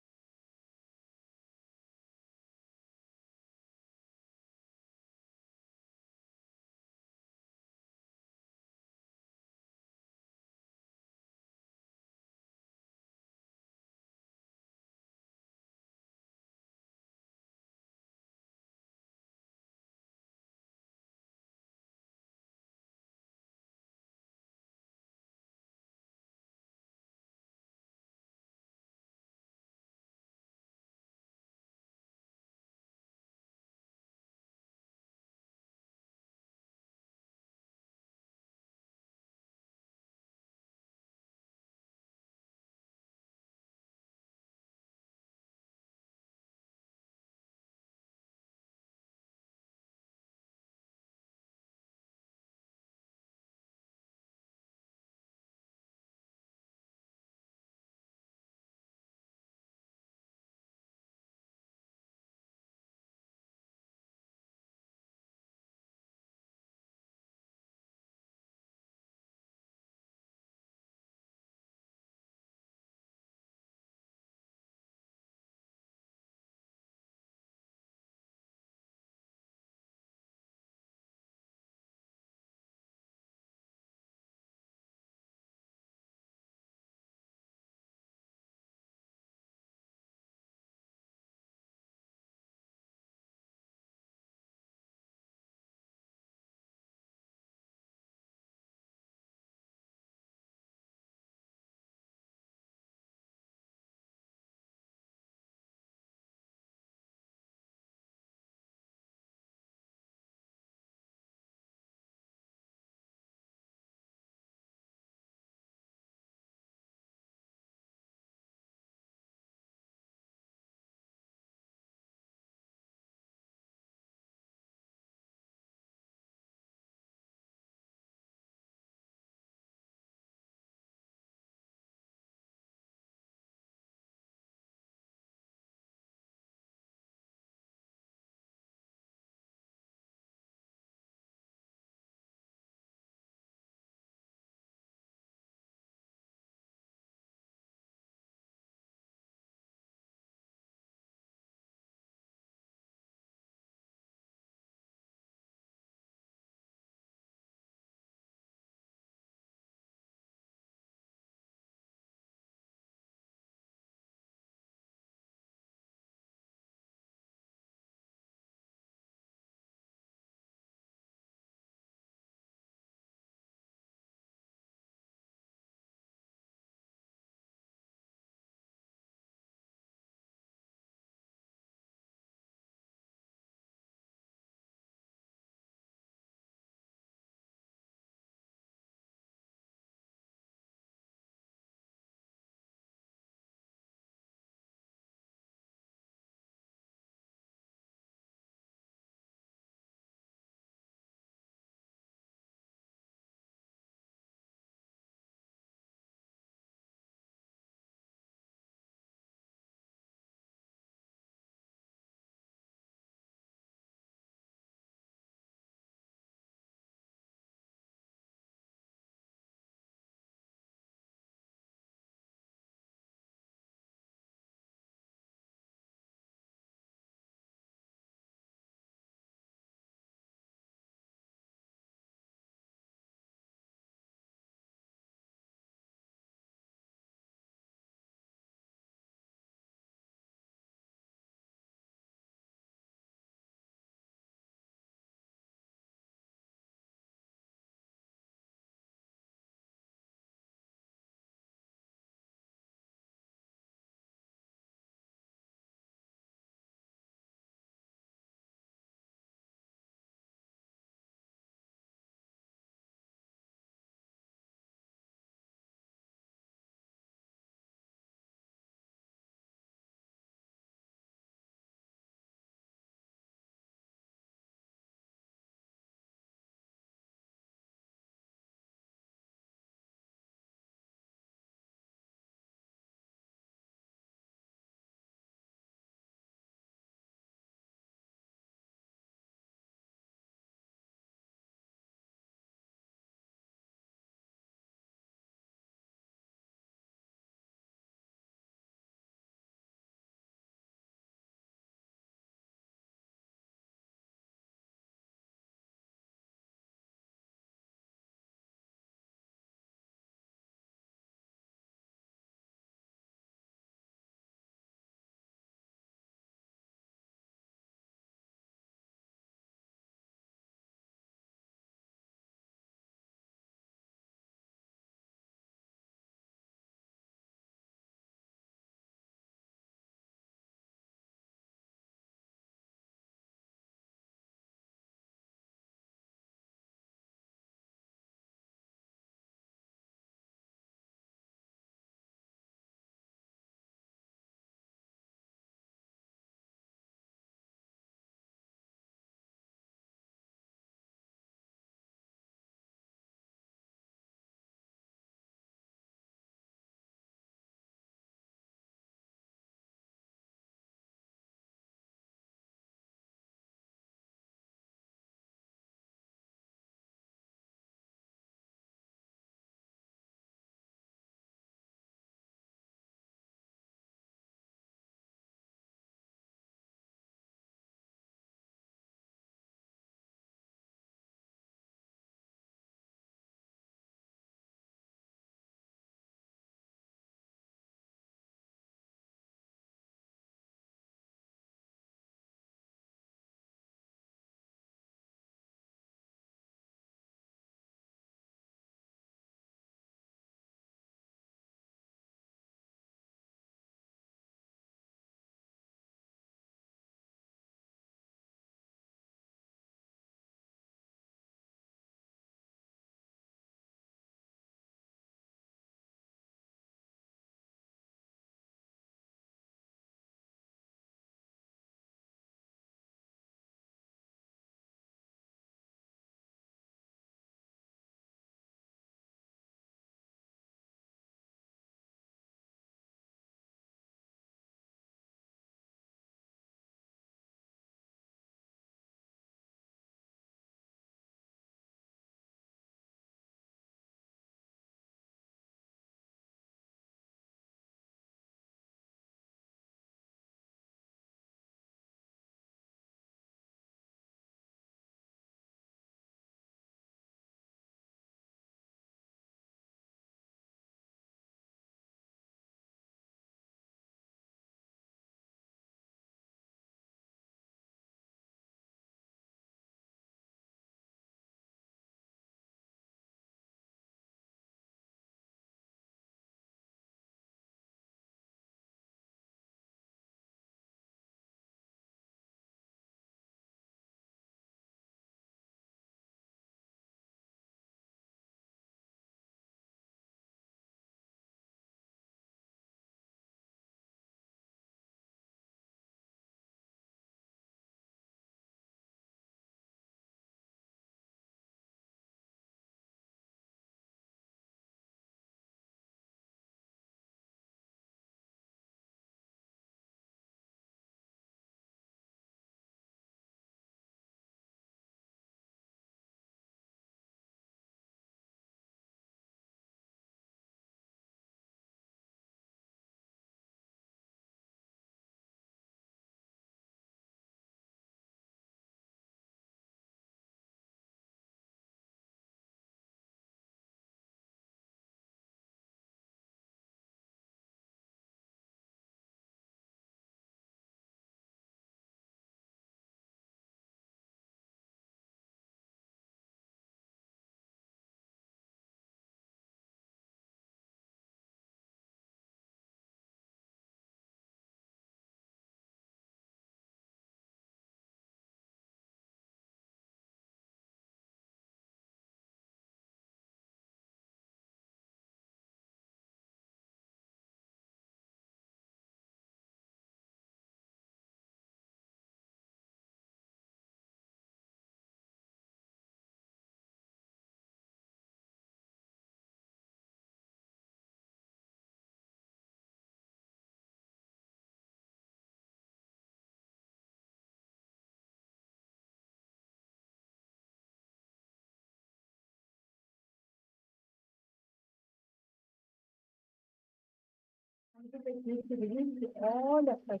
used to release to all of us.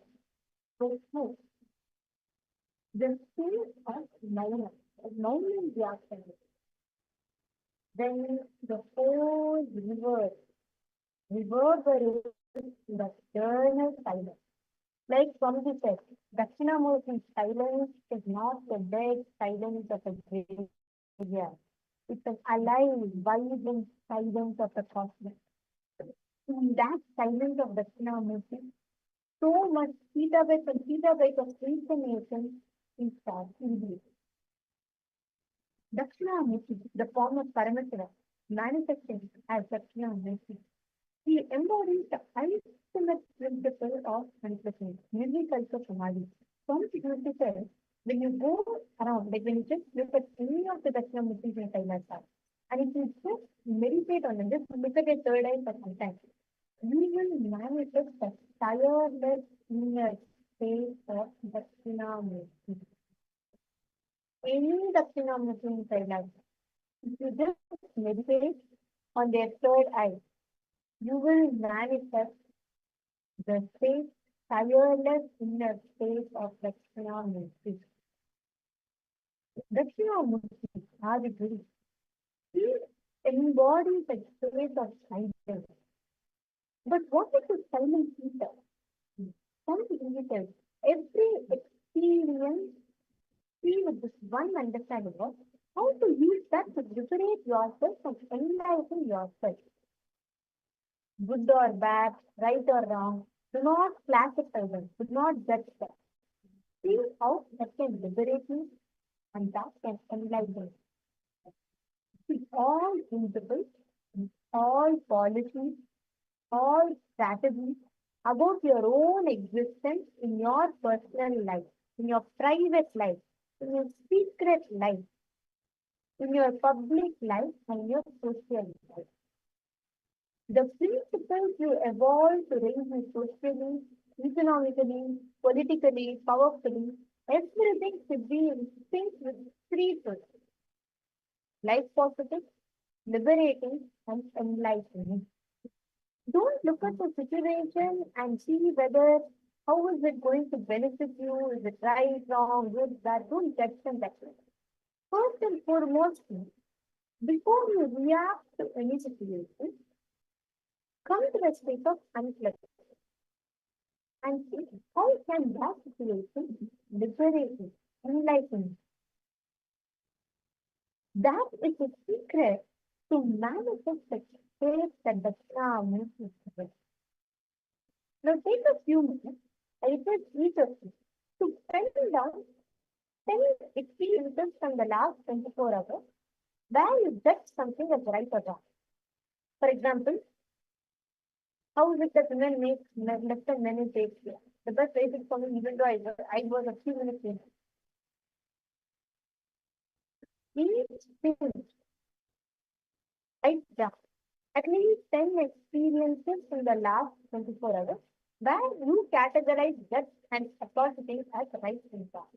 So, no, the state of knowing the absolute. Then the whole reverberates in the eternal silence. Like Swamiji said, Dakshinamurti's silence is not the dead silence of a graveyard. It's an alive, vibrant silence of the cosmos. In that silence of Dakshinamurti, so much petabytes and petabytes of information is revealed. Dakshinamurti, the form of Paramashiva, manifesting as Dakshinamurti. He embodies the ultimate principle of Unclutching, universal samadi. Swami says, when you go around, like when you just look at any of the Dakshinamurtis in Kailasa, and if you just meditate on them, just look at your third eye for some time, you will manifest the tireless inner state of Dakshinamurti. Any Dakshinamurti in Kailasa, if you just meditate on their third eye, you will manifest the state, tireless inner state of Dakshinamurti. Dakshinamurti, Adi Guru, he embodies the state of silence. But what is the silent teacher? Some teachers, every experience, see with this one understanding of how to use that to liberate yourself and enlighten yourself. Good or bad, right or wrong, do not classify them, do not judge them. See how that can liberate you and that can enlighten you. See, all principles, all policies, all strategies about your own existence in your personal life, in your private life, in your secret life, in your public life, and in your social life. The principles you evolve to raise you socially, economically, politically, powerfully, everything should be in sync with three truths: life positive, liberating, and enlightening. Don't look at the situation and see whether how is it going to benefit you, is it right, wrong, good, bad. Don't judge them that way. First and foremost, before you react to any situation, come to the state of unclutching and see how can that situation be liberating, enlightening. That is the secret to manifest the state that the Krishna is giving. Now take a few minutes, I request each of you to pen down 10 experiences from the last 24 hours where you judge something as right or wrong. For example, how is it that women make less than men in Shakespeare? The best way is for me, even though I was a few minutes late. Each thing, write down at least 10 experiences in the last 24 hours where you categorize judge and atrocities as right and wrong.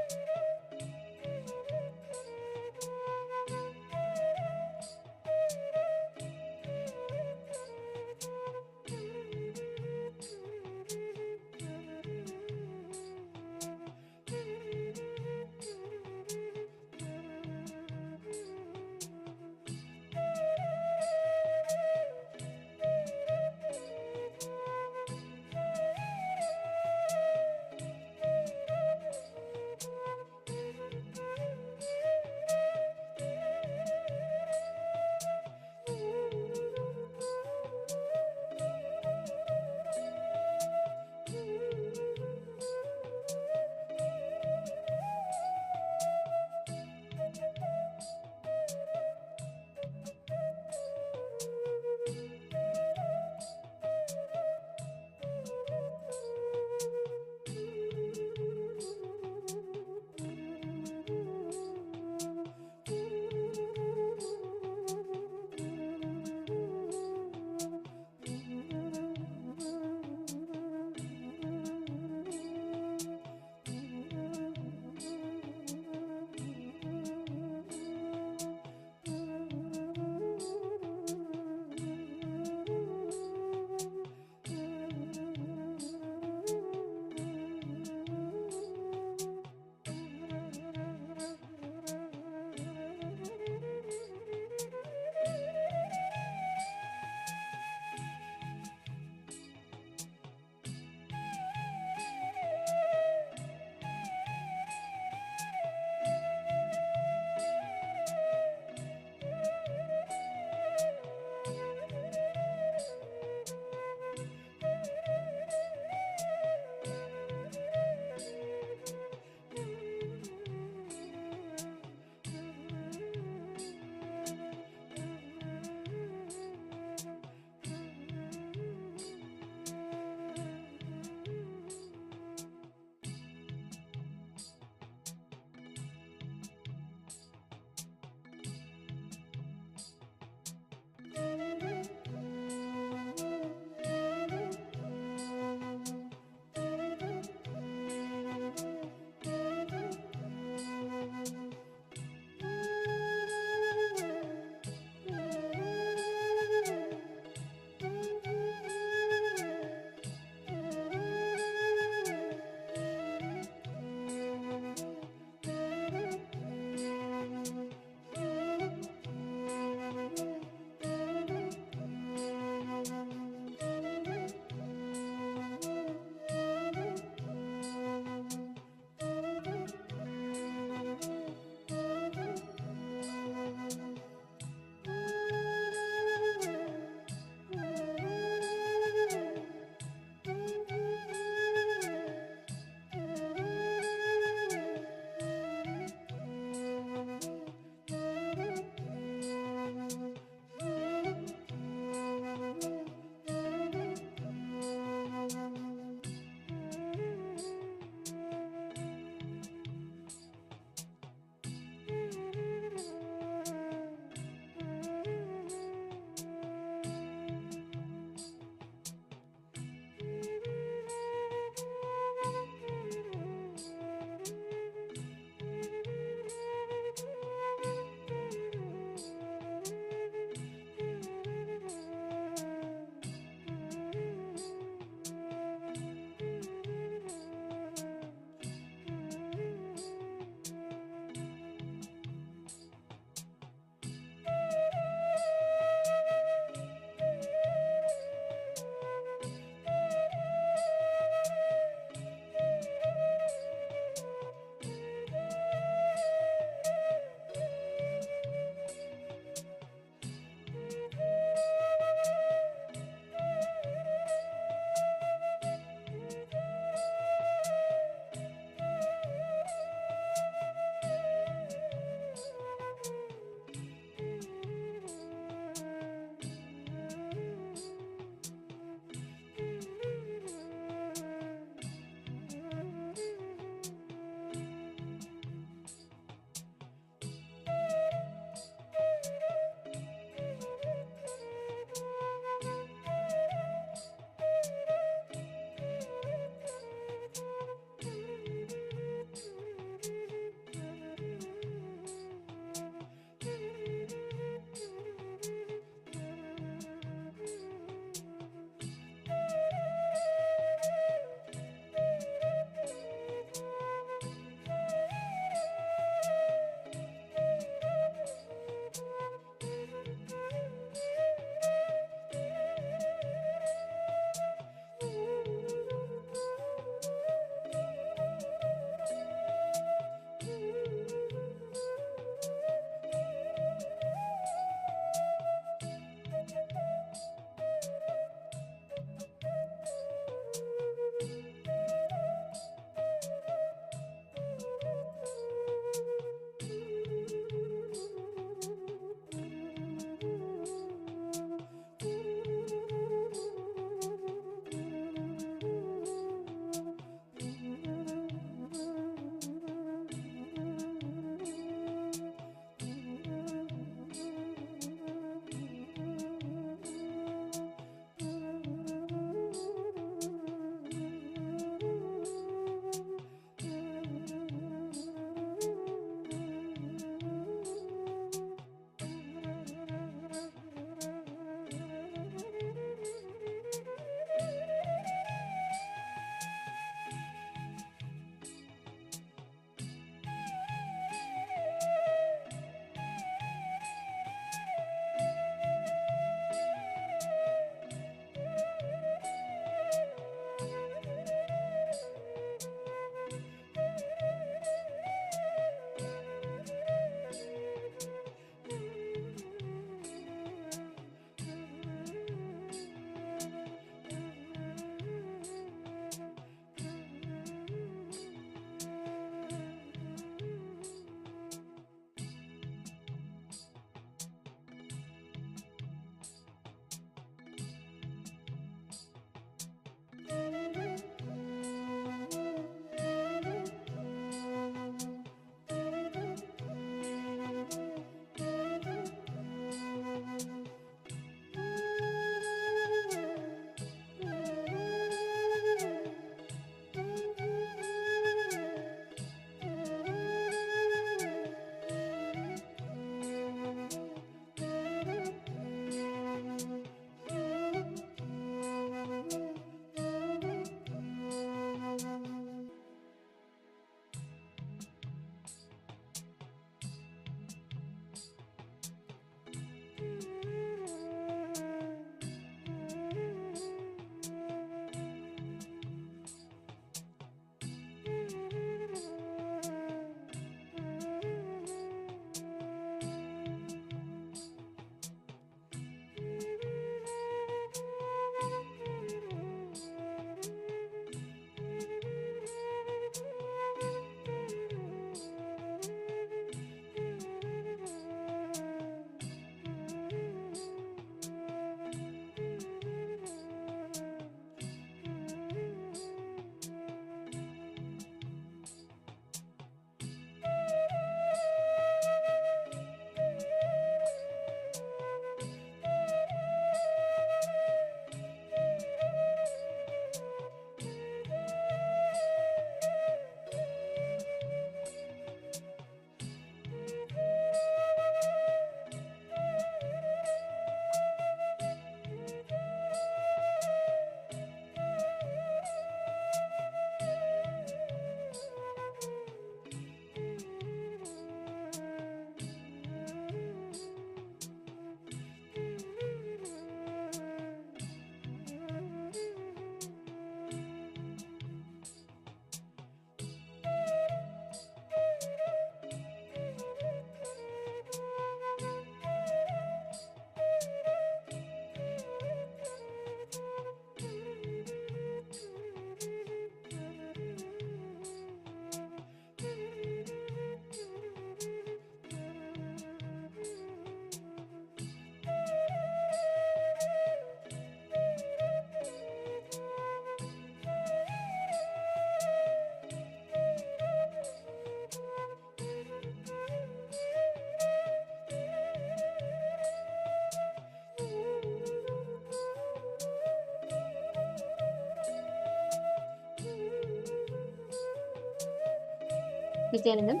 Nityanandam.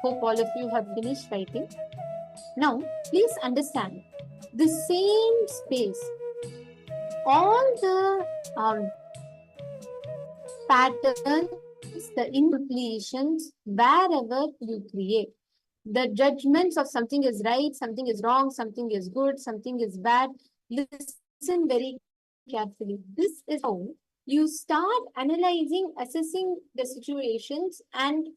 Hope all of you have finished writing. Now, please understand the same space, all the patterns, the incompletions, wherever you create. The judgments of something is right, something is wrong, something is good, something is bad. Listen very carefully. This is how you start analyzing, assessing the situations, and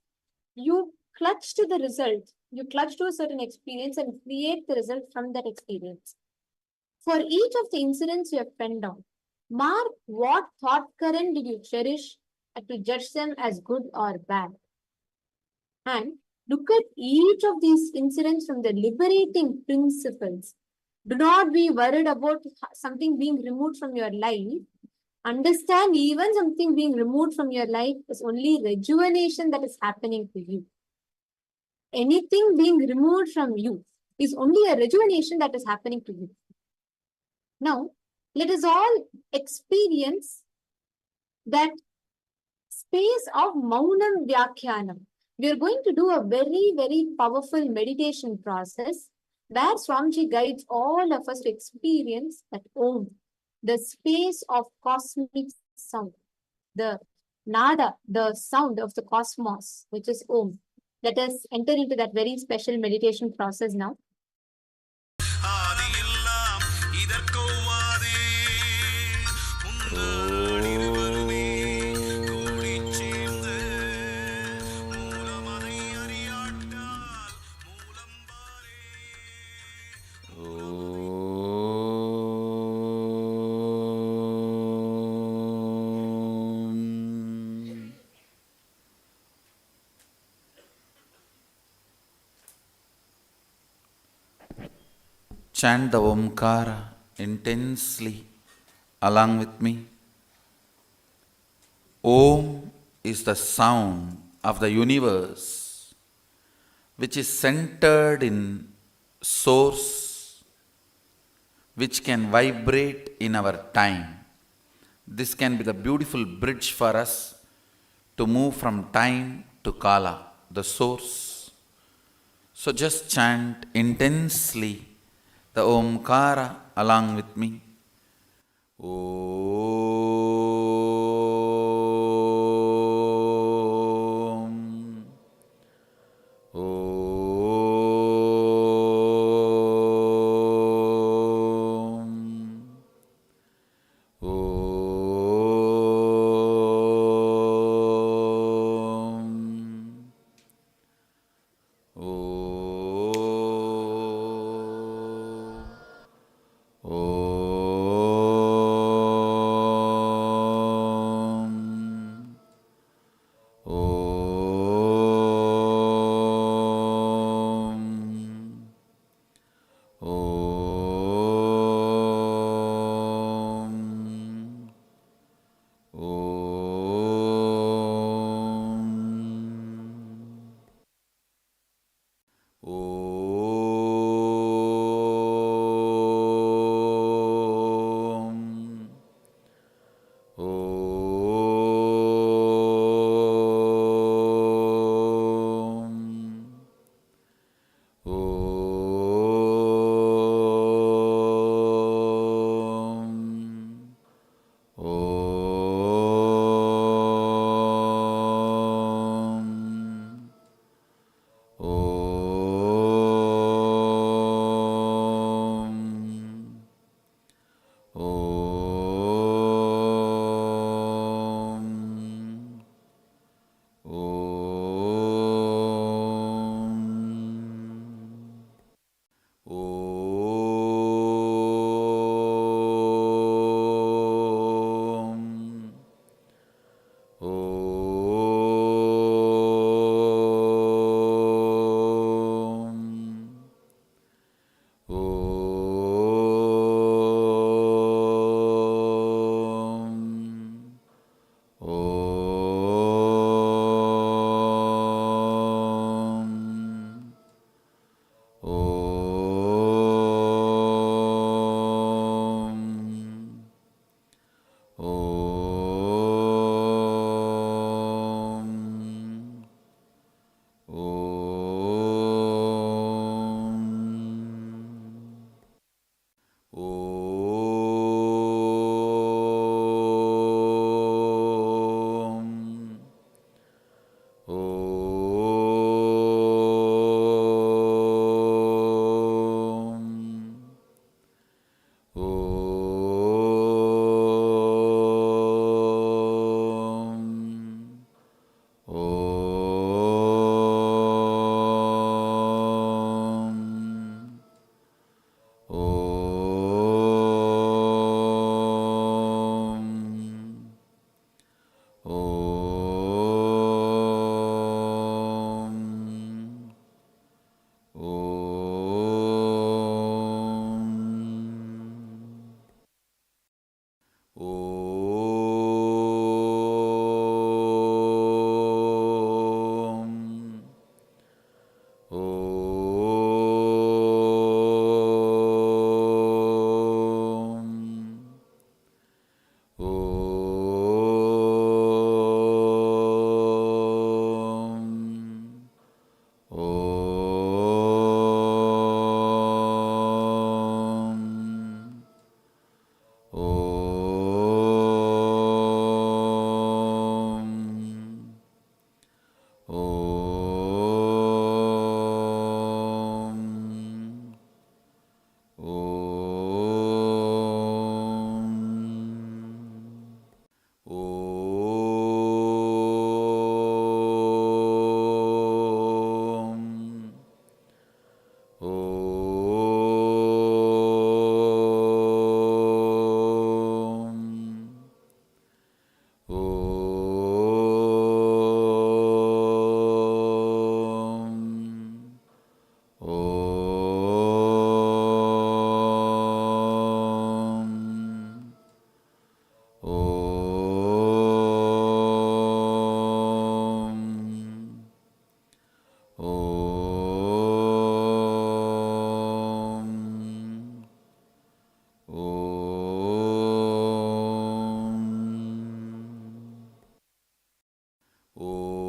you clutch to the result. You clutch to a certain experience and create the result from that experience. For each of the incidents you have penned down, mark what thought current did you cherish to judge them as good or bad. And look at each of these incidents from the liberating principles. Do not be worried about something being removed from your life. Understand, even something being removed from your life is only rejuvenation that is happening to you. Anything being removed from you is only a rejuvenation that is happening to you. Now, let us all experience that space of Maunam Vyakhyanam. We are going to do a very, very powerful meditation process where Swamiji guides all of us to experience that Om, the space of cosmic sound, the nada, the sound of the cosmos, which is Om. Let us enter into that very special meditation process now. Chant the Omkara intensely along with me. Om is the sound of the universe, which is centered in source, which can vibrate in our time. This can be the beautiful bridge for us to move from time to Kala, the source. So just chant intensely the Omkara along with me. Om. Om. Om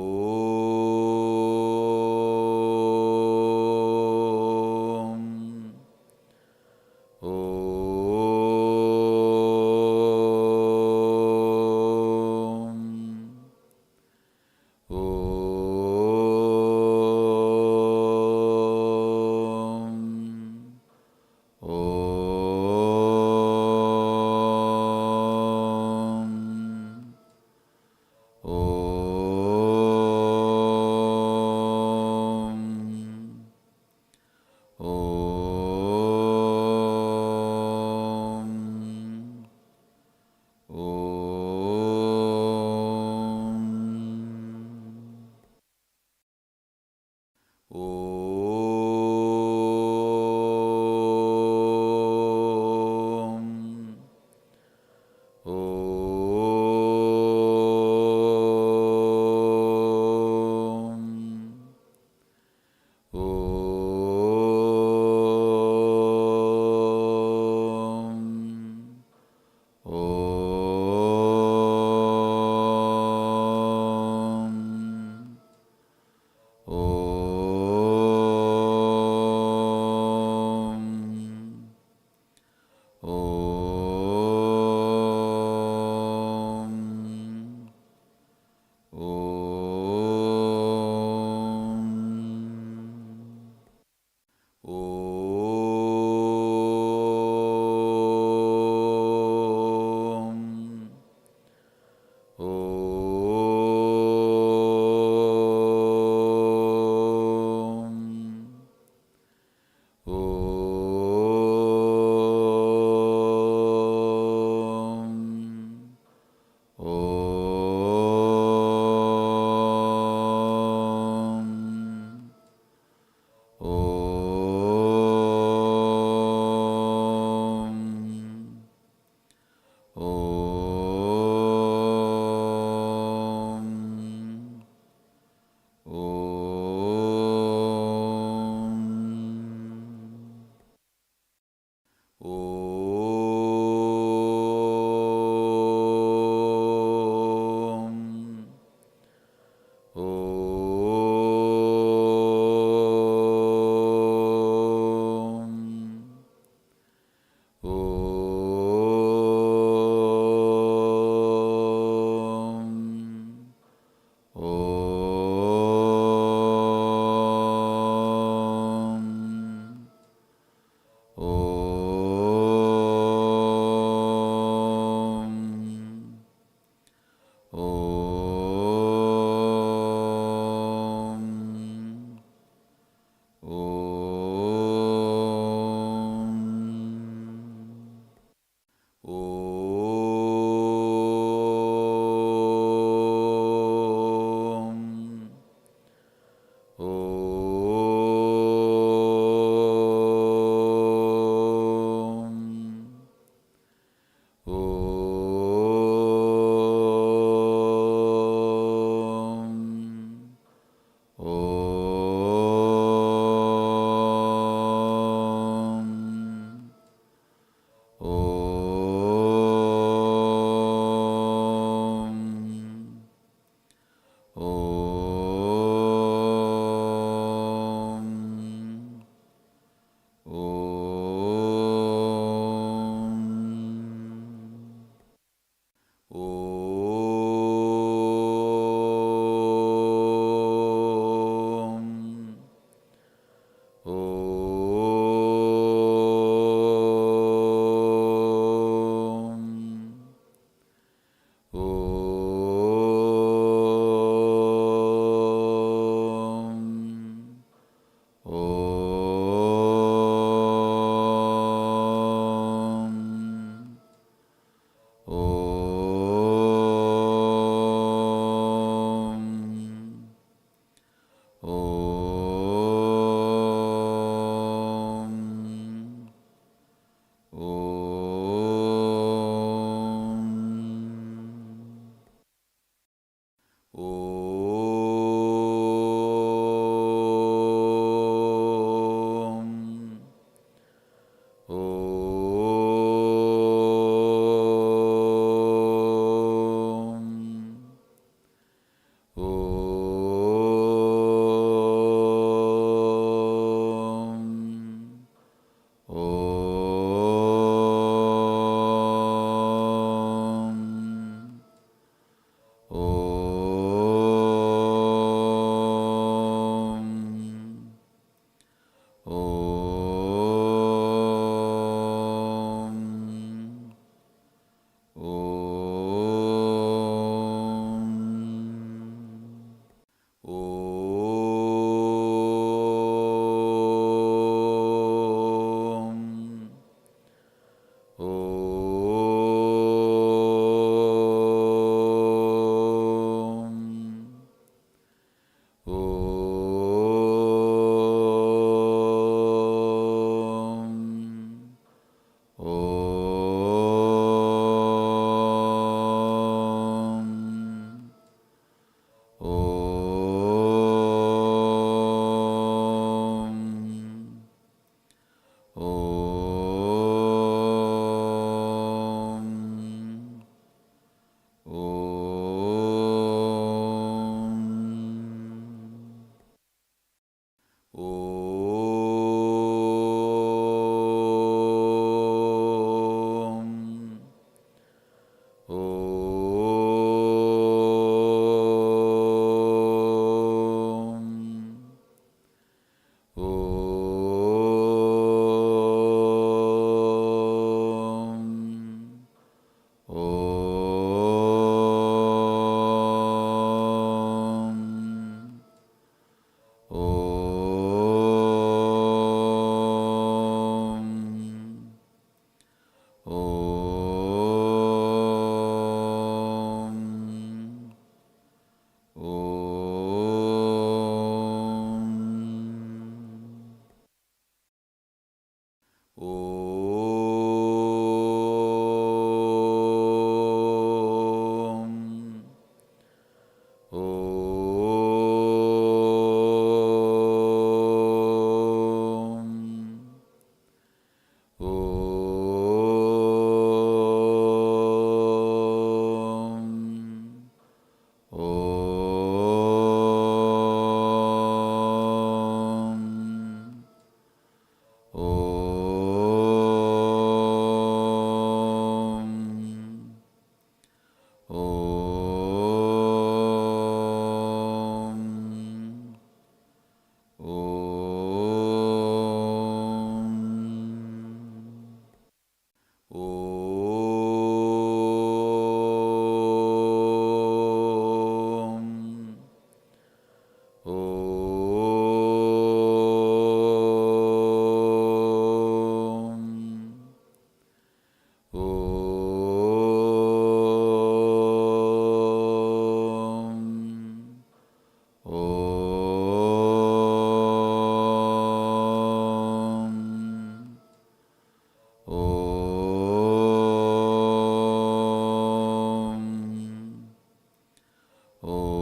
Om.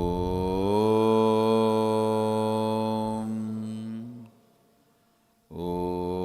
Om.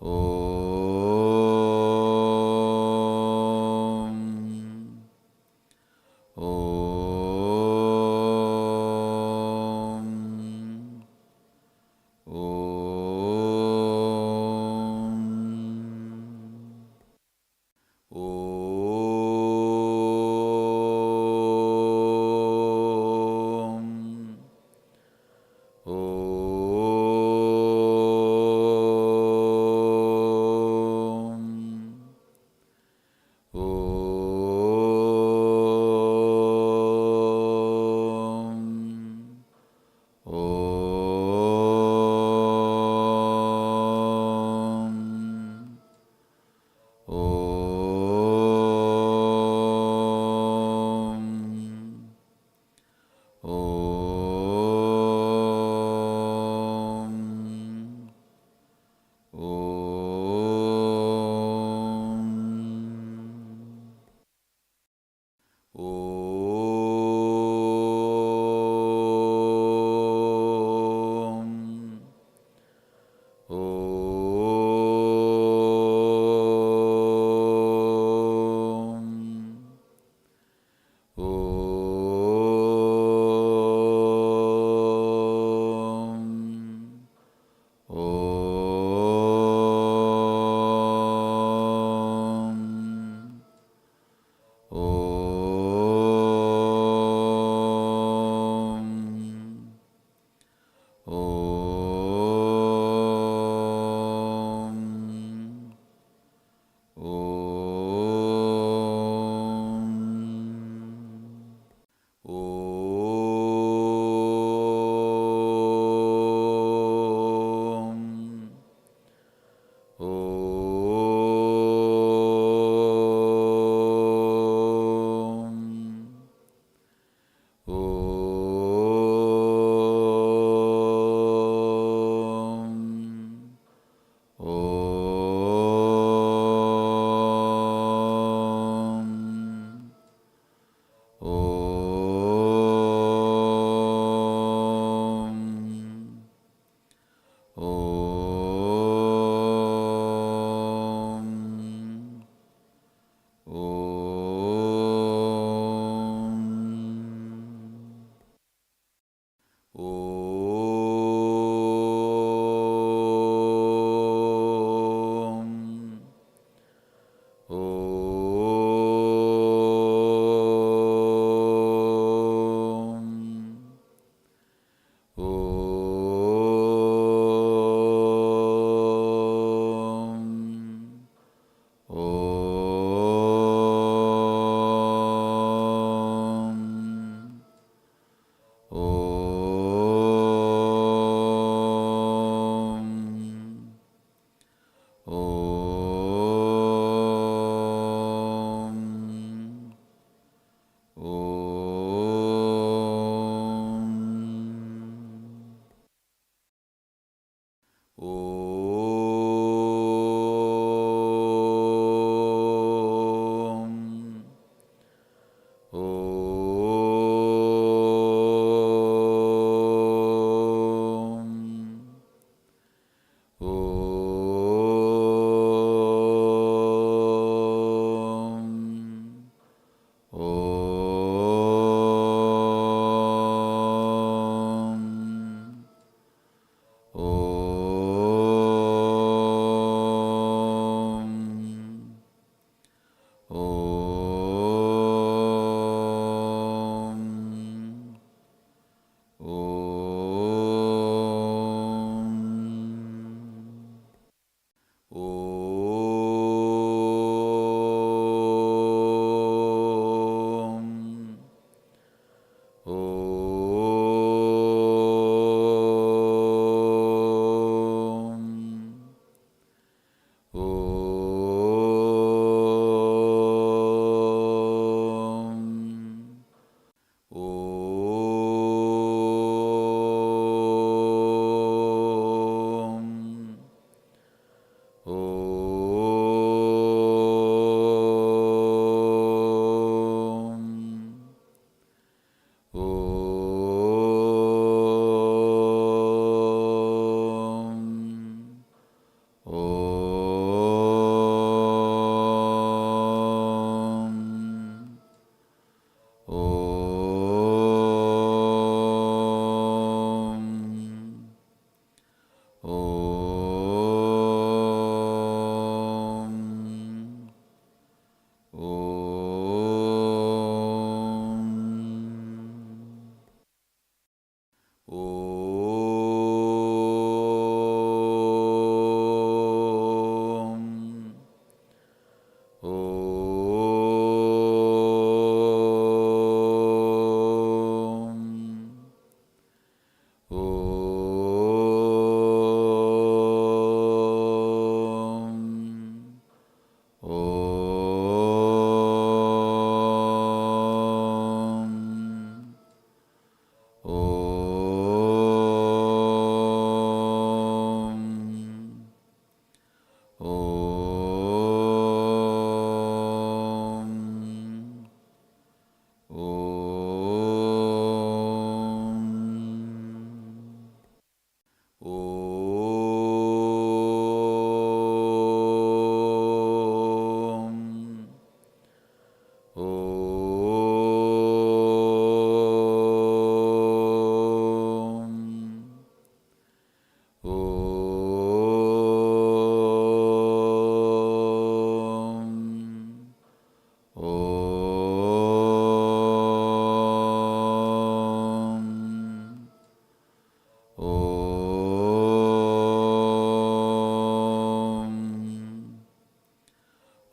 Om.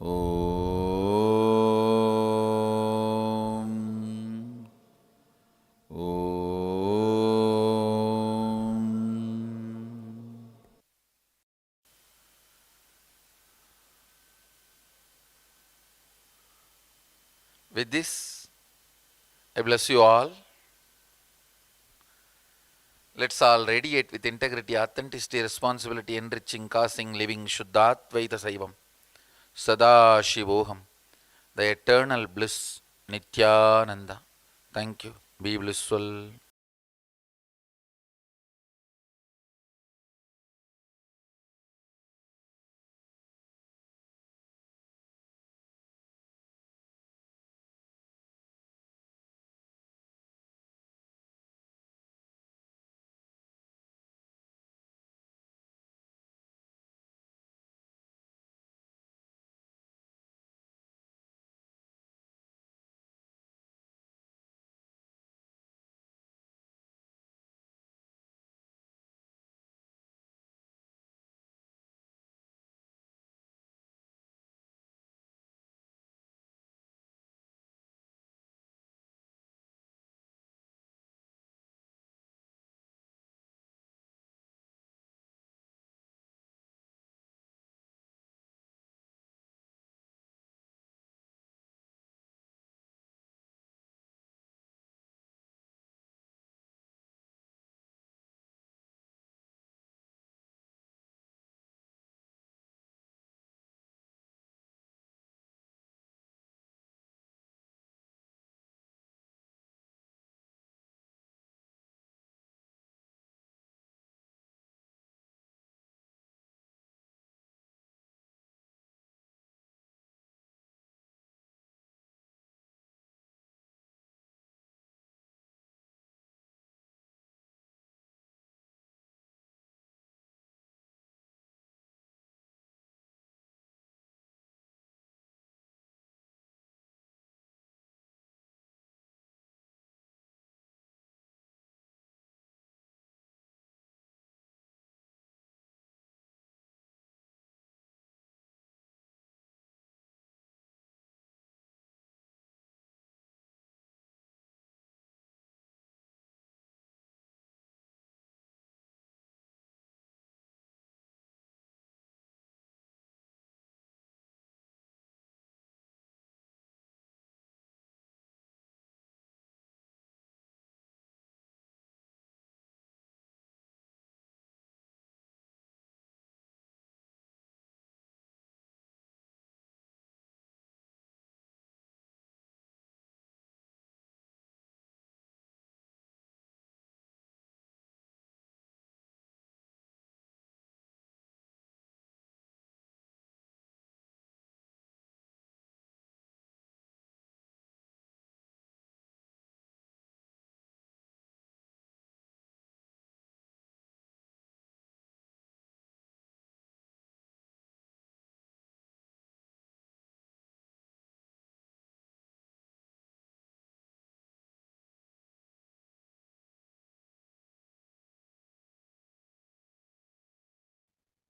Om. Om. With this, I bless you all. Let's all radiate with integrity, authenticity, responsibility, enriching, causing, living, Shuddhatvaita Saivam, Sadashivoham, the eternal bliss, Nityananda. Thank you. Be blissful.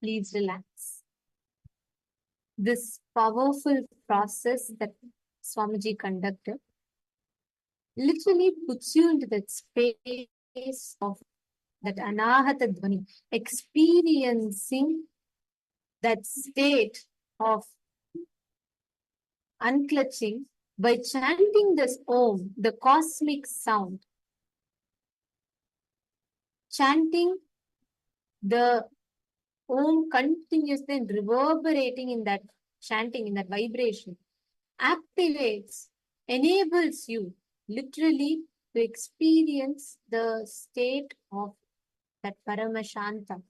Please relax. This powerful process that Swamiji conducted literally puts you into that space of that anahata dhvani, experiencing that state of unclutching by chanting this Om, the cosmic sound, chanting the Om continuously and reverberating in that chanting, in that vibration, activates, enables you literally to experience the state of that Paramashanta,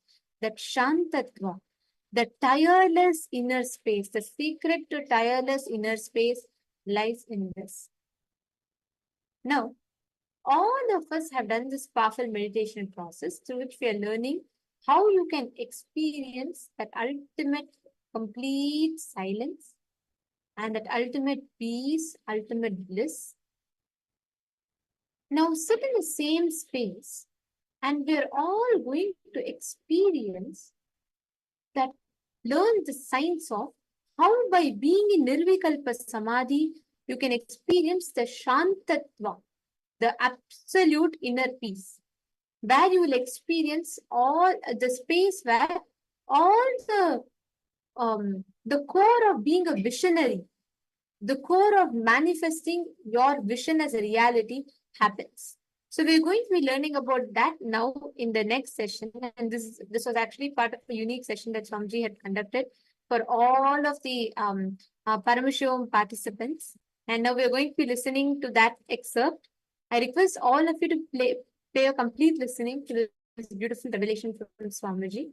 that Shantatva, the tireless inner space. The secret to tireless inner space lies in this. Now, all of us have done this powerful meditation process through which we are learning how you can experience that ultimate complete silence and that ultimate peace, ultimate bliss. Now sit in the same space and we're all going to experience that, learn the science of how by being in Nirvikalpa Samadhi, you can experience the Shantatva, the absolute inner peace, where you will experience all the space where all the core of being a visionary, the core of manifesting your vision as a reality happens. So we're going to be learning about that now in the next session. And this was actually part of a unique session that Swamiji had conducted for all of the Paramashivoham participants. And now we're going to be listening to that excerpt. I request all of you to pay a complete listening to this beautiful revelation from Swamiji.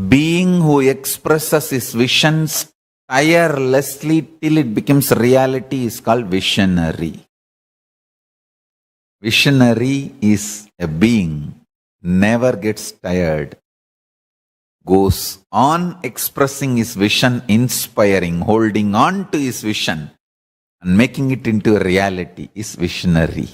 Being who expresses his visions tirelessly till it becomes reality is called visionary. Visionary is a being, never gets tired, goes on expressing his vision, inspiring, holding on to his vision and making it into a reality is visionary.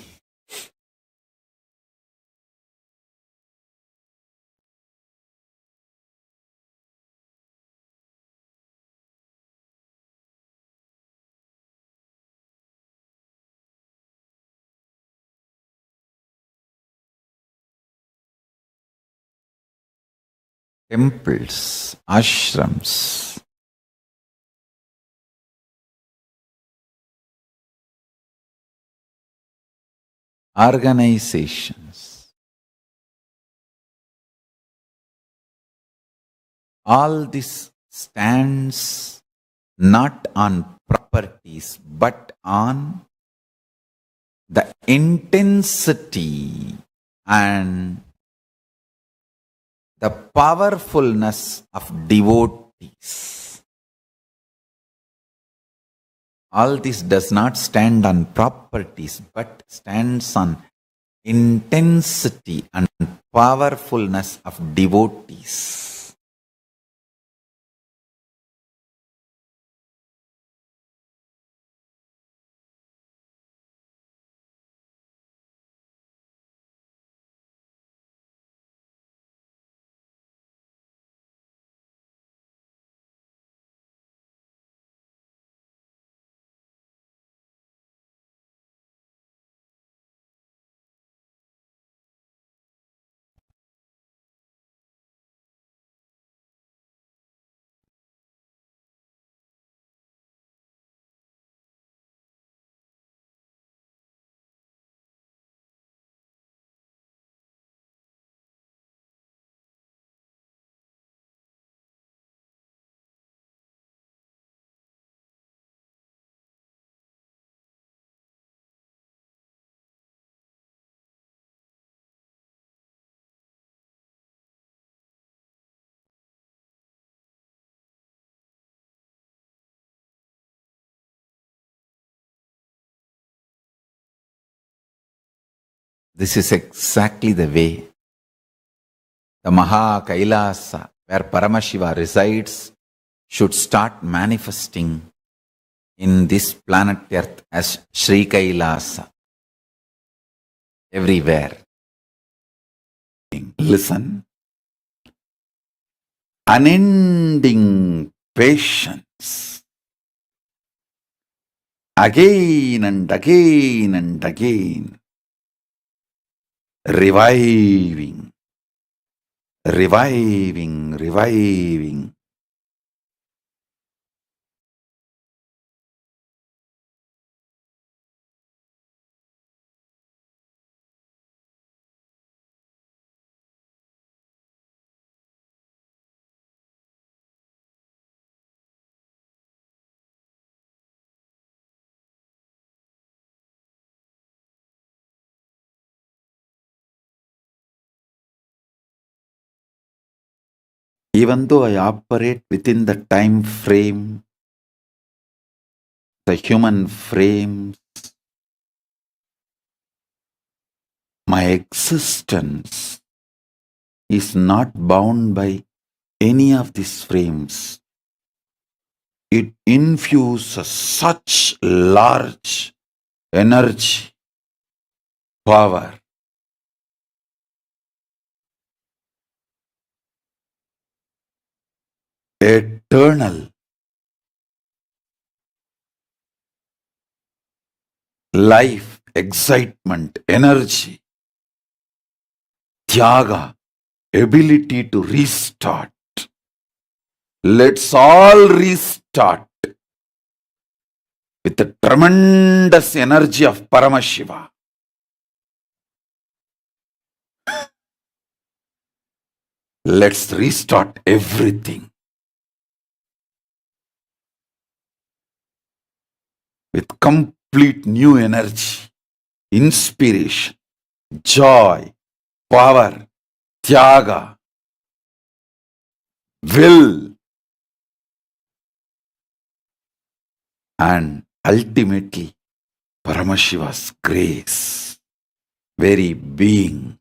Temples, ashrams, organizations, all this stands not on properties but on the intensity and the powerfulness of devotees. All this does not stand on properties but stands on intensity and powerfulness of devotees. This is exactly the way the Maha Kailasa, where Paramashiva resides, should start manifesting in this planet Earth as Sri Kailasa. Everywhere. Listen. Unending patience. Again and again and again. Reviving, reviving, reviving. Even though I operate within the time frame, the human frame, my existence is not bound by any of these frames. It infuses such large energy power, eternal, life, excitement, energy, tyaga, ability to restart. Let's all restart with the tremendous energy of Paramashiva. Let's restart everything with complete new energy, inspiration, joy, power, tyaga, will, and ultimately Paramashiva's grace, very being.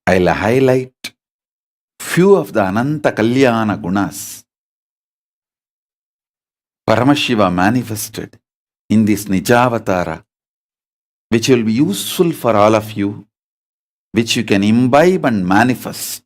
I'll highlight few of the Ananta Kalyana Gunas Paramashiva manifested in this Nijavatara, which will be useful for all of you, which you can imbibe and manifest.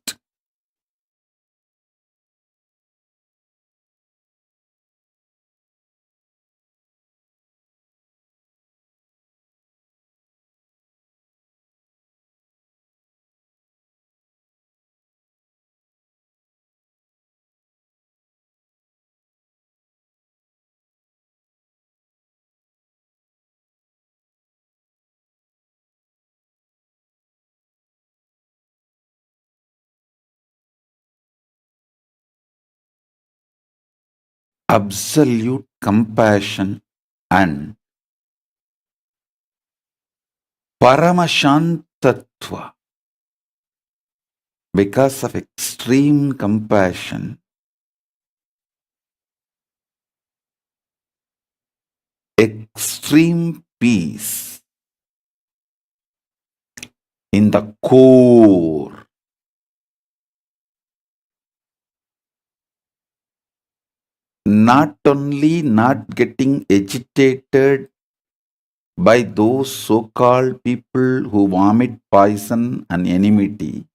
Absolute compassion and Paramashantatva. Because of extreme compassion, extreme peace in the core. Not only not getting agitated by those so-called people who vomit poison and enmity,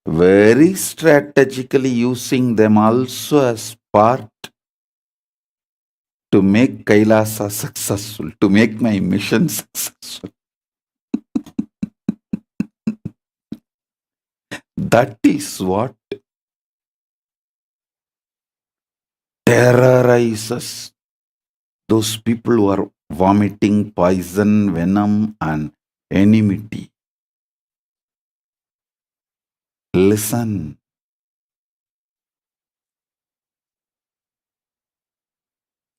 very strategically using them also as part to make Kailasa successful, to make my mission successful. That is what terrorizes those people who are vomiting poison, venom, and enmity. Listen.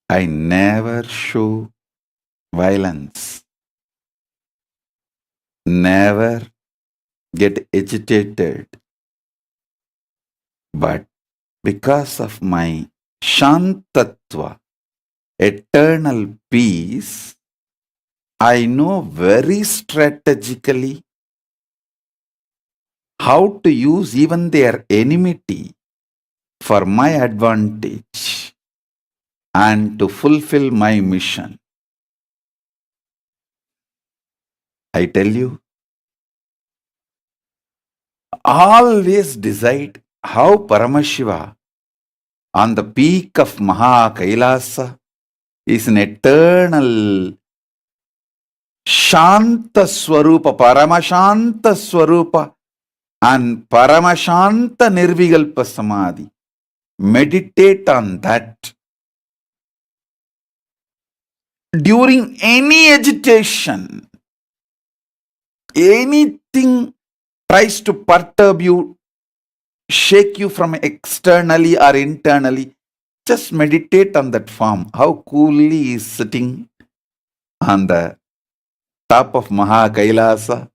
I never show violence, never get agitated, but because of my Shantatva, eternal peace, I know very strategically how to use even their enmity for my advantage and to fulfill my mission. I tell you, always decide how Paramashiva on the peak of Maha Kailasa is an eternal Shanta Swarupa, Paramashanta Swarupa and Paramashanta Nirvigalpa Samadhi. Meditate on that. During any agitation, anything tries to perturb you, shake you from externally or internally, just meditate on that form. How coolly he is sitting on the top of Maha Kailasa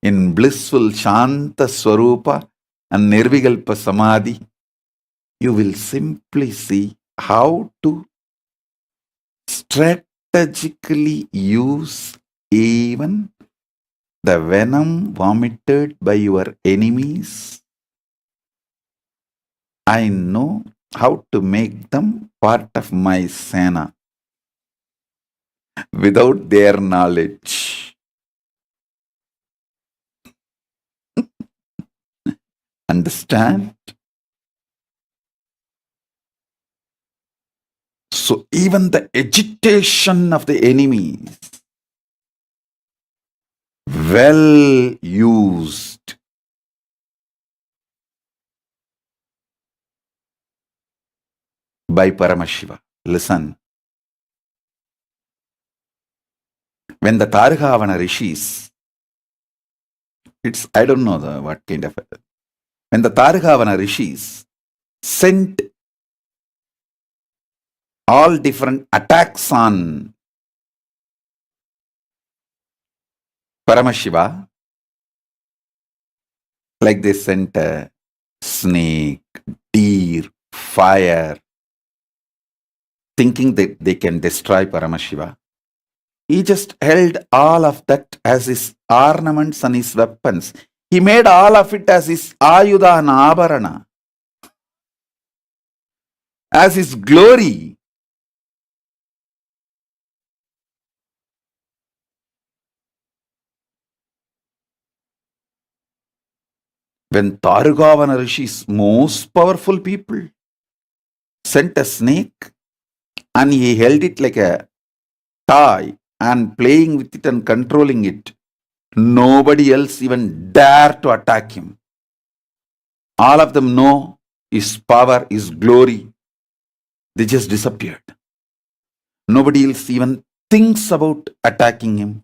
in blissful Shanta Swarupa and Nirvikalpa Samadhi, you will simply see how to strategically use even the venom vomited by your enemies. I know how to make them part of my sana without their knowledge. Understand? So even the agitation of the enemies, well used, by Paramashiva. Listen. When the Targavana rishis, I don't know what kind of, when the Targavana rishis sent all different attacks on Paramashiva, like they sent a snake, deer, fire, thinking that they can destroy Paramashiva. He just held all of that as his ornaments and his weapons. He made all of it as his ayuda and abharana, as his glory. When Targavana Rishi's most powerful people sent a snake and he held it like a toy and playing with it and controlling it, nobody else even dared to attack him. All of them know his power, his glory. They just disappeared. Nobody else even thinks about attacking him.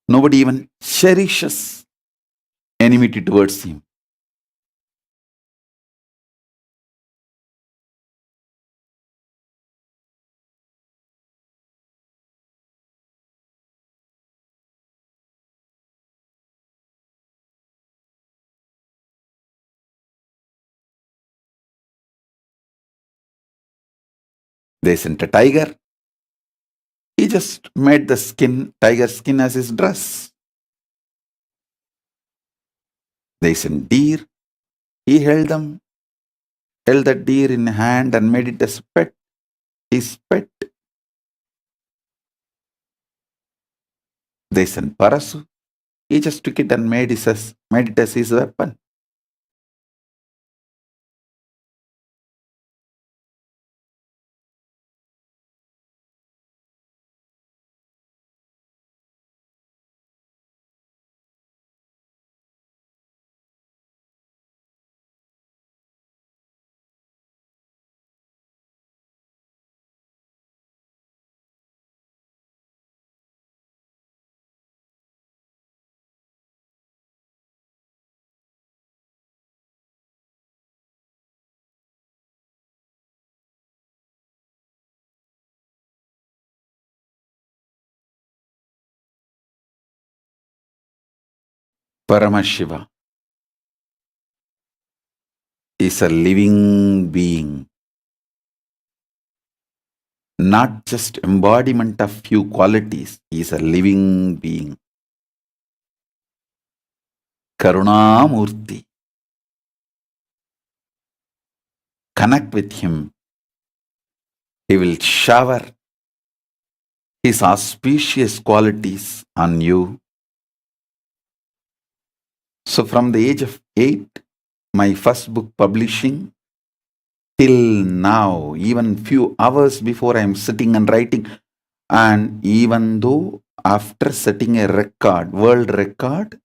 Nobody even cherishes enmity towards him. They sent a tiger. He just made the tiger skin as his dress. They sent deer. He held that deer in hand and made it as pet, his pet. They sent Parasu. He just took it and made it as his weapon. Paramashiva is a living being, not just embodiment of few qualities. He is a living being. Karunamurti. Connect with him. He will shower his auspicious qualities on you. So from the age of 8, my first book publishing, till now, even few hours before I am sitting and writing, and even though after setting a record, world record,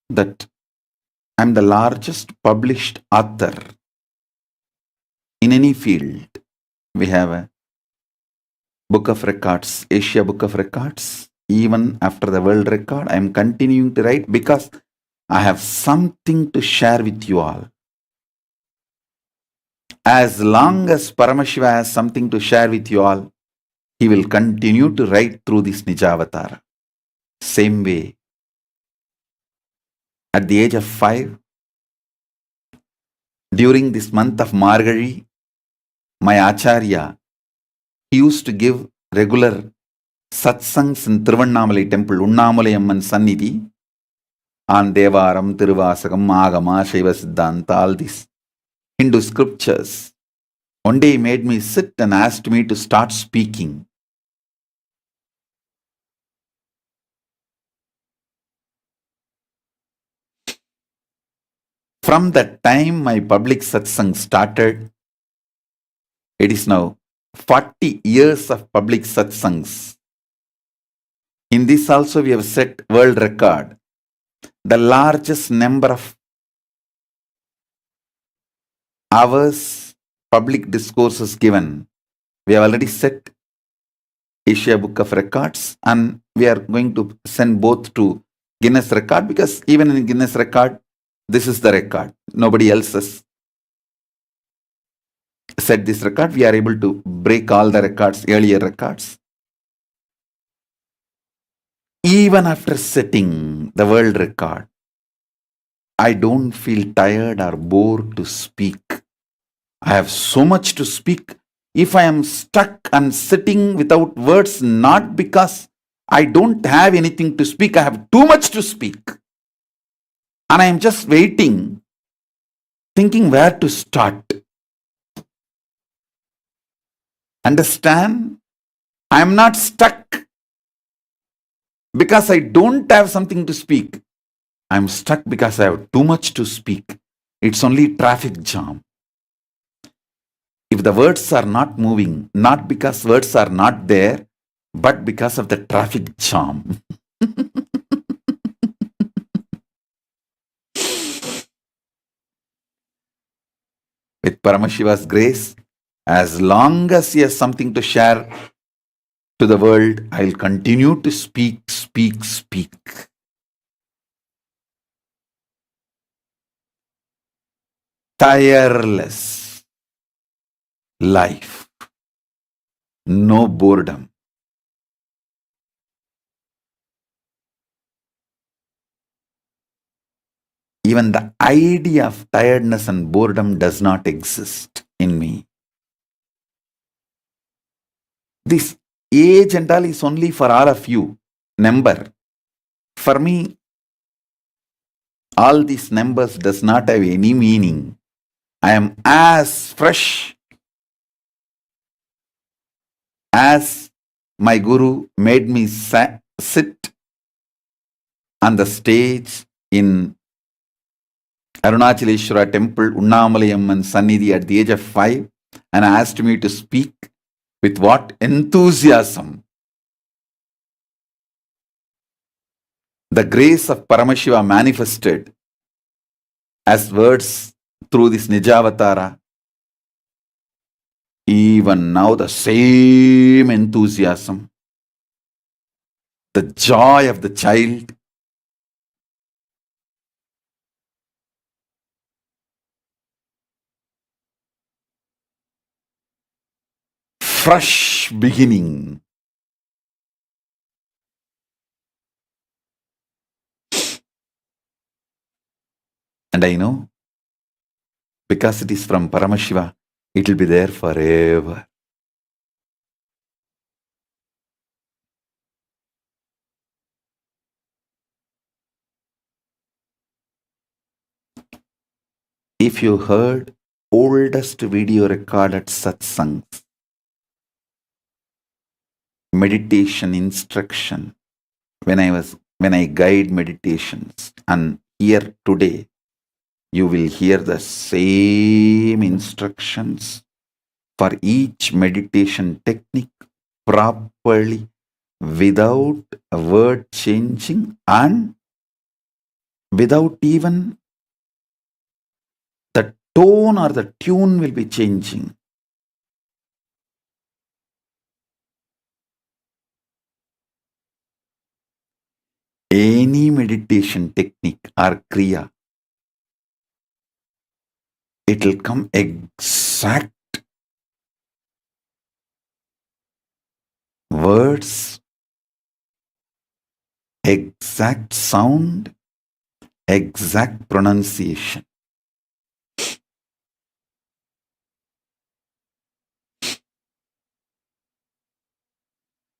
that I'm the largest published author in any field. We have a book of records, Asia Book of Records. Even after the world record, I am continuing to write because I have something to share with you all. As long as Paramashiva has something to share with you all, he will continue to write through this Nijavatara. Same way, at the age of 5, during this month of Margari, my Acharya, he used to give regular satsangs in Tiruvannamalai temple, Unnamalai Amman Sannidhi, on Devaram, Tiruvasakam, Agama, Shiva Siddhanta, all these Hindu scriptures. One day he made me sit and asked me to start speaking. From that time my public satsang started. It is now 40 years of public satsangs. In this also we have set world record. The largest number of hours public discourses given. We have already set Asia Book of Records, and we are going to send both to Guinness record, because even in Guinness record, this is the record. Nobody else has set this record. We are able to break all the records, earlier records. Even after setting the world record, I don't feel tired or bored to speak. I have so much to speak. If I am stuck and sitting without words, not because I don't have anything to speak, I have too much to speak. And I am just waiting, thinking where to start. Understand? I am not stuck because I don't have something to speak. I am stuck because I have too much to speak. It's only traffic jam. If the words are not moving, not because words are not there, but because of the traffic jam. With Paramashiva's grace, as long as he has something to share to the world, I'll continue to speak. Tireless life. No boredom. Even the idea of tiredness and boredom does not exist in me. This age and all is only for all of you. Number. For me, all these numbers does not have any meaning. I am as fresh as my Guru made me sit on the stage in Arunachaleshwara temple, Unnamalai Amman Sannidhi at the age of 5, and asked me to speak with what enthusiasm. The grace of Paramashiva manifested as words through this Nijavatara. Even now the same enthusiasm, the joy of the child, fresh beginning. And I know, because it is from Paramashiva, it will be there forever. If you heard oldest video recorded satsangs, meditation instruction, when I guide meditations, and here today, you will hear the same instructions for each meditation technique properly, without a word changing and without even the tone or the tune will be changing. Any meditation technique or kriya, it will come exact words exact sound, exact pronunciation.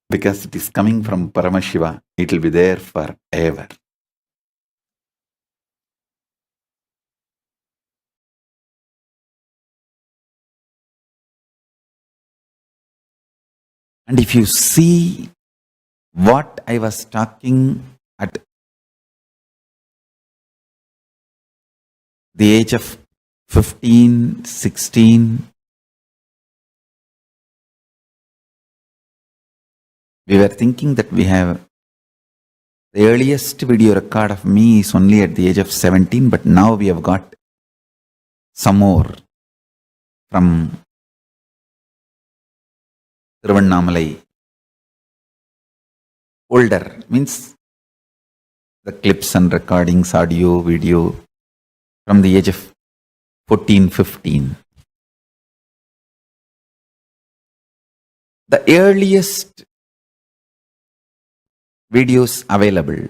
Because it is coming from Paramashiva, it will be there forever. And if you see what I was talking at the age of 15, 16, we were thinking that we have the earliest video record of me is only at the age of 17, but now we have got some more from Tiruvannamalai. Older means the clips and recordings, audio, video from the age of 14, 15. The earliest videos available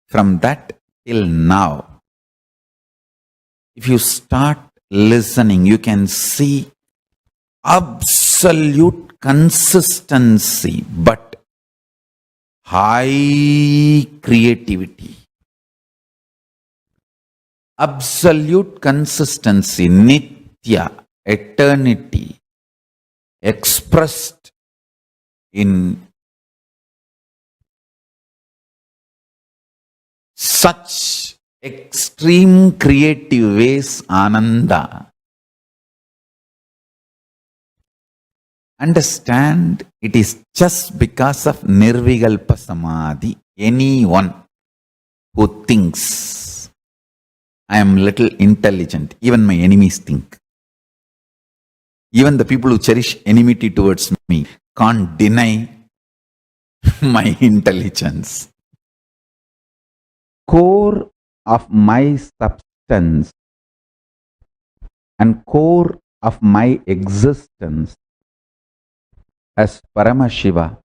from that till now, if you start listening, you can see absolute consistency, but high creativity. Absolute consistency, nitya, eternity, expressed in such extreme creative ways, ananda. Understand, it is just because of nirvikalpa samadhi. Anyone who thinks I am little intelligent, even my enemies think. Even the people who cherish enmity towards me can't deny my intelligence. Core of my substance and core of my existence as Paramashiva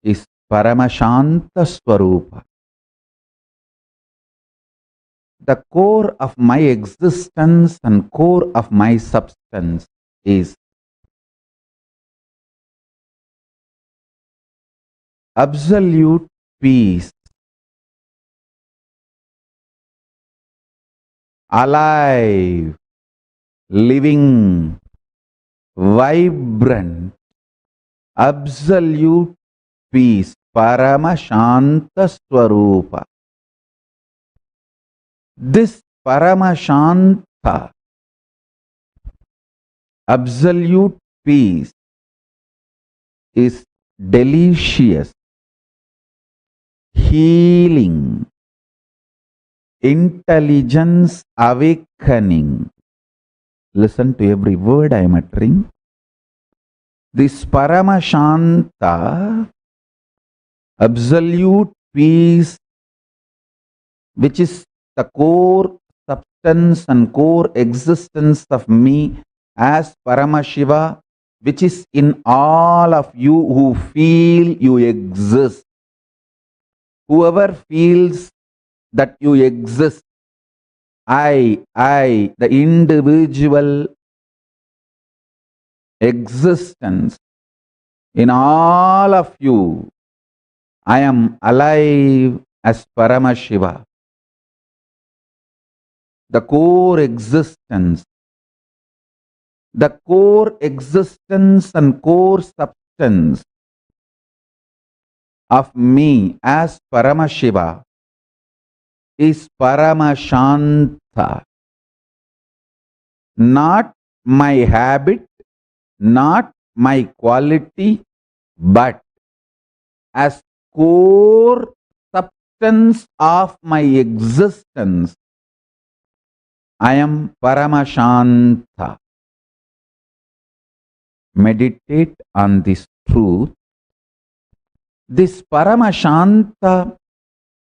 is Paramashanta Swarupa. The core of my existence and core of my substance is absolute peace, alive, living, vibrant, absolute peace, Paramashanta Swarupa. This Paramashanta, absolute peace, is delicious, healing, intelligence awakening. Listen to every word I am uttering. This Paramashanta, absolute peace, which is the core substance and core existence of me as Paramashiva, which is in all of you who feel you exist. Whoever feels that you exist, I, the individual existence in all of you, I am alive as Paramashiva. The core existence and core substance of me as Paramashiva is Paramashanta. Not my habit, not my quality, but as core substance of my existence, I am Paramashanta. Meditate on this truth. This Paramashanta,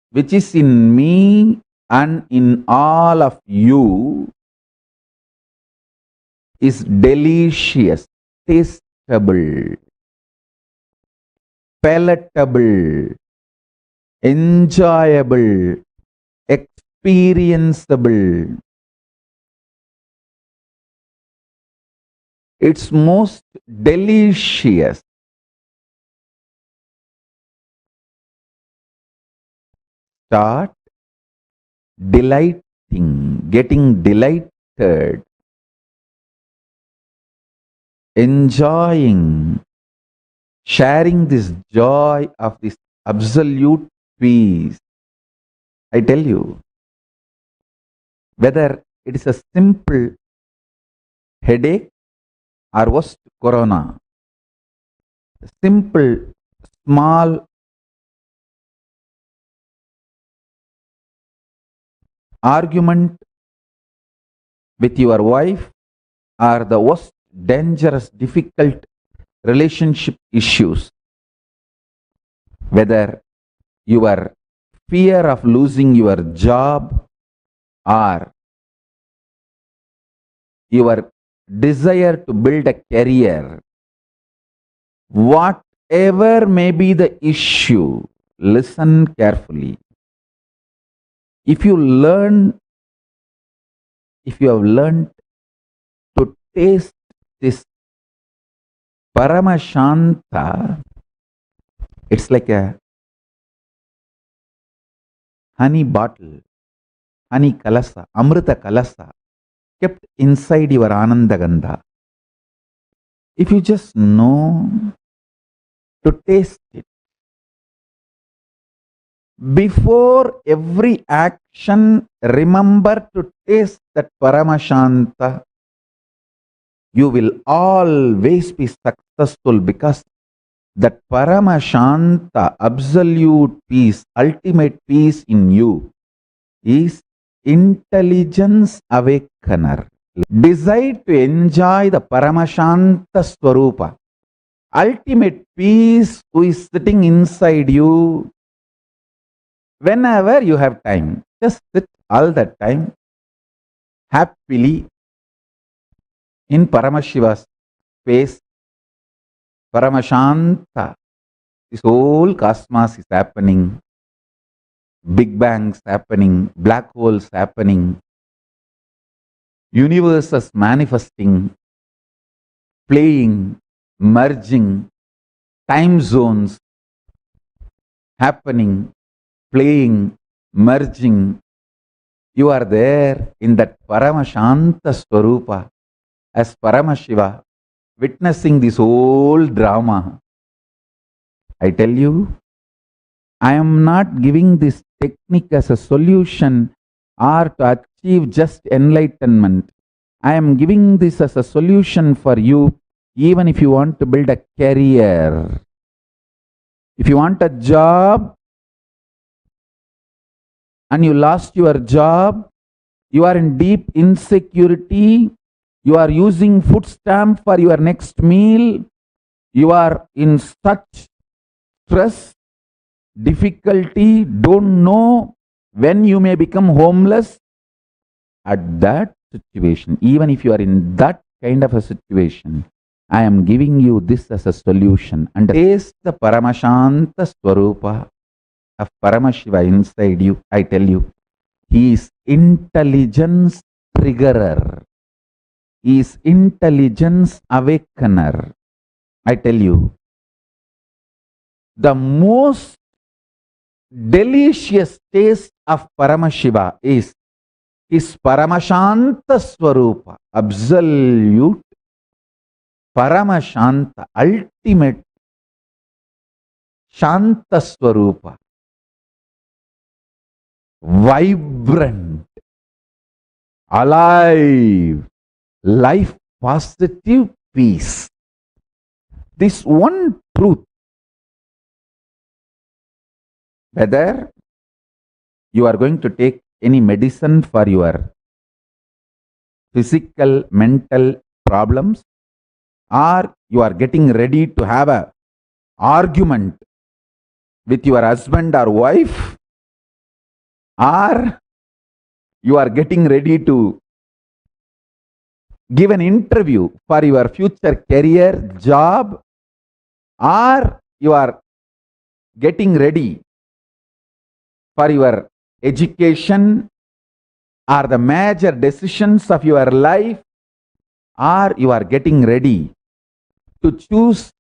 which is in me and in all of you, is delicious, tastable, palatable, enjoyable, experienceable. It's most delicious. Start delighting, getting delighted, enjoying, sharing this joy of this absolute peace. I tell you, whether it is a simple headache or worst corona, simple, small argument with your wife, or the worst dangerous, difficult relationship issues, whether your fear of losing your job or your desire to build a career, whatever may be the issue, listen carefully. If you have learned to taste this Paramashanta, it's like a honey bottle, honey kalasa, amrita kalasa, kept inside your Anandagandha. If you just know to taste it, before every action, remember to taste that Paramashanta. You will always be successful, because that Paramashanta, absolute peace, ultimate peace in you, is intelligence awakener. Decide to enjoy the Paramashanta Swarupa, ultimate peace who is sitting inside you. Whenever you have time, just sit all that time happily in Paramashiva's space. Paramashanta. This whole cosmos is happening. Big bangs happening, black holes happening, universes manifesting, playing, merging, time zones happening, playing, merging. You are there in that Paramashanta Swarupa as Paramashiva, witnessing this whole drama. I tell you, I am not giving this technique as a solution or to achieve just enlightenment. I am giving this as a solution for you, even if you want to build a career. If you want a job and you lost your job, you are in deep insecurity, you are using food stamp for your next meal, you are in such stress, difficulty, don't know when you may become homeless. At that situation, even if you are in that kind of a situation, I am giving you this as a solution. And taste the Paramashanta Swarupa of Paramashiva inside you. I tell you, he is intelligence triggerer. He is intelligence awakener. I tell you, the most delicious taste of Paramashiva is his Paramashanta Swarupa, absolute Paramashanta, ultimate Shanta Swarupa, vibrant, alive, life positive peace. This one truth, whether you are going to take any medicine for your physical, mental problems, or you are getting ready to have an argument with your husband or wife, or you are getting ready to give an interview for your future career, job, or you are getting ready for your education or the major decisions of your life, or you are getting ready to choose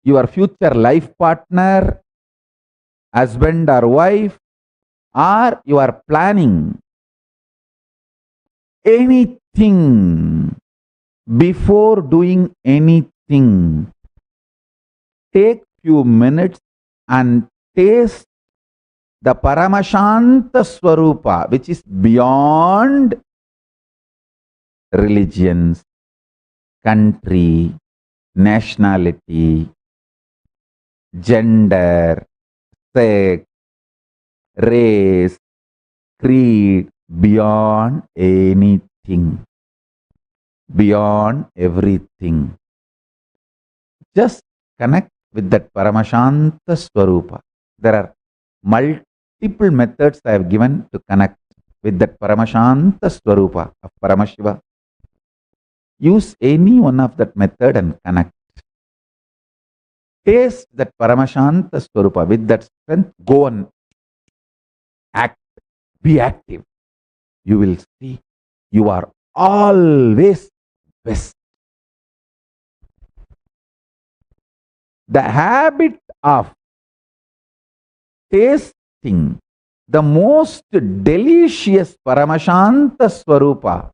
your future life partner, husband or wife, or you are planning anything, before doing anything, take few minutes and taste the Paramashanta Swarupa, which is beyond religions, country, nationality, gender, sex, race, creed, beyond anything, beyond everything. Just connect with that Paramashanta Swarupa. There are multiple methods I have given to connect with that Paramashanta Swarupa of Paramashiva. Use any one of that method and connect. Taste that Paramashanta Swarupa. With that strength, go and act. Be active. You will see you are always best. The habit of tasting the most delicious Paramashanta Swarupa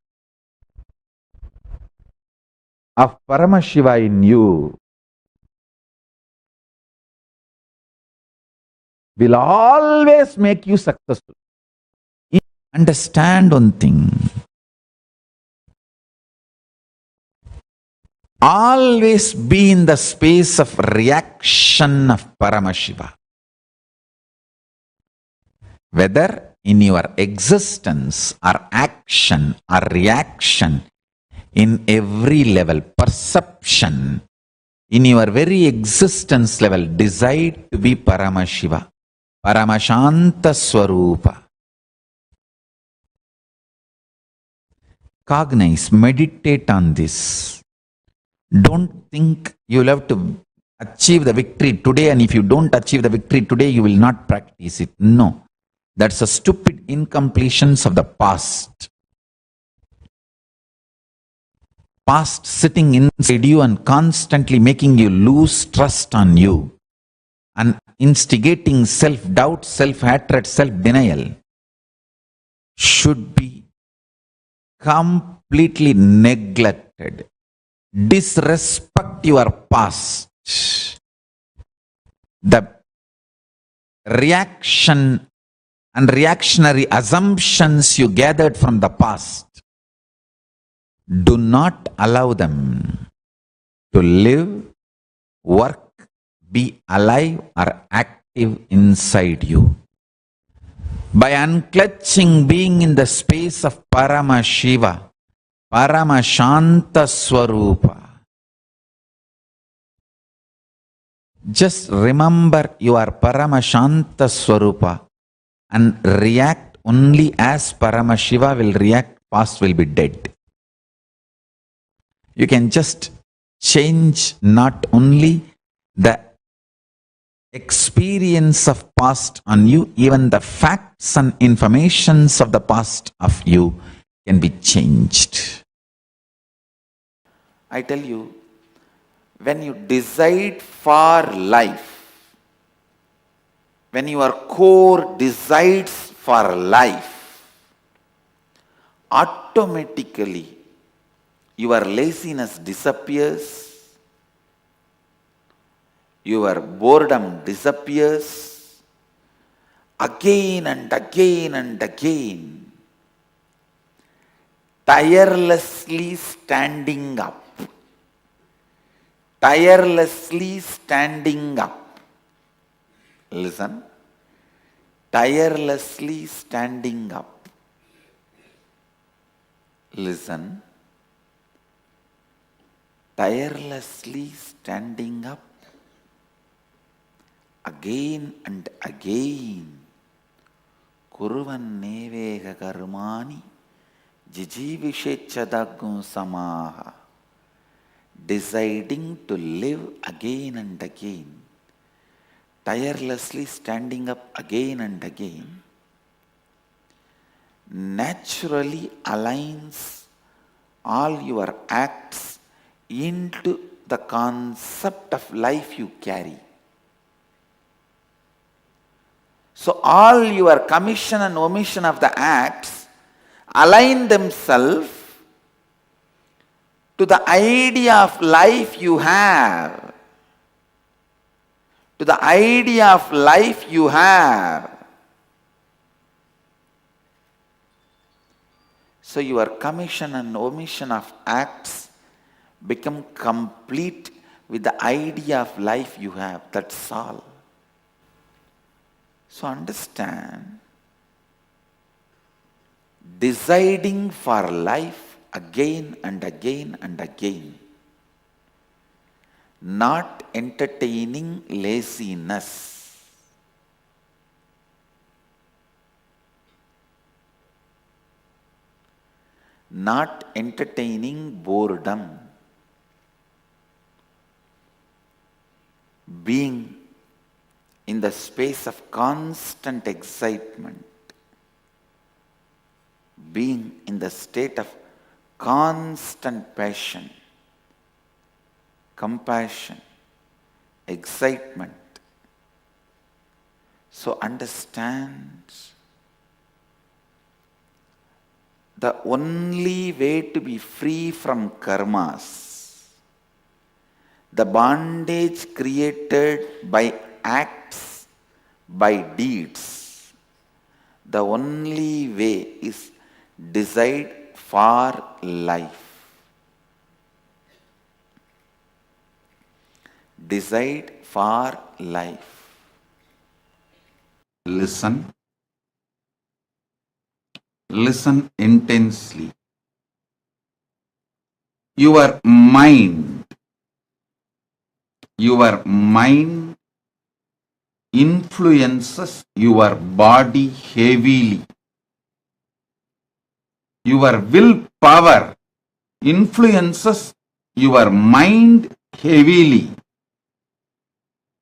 of Paramashiva in you will always make you successful. Understand one thing. Always be in the space of reaction of Paramashiva. Whether in your existence or action or reaction, in every level, perception, in your very existence level, decide to be Paramashiva, Paramashanta Swarupa. Cognize, meditate on this. Don't think you'll have to achieve the victory today, and if you don't achieve the victory today, you will not practice it. No. That's a stupid incompletions of the past. Past sitting inside you and constantly making you lose trust on you and instigating self-doubt, self-hatred, self-denial should be completely neglected. Disrespect your past. The reaction and reactionary assumptions you gathered from the past, do not allow them to live, work, be alive or active inside you. By unclutching, being in the space of Paramashiva, Paramashanta Swarupa, just remember you are Paramashanta Swarupa and react only as Paramashiva will react, past will be dead. You can just change not only the experience of past on you, even the facts and informations of the past of you can be changed. I tell you, when you decide for life, when your core decides for life, automatically your laziness disappears, your boredom disappears, again and again and again, tirelessly standing up. Tirelessly standing up. Listen. Tirelessly standing up. Listen. Tirelessly standing up. Again and again. Kuruvan nevega karmani jijivishechadagum samaha. Deciding to live again and again, tirelessly standing up again and again, naturally aligns all your acts into the concept of life you carry. So all your commission and omission of the acts align themselves to the idea of life you have. To the idea of life you have. So your commission and omission of acts become complete with the idea of life you have. That's all. So understand, deciding for life again and again and again, not entertaining laziness, not entertaining boredom, being in the space of constant excitement, being in the state of constant passion, compassion, excitement. So understand, the only way to be free from karmas, the bondage created by acts, by deeds, the only way is decide for life. Decide for life. Listen. Listen intensely. Your mind influences your body heavily. Your willpower influences your mind heavily.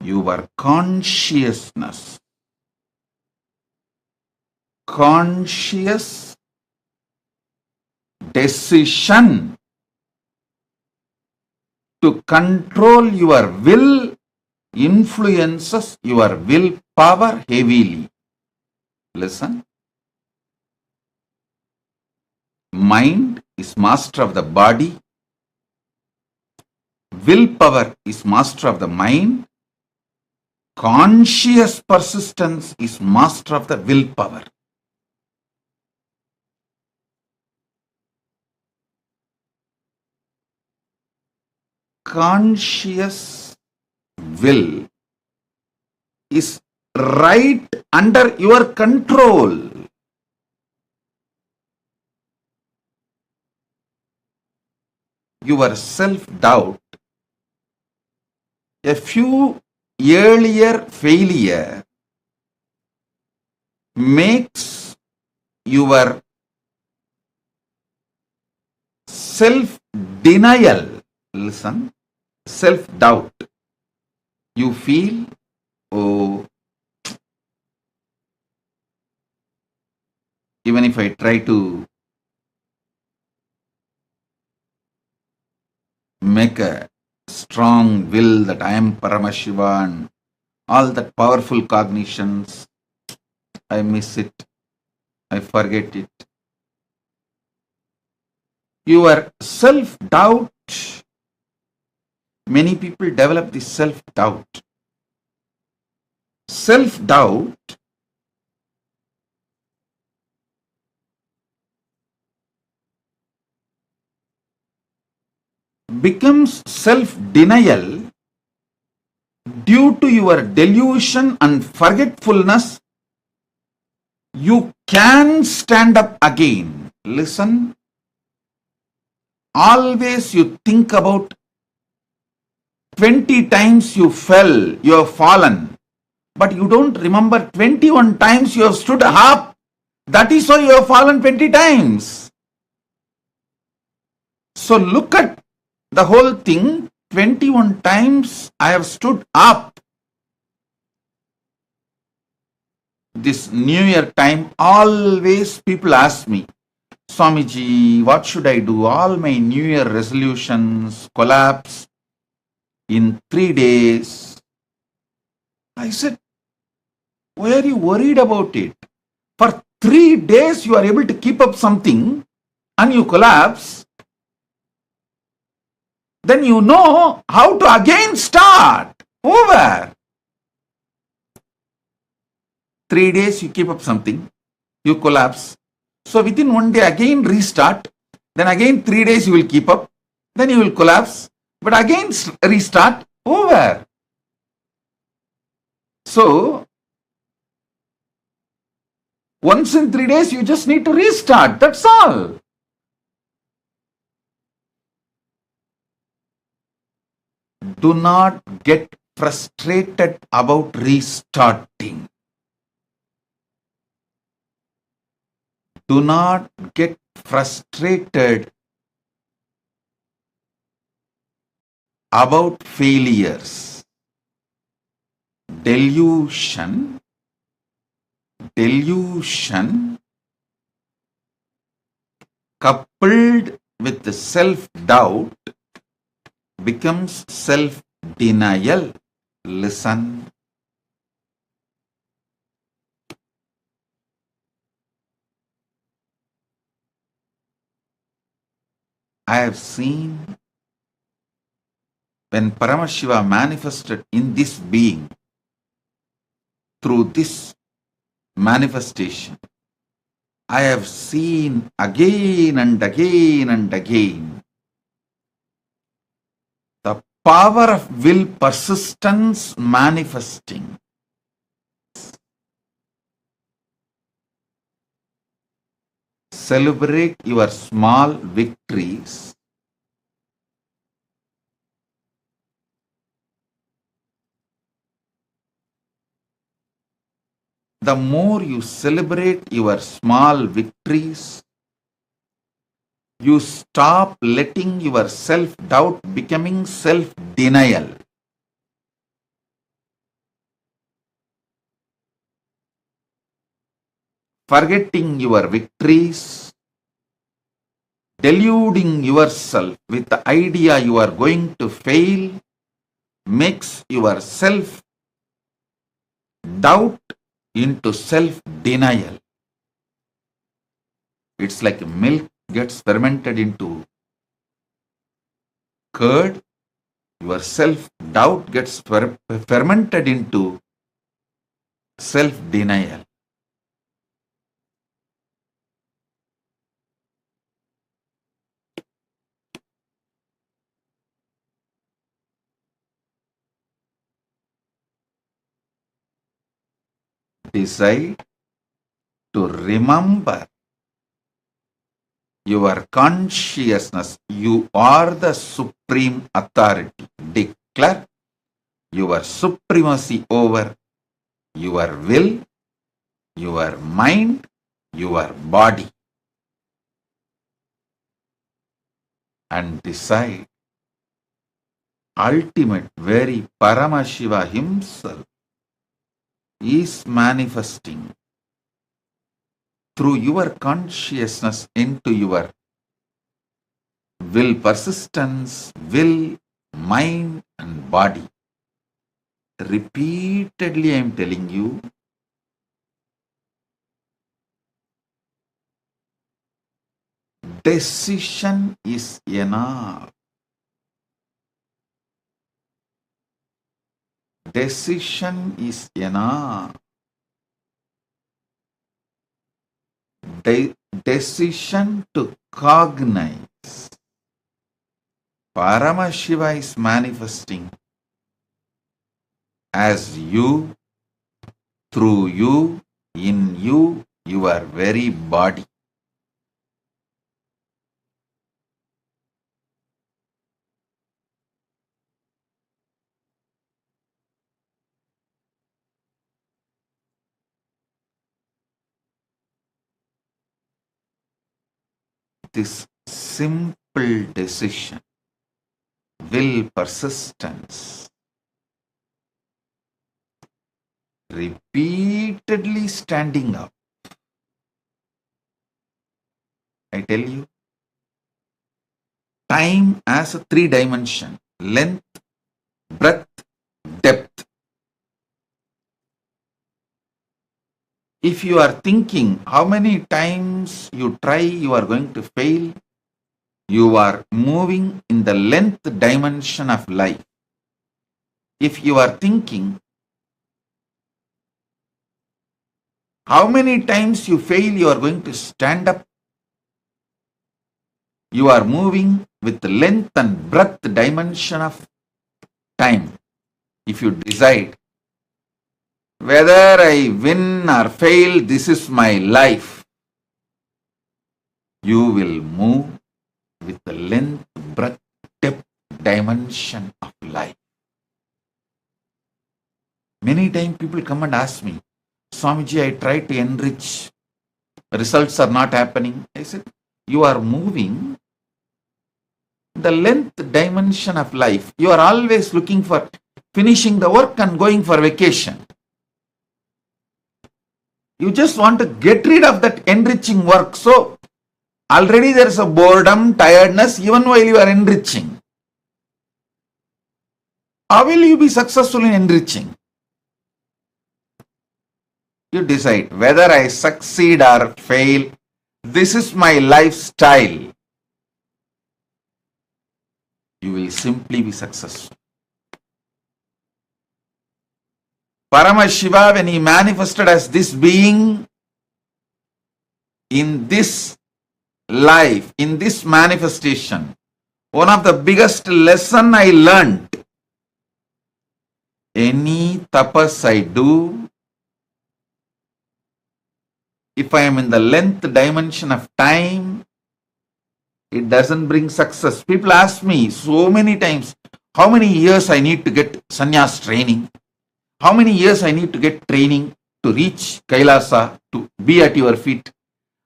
Your consciousness, conscious decision to control your will influences your willpower heavily. Listen. Mind is master of the body. Willpower is master of the mind. Conscious persistence is master of the willpower. Conscious will is right under your control. Your self-doubt, a few earlier failure makes your self-denial, listen, self-doubt. You feel, oh, even if I try to make a strong will that I am Paramashiva and all that powerful cognitions, I miss it, I forget it. Your self-doubt, many people develop this self-doubt. Self-doubt becomes self-denial due to your delusion and forgetfulness. You can stand up again. Listen. Always you think about 20 times you fell, you have fallen, but you don't remember 21 times you have stood up. That is why you have fallen 20 times. So look at the whole thing. 21 times I have stood up. this New Year time, always people ask me, Swamiji, what should I do? All my New Year resolutions collapse in 3 days. I said, why are you worried about it? For 3 days you are able to keep up something and you collapse, then you know how to again start over. 3 days you keep up something, you collapse. So within 1 day again restart, then again 3 days you will keep up, then you will collapse, but again restart over. So once in 3 days you just need to restart, that's all. Do not get frustrated about restarting. Do not get frustrated about failures. Delusion coupled with the self-doubt becomes self-denial. Listen. I have seen when Paramashiva manifested in this being, through this manifestation, I have seen again and again and again the power of will persistence manifesting. Celebrate your small victories. The more you celebrate your small victories, you stop letting your self-doubt becoming self-denial. Forgetting your victories, deluding yourself with the idea you are going to fail, makes your self-doubt into self-denial. It's like milk gets fermented into curd, your self-doubt gets fermented into self-denial. Decide to remember your consciousness. You are the supreme authority. Declare your supremacy over your will, your mind, your body, and decide ultimate very Paramashiva himself is manifesting through your consciousness into your will persistence, will, mind and body. Repeatedly I am telling you, decision is enough. Decision is enough. Decision to cognize. Paramashiva is manifesting as you, through you, in you, your very body. This simple decision, will persistence, repeatedly standing up. I tell you, time as a 3-dimension, length, breadth, depth. If you are thinking how many times you try, you are going to fail, you are moving in the length dimension of life. If you are thinking how many times you fail, you are going to stand up, you are moving with the length and breadth dimension of time. If you decide whether I win or fail, this is my life, you will move with the length, breadth, depth dimension of life. Many times people come and ask me, Swamiji, I try to enrich, results are not happening. I said, you are moving the length dimension of life. You are always looking for finishing the work and going for vacation. You just want to get rid of that enriching work. So already there is a boredom, tiredness, even while you are enriching. How will you be successful in enriching? You decide whether I succeed or fail. This is my lifestyle. You will simply be successful. Paramashiva, when he manifested as this being in this life, in this manifestation, one of the biggest lesson I learned, any tapas I do, if I am in the length dimension of time, it doesn't bring success. People ask me so many times, how many years I need to get sannyas training? How many years I need to get training to reach Kailasa, to be at your feet?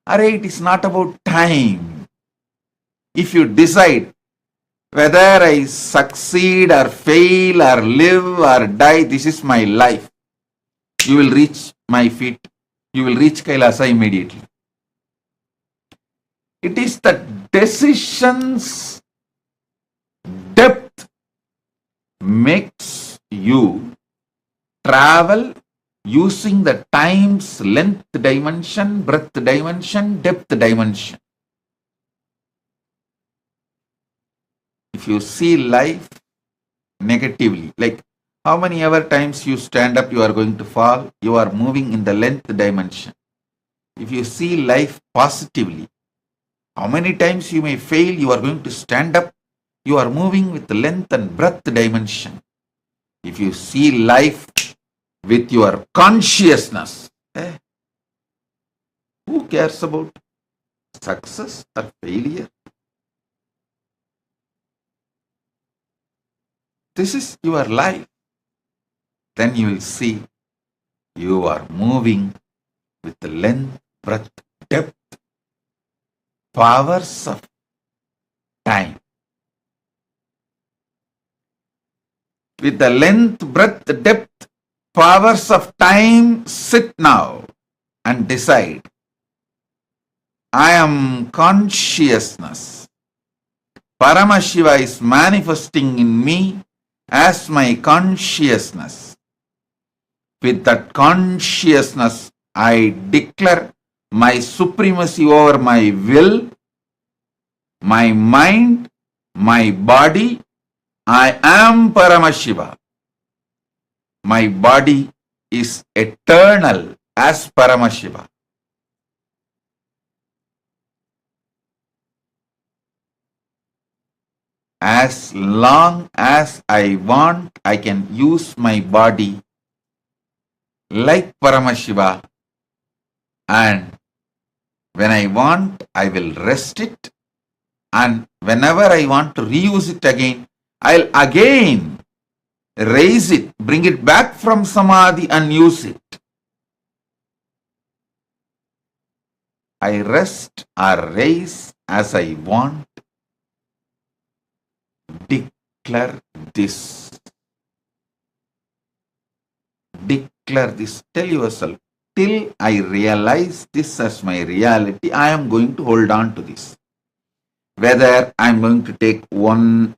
Array, it is not about time. If you decide whether I succeed or fail or live or die, this is my life, you will reach my feet. You will reach Kailasa immediately. It is the decision's depth makes you travel using the time's length dimension, breadth dimension, depth dimension. If you see life negatively, like how many ever times you stand up, you are going to fall, you are moving in the length dimension. If you see life positively, how many times you may fail, you are going to stand up, you are moving with the length and breadth dimension. If you see life with your consciousness, who cares about success or failure? This is your life. Then you will see you are moving with the length, breadth, depth, powers of time. With the length, breadth, depth, powers of time, sit now and decide. I am consciousness. Paramashiva is manifesting in me as my consciousness. With that consciousness, I declare my supremacy over my will, my mind, my body. I am Paramashiva. My body is eternal as Paramashiva. As long as I want, I can use my body like Paramashiva, and when I want, I will rest it, and whenever I want to reuse it again, I'll again raise it, bring it back from samadhi and use it. I rest or raise as I want. Declare this. Declare this. Tell yourself, till I realize this as my reality, I am going to hold on to this. Whether I am going to take 1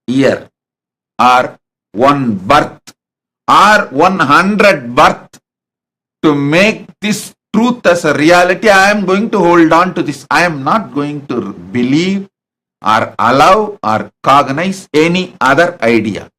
year or 1 birth or 100 birth to make this truth as a reality, I am going to hold on to this. I am not going to believe or allow or cognize any other idea.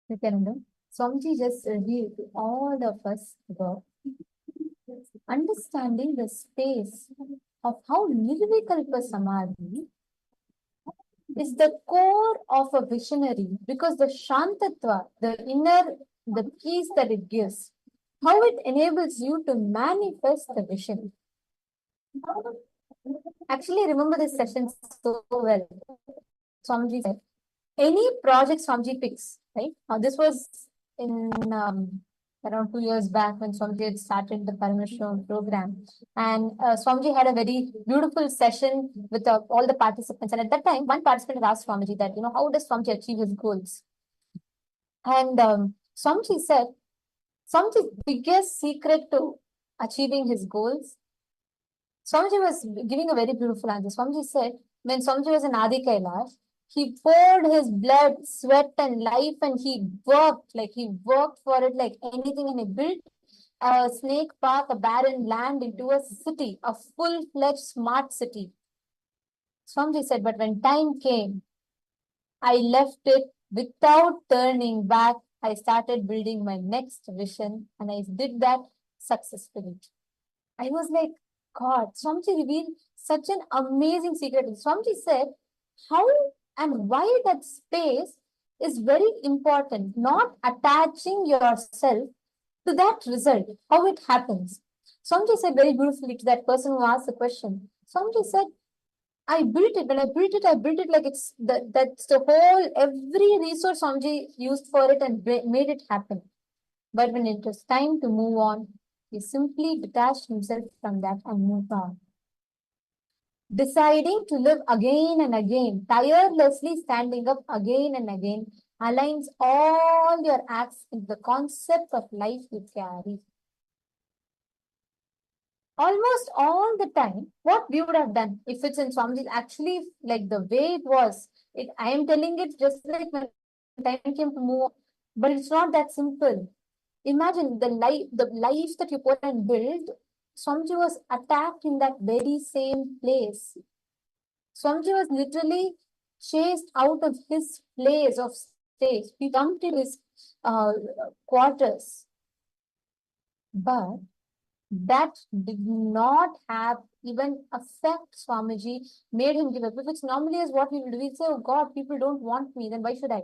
Nityananda, Swamiji just revealed to all of us about understanding the space of how Nirvikalpa Samadhi is the core of a visionary, because the Shantatva, the peace that it gives, how it enables you to manifest the vision. Actually, remember this session so well. Swamiji said, any project Swamiji picks, right? This was in around 2 years back when Swamiji had started the Paramashivoham program. And Swamiji had a very beautiful session with all the participants. And at that time, one participant asked Swamiji that, how does Swamiji achieve his goals? And Swamiji said, Swamiji's biggest secret to achieving his goals, Swamiji was giving a very beautiful answer. Swamiji said, when Swamiji was in Adi Kailash, he poured his blood, sweat, and life, and he worked for it like anything, and he built a snake park, a barren land, into a city, a full-fledged smart city. Swamiji said, but when time came, I left it without turning back. I started building my next vision, and I did that successfully. I was like, God, Swamiji revealed such an amazing secret. Swamiji said, how and why that space is very important, not attaching yourself to that result, how it happens. Swamiji said very beautifully to that person who asked the question. Swamiji said, I built it. When I built it like that's the whole, every resource Swamiji used for it and made it happen. But when it was time to move on, he simply detached himself from that and moved on. Deciding to live again and again, tirelessly standing up again and again, aligns all your acts into the concept of life you carry. Almost all the time, what we would have done, if it's in Swamiji's, actually like the way it was, I am telling it just like when time came to move on, but it's not that simple. Imagine the life that you put and build. Swamiji was attacked in that very same place. Swamiji was literally chased out of his place of stay. He dumped in his quarters. But that did not have even affect Swamiji, made him give up. Which normally is what we will do. We say, oh God, people don't want me, then why should I?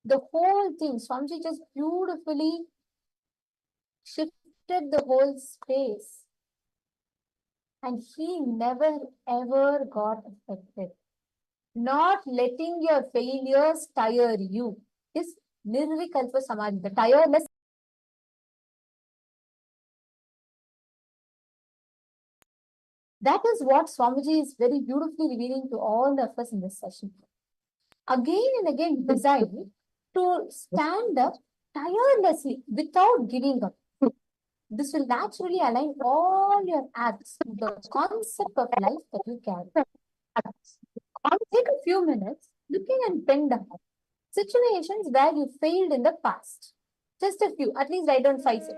The whole thing, Swamiji just beautifully shifted the whole space. And he never ever got affected. Not letting your failures tire you is Nirvikalpa Samadhi, the tireless. That is what Swamiji is very beautifully revealing to all of us in this session. Again and again, decide to stand up tirelessly without giving up. This will naturally align all your acts with the concept of life that you carry. Take a few minutes looking and pen down situations where you failed in the past. Just a few, at least write down 5, 6.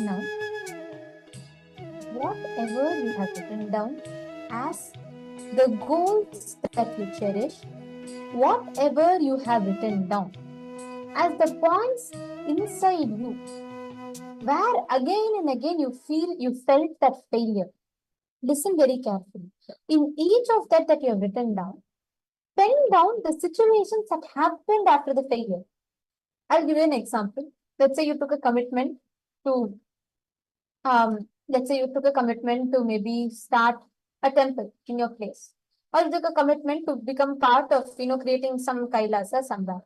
Now, whatever you have written down as the goals that you cherish, whatever you have written down as the points inside you, where again and again you felt that failure. Listen very carefully. In each of that you have written down, pen down the situations that happened after the failure. I'll give you an example. Let's say you took a commitment to maybe start a temple in your place, or you took a commitment to become part of creating some kailasa somewhere,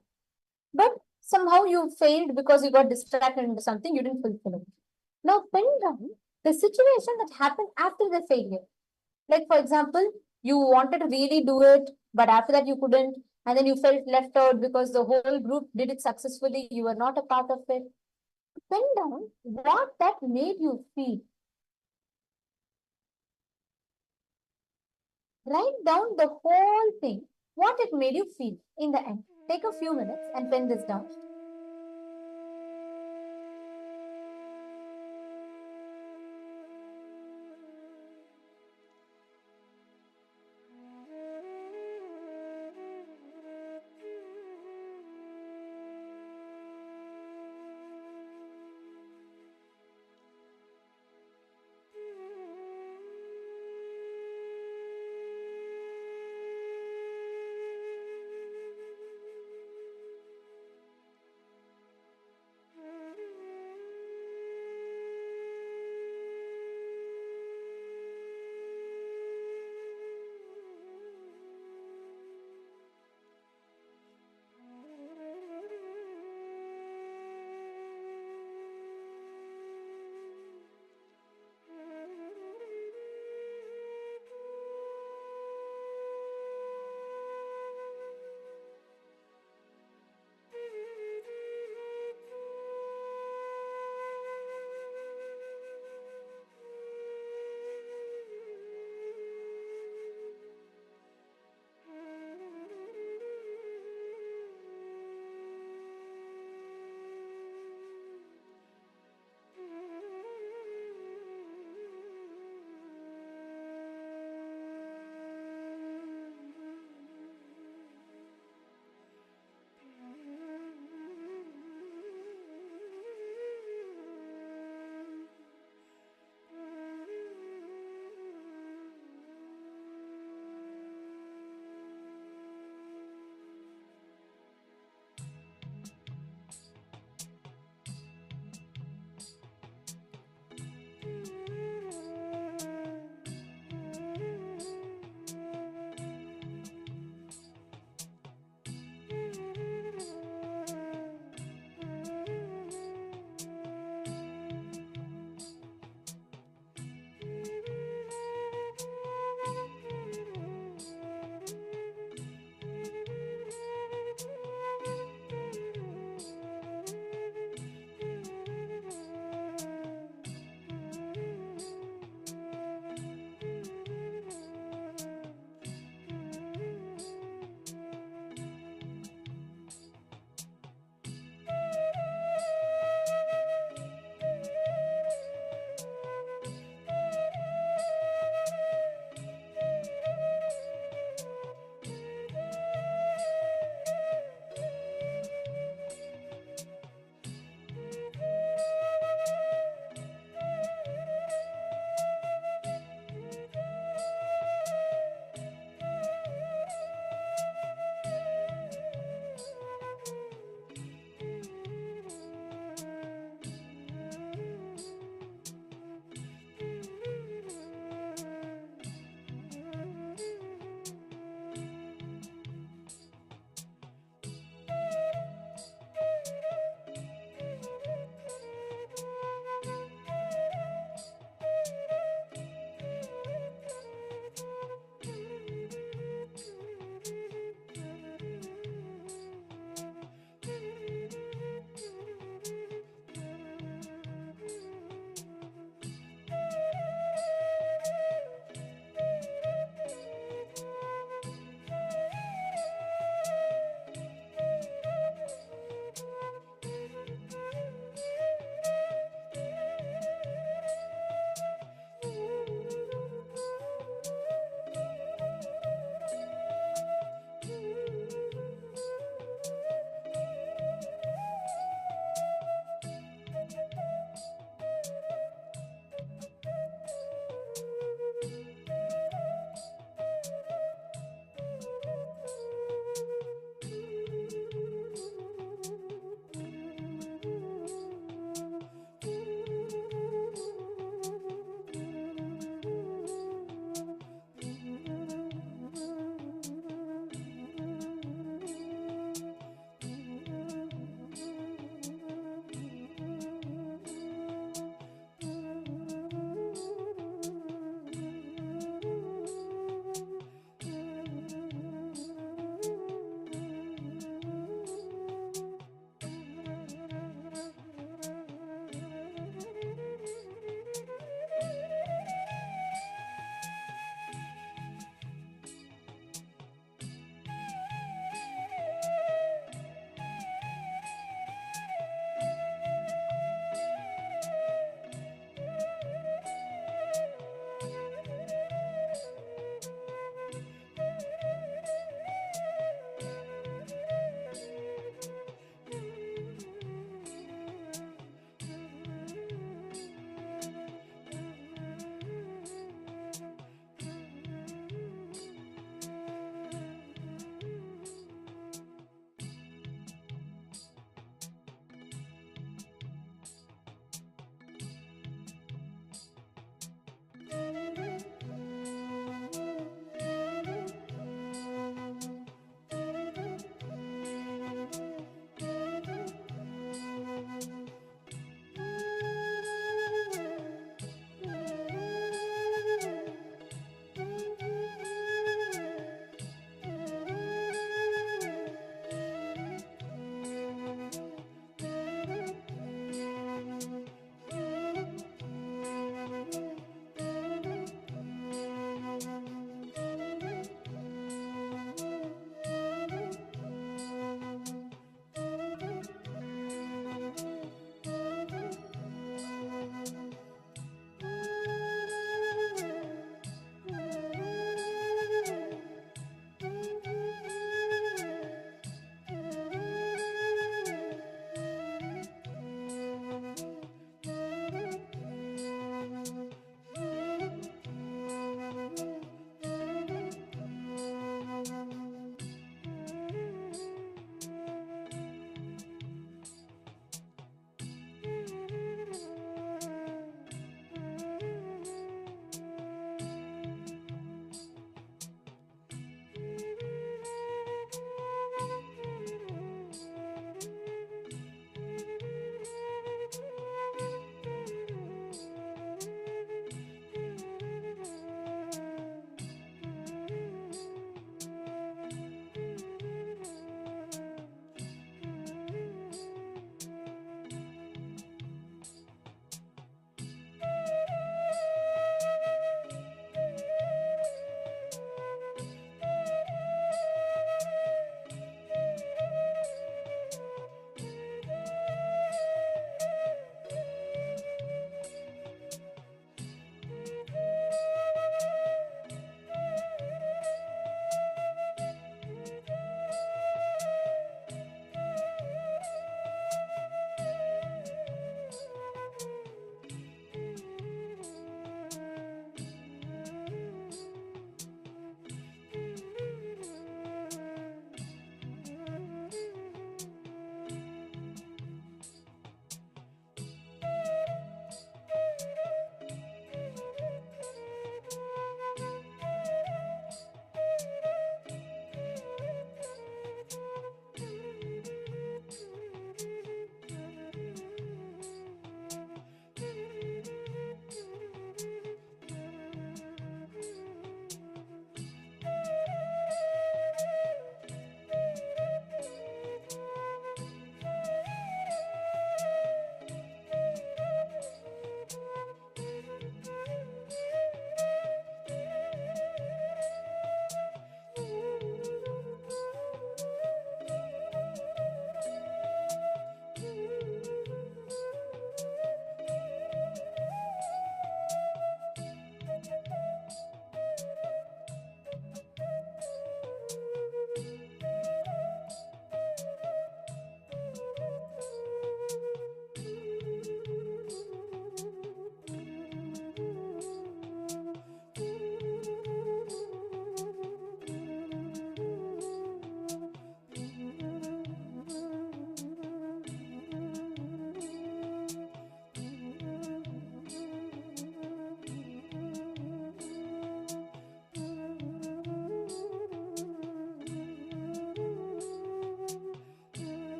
but somehow you failed because you got distracted into something, you didn't fulfill it. Now pen down the situation that happened after the failure. Like, for example, you wanted to really do it, but after that you couldn't, and then you felt left out because the whole group did it successfully, you were not a part of it. Pen down what that made you feel. Write down the whole thing, what it made you feel in the end. Take a few minutes and pen this down.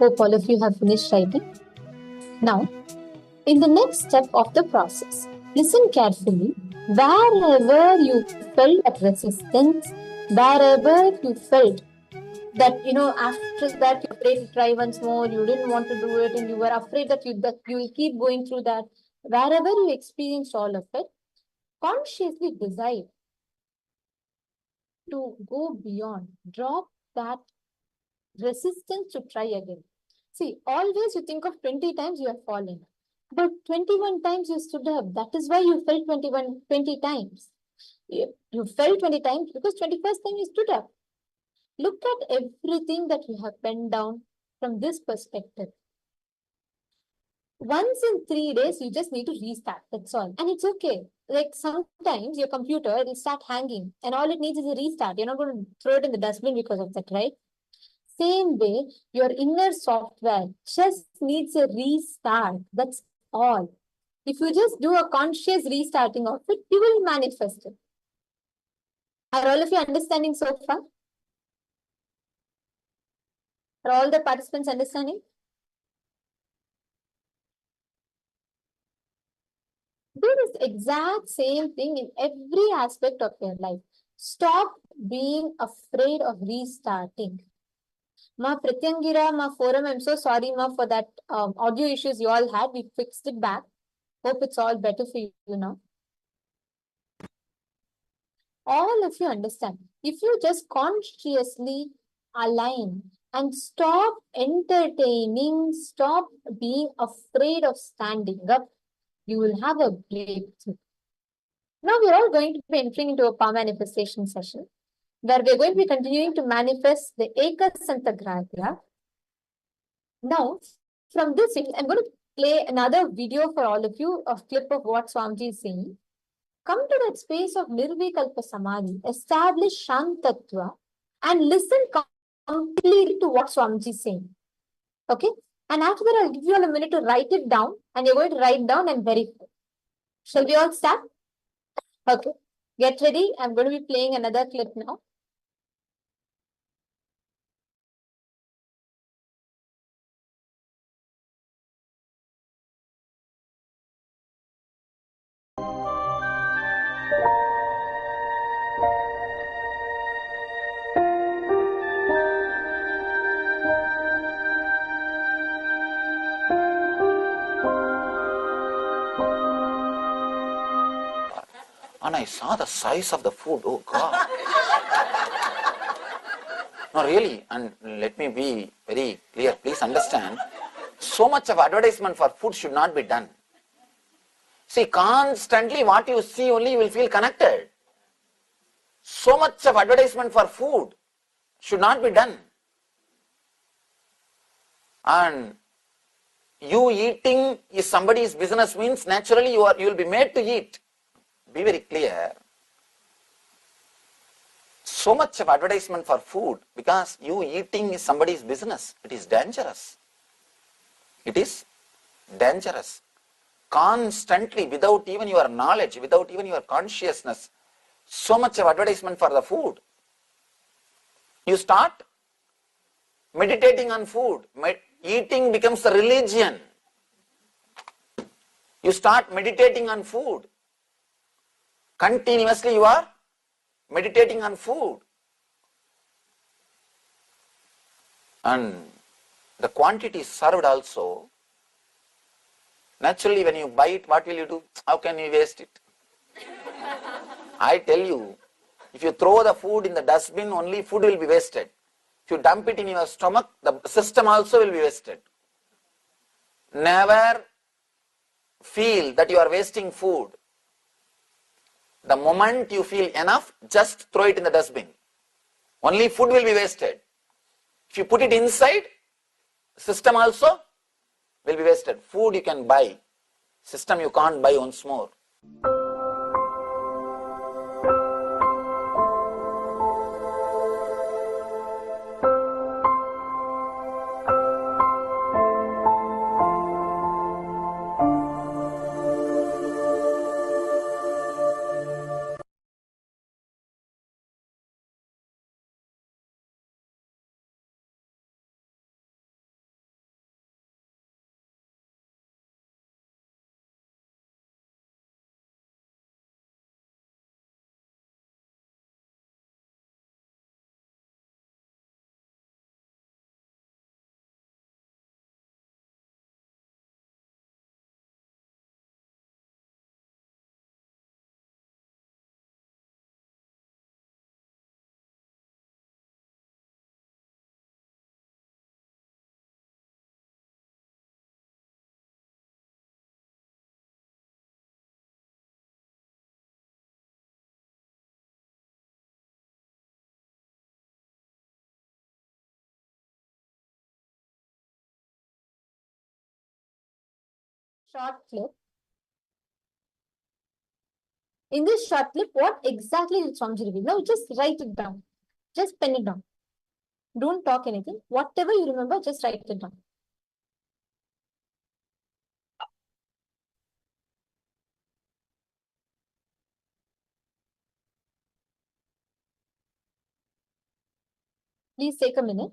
Hope all of you have finished writing. Now, in the next step of the process, listen carefully. Wherever you felt that resistance, wherever you felt that, after that you're afraid to try once more, you didn't want to do it, and you were afraid that you will keep going through that, wherever you experienced all of it, consciously decide to go beyond, drop that resistance to try again. See, always you think of 20 times you have fallen, but 21 times you stood up. That is why you fell 20 times. You fell 20 times because 21st time you stood up. Look at everything that you have penned down from this perspective. Once in 3 days, you just need to restart. That's all. And it's okay. Like sometimes your computer will start hanging and all it needs is a restart. You're not going to throw it in the dustbin because of that, right? Same way, your inner software just needs a restart. That's all. If you just do a conscious restarting of it, you will manifest it. Are all of you understanding so far? Are all the participants understanding? Do this exact same thing in every aspect of your life. Stop being afraid of restarting. Ma Prityangira, ma forum, I'm so sorry, ma, for that audio issues you all had. We fixed it back. Hope it's all better for you now. All of you understand. If you just consciously align and stop entertaining, stop being afraid of standing up, you will have a breakthrough. Now we're all going to be entering into a power manifestation session where we're going to be continuing to manifest the Eka Santagradya. Now, from this, I'm going to play another video for all of you, a clip of what Swamiji is saying. Come to that space of Nirvikalpa Samadhi, establish Shantatva, and listen completely to what Swamiji is saying. Okay? And after that, I'll give you all a minute to write it down, and you're going to write down and verify. Shall we all start? Okay. Get ready. I'm going to be playing another clip now. And I saw the size of the food. Oh God. No, really. And let me be very clear. Please understand. So much of advertisement for food should not be done. See, constantly what you see only you will feel connected. So much of advertisement for food should not be done. And you eating is somebody's business means naturally you will be made to eat. Be very clear. So much of advertisement for food because you eating is somebody's business. It is dangerous. It is dangerous. Constantly, without even your knowledge, without even your consciousness, so much of advertisement for the food. You start meditating on food. Eating becomes a religion. You start meditating on food. Continuously you are meditating on food. And the quantity served also, naturally when you buy it, what will you do? How can you waste it? I tell you, if you throw the food in the dustbin, only food will be wasted. If you dump it in your stomach, the system also will be wasted. Never feel that you are wasting food. The moment you feel enough, just throw it in the dustbin. Only food will be wasted. If you put it inside, system also will be wasted. Food you can buy, system you can't buy once more. short clip. In this short clip, what exactly did Swamiji reveal? Now just write it down. Just pen it down. Don't talk anything. Whatever you remember, just write it down. Please take a minute.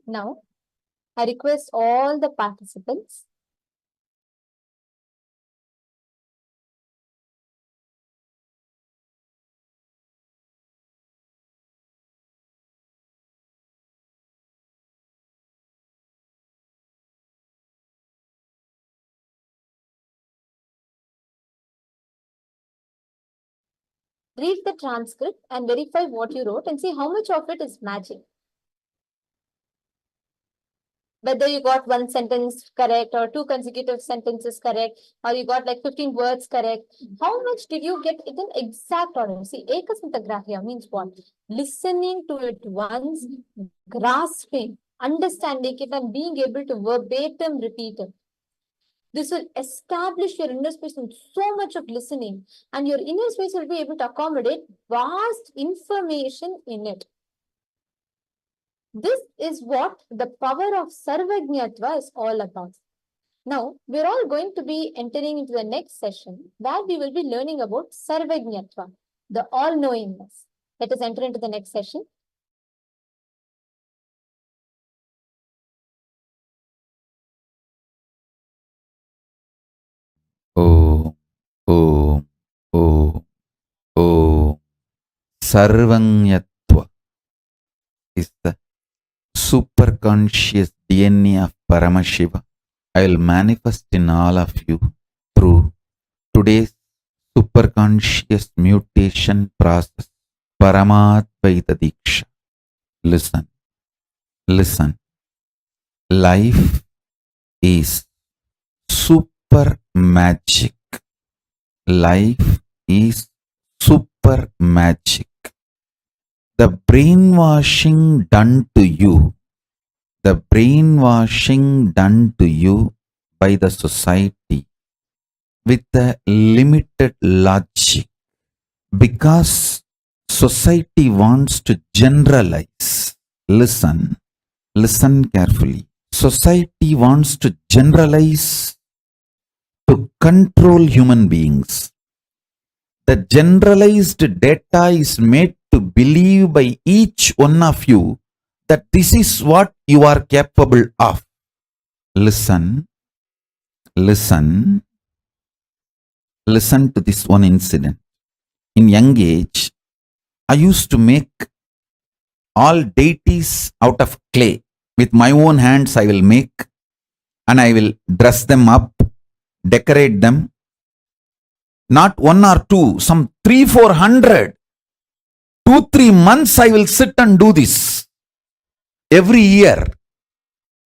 Now, I request all the participants read the transcript and verify what you wrote and see how much of it is magic. Whether you got one sentence correct or two consecutive sentences correct, or you got like 15 words correct. How much did you get it in exact order? See, Ekasantagrahya means what? Listening to it once, grasping, understanding it, and being able to verbatim repeat it. This will establish your inner space in so much of listening, and your inner space will be able to accommodate vast information in it. This is what the power of Sarvajñatva is all about. Now, we're all going to be entering into the next session where we will be learning about Sarvajñatva, the all-knowingness. Let us enter into the next session. Om, Om, Om, Om. Sarvanyatva is the superconscious DNA of Paramashiva. I will manifest in all of you through today's superconscious mutation process. Paramadvaita Diksha. Listen, listen. Life is super magic. Life is super magic. The brainwashing done to you, the brainwashing done to you by the society with a limited logic, because society wants to generalize. Listen, listen carefully. Society wants to generalize to control human beings. The generalized data is made to believe by each one of you that this is what you are capable of. Listen, listen, listen to this one incident. In young age, I used to make all deities out of clay. With my own hands I will make, and I will dress them up, decorate them. Not one or two, some 300-400. 2-3 months I will sit and do this every year.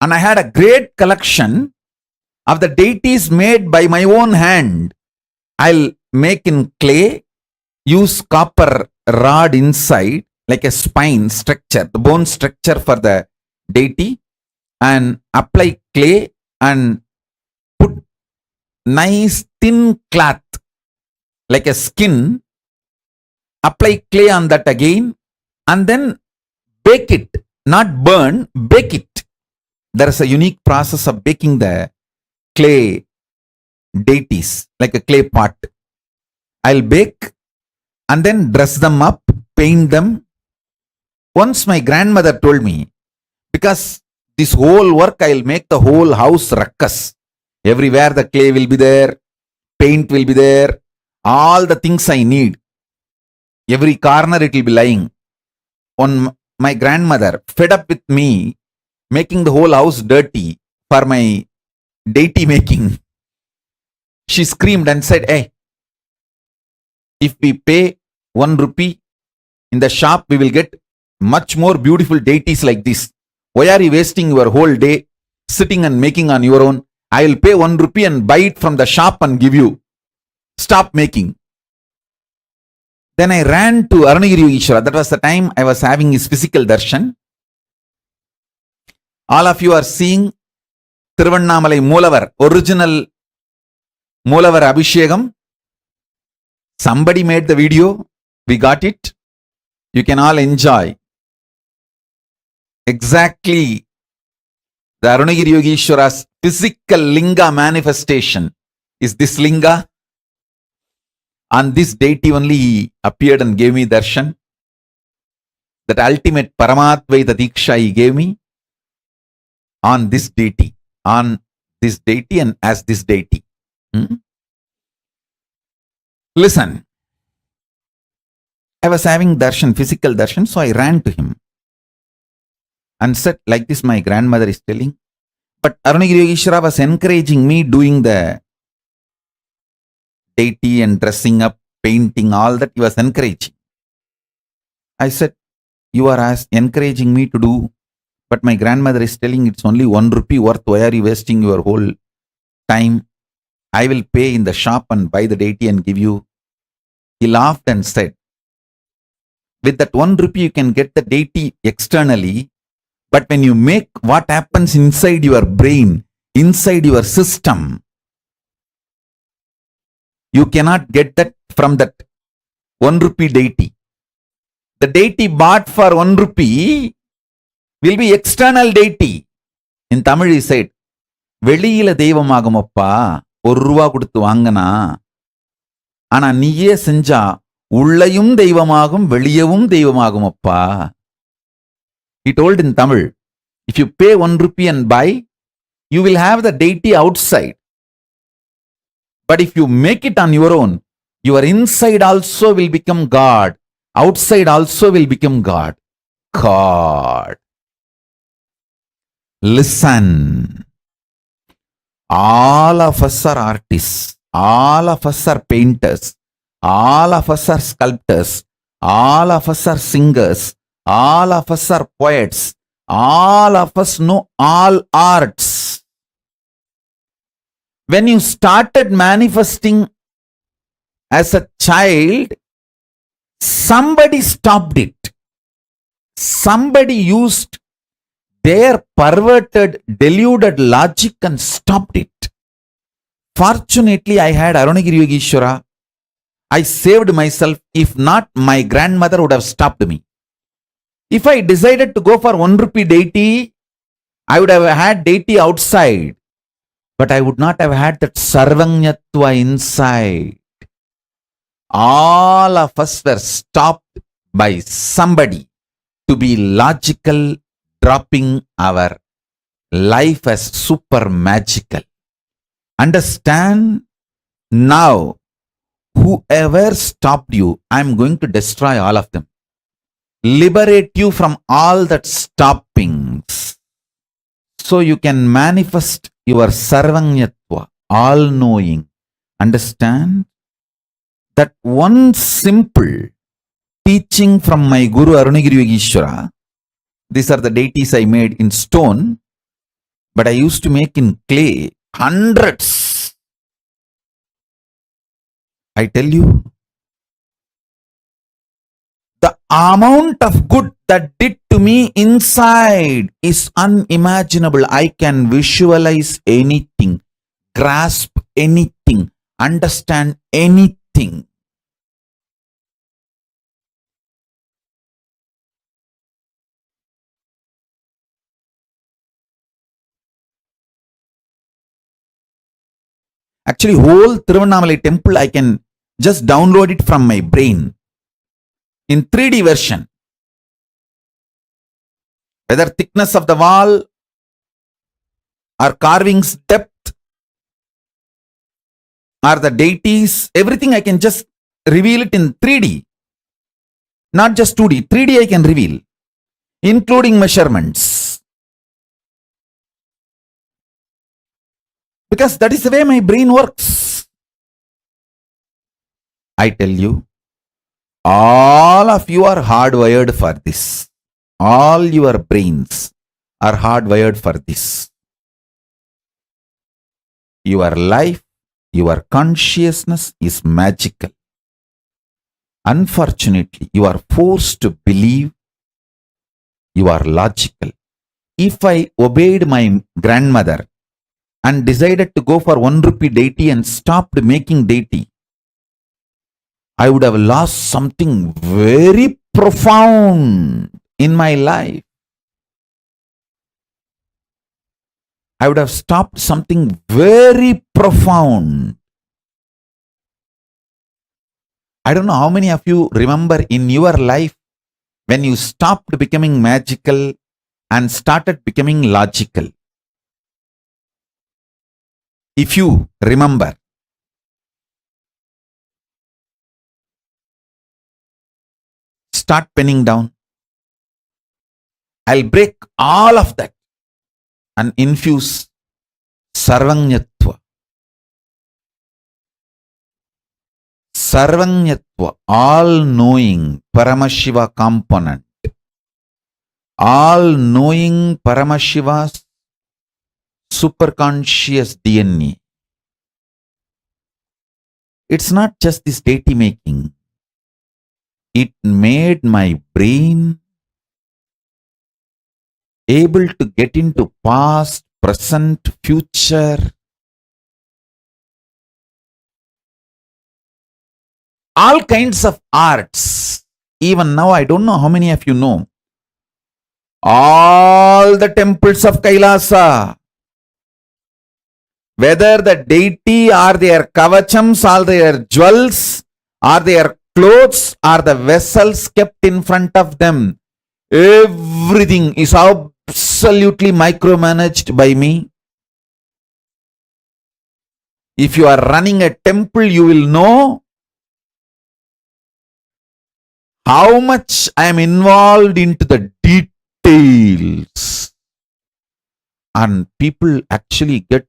And I had a great collection of the deities made by my own hand. I'll make in clay, use copper rod inside like a spine structure, the bone structure for the deity, and apply clay and put nice thin cloth like a skin, apply clay on that again, and then bake it, not burn, bake it. There is a unique process of baking the clay deities, like a clay pot. I'll bake and then dress them up, paint them. Once my grandmother told me, because this whole work I'll make the whole house ruckus. Everywhere the clay will be there, paint will be there, all the things I need. Every corner it will be lying. My grandmother, fed up with me making the whole house dirty for my deity making, She screamed and said, hey, if we pay 1 rupee in the shop, we will get much more beautiful deities like this. Why are you wasting your whole day sitting and making on your own? I will pay 1 rupee and buy it from the shop and give you. Stop making. Then I ran to Arunagiri Yogeshwara. That was the time I was having his physical darshan. All of you are seeing Tiruvannamalai Moolavar, original Moolavar Abhishekam. Somebody made the video. We got it. You can all enjoy. Exactly the Arunagiri Yogeshwara's physical linga manifestation is this linga. On this deity only he appeared and gave me darshan. That ultimate Paramatvaita Diksha he gave me on this deity. On this deity and as this deity. Listen. I was having darshan, physical darshan, so I ran to him and said, like this my grandmother is telling. But Arunagiri Yogeshwara was encouraging me doing the deity and dressing up, painting, all that he was encouraging. I said, you are encouraging me to do, but my grandmother is telling it's only 1 rupee worth. Why are you wasting your whole time? I will pay in the shop and buy the deity and give you. He laughed and said, with that 1 rupee you can get the deity externally, but when you make, what happens inside your brain, inside your system, you cannot get that from that 1 rupee deity. The deity bought for 1 rupee will be external deity. In Tamil he said, வெளியில தெய்வமாகுமப்பா 1 ரூபா கொடுத்து வாங்கினா, ஆனா நீயே செஞ்சா உள்ளையும் தெய்வமாகும் வெளியவும் தெய்வமாகுமப்பா. He told in Tamil, if you pay 1 rupee and buy, you will have the deity outside. But if you make it on your own, your inside also will become God. Outside also will become God. God. Listen. All of us are artists. All of us are painters. All of us are sculptors. All of us are singers. All of us are poets. All of us know all arts. When you started manifesting as a child, somebody stopped it. Somebody used their perverted, deluded logic and stopped it. Fortunately, I had Arunagiri Yogeshwara. I saved myself. If not, my grandmother would have stopped me. If I decided to go for 1 rupee deity, I would have had deity outside. But I would not have had that sarvanyatva inside. All of us were stopped by somebody to be logical, dropping our life as super magical. Understand? Now, whoever stopped you, I am going to destroy all of them. Liberate you from all that stoppings. So you can manifest your sarvanyatva, all-knowing. Understand? That one simple teaching from my Guru Arunagiri Yogeshwara. These are the deities I made in stone, but I used to make in clay, hundreds. I tell you, the amount of good that did to me inside is unimaginable. I can visualize anything, grasp anything, understand anything. Actually, whole Tiruvannamalai temple, I can just download it from my brain in 3D version. Whether thickness of the wall or carvings depth or the deities, everything I can just reveal it in 3D. Not just 2D, 3D I can reveal, including measurements. Because that is the way my brain works. I tell you, all of you are hardwired for this. All your brains are hardwired for this. Your life, your consciousness is magical. Unfortunately, you are forced to believe you are logical. If I obeyed my grandmother and decided to go for 1 rupee deity and stopped making deity, I would have lost something very profound in my life. I would have stopped something very profound. I don't know how many of you remember in your life when you stopped becoming magical and started becoming logical. If you remember, start penning down. I'll break all of that and infuse sarvanyatva. Sarvanyatva, all-knowing Paramashiva component. All-knowing Paramashiva's superconscious DNA. It's not just this deity making. It made my brain able to get into past, present, future. All kinds of arts. Even now, I don't know how many of you know. All the temples of Kailasa, whether the deity or their kavachams or their jewels or their clothes or the vessels kept in front of them, everything is absolutely micromanaged by me. If you are running a temple, you will know how much I am involved into the details. And people actually get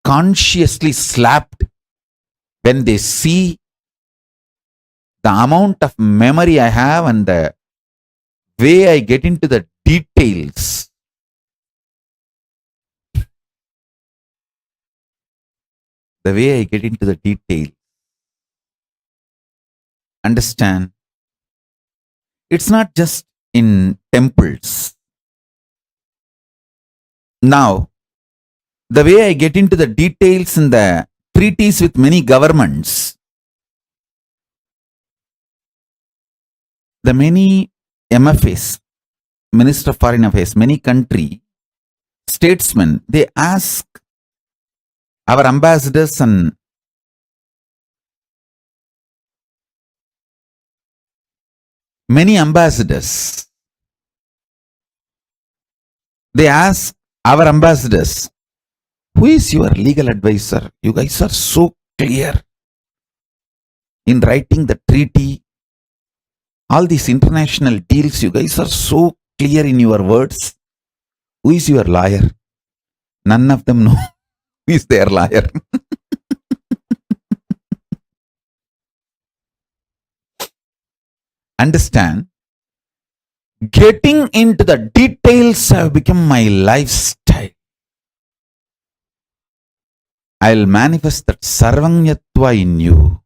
consciously slapped when they see the amount of memory I have and the way I get into the details. The way I get into the detail. Understand? It's not just in temples. Now, the way I get into the details in the treaties with many governments, the many MFAs, Minister of Foreign Affairs, many country statesmen, they ask our ambassadors and many ambassadors, they ask our ambassadors, who is your legal advisor? You guys are so clear in writing the treaty. All these international deals, you guys are so clear in your words. Who is your lawyer? None of them know who is their lawyer. Understand? Getting into the details have become my lifestyle. I'll manifest that sarvanyatva in you.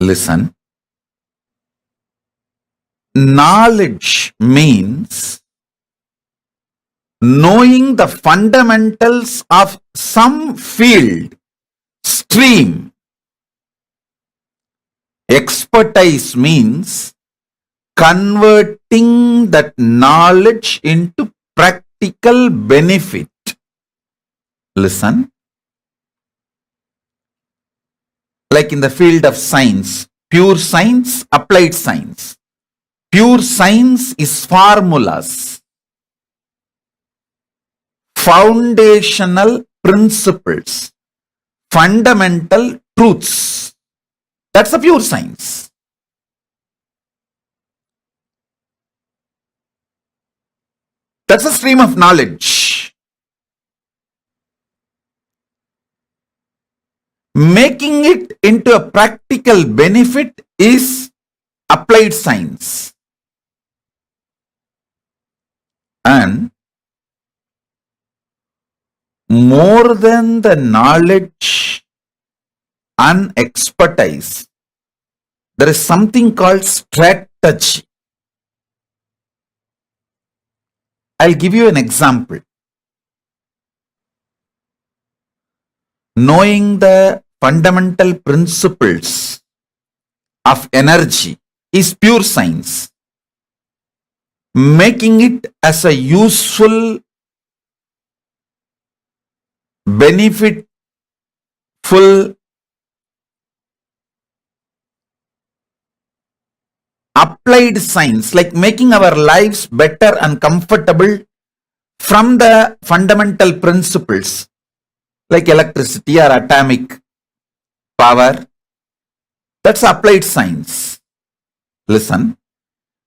Listen. Knowledge means knowing the fundamentals of some field, stream. Expertise means converting that knowledge into practical benefit. Listen. Like in the field of science, pure science, applied science. Pure science is formulas, foundational principles, fundamental truths. That's a pure science. That's a stream of knowledge. Making it into a practical benefit is applied science. And more than the knowledge and expertise, there is something called strategy. I'll give you an example. Knowing the fundamental principles of energy is pure science. Making it as a useful, benefitful, applied science, like making our lives better and comfortable from the fundamental principles like electricity or atomic power. That's applied science. Listen,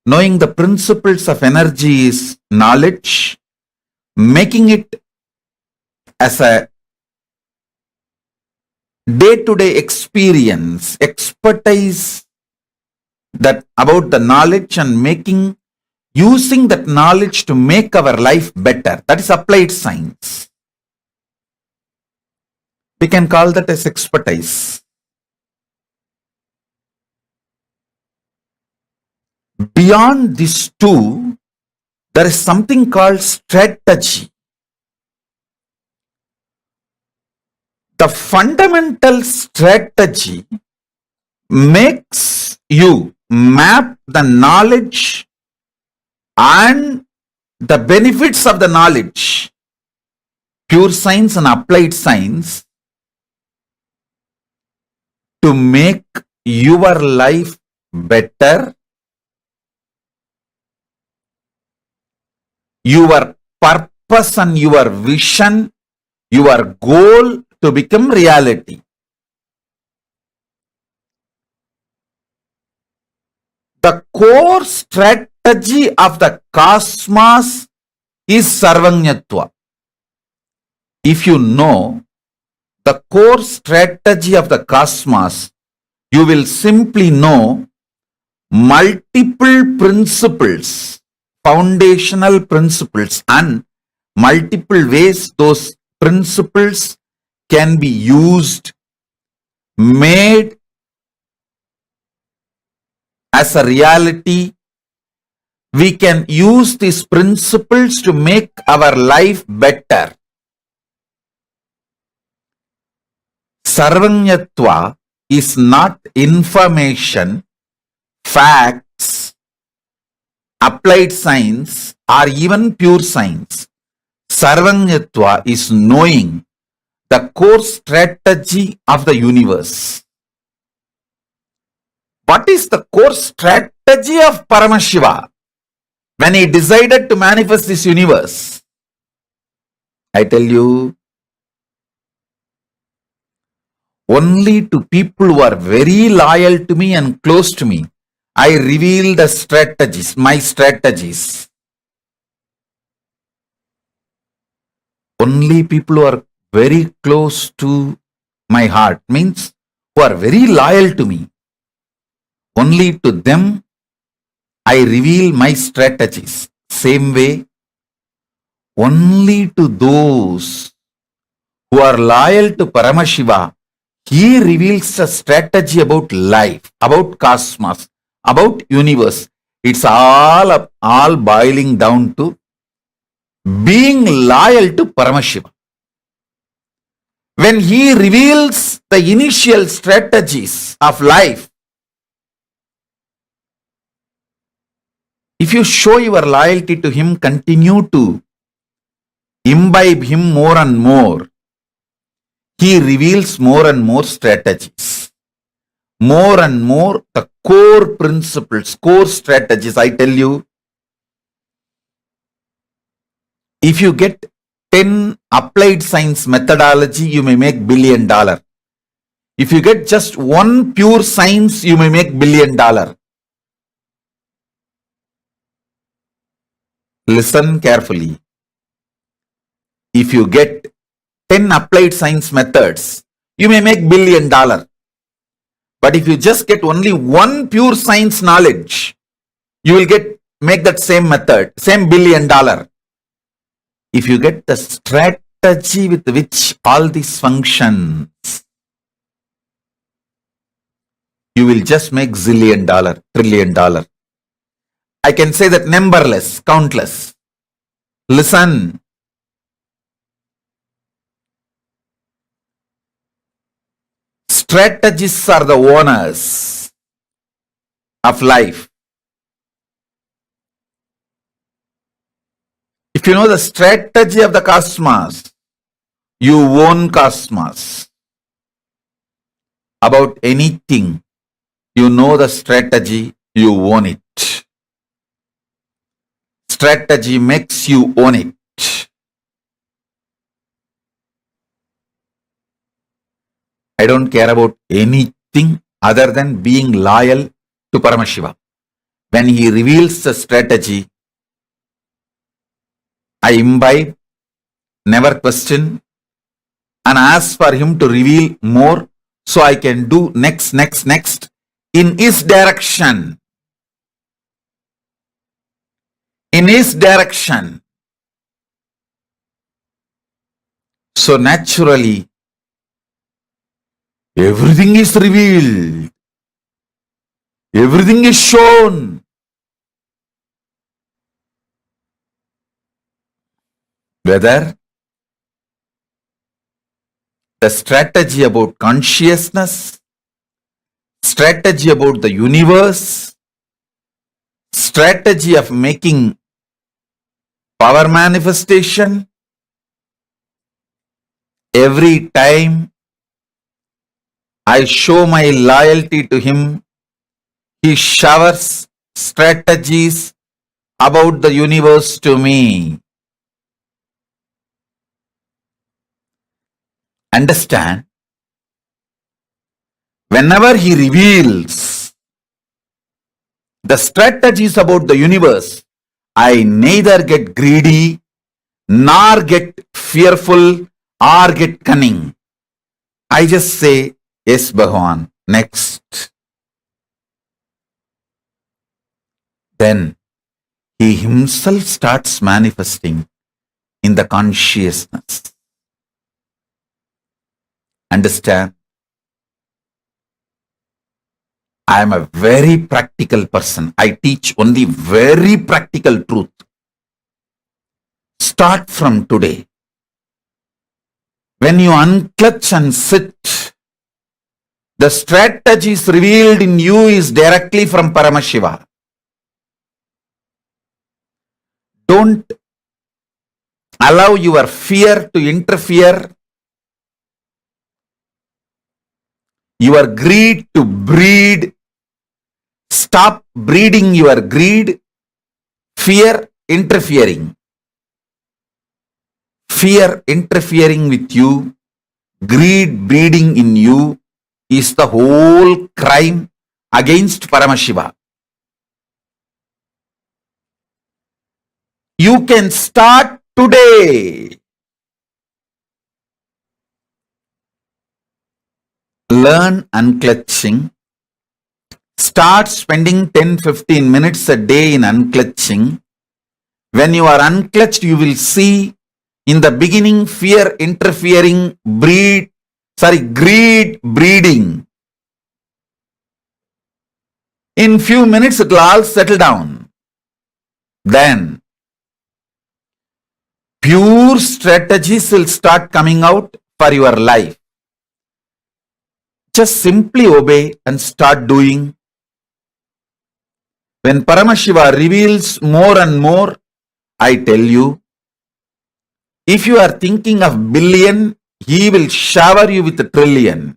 knowing the principles of energy is knowledge. Making it as a day-to-day experience, expertise that about the knowledge and using that knowledge to make our life better. That is applied science. We can call that as expertise. Beyond these two, there is something called strategy. The fundamental strategy makes you map the knowledge and the benefits of the knowledge, pure science and applied science, to make your life better, your purpose and your vision, your goal to become reality. The core strategy of the cosmos is sarvanyatva. If you know the core strategy of the cosmos, you will simply know multiple principles, foundational principles, and multiple ways those principles can be used, made as a reality. We can use these principles to make our life better. Sarvanyatva is not information, facts, applied science, or even pure science. Sarvanyatva is knowing the core strategy of the universe. What is the core strategy of Paramashiva when he decided to manifest this universe? I tell you, only to people who are very loyal to me and close to me, I reveal the strategies, my strategies. Only people who are very close to my heart, means who are very loyal to me, only to them I reveal my strategies. Same way, only to those who are loyal to Paramashiva, he reveals a strategy about life, about cosmos, about universe. It's all boiling down to being loyal to Paramashiva. When he reveals the initial strategies of life, if you show your loyalty to him, continue to imbibe him more and more, he reveals more and more strategies, more and more the core principles, core strategies. I tell you, if you get 10 applied science methodology, you may make $1 billion. If you get just one pure science, you may make $1 billion. Listen carefully. If you get 10 applied science methods, you may make $1 billion. But if you just get only one pure science knowledge, you will make that same method, same $1 billion. If you get the strategy with which all these functions, you will just make $1 zillion, $1 trillion. I can say that numberless, countless. Listen. Strategists are the owners of life. If you know the strategy of the cosmos, you own cosmos. About anything, you know the strategy, you own it. Strategy makes you own it. I don't care about anything other than being loyal to Paramashiva. When he reveals the strategy, I imbibe, never question, and ask for him to reveal more so I can do next in his direction. In his direction. So naturally, everything is revealed. Everything is shown. Whether the strategy about consciousness, strategy about the universe, strategy of making power manifestation, every time I show my loyalty to him, he showers strategies about the universe to me. Understand? Whenever he reveals the strategies about the universe, I neither get greedy, nor get fearful, or get cunning. I just say, yes, Bhagavan, next. Then he himself starts manifesting in the consciousness. Understand? I am a very practical person. I teach only very practical truth. Start from today. When you unclutch and sit, the strategies revealed in you is directly from Paramashiva. Don't allow your fear to interfere, your greed to breed. Stop breeding your greed, fear interfering. Fear interfering with you, greed breeding in you is the whole crime against Paramashiva. You can start today. Learn unclutching. Start spending 10-15 minutes a day in unclutching. When you are unclutched, you will see in the beginning fear interfering, greed breeding. In few minutes, it will all settle down. Then pure strategies will start coming out for your life. Just simply obey and start doing. When Paramashiva reveals more and more, I tell you, if you are thinking of billion, he will shower you with a trillion.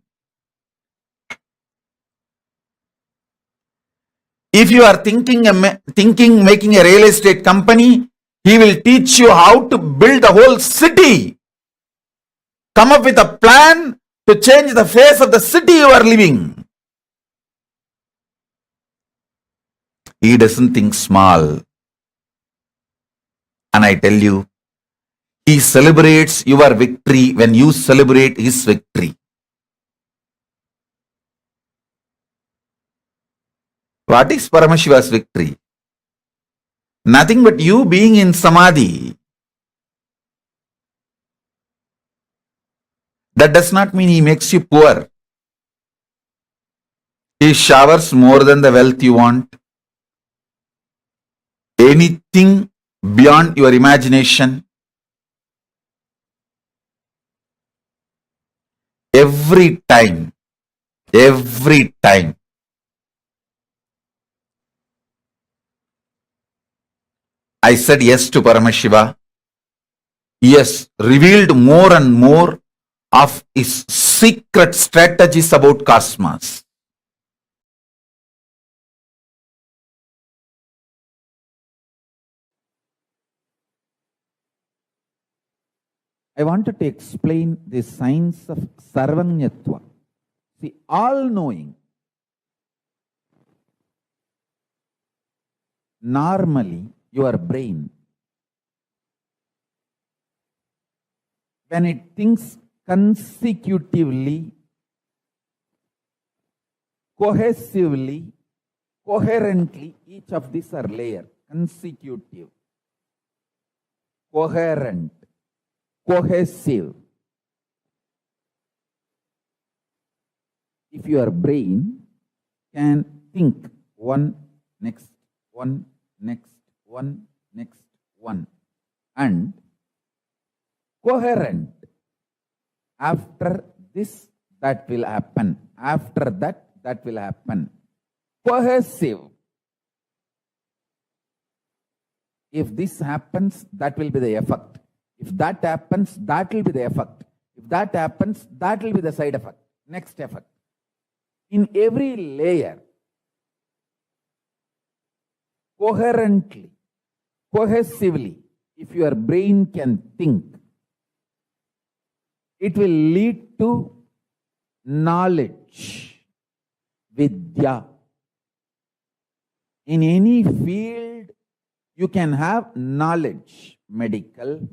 If you are thinking making a real estate company, he will teach you how to build a whole city. Come up with a plan to change the face of the city you are living. He doesn't think small. And I tell you, he celebrates your victory when you celebrate his victory. What is Paramashiva's victory? Nothing but you being in samadhi. That does not mean he makes you poor. He showers more than the wealth you want. Anything beyond your imagination. Every time. I said yes to Paramashiva. Yes, revealed more and more of his secret strategies about cosmos. I wanted to explain the science of sarvanyatva. See, all-knowing. Normally, your brain, when it thinks consecutively, cohesively, coherently, each of these are layered, consecutive, coherent, cohesive. If your brain can think one, next, one, next, one, next, one, and coherent, after this, that will happen, after that, that will happen, cohesive. If this happens, that will be the effect. If that happens, that will be the effect. If that happens, that will be the side effect, next effect. In every layer, coherently, cohesively, if your brain can think, it will lead to knowledge, vidya. In any field, you can have knowledge, medical,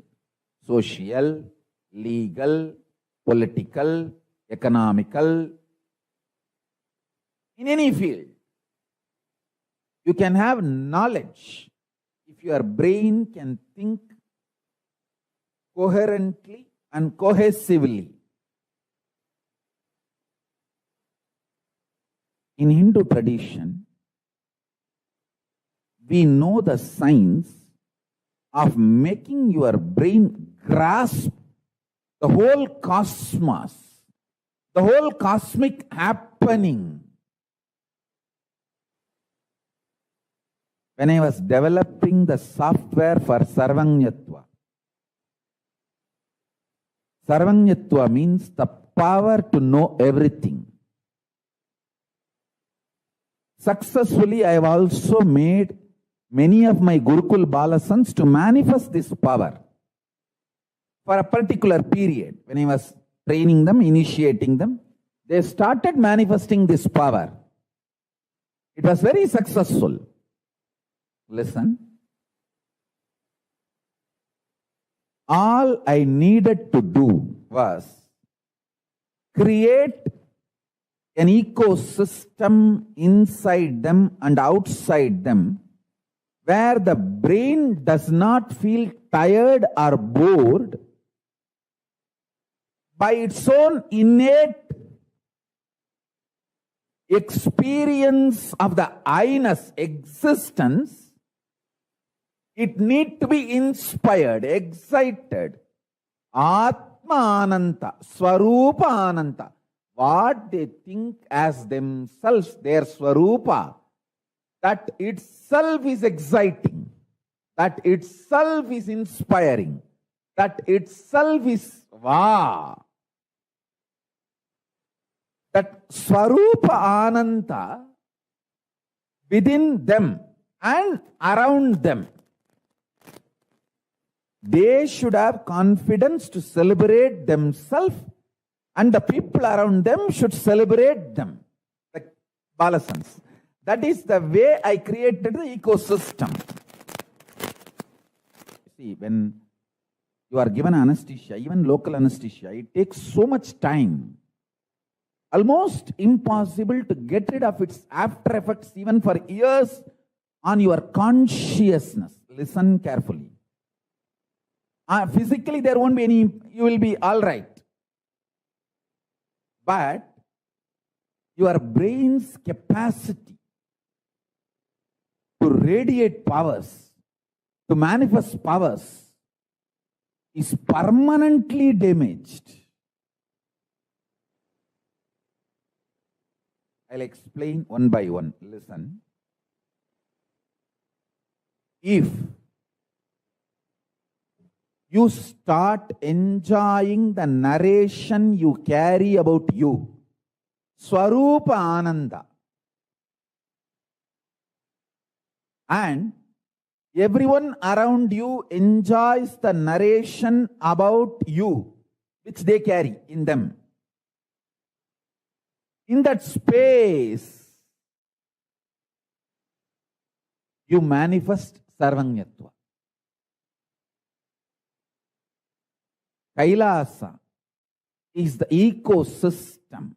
social, legal, political, economical. In any field, you can have knowledge if your brain can think coherently and cohesively. In Hindu tradition, we know the science of making your brain grasp the whole cosmos, the whole cosmic happening. When I was developing the software for Sarvanyatva, Sarvanyatva means the power to know everything. Successfully, I have also made many of my Gurukul Balasans to manifest this power for a particular period. When I was training them, initiating them, they started manifesting this power. It was very successful. Listen. All I needed to do was create an ecosystem inside them and outside them where the brain does not feel tired or bored by its own innate experience of the I-ness existence. It needs to be inspired, excited. Atma Ananta, Swarupa Ananta. What they think as themselves, their Swarupa, that itself is exciting. That itself is inspiring. That itself is wow. That Swarupa Ananta within them and around them. They should have confidence to celebrate themselves, and the people around them should celebrate them, the Balasans. That is the way I created the ecosystem. See, when you are given anesthesia, even local anesthesia, it takes so much time. Almost impossible to get rid of its after effects even for years on your consciousness. Listen carefully. Physically, there won't be any, you will be all right. But your brain's capacity to radiate powers, to manifest powers, is permanently damaged. I'll explain one by one. Listen. If you start enjoying the narration you carry about you, Swarupa Ananda, and everyone around you enjoys the narration about you, which they carry in them. In that space, you manifest Sarvanyatva. Kailasa is the ecosystem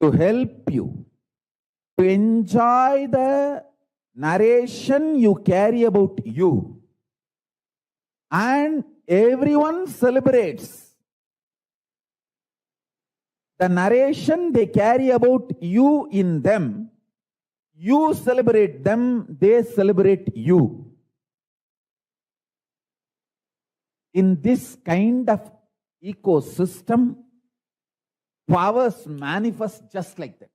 to help you to enjoy the narration you carry about you. And everyone celebrates the narration they carry about you in them. You celebrate them, they celebrate you. In this kind of ecosystem, powers manifest just like that.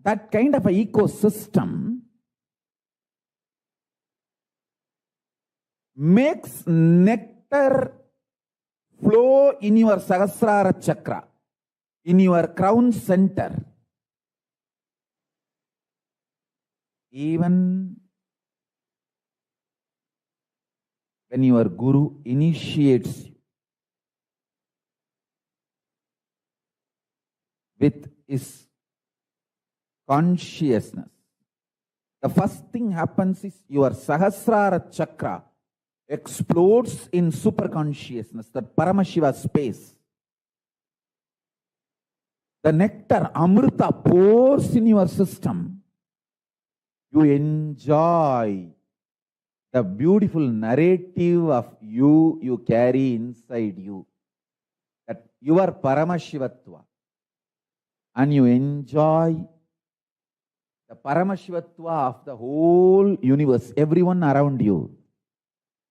That kind of an ecosystem makes nectar flow in your Sahasrara chakra, in your crown center. Even when your guru initiates you with his consciousness, the first thing happens is your Sahasrara chakra explodes in superconsciousness, that Paramashiva space. The nectar, Amrita, pours in your system. You enjoy the beautiful narrative of you carry inside you. That you are Paramashivatva. And you enjoy the Paramashivatva of the whole universe, everyone around you.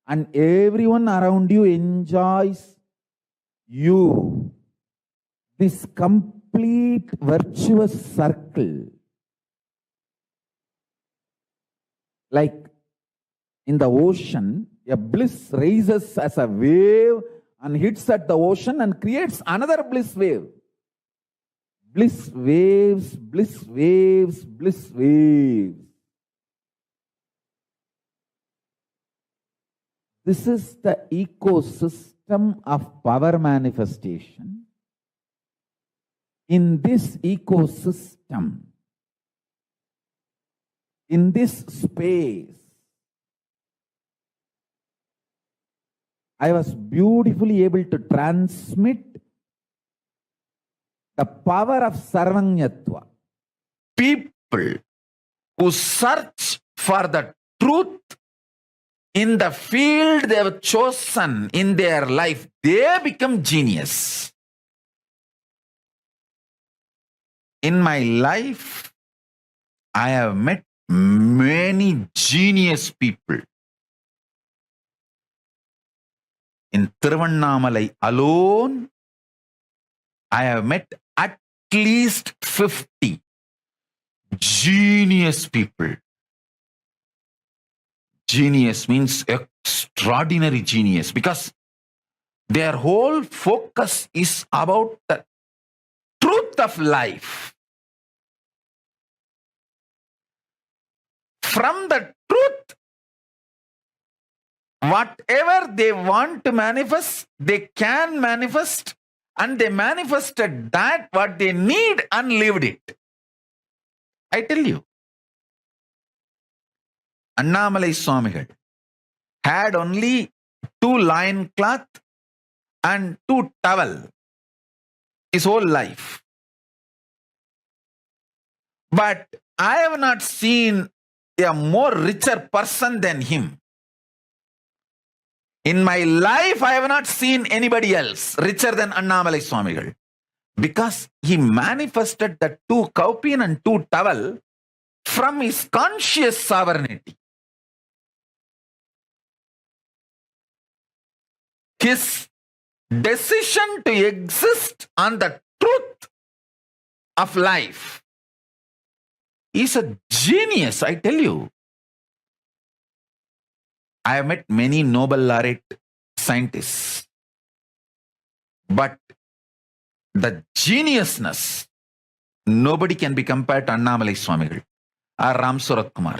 And everyone around you enjoys you. This complete virtuous circle. Like in the ocean, a bliss rises as a wave and hits at the ocean and creates another bliss wave. Bliss waves, bliss waves, bliss waves. This is the ecosystem of power manifestation. In this ecosystem, in this space, I was beautifully able to transmit the power of Sarvanyatva. People who search for the truth in the field they have chosen in their life, they become genius. In my life, I have met many genius people. In Tiruvannamalai alone, I have met at least 50 genius people. Genius means extraordinary genius because their whole focus is about the truth of life. From the truth, whatever they want to manifest, they can manifest, and they manifested that what they need and lived it. I tell you, Annamalai Swamigal had only 2 loincloth and 2 towel his whole life. But I have not seen a more richer person than him. In my life, I have not seen anybody else richer than Annamalai Swamigal, because he manifested the 2 kaupin and 2 towel from his conscious sovereignty. His decision to exist on the truth of life is a genius, I tell you. I have met many Nobel laureate scientists, but the geniusness, nobody can be compared to Annamalai Swamigal or Ram Surat Kumar.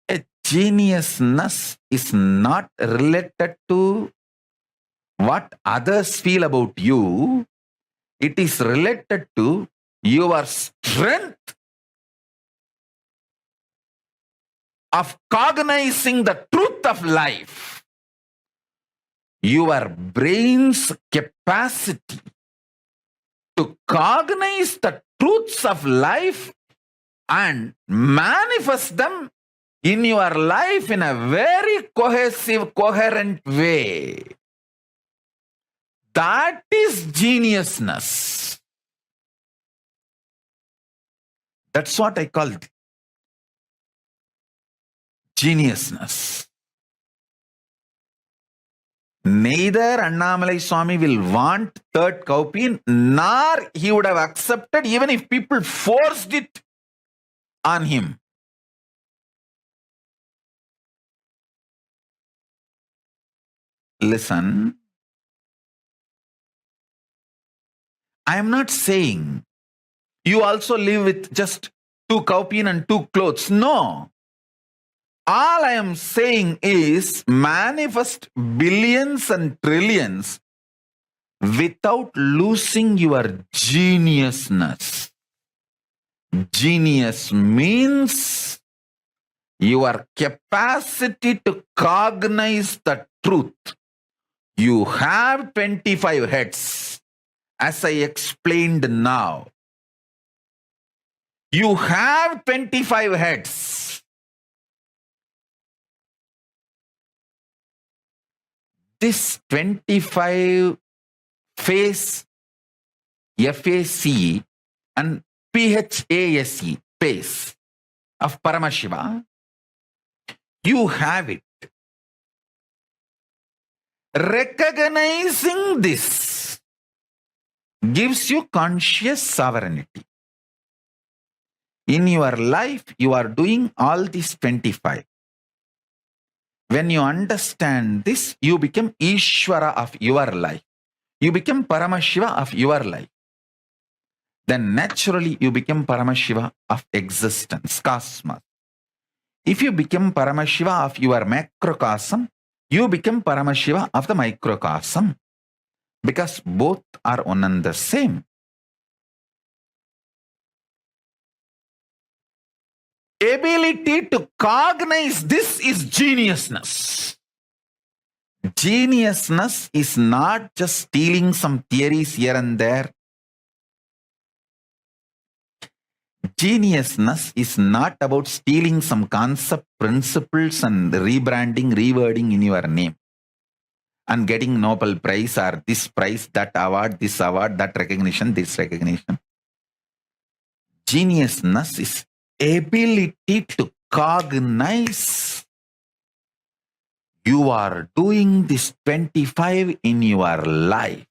A geniusness is not related to what others feel about you. It is related to your strength of cognizing the truth of life. Your brain's capacity to cognize the truths of life and manifest them in your life in a very cohesive, coherent way. That is geniusness. That's what I call geniusness. Neither Annamalai Swami will want 3rd kaupin, nor he would have accepted even if people forced it on him. Listen, I am not saying you also live with just 2 kaupin and 2 clothes. No. All I am saying is manifest billions and trillions without losing your geniusness. Genius means your capacity to cognize the truth. You have 25 heads, as I explained now. You have 25 heads. This 25 face, FACE and PHASE, pace of Paramashiva, you have it. Recognizing this gives you conscious sovereignty. In your life, you are doing all these 25. When you understand this, you become Ishvara of your life. You become Paramashiva of your life. Then naturally you become Paramashiva of existence, cosmos. If you become Paramashiva of your macrocosm, you become Paramashiva of the microcosm, because both are one and the same. Ability to cognize this is geniusness. Geniusness is not just stealing some theories here and there. Geniusness is not about stealing some concept, principles and rebranding, rewording in your name and getting Nobel Prize or this prize, that award, this award, that recognition, this recognition. Geniusness is ability to cognize. You are doing this 25 in your life.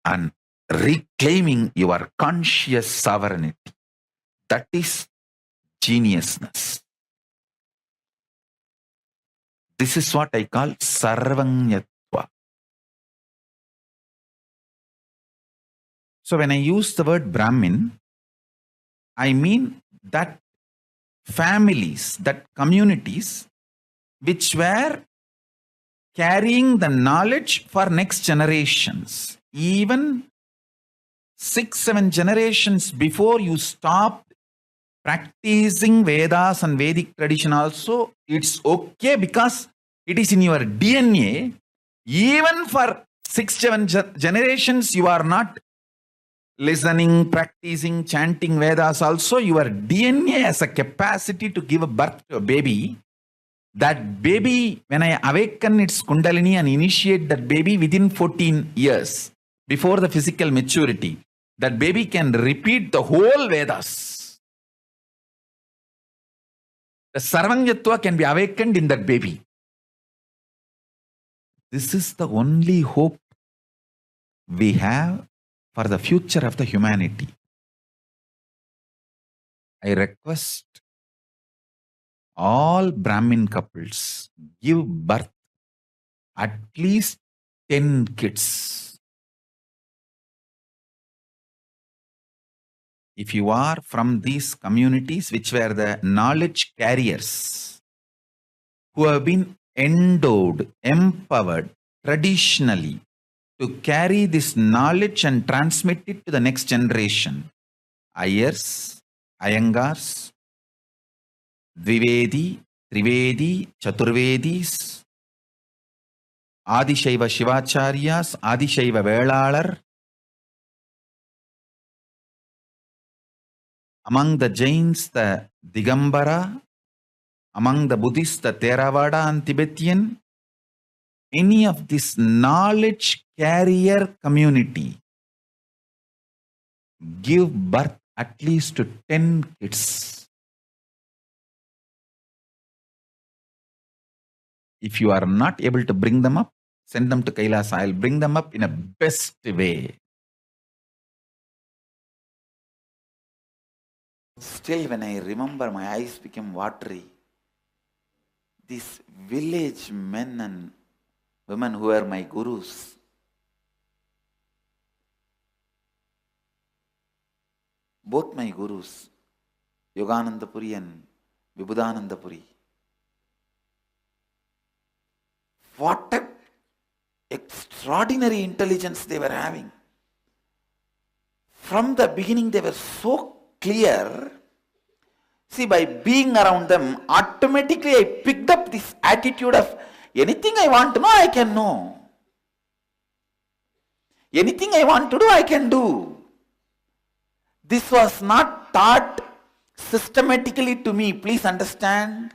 And reclaiming your conscious sovereignty. That is geniusness. This is what I call sarvanyatva. So when I use the word Brahmin, I mean that families, that communities which were carrying the knowledge for next generations, even 6-7 generations before you stopped practicing Vedas and Vedic tradition also, it's okay because it is in your DNA. Even for 6-7 generations, you are not listening, practicing, chanting Vedas also. Your DNA has a capacity to give a birth to a baby. That baby, when I awaken its Kundalini and initiate that baby within 14 years, before the physical maturity, that baby can repeat the whole Vedas. The Sarvangyatva can be awakened in that baby. This is the only hope we have for the future of the humanity. I request all Brahmin couples give birth at least 10 kids. If you are from these communities which were the knowledge carriers, who have been endowed, empowered traditionally to carry this knowledge and transmit it to the next generation, Ayers, Iyengars, Dvivedi, Trivedi, Chaturvedis, Adi Shivacharyas, Adi Velalar. Among the Jains, the Digambara. Among the Buddhists, the Theravada and Tibetan. Any of this knowledge carrier community give birth at least to 10 kids. If you are not able to bring them up, send them to Kailas. I'll bring them up in a best way. Still, when I remember, my eyes became watery. These village men and women who were my gurus, both my gurus, Yogananda Puri and Vibhudananda Puri, what a extraordinary intelligence they were having. From the beginning, they were so clear. See, by being around them, automatically I picked up this attitude of anything I want to know, I can know. Anything I want to do, I can do. This was not taught systematically to me. Please understand.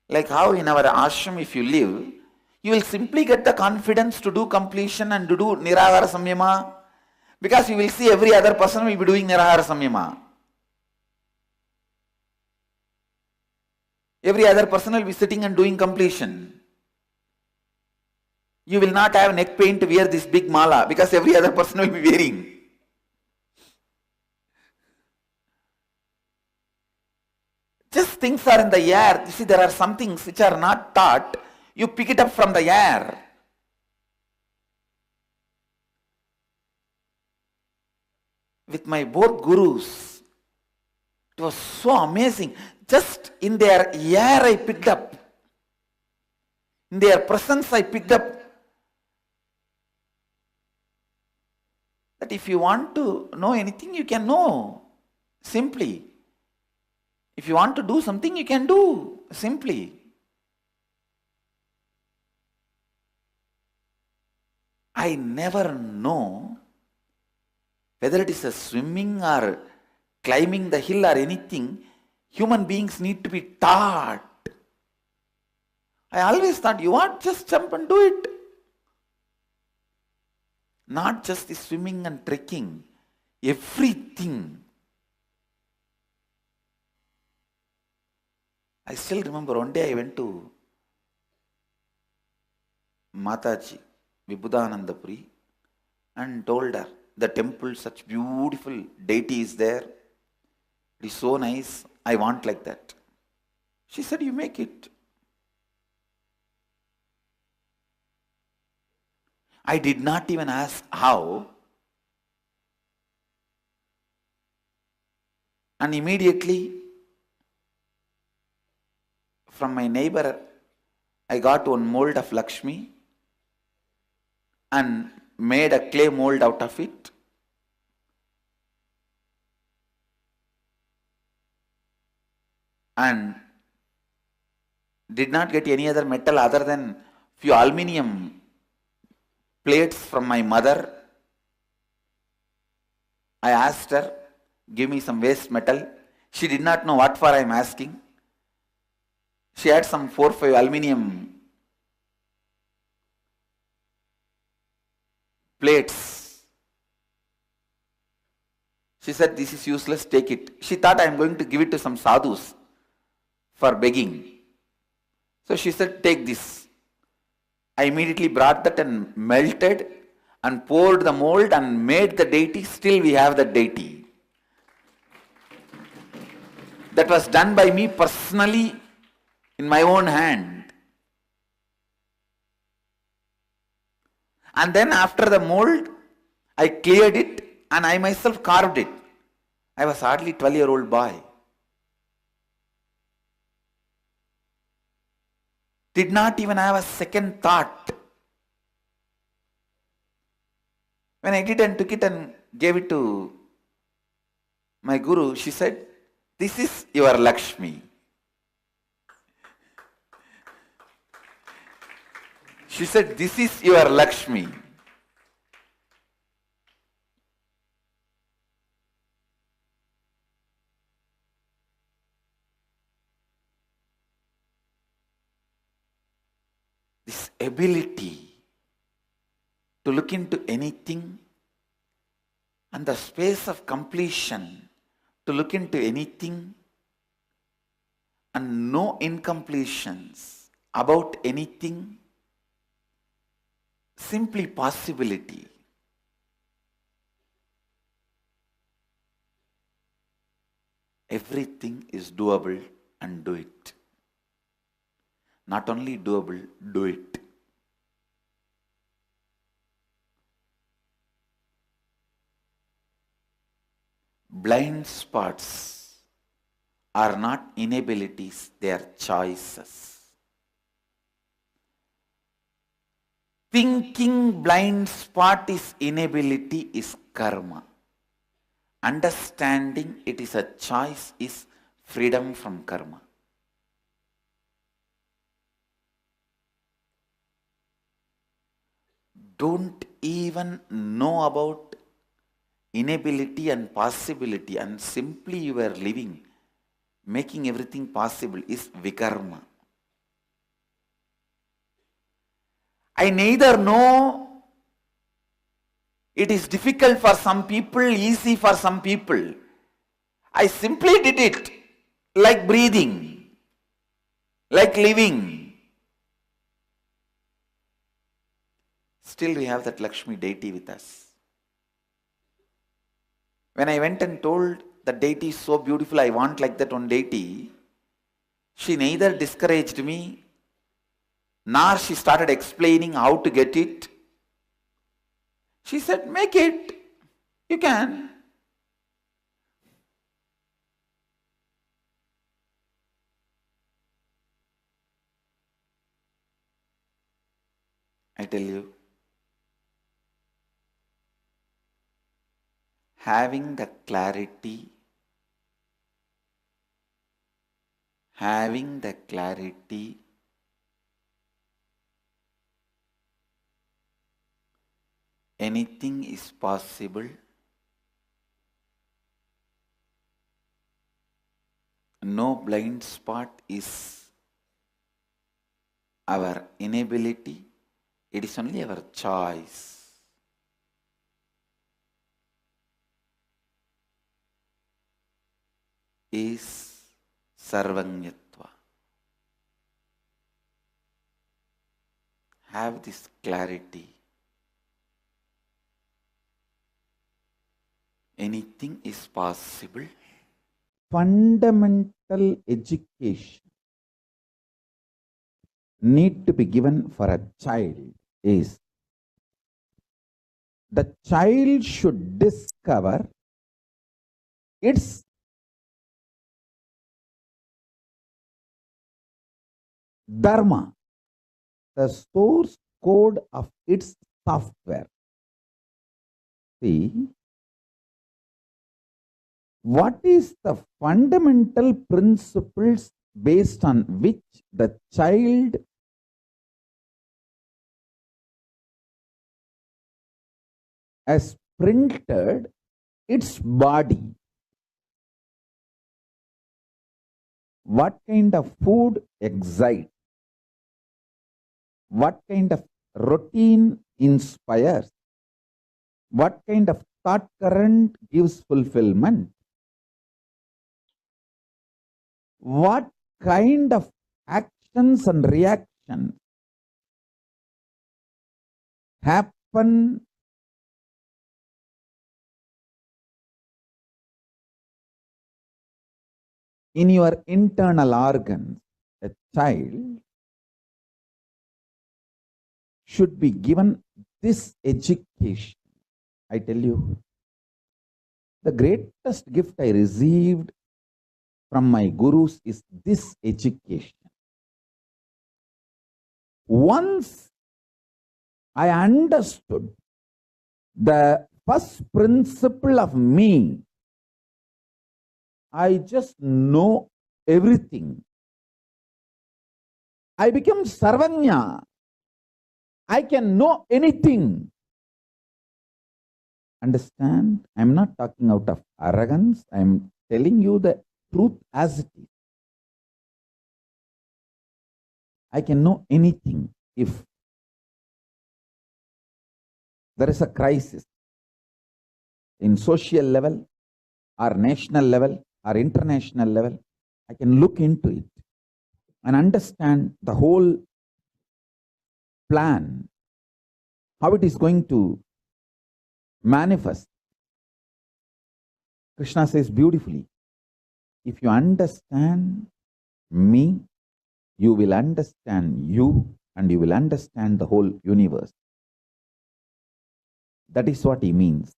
Like how in our ashram, if you live, you will simply get the confidence to do completion and to do nirahara samyama, because you will see every other person will be doing nirahara samyama. Every other person will be sitting and doing completion. You will not have neck pain to wear this big mala because every other person will be wearing. Just things are in the air. You see, there are some things which are not taught. You pick it up from the air. With my both gurus, it was so amazing. Just in their air I picked up. In their presence I picked up that if you want to know anything, you can know. Simply. If you want to do something, you can do. Simply. I never know whether it is a swimming or climbing the hill or anything, human beings need to be taught. I always thought, you want, just jump and do it. Not just the swimming and trekking, everything. I still remember one day I went to Mataji, Vibhudananda Puri, and told her, the temple, such beautiful deity is there. It is so nice. I want like that. She said, you make it. I did not even ask how. And immediately, from my neighbor, I got one mold of Lakshmi. And made a clay mold out of it. And did not get any other metal other than few aluminium plates from my mother. I asked her, give me some waste metal. She did not know what for I am asking. She had some 4-5 aluminium plates. She said, this is useless, take it. She thought I am going to give it to some sadhus for begging. So she said, take this. I immediately brought that and melted and poured the mold and made the deity. Still we have the deity. That was done by me personally in my own hand. And then after the mold, I cleared it and I myself carved it. I was hardly 12-year-old boy. Did not even have a second thought. When I did and took it and gave it to my guru, she said, this is your Lakshmi. She said, this is your Lakshmi. This ability to look into anything and the space of completion to look into anything and no incompletions about anything, simply possibility. Everything is doable and do it. Not only doable, do it. Blind spots are not inabilities, they are choices. Thinking blind spot is inability is karma. Understanding it is a choice is freedom from karma. Don't even know about inability and possibility and simply you are living, making everything possible is vikarma. I neither know it is difficult for some people, easy for some people. I simply did it like breathing, like living. Still we have that Lakshmi deity with us. When I went and told the deity is so beautiful, I want like that one deity, she neither discouraged me, nor she started explaining how to get it. She said, make it, you can. I tell you, having the clarity, anything is possible. No blind spot is our inability, it is only our choice. Is sarvanyatva. Have this clarity. Anything is possible. Fundamental education need to be given for a child is the child should discover its dharma, the source code of its software. See, what is the fundamental principles based on which the child has printed its body? What kind of food excites? What kind of routine inspires? What kind of thought current gives fulfillment? What kind of actions and reactions happen in your internal organs? A child should be given this education. I tell you, the greatest gift I received from my gurus is this education. Once I understood the first principle of me, I just know everything. I become Sarvanya. I can know anything. Understand? I am not talking out of arrogance. I am telling you the truth as it is. I can know anything. If there is a crisis in social level or national level or international level, I can look into it and understand the whole plan, how it is going to manifest. Krishna says beautifully, if you understand me, you will understand you and you will understand the whole universe. That is what he means.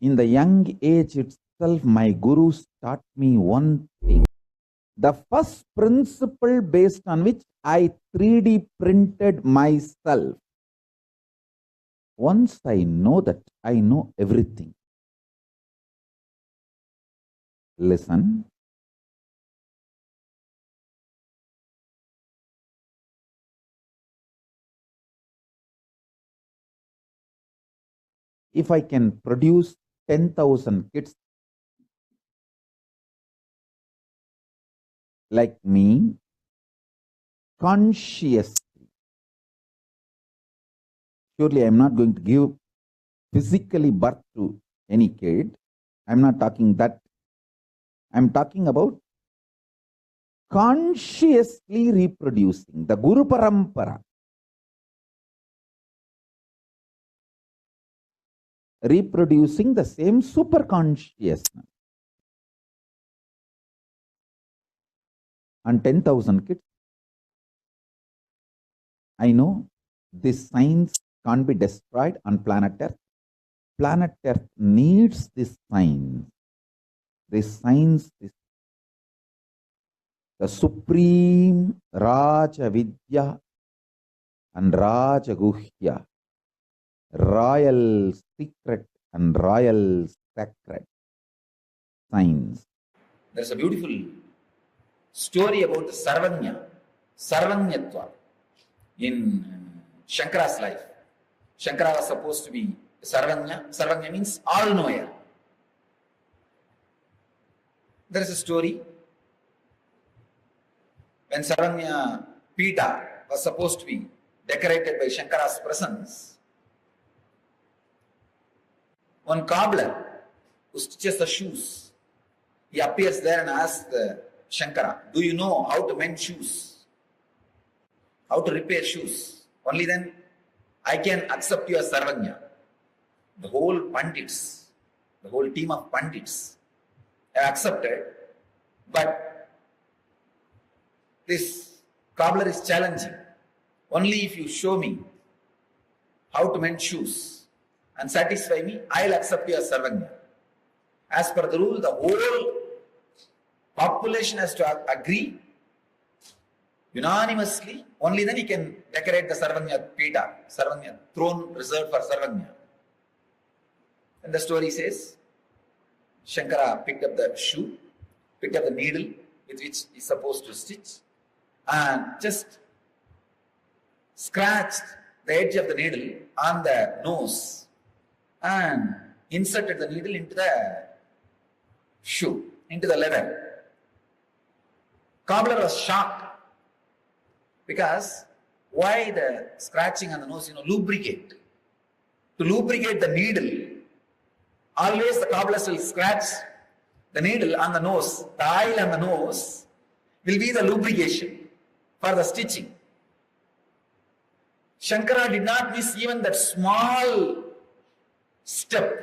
In the young age itself, my gurus taught me one thing. The first principle based on which I 3D printed myself. Once I know that, I know everything. Listen. If I can produce 10,000 kids like me, consciously, surely I am not going to give physically birth to any kid. I am not talking that. I am talking about consciously reproducing the Guru Parampara. Reproducing the same superconsciousness. And 10,000 kids, I know this science can't be destroyed on planet Earth. Planet Earth needs this science. This science is the supreme Raja Vidya and Raja Guhya, royal secret and royal sacred science. There's a beautiful story about the Sarvanyatva in Shankara's life. Shankara was supposed to be Sarvanya. Sarvanya means all-knower. There is a story when Sarvanya Pita was supposed to be decorated by Shankara's presence. One cobbler who stitches the shoes, he appears there and asks Shankara, do you know how to mend shoes? How to repair shoes? Only then I can accept you as Sarvanya. The whole Pandits, the whole team of Pandits have accepted, but this cobbler is challenging. Only if you show me how to mend shoes and satisfy me, I'll accept you as Sarvanya. As per the rule, the whole population has to agree unanimously. Only then he can decorate the Sarvanya Pita, Sarvanya throne reserved for Sarvanya. And the story says, Shankara picked up the shoe, picked up the needle with which he's supposed to stitch, and just scratched the edge of the needle on the nose and inserted the needle into the shoe, into the leather. Cobbler was shocked because why the scratching on the nose? Lubricate. To lubricate the needle, always the cobblers will scratch the needle on the nose. The oil on the nose will be the lubrication for the stitching. Shankara did not miss even that small step.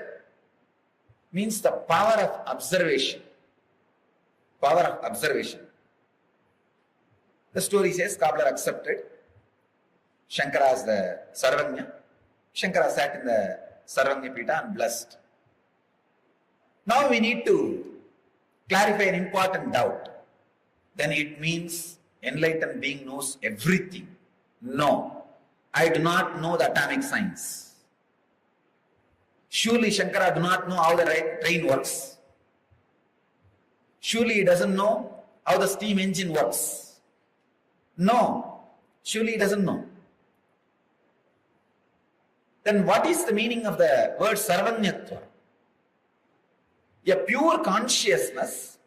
Means the power of observation. Power of observation. The story says cobbler accepted Shankara as the Sarvanya. Shankara sat in the Sarvanya Pita and blessed. Now we need to clarify an important doubt. Then it means enlightened being knows everything. No, I do not know the atomic science. Surely Shankara do not know how the train works. Surely he doesn't know how the steam engine works. No, surely he doesn't know. Then what is the meaning of the word Sarvanyatva? A pure consciousness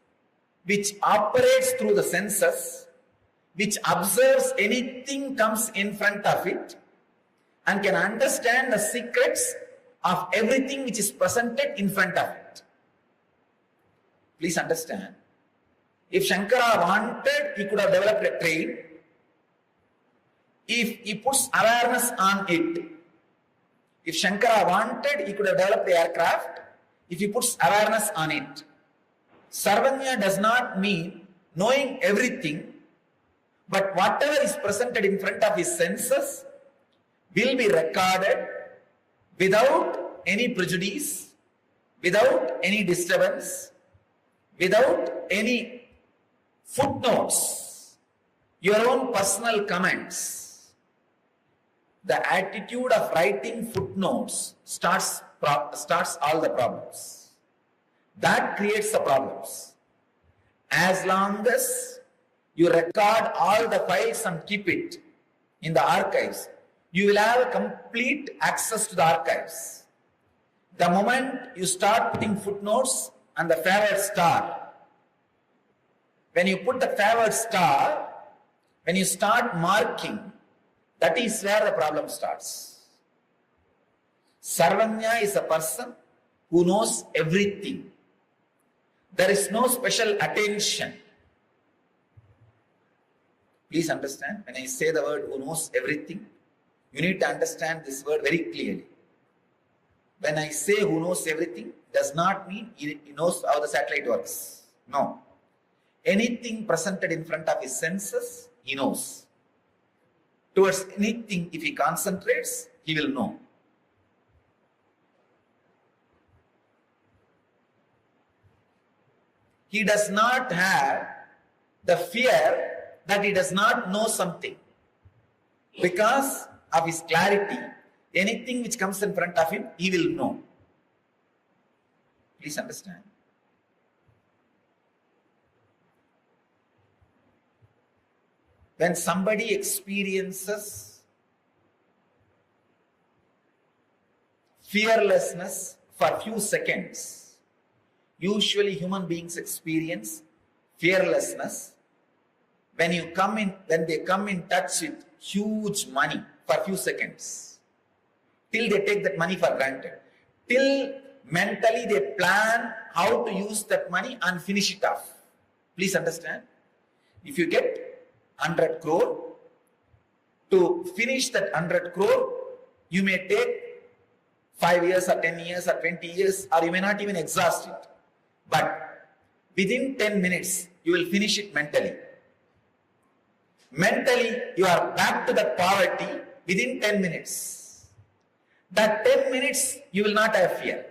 which operates through the senses, which observes anything comes in front of it and can understand the secrets of everything which is presented in front of it. Please understand. If Shankara wanted, he could have developed a train. If he puts awareness on it, if Shankara wanted, he could have developed the aircraft. If he puts awareness on it. Sarvanya does not mean knowing everything, but whatever is presented in front of his senses will be recorded without any prejudice, without any disturbance, without any footnotes, your own personal comments. The attitude of writing footnotes starts all the problems. That creates the problems. As long as you record all the files and keep it in the archives, you will have complete access to the archives. The moment you start putting footnotes and the favored star, when you put the favored star, when you start marking, that is where the problem starts. Sarvanya is a person who knows everything. There is no special attention. Please understand, when I say the word who knows everything, you need to understand this word very clearly. When I say who knows everything, does not mean he knows how the satellite works. No. Anything presented in front of his senses, he knows. Towards anything, if he concentrates, he will know. He does not have the fear that he does not know something. Because of his clarity, anything which comes in front of him, he will know. Please understand. When somebody experiences fearlessness for few seconds, usually human beings experience fearlessness when they come in touch with huge money for few seconds, till they take that money for granted, till mentally they plan how to use that money and finish it off. Please understand. If you get 100 crore, to finish that 100 crore, you may take 5 years or 10 years or 20 years, or you may not even exhaust it. But within 10 minutes, you will finish it mentally. Mentally, you are back to that poverty within 10 minutes. That 10 minutes, you will not have fear.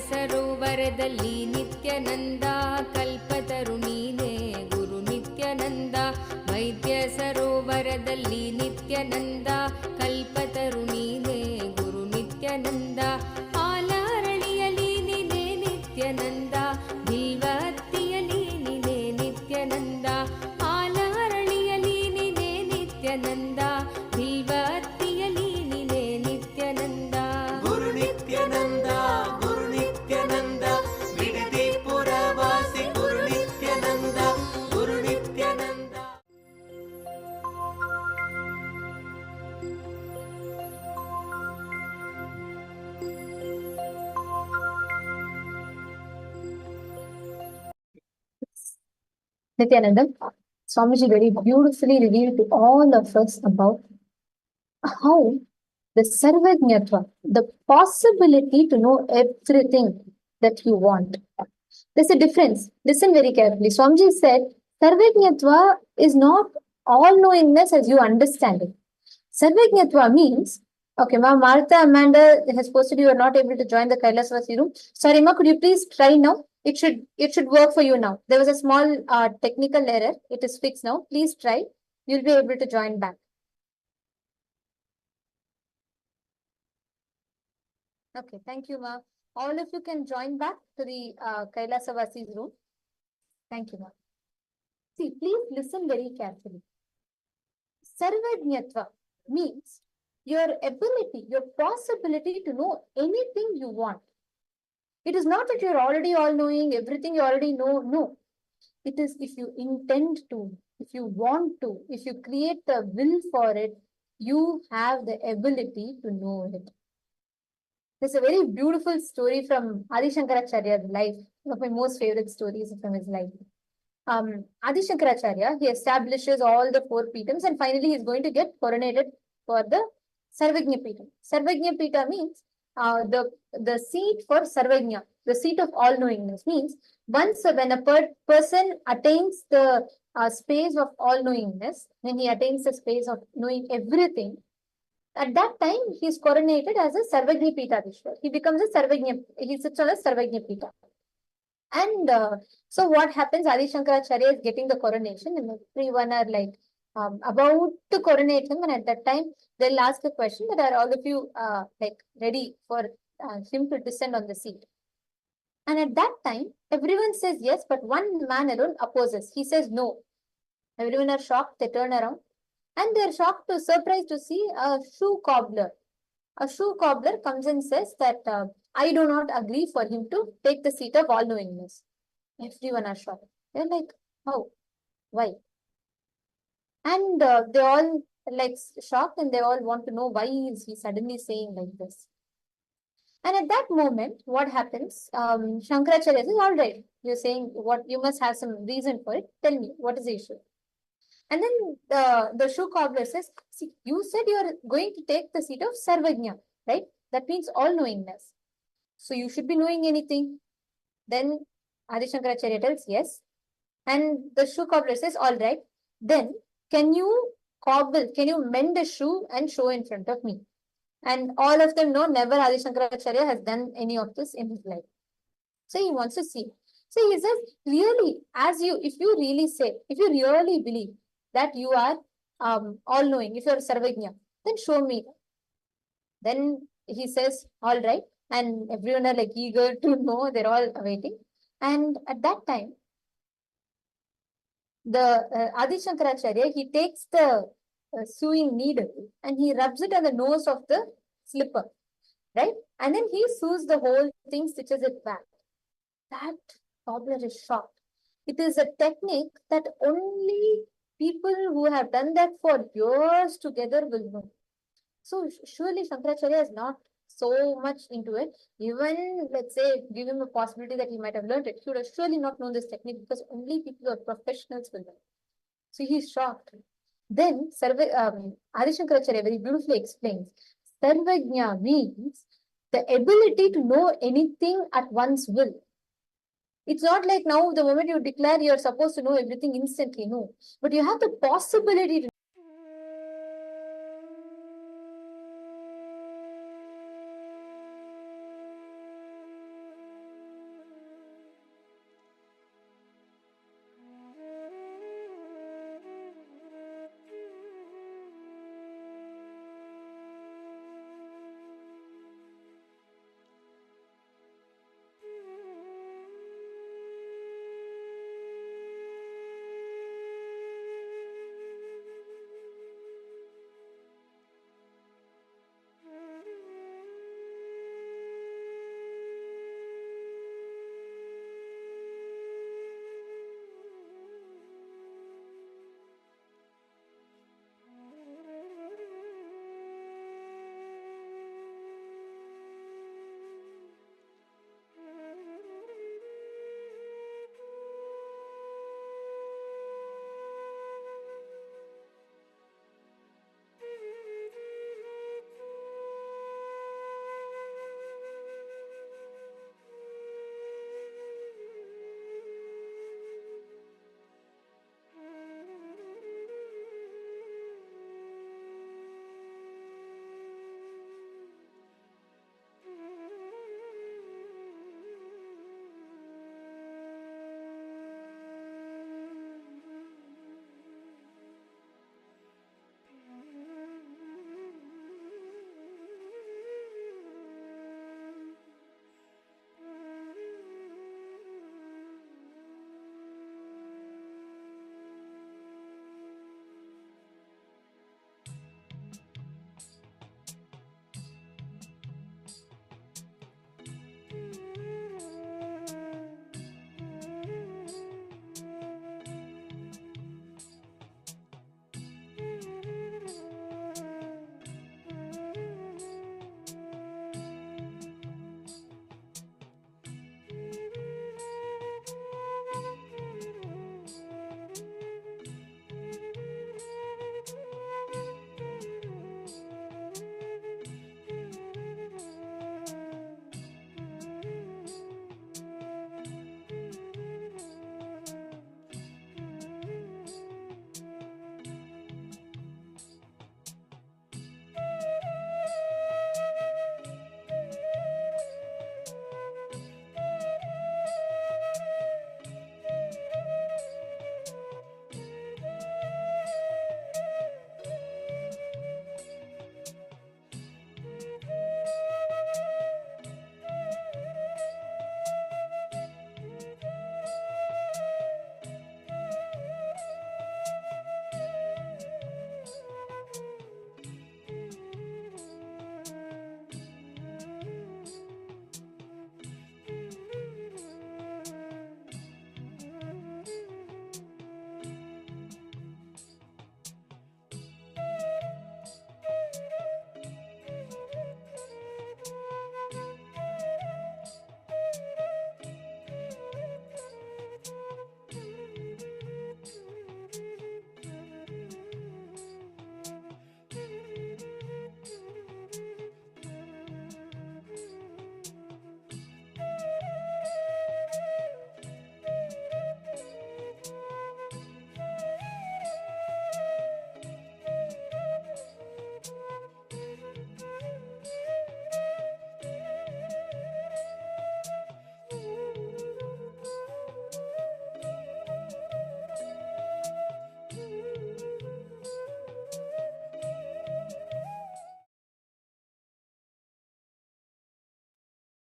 ಸರೋವರದಲ್ಲಿ ನಿತ್ಯಾನಂದ ಕಲ್ಪತರು ನೀನೇ ಗುರು ನಿತ್ಯಾನಂದ ವೈದ್ಯ ಸರೋವರದಲ್ಲಿ ನಿತ್ಯಾನಂದ ಕಲ್ಪತರು ನೀನೇ ಗುರು ನಿತ್ಯಾನಂದ ಆಲರಳಿಯಲಿ ನೀನೇ ನಿತ್ಯಾನಂದ ಬಿಲ್ವತ್ತಿಯಲಿ ನೀನೇ ನಿತ್ಯಾನಂದ ಆಲರಳಿಯಲಿ ನೀನೇ ನಿತ್ಯಾನಂದ ಬಿಲ್ವತ್ತಿಯಲಿ ನೀನೇ ನಿತ್ಯಾನಂದ ಗುರು ನಿತ್ಯಾನಂದ ಗುರು ನಿತ್ಯಾನಂದ ಬಿಡದಿ ಪುರವಾಸಿ ಗುರು ನಿತ್ಯಾನಂದ ಗುರು Nithyananda Nityanandam, Swamiji very beautifully revealed to all of us about how the Sarvajñatva, the possibility to know everything that you want. There's a difference. Listen very carefully. Swamiji said, Sarvajñatva is not all-knowingness as you understand it. Sarvajñatva means, okay, Ma, Martha Amanda has posted you are not able to join the Kailasvasi room. Sorry, Ma, could you please try now? It should work for you now. There was a small technical error. It is fixed now. Please try. You'll be able to join back. Okay, thank you, Ma. All of you can join back to the Kailasavasi's room. Thank you, Ma. See, please listen very carefully. Sarvajñatva means your ability, your possibility to know anything you want. It is not that you're already all-knowing, everything you already know. No. It is if you intend to, if you want to, if you create the will for it, you have the ability to know it. There's a very beautiful story from Adi Shankaracharya's life, one of my most favorite stories from his life. Adi Shankaracharya, he establishes all the 4 Pitams and finally he's going to get coronated for the Sarvajña Pitam. Sarvajña Pita means the seat for Sarvajña, the seat of all-knowingness means once when a person attains the space of all-knowingness, when he attains the space of knowing everything, at that time he is coronated as a Sarvajña Pitadishwar. He becomes a Sarvajña, he sits on a Sarvajña Pita. And so what happens, Adi Shankaracharya is getting the coronation and everyone are like about to coronate him, and at that time they'll ask a question that are all of you like ready for him to descend on the seat. And at that time everyone says yes, but one man alone opposes. He says no. Everyone are shocked, they turn around and they're shocked to surprised to see a shoe cobbler. A shoe cobbler comes and says that I do not agree for him to take the seat of all-knowingness. Everyone are shocked. They're like, how? Why? And they all like shocked and they all want to know why is he suddenly saying like this. And at that moment, what happens? Shankaracharya says, all right, you're saying what, you must have some reason for it. Tell me, what is the issue? And then the shoe cobbler says, see, you said you're going to take the seat of Sarvajña, right? That means all-knowingness. So you should be knowing anything. Then Adi Shankaracharya tells yes. And the shoe cobbler says, all right, then can you mend a shoe and show in front of me? And all of them know never Adi Shankaracharya has done any of this in his life. So he wants to see. So he says, clearly, if you really believe that you are all-knowing, if you are Sarvajña, then show me. Then he says, all right. And everyone are like eager to know, they're all awaiting. And at that time, the Adi Shankaracharya, he takes the sewing needle and he rubs it on the nose of the slipper, right? And then he sews the whole thing, stitches it back. That cobbler is shocked. It is a technique that only people who have done that for years together will know. So surely Shankaracharya is not so much into it. Even, let's say, give him a possibility that he might have learned it, he would have surely not known this technique because only people who are professionals will know. So he's shocked. Then Adi Shankaracharya very beautifully explains, Sarvajña means the ability to know anything at one's will. It's not like now, the moment you declare you're supposed to know everything instantly, no. But you have the possibility to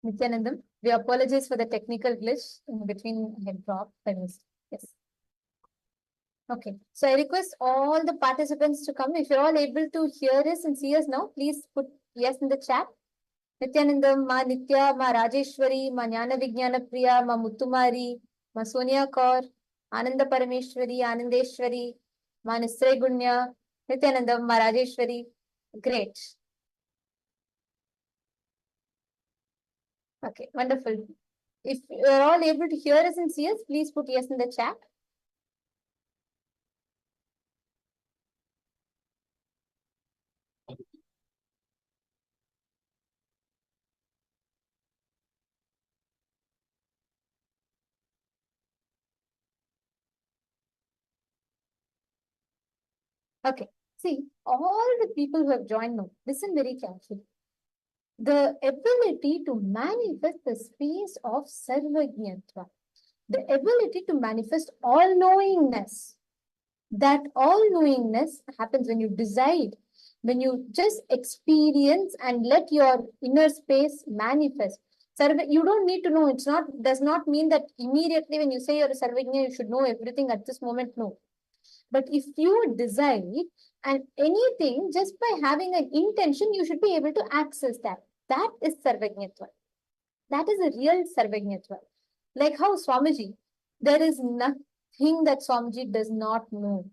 Nityanandam, we apologize for the technical glitch in between head drop. Yes. Okay. So I request all the participants to come. If you're all able to hear us and see us now, please put yes in the chat. Nityanandam, Ma Nitya, Ma Rajeshwari, Ma Jnana Vijnana Priya, Ma Muttumari, Ma Sonia Kaur, Ananda Parameshwari, Anandeshwari, Ma Nisray Gunya, Nityanandam, Ma Rajeshwari. Great. Okay, wonderful. If you're all able to hear us and see us, please put yes in the chat. Okay, see, all the people who have joined now, listen very carefully. The ability to manifest the space of sarvajñatva, the ability to manifest all-knowingness. That all-knowingness happens when you decide, when you just experience and let your inner space manifest. You don't need to know. Does not mean that immediately when you say you're a sarvajña, you should know everything at this moment. No. But if you decide and anything, just by having an intention, you should be able to access that. That is sarvajñatva. That is a real sarvajñatva. Like how Swamiji, there is nothing that Swamiji does not know.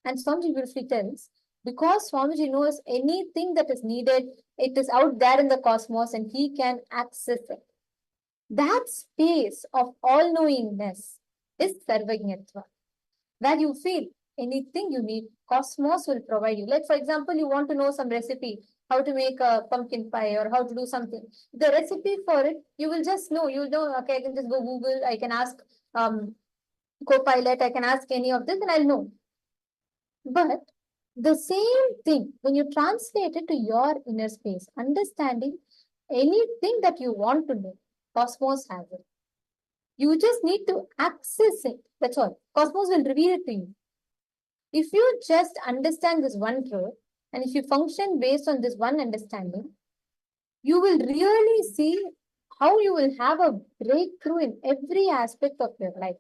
And Swamiji beautifully tells, because Swamiji knows anything that is needed, it is out there in the cosmos and he can access it. That space of all-knowingness is sarvajñatva, where you feel anything you need, cosmos will provide you. Like, for example, you want to know some recipe, how to make a pumpkin pie or how to do something. The recipe for it, you will just know. You'll know, okay, I can just go Google, I can ask Copilot, I can ask any of this and I'll know. But the same thing, when you translate it to your inner space, understanding anything that you want to know, cosmos has it. You just need to access it. That's all. Cosmos will reveal it to you. If you just understand this one truth, and if you function based on this one understanding, you will really see how you will have a breakthrough in every aspect of your life.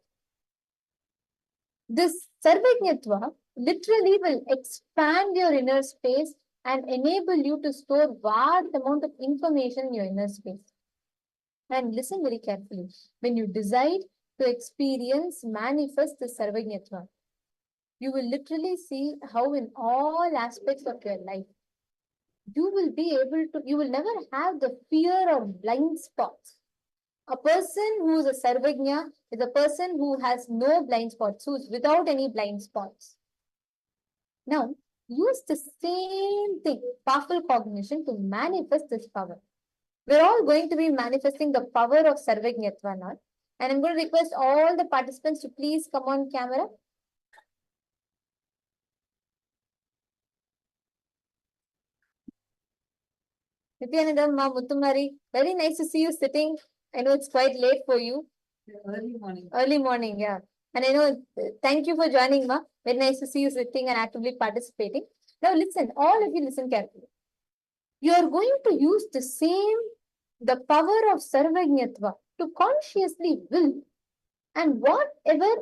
This sarvajñatva literally will expand your inner space and enable you to store vast amount of information in your inner space. And listen very carefully. When you decide to experience, manifest the sarvajñatva, you will literally see how in all aspects of your life, you will never have the fear or blind spots. A person who is a sarvajña is a person who has no blind spots, who is without any blind spots. Now, use the same thing, powerful cognition, to manifest this power. We're all going to be manifesting the power of sarvajñatva now. And I'm going to request all the participants to please come on camera. Nityanandam, Ma Muttumari, very nice to see you sitting. I know it's quite late for you. Early morning. Early morning, yeah. And I know, thank you for joining, Ma. Very nice to see you sitting and actively participating. Now listen, all of you listen carefully. You are going to use the power of sarvajñatva to consciously will. And whatever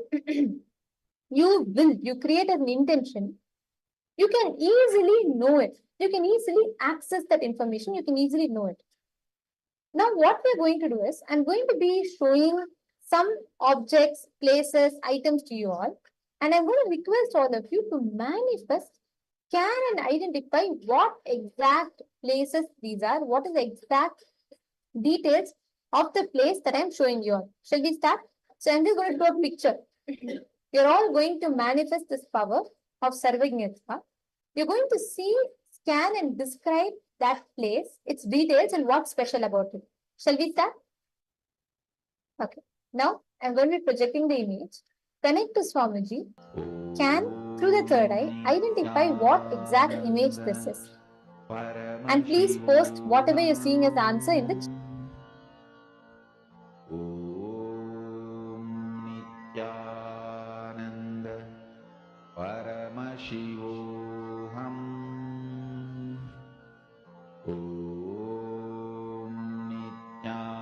you create an intention, you can easily know it. You can easily access that information. You can easily know it. Now, what we're going to do is, I'm going to be showing some objects, places, items to you all. And I'm going to request all of you to manifest, scan and identify what exact places these are, what is the exact details of the place that I'm showing you all. Shall we start? So I'm just going to draw a picture. You're all going to manifest this power of sarvajñatva. You're going to see, scan and describe that place, its details and what's special about it. Shall we start? Okay. Now, I'm going to be projecting the image. Connect to Swamiji. Scan through the third eye. Identify what exact image this is. And please post whatever you're seeing as the answer in the chat. Paramashivoham Om Nityananda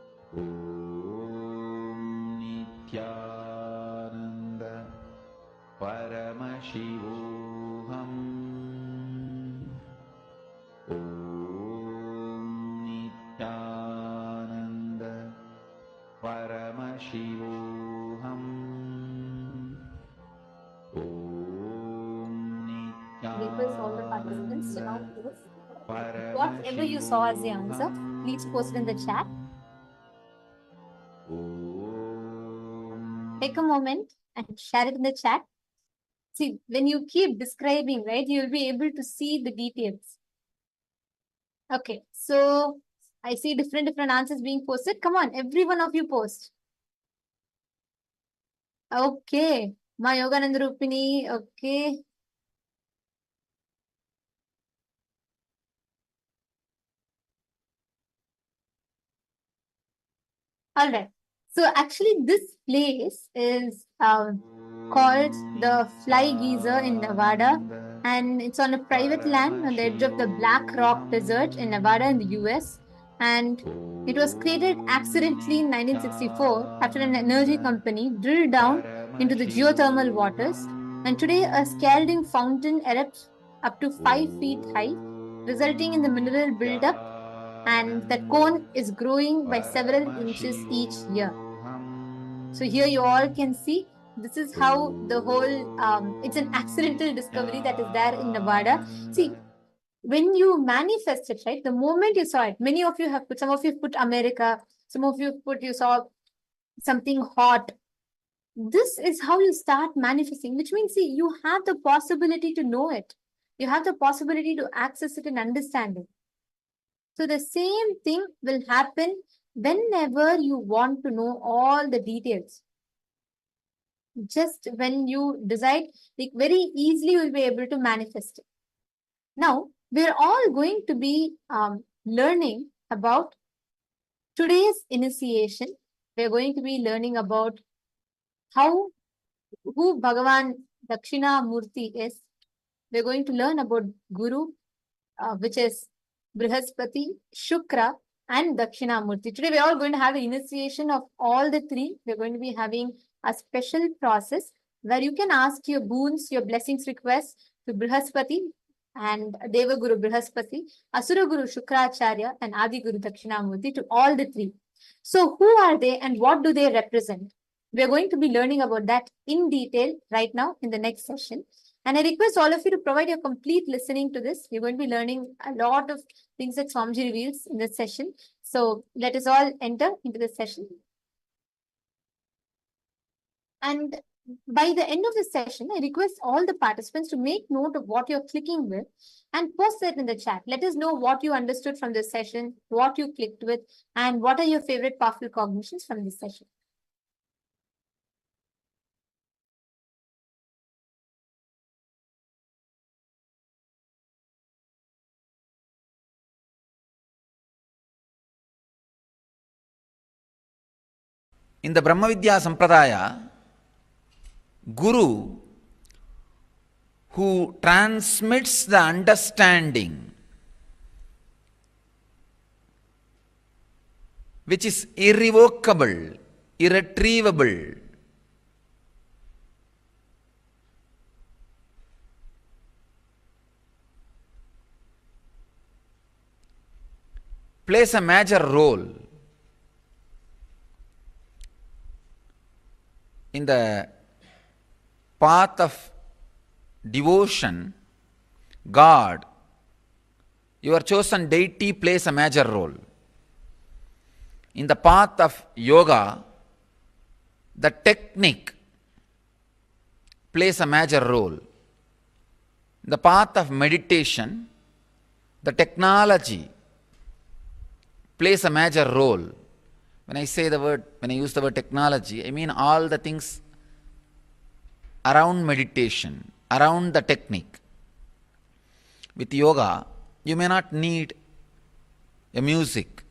Om Nityananda Paramashivoham. Om Nityananda Paramashivoham. Om Request all the participants to now Nityananda post whatever you saw as the answer. Paramashivoham. Please post it in the chat. Om Take a moment and share it in the chat. See, when you keep describing, right, you'll be able to see the details. Okay, so I see different answers being posted. Come on, every one of you post. Okay, my Yogananda Rupini, okay. All right. So actually, this place is called the Fly Geyser in Nevada, and it's on a private land on the edge of the Black Rock Desert in Nevada in the US. And it was created accidentally in 1964 after an energy company drilled down into the geothermal waters. And today, a scalding fountain erupts up to 5 feet high, resulting in the mineral buildup, and that cone is growing by several inches each year. So here you all can see, this is how the whole, it's an accidental discovery that is there in Nevada. See, when you manifest it, right, the moment you saw it, many of you have put, some of you put America, some of you put, you saw something hot. This is how you start manifesting, which means, see, you have the possibility to know it. You have the possibility to access it and understand it. So the same thing will happen whenever you want to know all the details. Just when you decide, like, very easily you will be able to manifest it. Now, we're all going to be learning about today's initiation. We're going to be learning about who Bhagavan Dakshinamurti is. We're going to learn about Guru, which is Brihaspati, Shukra, and Dakshinamurti. Today, we're all going to have an initiation of all the three. We're going to be having a special process where you can ask your boons, your blessings requests to Brihaspati and Deva Guru Brihaspati, Asura Guru Shukracharya, and Adi Guru Dakshinamurti, to all the three. So who are they and what do they represent? We're going to be learning about that in detail right now in the next session. And I request all of you to provide your complete listening to this. We're going to be learning a lot of things that Swamiji reveals in this session. So let us all enter into this session. And by the end of the session, I request all the participants to make note of what you're clicking with and post that in the chat. Let us know what you understood from this session, what you clicked with, and what are your favorite powerful cognitions from this session. In the Brahmavidya Sampradaya, Guru, who transmits the understanding which is irrevocable, irretrievable, plays a major role in the path of devotion. God, your chosen deity, plays a major role. In the path of yoga, the technique plays a major role. In the path of meditation, the technology plays a major role. When I use the word technology, I mean all the things around meditation, around the technique. With yoga, you may not need a music.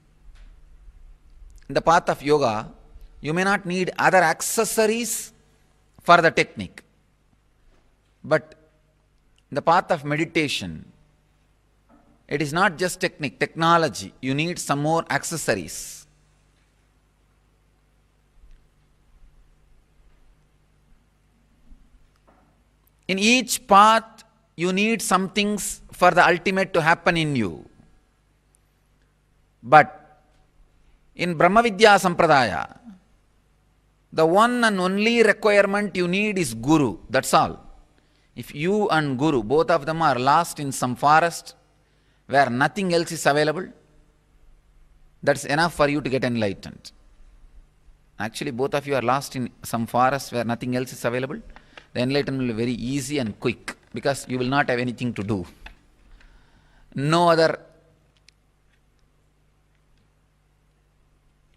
In the path of yoga, you may not need other accessories for the technique. But in the path of meditation, it is not just technique, technology. You need some more accessories. In each path, you need some things for the ultimate to happen in you. But in Brahma Vidya Sampradaya, the one and only requirement you need is Guru. That's all. If you and Guru, both of them are lost in some forest where nothing else is available, that's enough for you to get enlightened. Actually, both of you are lost in some forest where nothing else is available. The enlightenment will be very easy and quick because you will not have anything to do. No other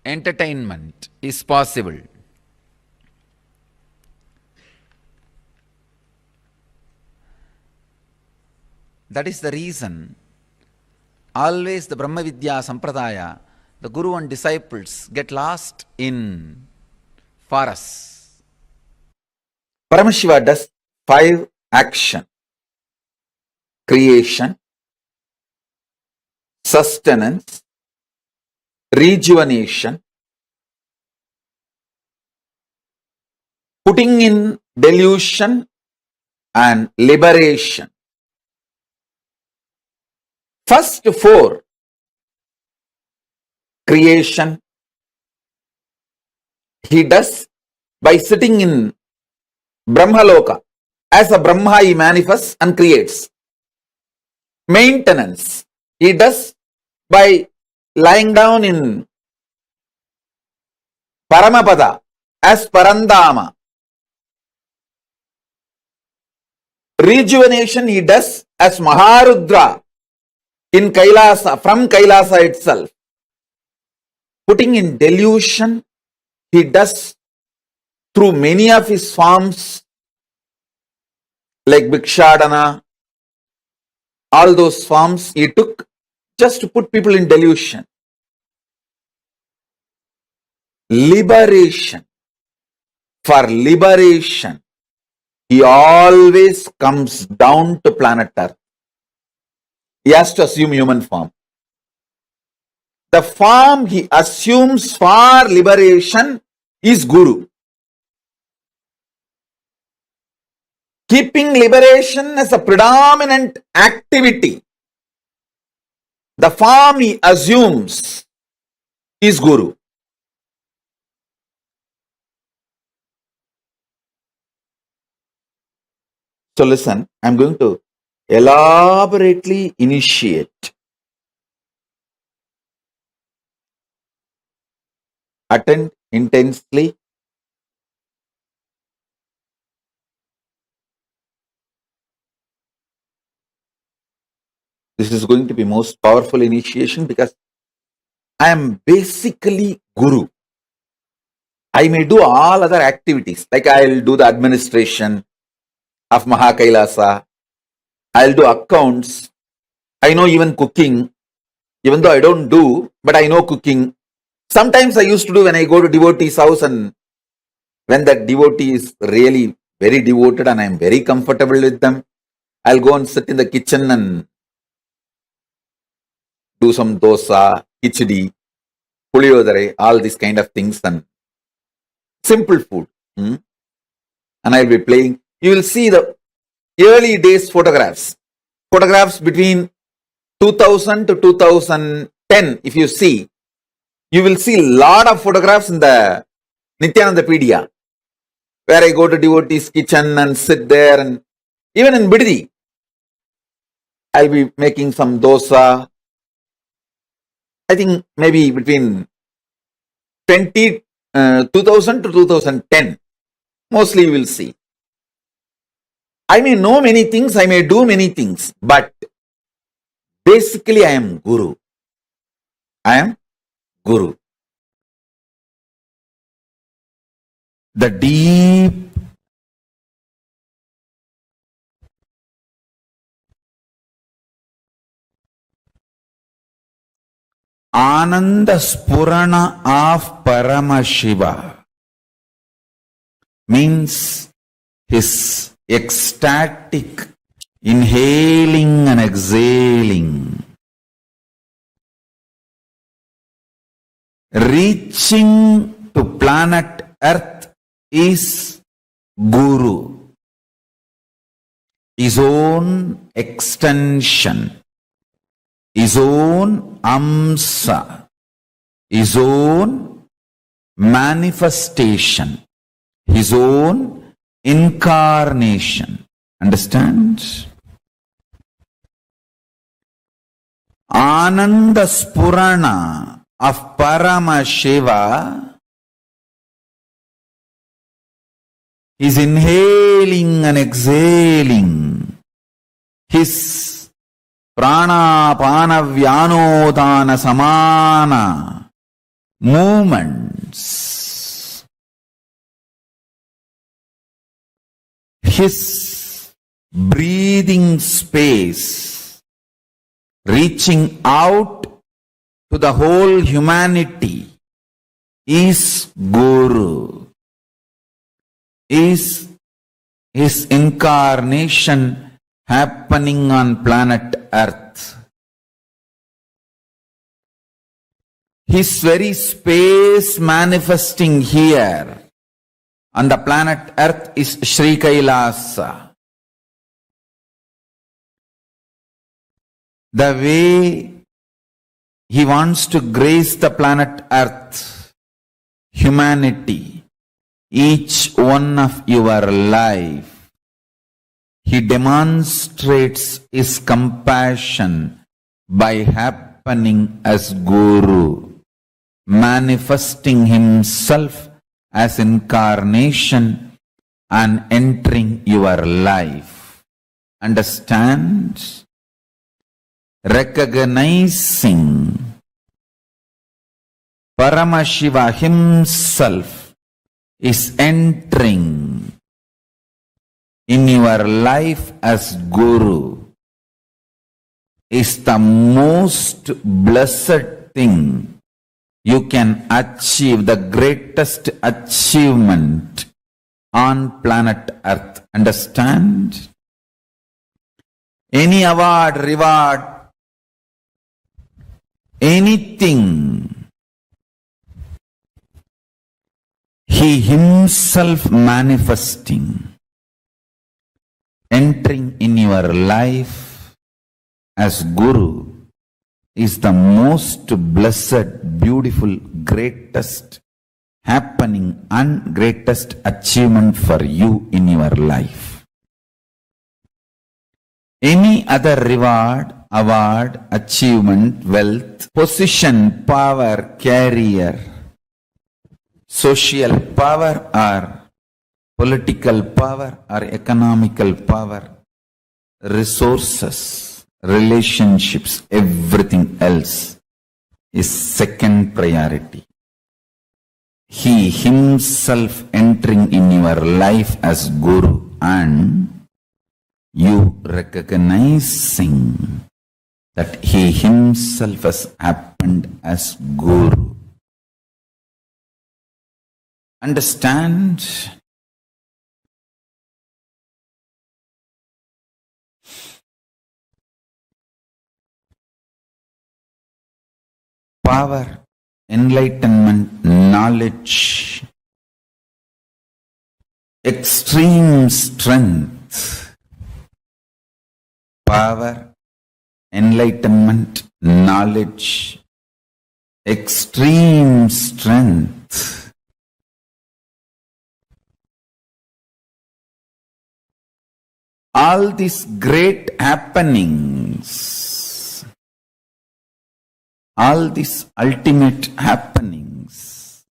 entertainment is possible. That is the reason always the Brahma Vidya Sampradaya, the Guru and disciples get lost in forests. Paramashiva does 5 action: creation, sustenance, rejuvenation, putting in delusion, and liberation. First 4, creation, he does by sitting in Brahmaloka. As a Brahma, he manifests and creates. Maintenance, he does by lying down in Paramapada as Parandama. Rejuvenation, he does as Maharudra in Kailasa, from Kailasa itself. Putting in delusion, he does through many of his forms like Bhikshadana, all those forms he took just to put people in delusion. Liberation, for liberation, he always comes down to planet Earth. He has to assume human form. The form he assumes for liberation is Guru. Keeping liberation as a predominant activity, the form he assumes is Guru. So listen, I'm going to elaborately initiate. Attend intensely. This is going to be most powerful initiation because I am basically Guru. I may do all other activities, like I'll do the administration of Mahakailasa, I'll do accounts, I know even cooking, even though I don't do, but I know cooking. Sometimes I used to do when I go to devotee's house, and when that devotee is really very devoted and I'm very comfortable with them, I'll go and sit in the kitchen and do some dosa, khichdi, puliyodare, all these kind of things, and simple food. And I'll be playing. You will see the early days photographs between 2000 to 2010. If you see, you will see a lot of photographs in the Nityanandapedia, where I go to devotee's kitchen and sit there, and even in Bididi, I'll be making some dosa. I think maybe between 2000 to 2010, mostly you will see. I may know many things, I may do many things, but basically I am Guru. I am Guru. The deep Ananda Spurana of Paramashiva means his ecstatic inhaling and exhaling, reaching to planet Earth is Guru. his own extension, his own amsa, his own manifestation, his own incarnation. Understand? Ananda Spurana of Paramashiva is inhaling and exhaling his prana pana vyanodana samana movements, his breathing space reaching out to the whole humanity is Guru, is his incarnation happening on planet Earth. His very space manifesting here on the planet Earth is Sri Kailasa. The way he wants to grace the planet Earth, humanity, each one of your life, he demonstrates his compassion by happening as Guru, manifesting himself as incarnation and entering your life. Understand? Recognizing Paramashiva himself is entering in your life as Guru is the most blessed thing you can achieve, the greatest achievement on planet Earth. Understand? Any award, reward, anything, he himself manifesting, entering in your life as Guru is the most blessed, beautiful, greatest happening and greatest achievement for you in your life. Any other reward, award, achievement, wealth, position, power, career, social power or political power or economical power, resources, relationships, everything else is second priority. He himself entering in your life as Guru and you recognizing that he himself has happened as Guru. Understand? Power, enlightenment, knowledge, extreme strength, power, enlightenment, knowledge, extreme strength. All these great happenings, all these ultimate happenings,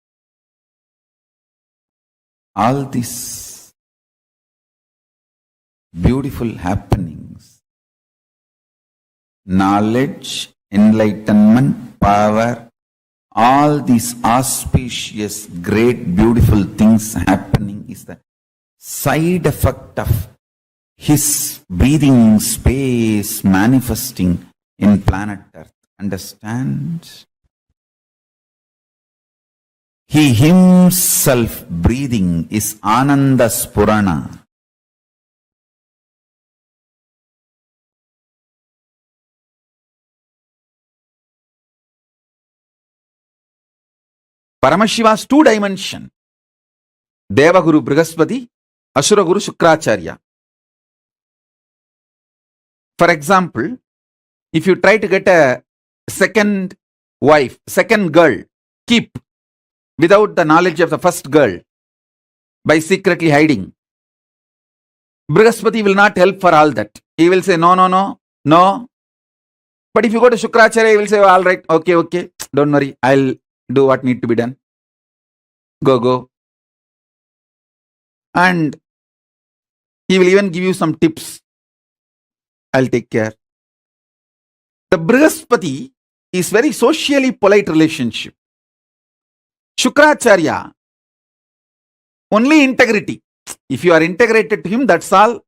all these beautiful happenings, knowledge, enlightenment, power, all these auspicious, great, beautiful things happening is the side effect of his breathing space manifesting in planet Earth. Understand? He himself breathing is Ananda Spurana. Paramashiva's two dimension. Devaguru Brihaspati, Asura Guru Shukracharya. For example, if you try to get a second wife, second girl, keep without the knowledge of the first girl by secretly hiding, Brihaspati will not help for all that. He will say, no, no, no, no. But if you go to Shukracharya, he will say, oh, all right, okay, don't worry, I'll do what need to be done. Go. And he will even give you some tips. I'll take care. The Brihaspati is very socially polite relationship. Shukracharya, only integrity. If you are integrated to him, that's all.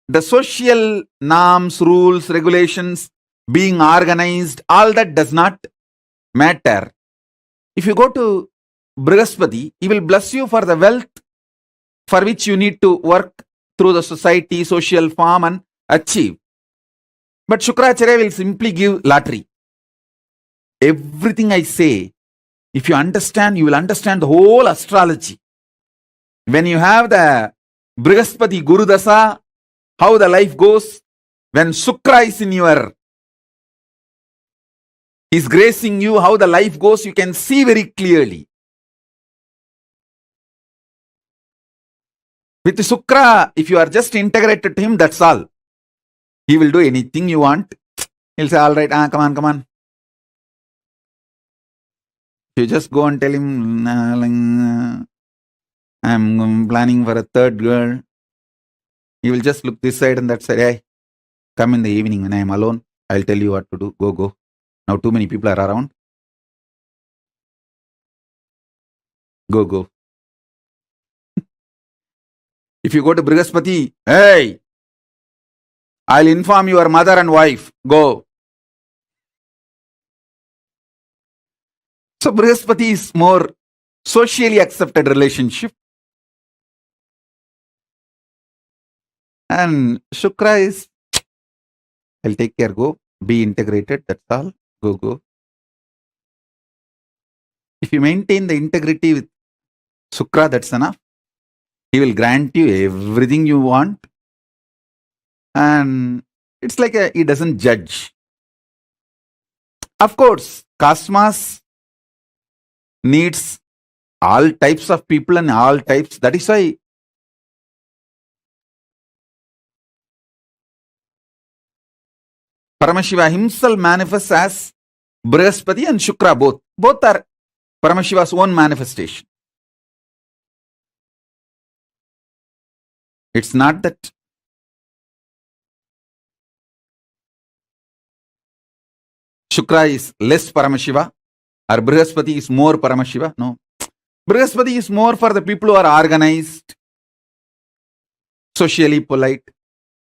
The social norms, rules, regulations, being organized, all that does not matter. If you go to Brihaspati, he will bless you for the wealth for which you need to work through the society, social form and achieve. But Shukracharya will simply give lottery. Everything I say, if you understand, you will understand the whole astrology. When you have the Brihaspati Guru Dasa, how the life goes, when Shukra is in your, is gracing you, how the life goes, you can see very clearly. With Shukra, if you are just integrated to him, that's all. He will do anything you want. He'll say, all right, come on. You just go and tell him, I'm planning for a third girl. He will just look this side and that side. Hey, come in the evening when I am alone. I'll tell you what to do. Go. Now too many people are around. Go. If you go to Brihaspati, hey, I'll inform your mother and wife. Go. So Brihaspati is more socially accepted relationship. And Shukra is, I'll take care, go. Be integrated, that's all. Go. If you maintain the integrity with Shukra, that's enough. He will grant you everything you want. And it's like he doesn't judge. Of course, Cosmos needs all types of people and all types. That is why Paramashiva himself manifests as Brihaspati and Shukra both. Both are Paramashiva's own manifestation. It's not that Shukra is less Paramashiva or Brihaspati is more Paramashiva. No. Brihaspati is more for the people who are organized, socially polite.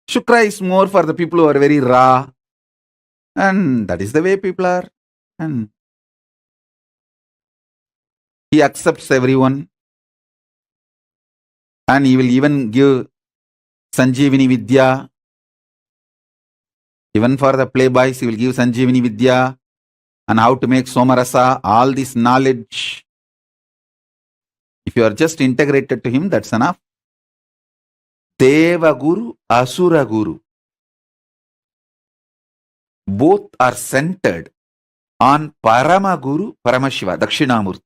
Shukra is more for the people who are very raw. And that is the way people are. And he accepts everyone. And he will even give Sanjeevani Vidya. Even for the playboys, he will give Sanjeevani Vidya and how to make Somarasa, all this knowledge. If you are just integrated to him, that's enough. Deva Guru, Asura Guru. Both are centered on Parama Guru, Paramashiva, Dakshinamurti.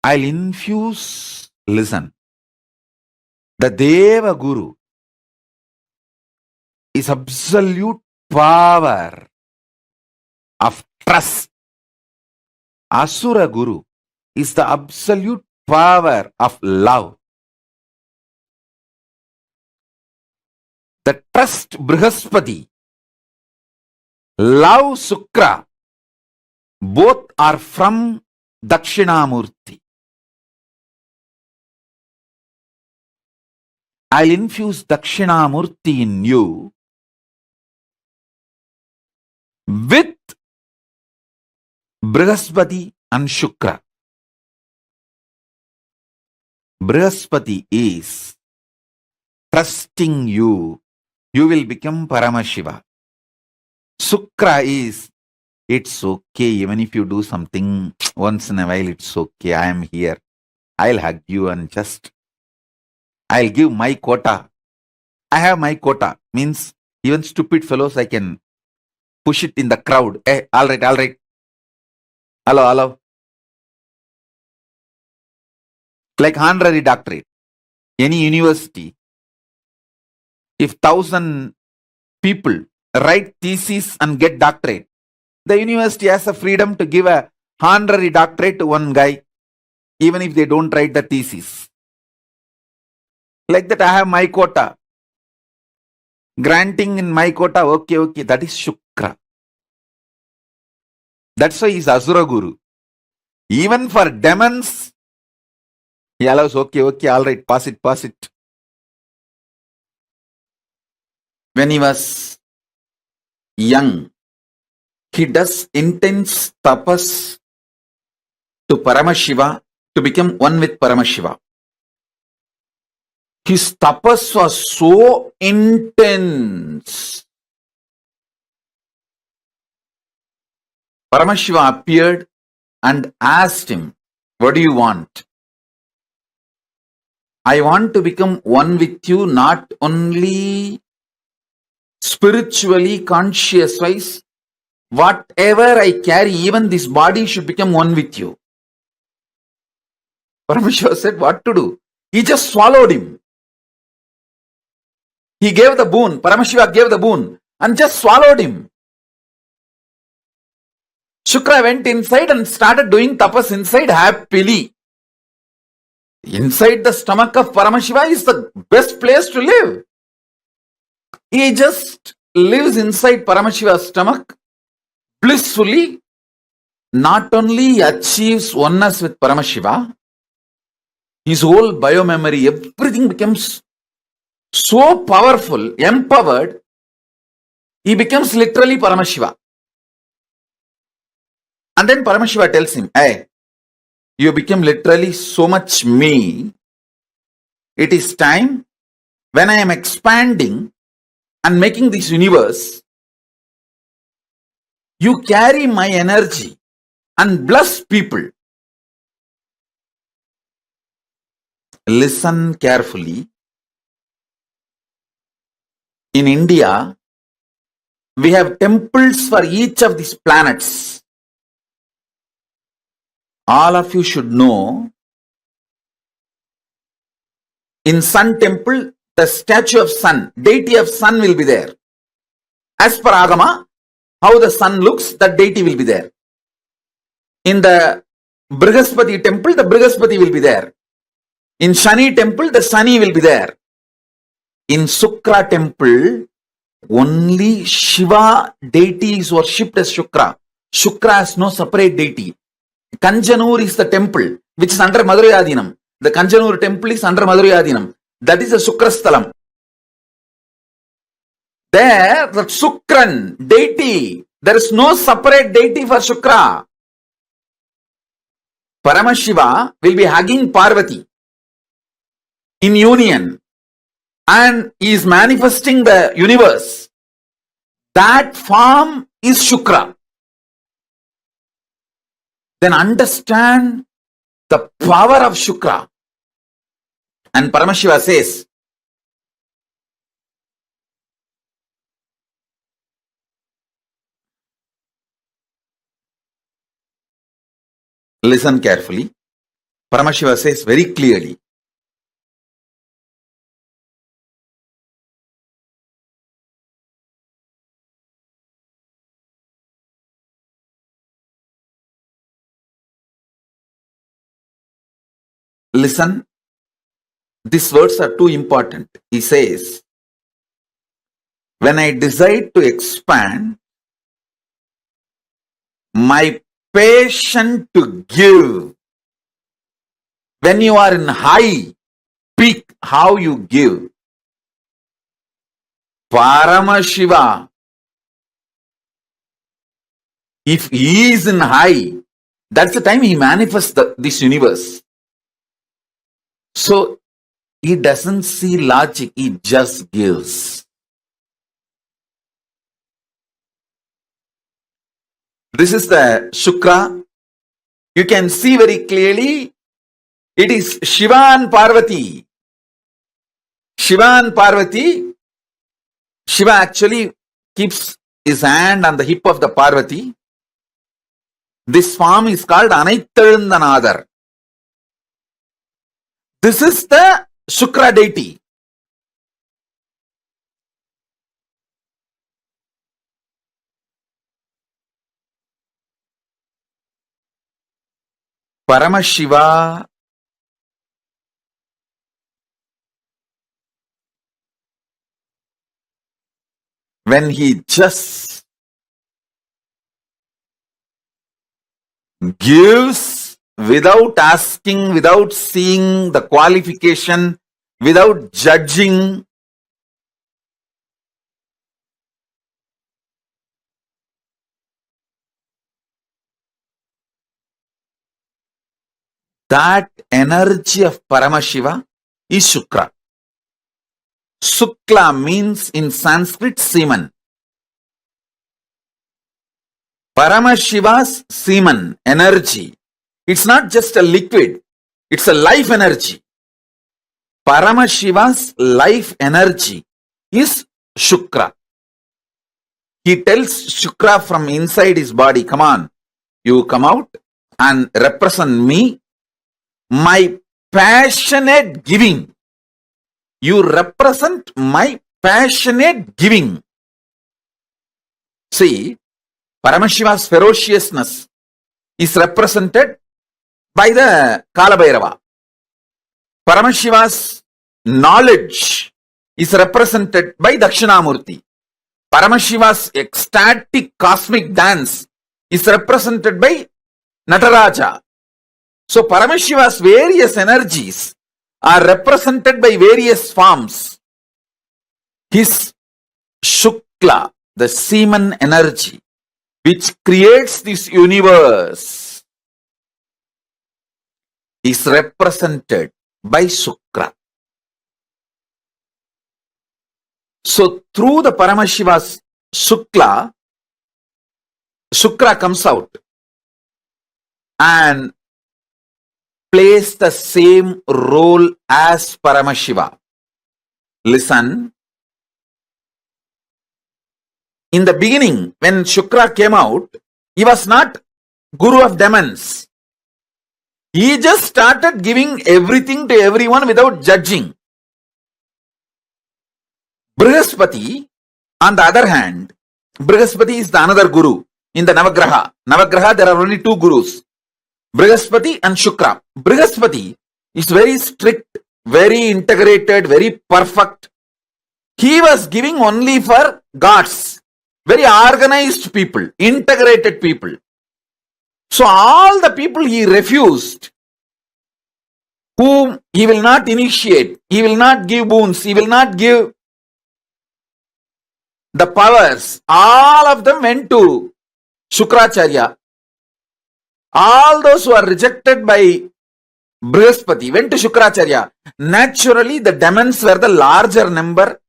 I'll infuse, listen. The Deva Guru is absolute power of trust. Asura Guru is the absolute power of love. The trust Brihaspati, love Shukra, both are from Dakshinamurti. I'll infuse Dakshinamurti in you with Brihaspati and Shukra. Brihaspati is trusting you. You will become Paramashiva. Shukra is, it's okay, even if you do something once in a while, it's okay. I am here. I'll hug you and just, I'll give my quota. I have my quota. Means even stupid fellows I can push it in the crowd. Hey, all right. Hello. Like honorary doctorate. Any university, if 1,000 people write thesis and get doctorate, the university has a freedom to give a honorary doctorate to one guy, even if they don't write the thesis. Like that, I have my quota. Granting in my quota, okay, that is Shukra. That's why he's Asura Guru. Even for demons, he allows, okay, all right, pass it. When he was young, he does intense tapas to Paramashiva to become one with Paramashiva. His tapas was so intense. Paramashiva appeared and asked him, what do you want? I want to become one with you, not only spiritually, conscious-wise. Whatever I carry, even this body should become one with you. Paramashiva said, what to do? He just swallowed him. He gave the boon. Paramashiva gave the boon and just swallowed him. Shukra went inside and started doing tapas inside happily. Inside the stomach of Paramashiva is the best place to live. He just lives inside Paramashiva's stomach blissfully. Not only achieves oneness with Paramashiva, his whole biomemory, everything becomes so powerful, empowered, he becomes literally Paramashiva. And then Paramashiva tells him, hey, you become literally so much me. It is time when I am expanding and making this universe, you carry my energy and bless people. Listen carefully. In India, we have temples for each of these planets. All of you should know, in Sun temple, the statue of sun, deity of sun will be there. As per Agama, how the sun looks, that deity will be there. In the Brihaspati temple, the Brihaspati will be there. In Shani temple, the Shani will be there. In Shukra temple, only Shiva deity is worshipped as Shukra. Shukra has no separate deity. Kanjanur is the temple which is under Madhurayadinam. The Kanjanur temple is under Madhurayadinam. That is the Sukrastalam. There, the Shukran deity, there is no separate deity for Shukra. Paramashiva will be hugging Parvati in union and he is manifesting the universe. That form is Shukra. Then understand the power of Shukra. And Paramashiva says, listen carefully. Paramashiva says very clearly, listen, these words are too important. He says, when I decide to expand, my passion to give, when you are in high peak, how you give. Paramashiva, if he is in high, that's the time he manifests this universe. So, he doesn't see logic, he just gives. This is the Shukra. You can see very clearly, it is Shiva and Parvati. Shiva and Parvati Shiva actually keeps his hand on the hip of the Parvati. This form is called Anaithalundanadar. This is the Shukra deity. Paramashiva when he just gives without asking, without seeing the qualification, without judging, that energy of Paramashiva is Shukra. Sukla means in Sanskrit semen. Paramashiva's semen energy, it's not just a liquid, it's a life energy. Paramashiva's life energy is Shukra. He tells Shukra from inside his body, come on, you come out and represent me, my passionate giving. You represent my passionate giving. See, Paramashiva's ferociousness is represented by the Kalabhairava. Paramashiva's knowledge is represented by Dakshinamurti. Paramashiva's ecstatic cosmic dance is represented by Nataraja. So Paramashiva's various energies are represented by various forms. His Shukla, the semen energy, which creates this universe, is represented by Shukra. So through the Paramashiva's Shukra comes out and plays the same role as Paramashiva. Listen. In the beginning, when Shukra came out, he was not guru of demons. He just started giving everything to everyone without judging. Brihaspati, on the other hand, Brihaspati is the another guru in the Navagraha. Navagraha, there are only two gurus, Brihaspati and Shukra. Brihaspati is very strict, very integrated, very perfect. He was giving only for gods. Very organized people, integrated people. So all the people he refused, whom he will not initiate, he will not give boons, he will not give the powers, all of them went to Shukracharya. All those who are rejected by Brihaspati went to Shukracharya. Naturally, the demons were the larger number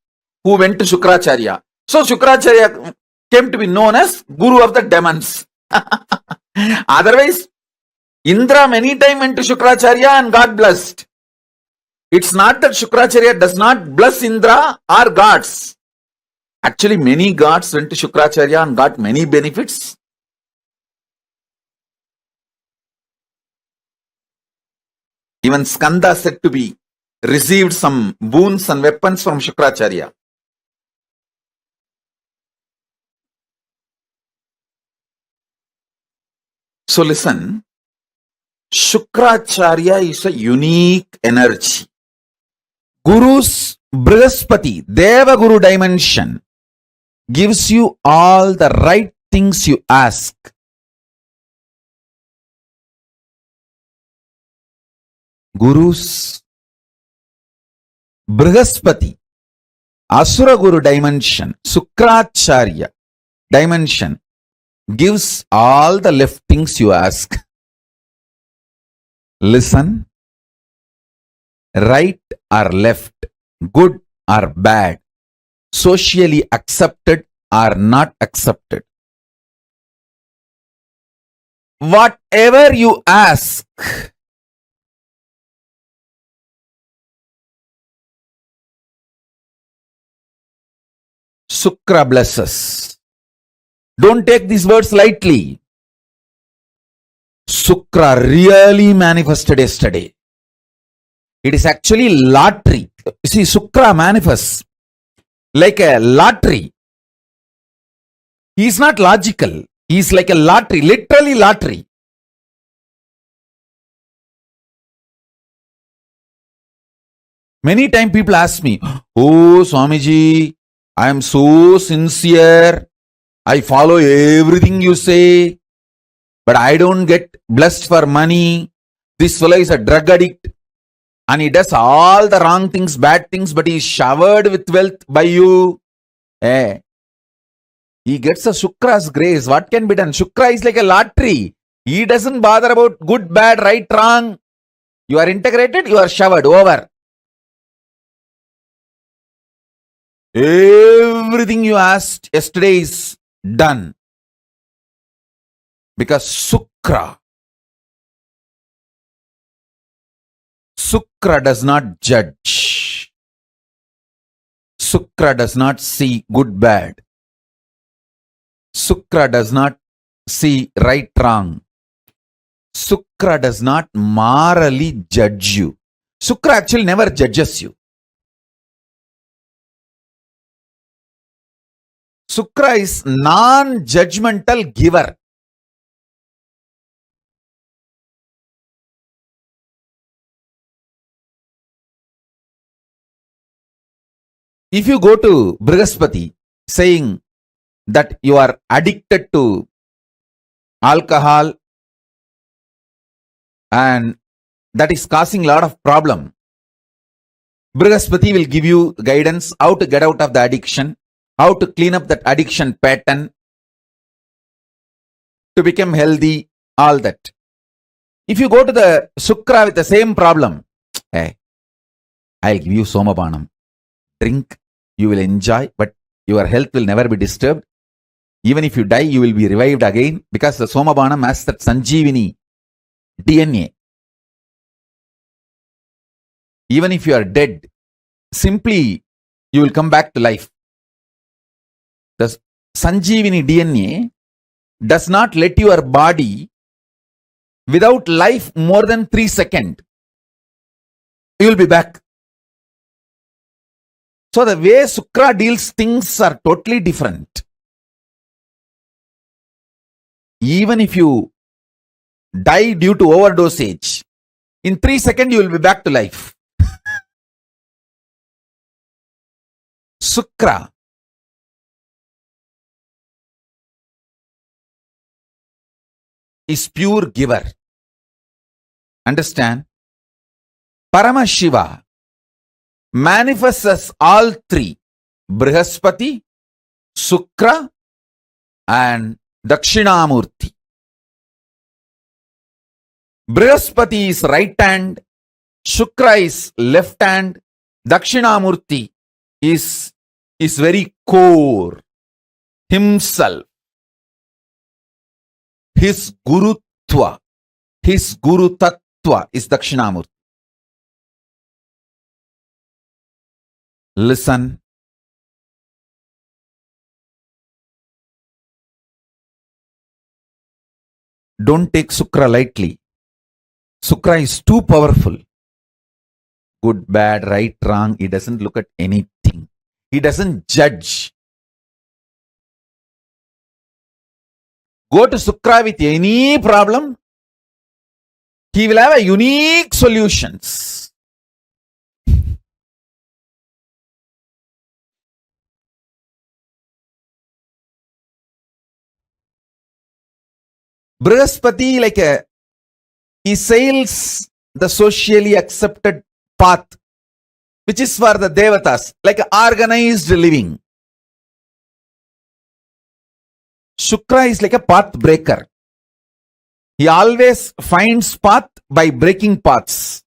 who went to Shukracharya. So Shukracharya came to be known as Guru of the demons. Otherwise, Indra many times went to Shukracharya and got blessed. It's not that Shukracharya does not bless Indra or gods. Actually, many gods went to Shukracharya and got many benefits. Even Skanda said to be received some boons and weapons from Shukracharya. So listen, Shukracharya is a unique energy. Guru's Brihaspati, Deva Guru dimension, gives you all the right things you ask. Guru's Brihaspati, Asura Guru dimension, Shukracharya dimension, gives all the left things you ask. Listen, right or left, good or bad, socially accepted or not accepted. Whatever you ask, Shukra blesses. Don't take these words lightly. Shukra really manifested yesterday. It is actually lottery. See, Shukra manifests like a lottery. He is not logical. He is like a lottery, literally lottery. Many times people ask me, oh Swamiji, I am so sincere. I follow everything you say, but I don't get blessed for money. This fellow is a drug addict and he does all the wrong things, bad things, but he is showered with wealth by you. He gets a Shukra's grace. What can be done? Shukra is like a lottery. He doesn't bother about good, bad, right, wrong. You are integrated, you are showered, over. Everything you asked yesterday is done. Because Shukra does not judge. Shukra does not see good, bad. Shukra does not see right, wrong. Shukra does not morally judge you. Shukra actually never judges you. Shukra is non-judgmental giver. If you go to Brihaspati saying that you are addicted to alcohol and that is causing a lot of problem, Brihaspati will give you guidance how to get out of the addiction, how to clean up that addiction pattern, to become healthy, all that. If you go to the Shukra with the same problem, hey, I'll give you Somapanam. Drink, you will enjoy, but your health will never be disturbed. Even if you die, you will be revived again because the Somapanam has that Sanjeevini DNA. Even if you are dead, simply you will come back to life. The Sanjeevini DNA does not let your body without life more than 3 seconds. You will be back. So the way Shukra deals things are totally different. Even if you die due to overdosage, in 3 seconds you will be back to life. Shukra is pure giver. Understand? Paramashiva manifests as all three: Brihaspati, Shukra, and Dakshinamurti. Brihaspati is right hand, Shukra is left hand, Dakshinamurti is very core, himself. His Gurutva, his Guru Tattva is Dakshinamurti. Listen. Don't take Shukra lightly. Shukra is too powerful. Good, bad, right, wrong. He doesn't look at anything. He doesn't judge. Go to Shukra with any problem. He will have a unique solutions. Brihaspati, he sails the socially accepted path, which is for the devatas, like organized living. Shukra is like a path breaker. He always finds path by breaking paths.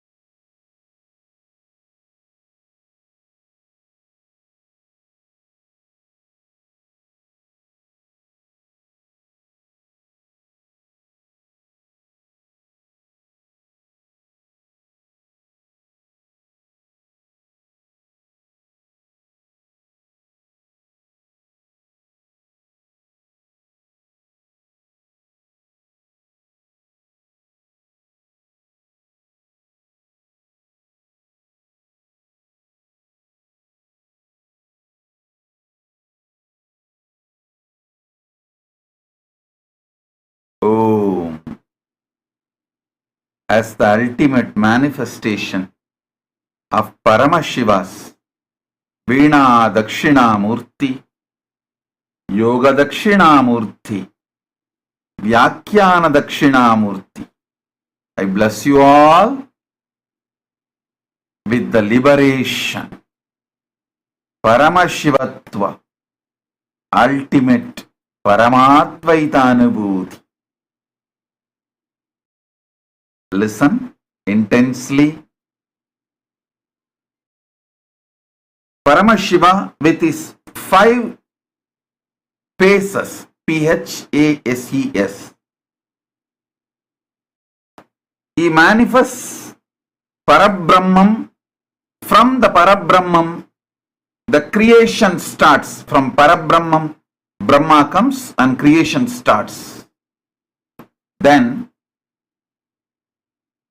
as the ultimate manifestation of Paramashiva's Veena Dakshinamurti, Yoga Dakshinamurti, Vyakhyana Dakshinamurti. I bless you all with the liberation, Paramashivatva, ultimate Paramatvaita. Listen intensely. Paramashiva with his 5 phases, PHASES. He manifests Parabrahmam. From the Parabrahmam, the creation starts. From Parabrahmam, Brahma comes and creation starts. Then,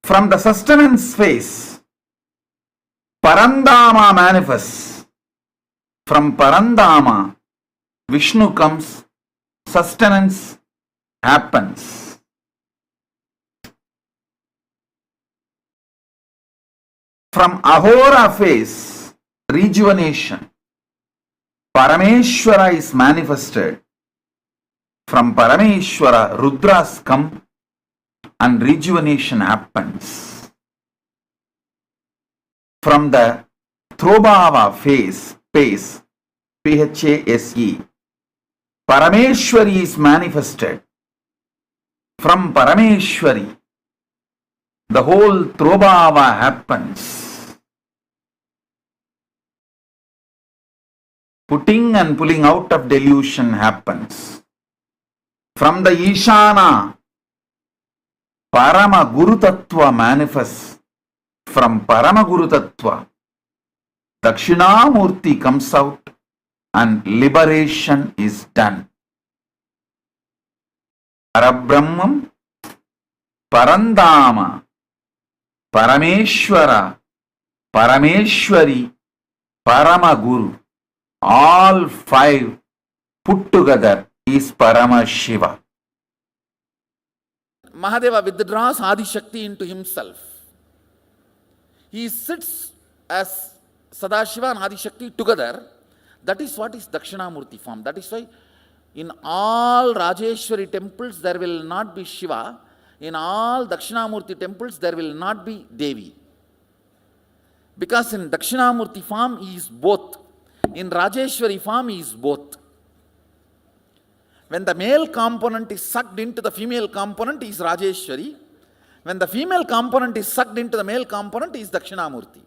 from the sustenance phase, Parandama manifests. From Parandama, Vishnu comes, sustenance happens. From Ahora phase, rejuvenation, Parameshwara is manifested. From Parameshwara, Rudras come and rejuvenation happens. From the Throbhava phase, PHASE, Parameshwari is manifested. From Parameshwari, the whole Throbhava happens. Putting and pulling out of delusion happens. From the Ishana, Parama Guru Tattva manifests. From Parama Guru Tattva, Dakshinamurti comes out and liberation is done. Parabrahmam, Parandama, Parameshwara, Parameshwari, Paramaguru, all 5 put together is Paramashiva. Mahadeva withdraws Adi Shakti into himself. He sits as Sadashiva and Adi Shakti together. That is what is Dakshinamurti form. That is why in all Rajeshwari temples there will not be Shiva. In all Dakshinamurti temples there will not be Devi. Because in Dakshinamurti form he is both. In Rajeshwari form he is both. When the male component is sucked into the female component, he is Rajeshwari. When the female component is sucked into the male component, he is Dakshinamurti.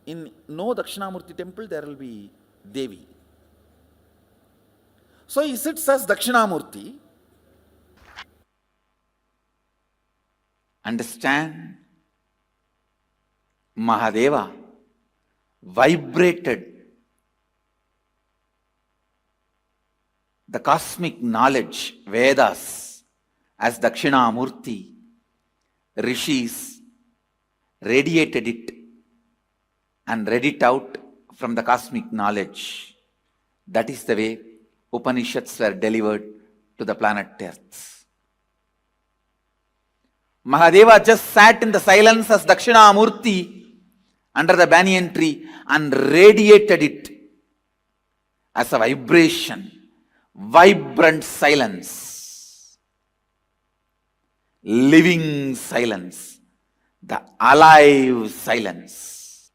In no Dakshinamurti temple, there will be Devi. So he sits as Dakshinamurti. Understand? Mahadeva vibrated the cosmic knowledge, Vedas, as Dakshinamurti. Rishis radiated it and read it out from the cosmic knowledge. That is the way Upanishads were delivered to the planet Earth. Mahadeva just sat in the silence as Dakshinamurti under the banyan tree and radiated it as a vibration, vibrant silence, living silence, the alive silence.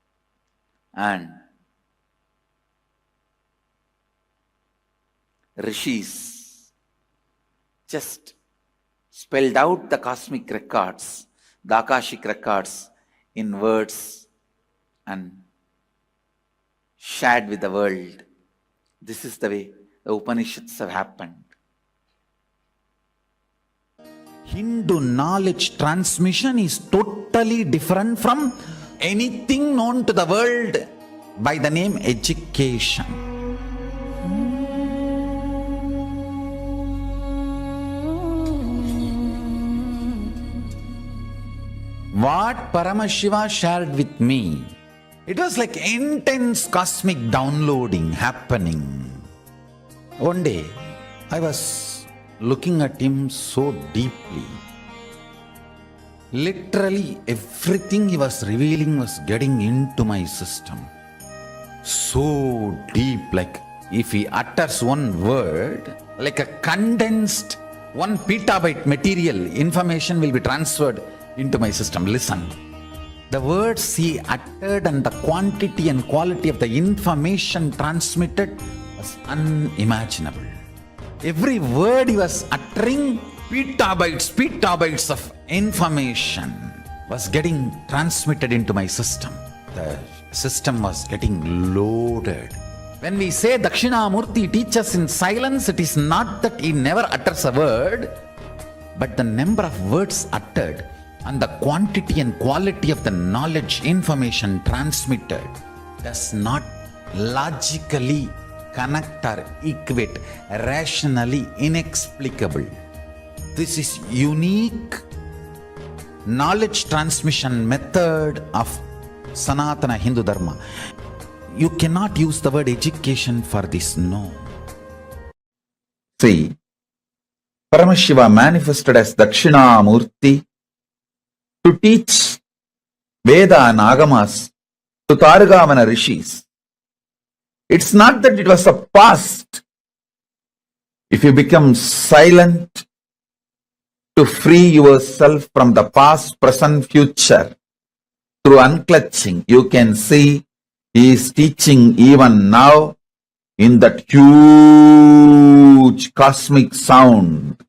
And Rishis just spelled out the cosmic records, the Akashic records in words and shared with the world. This is the way the Upanishads have happened. Hindu knowledge transmission is totally different from anything known to the world by the name education. What Paramashiva shared with me, it was like intense cosmic downloading happening. One day, I was looking at him so deeply. Literally everything he was revealing was getting into my system. So deep, like if he utters one word, like a condensed 1 petabyte material, information will be transferred into my system. Listen. The words he uttered and the quantity and quality of the information transmitted was unimaginable. Every word he was uttering, petabytes of information was getting transmitted into my system. The system was getting loaded. When we say Dakshinamurti teaches in silence, it is not that he never utters a word, but the number of words uttered and the quantity and quality of the knowledge, information transmitted does not logically connect or equate, rationally inexplicable. This is unique knowledge transmission method of Sanatana Hindu Dharma. You cannot use the word education for this, no. See, Paramashiva manifested as Dakshinamurti to teach Veda and Agamas to Targavana rishis. It's not that it was a past. If you become silent to free yourself from the past, present, future through unclutching, you can see he is teaching even now in that huge cosmic sound.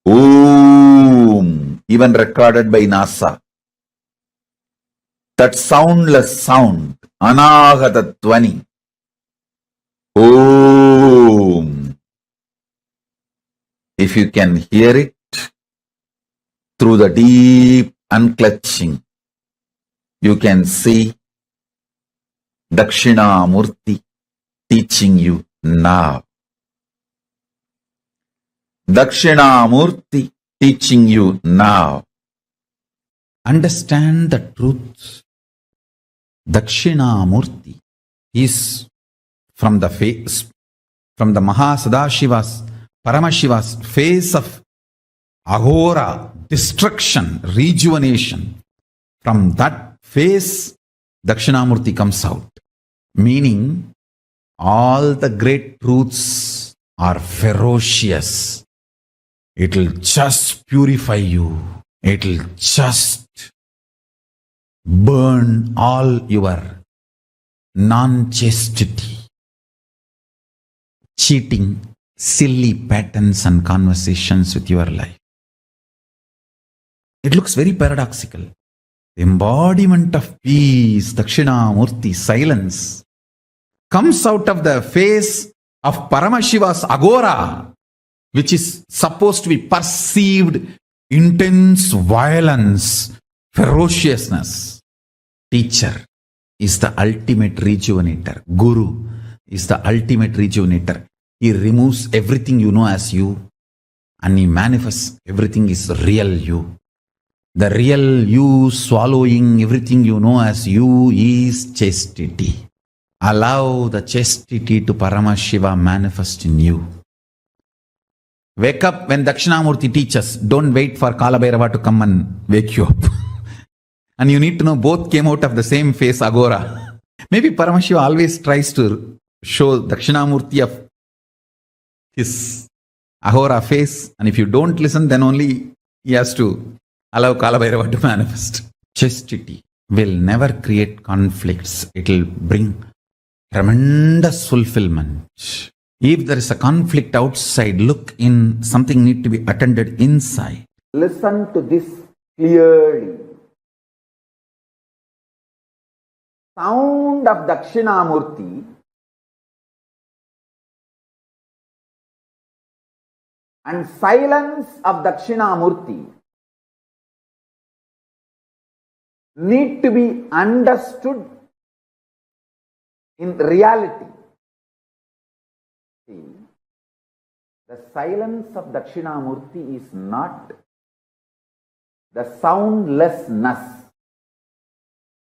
Om, even recorded by NASA. That soundless sound, Anahata Dvani. Om. If you can hear it through the deep unclutching, you can see Dakshinamurti teaching you now. Dakshinamurti teaching you now. Understand the truth. Dakshinamurti is from the face, from the Mahasadashiva's, Paramashiva's face of Agora, destruction, rejuvenation. From that face, Dakshinamurti comes out. Meaning, all the great truths are ferocious. It'll just purify you. It'll just burn all your non-chastity, cheating, silly patterns and conversations with your life. It looks very paradoxical. The embodiment of peace, Dakshinamurti, silence, comes out of the face of Paramashiva's Agora, which is supposed to be perceived intense violence, ferociousness. Teacher is the ultimate rejuvenator. Guru is the ultimate rejuvenator. He removes everything you know as you and he manifests everything is real you. The real you swallowing everything you know as you is chastity. Allow the chastity to Paramashiva manifest in you. Wake up when Dakshinamurti teaches. Don't wait for Kalabhairava to come and wake you up. And you need to know both came out of the same face, Agora. Maybe Paramashiva always tries to show Dakshinamurti of his Agora face. And if you don't listen, then only he has to allow Kalabhairava to manifest. Chastity will never create conflicts. It will bring tremendous fulfillment. If there is a conflict outside, look in, something need to be attended inside. Listen to this clearly. Sound of Dakshinamurti and silence of Dakshinamurti need to be understood in reality. See, the silence of Dakshinamurti is not the soundlessness.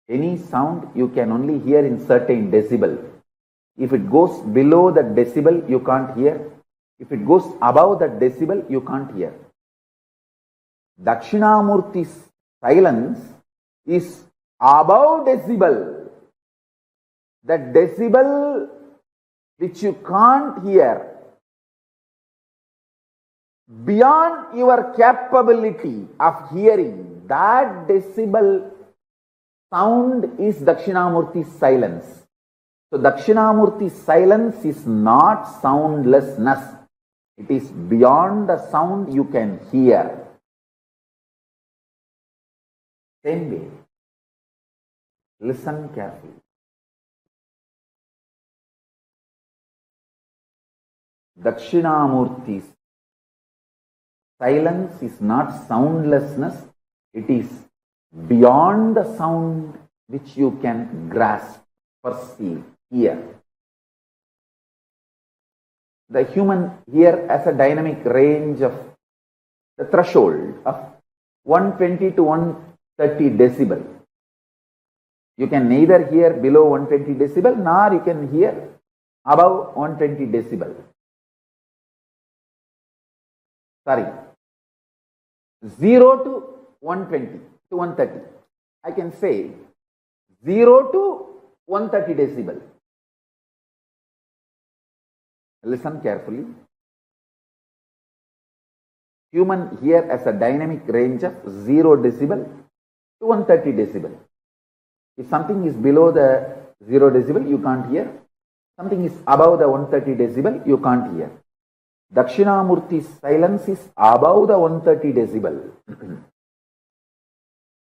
Any sound you can only hear in certain decibel. If it goes below that decibel, you can't hear. If it goes above that decibel, you can't hear. Dakshinamurti's silence is above decibel. The decibel which you can't hear, beyond your capability of hearing, that decibel sound is Dakshinamurti's silence. So Dakshinamurti's silence is not soundlessness. It is beyond the sound you can hear. Same way, listen carefully. Dakshinamurti's silence is not soundlessness, it is beyond the sound which you can grasp, perceive, hear. The human here has a dynamic range of the threshold of 120 to 130 decibel. You can neither hear below 120 decibel nor you can hear above 120 decibel. Sorry, 0 to 120 to 130. I can say 0 to 130 decibel. Listen carefully. Human here has a dynamic range of 0 decibel to 130 decibel. If something is below the 0 decibel, you can't hear. Something is above the 130 decibel, you can't hear. Dakshinamurti's silence is above the 130 decibel.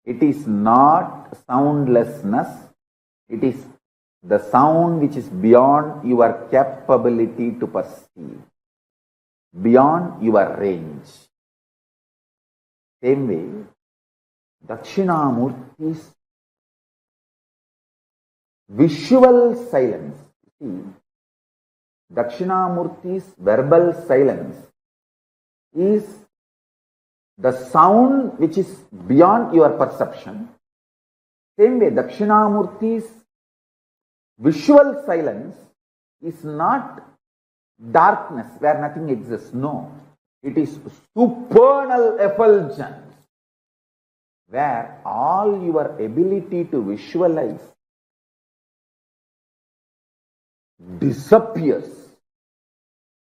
It is not soundlessness. It is the sound which is beyond your capability to perceive, beyond your range. Same way, Dakshinamurti's visual silence. See, Dakshinamurti's verbal silence is the sound which is beyond your perception. Same way, Dakshinamurti's visual silence is not darkness where nothing exists. No, it is supernal effulgence where all your ability to visualize disappears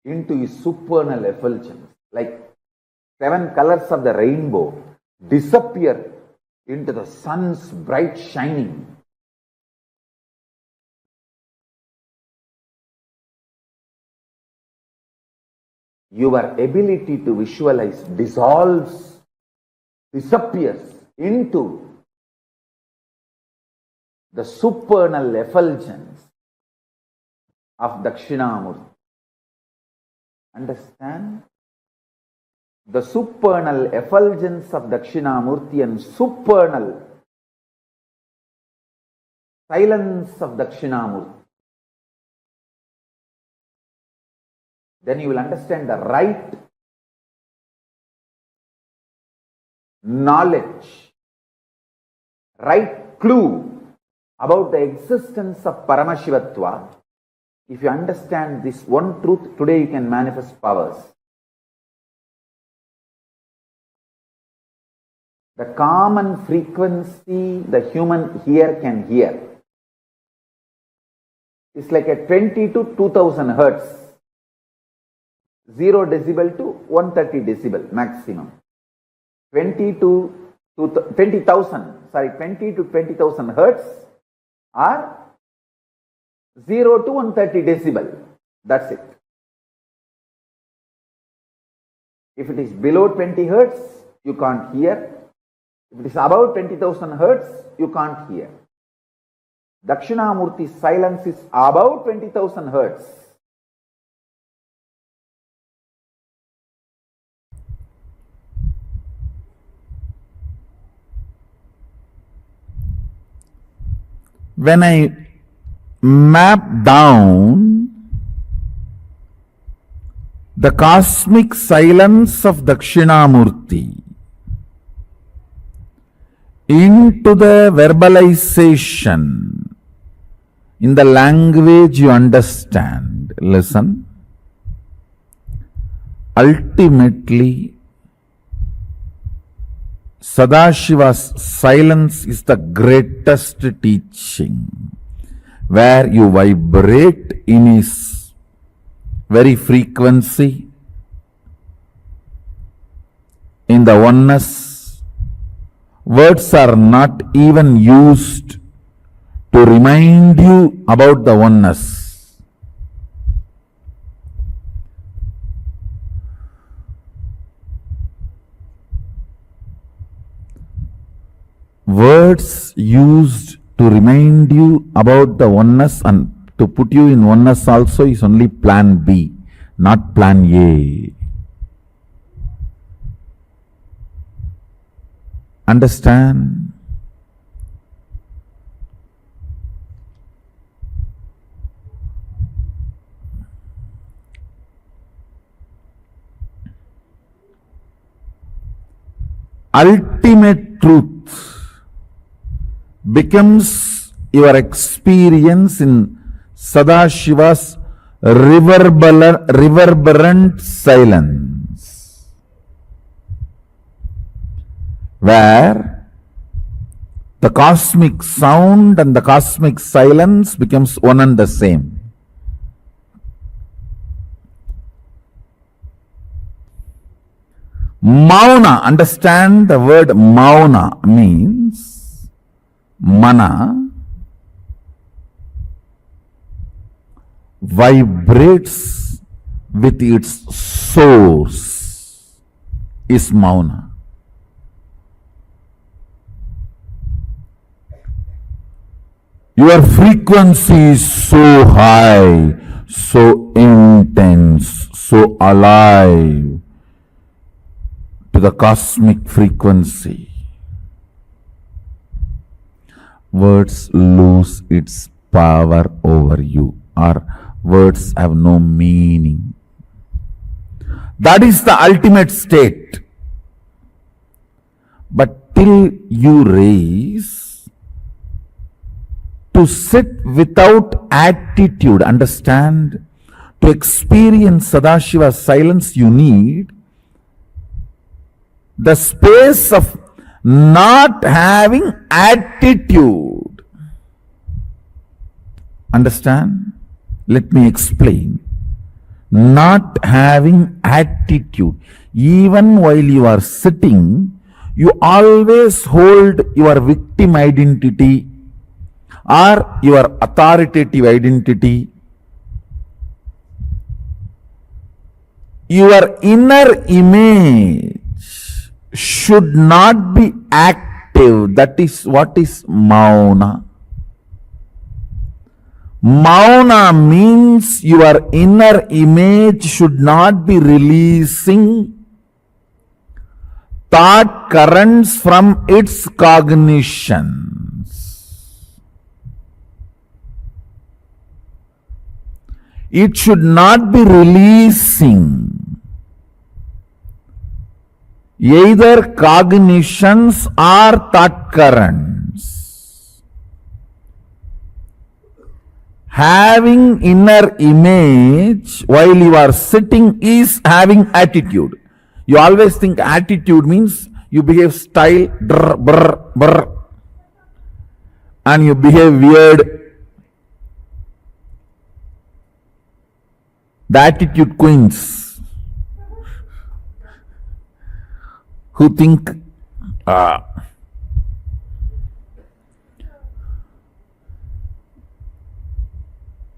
into a supernal effulgence, like 7 colors of the rainbow disappear into the sun's bright shining. Your ability to visualize dissolves, disappears into the supernal effulgence of Dakshinamurti. Understand? The supernal effulgence of Dakshinamurti and supernal silence of Dakshinamurti. Then you will understand the right knowledge, right clue about the existence of Paramashivatva. If you understand this one truth, today you can manifest powers. The common frequency the human here can hear is like a 20 to 2000 hertz, 0 decibel to 130 decibel maximum. 20 to 20,000 hertz or 0 to 130 decibel. That's it. If it is below 20 hertz, you can't hear. If it is above 20,000 hertz, you can't hear. Dakshinamurti's silence is above 20,000 hertz. When I map down the cosmic silence of Dakshinamurti into the verbalization in the language you understand, listen. Ultimately, Sadashiva's silence is the greatest teaching, where you vibrate in his very frequency, in the oneness. Words are not even used to remind you about the oneness. Words used to remind you about the oneness and to put you in oneness also is only plan B, not plan A. Understand? Ultimate truth becomes your experience in Sadashiva's reverberant silence, where the cosmic sound and the cosmic silence becomes one and the same. Mauna, understand the word mauna means mana vibrates with its source is mauna. Your frequency is so high, so intense, so alive to the cosmic frequency. Words lose its power over you, or words have no meaning. That is the ultimate state. But till you raise to sit without attitude, understand, to experience Sadashiva's silence, you need the space of not having attitude. Understand? Let me explain. Not having attitude. Even while you are sitting, you always hold your victim identity or your authoritative identity. Your inner image should not be active. That is what is mauna. Mauna means your inner image should not be releasing thought currents from its cognitions. It should not be releasing either cognitions or thought currents. Having inner image while you are sitting is having attitude. You always think attitude means you behave style, drr, brr, brr, and you behave weird. The attitude queens who think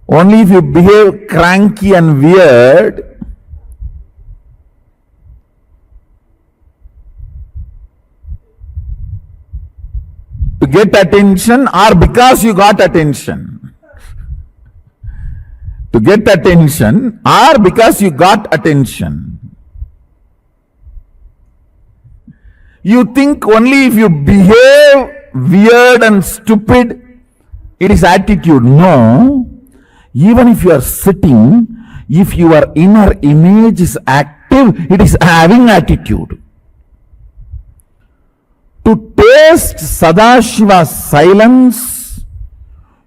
only if you behave cranky and weird, to get attention or because you got attention. To get attention or because you got attention. You think only if you behave weird and stupid, it is attitude. No. Even if you are sitting, if your inner image is active, it is having attitude. To taste Sadashiva's silence,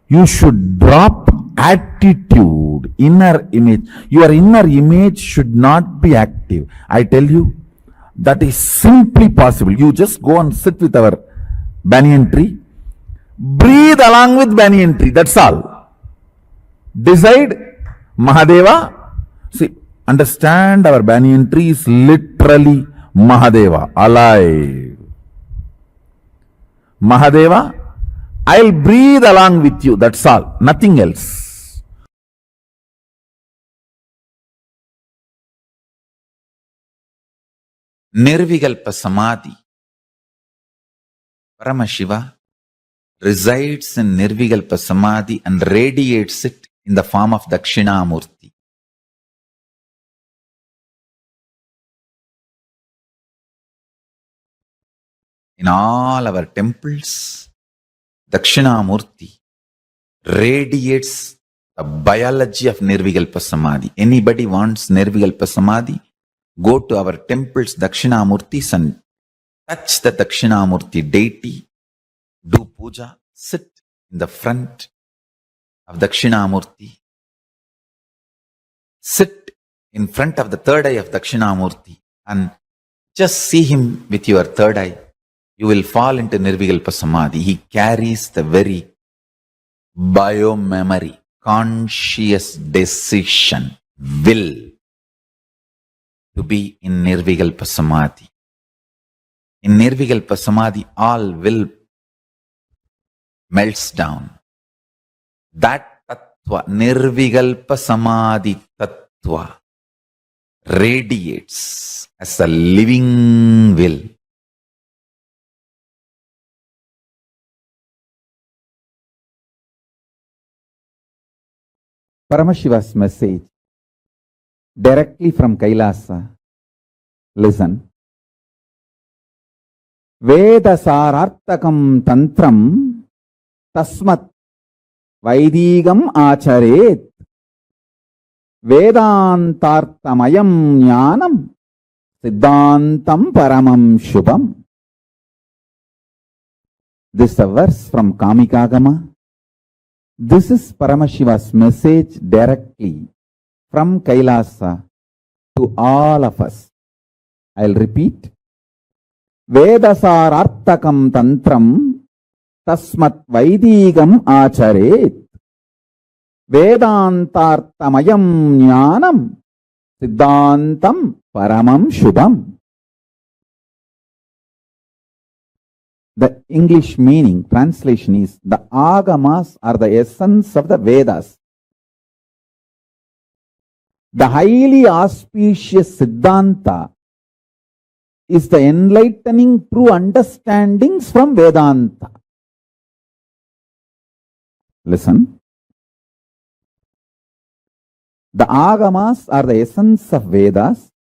you should drop attitude, inner image. Your inner image should not be active. I tell you, That is simply possible. You just go and sit with our banyan tree, breathe along with banyan tree, that's all. Decide, Mahadeva. See, understand, our banyan tree is literally Mahadeva, alive. Mahadeva, I'll breathe along with you, that's all, nothing else. Nirvikalpa Samadhi. Paramashiva resides in Nirvikalpa Samadhi and radiates it in the form of Dakshinamurti. In all our temples, Dakshinamurti radiates the biology of Nirvikalpa Samadhi. Anybody wants Nirvikalpa Samadhi? Go to our temples, Dakshinamurtis, and touch the Dakshinamurti deity, do puja, sit in the front of Dakshinamurti, sit in front of the third eye of Dakshinamurti and just see him with your third eye. You will fall into Nirvikalpa Samadhi. He carries the very bio-memory, conscious decision, will to be in Nirvikalpa Samadhi. In Nirvikalpa Samadhi, all will melts down. That tattva, Nirvikalpa Samadhi tattva, radiates as a living will. Paramashiva's message directly from Kailasa. Listen. Veda sarartakam tantram tasmat vaidigam acharet vedantartamayam jnanam siddhantam paramam shubham. This is a verse from Kamikagama. This is Paramashiva's message directly from Kailasa to all of us. I'll repeat. Vedasarartakam tantram tasmat vaidigam acharet vedantartamayam jnanam siddhantam paramam shubham. The English meaning, translation is, the agamas are the essence of the Vedas. The highly auspicious Siddhanta is the enlightening true understandings from Vedanta. Listen. The agamas are the essence of Vedas.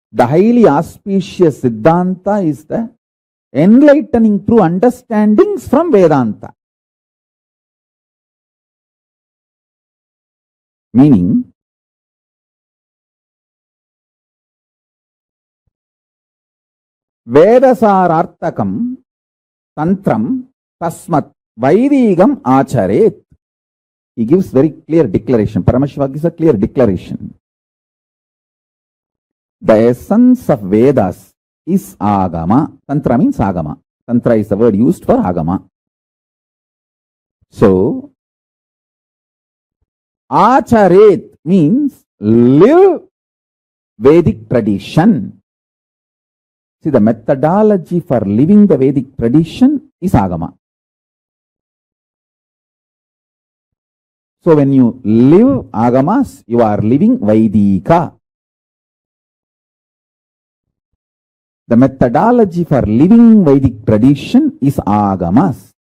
The highly auspicious Siddhanta is the enlightening true understandings from Vedanta. Meaning, Vedasarartakam tantram tasmat vaidigam acharet. He gives very clear declaration. Paramashiva gives a clear declaration. The essence of Vedas is agama. Tantra means agama. Tantra is the word used for agama. So, acharet means live Vedic tradition. See, the methodology for living the Vedic tradition is agama. So, when you live agamas, you are living Vaidika. The methodology for living Vedic tradition is agamas.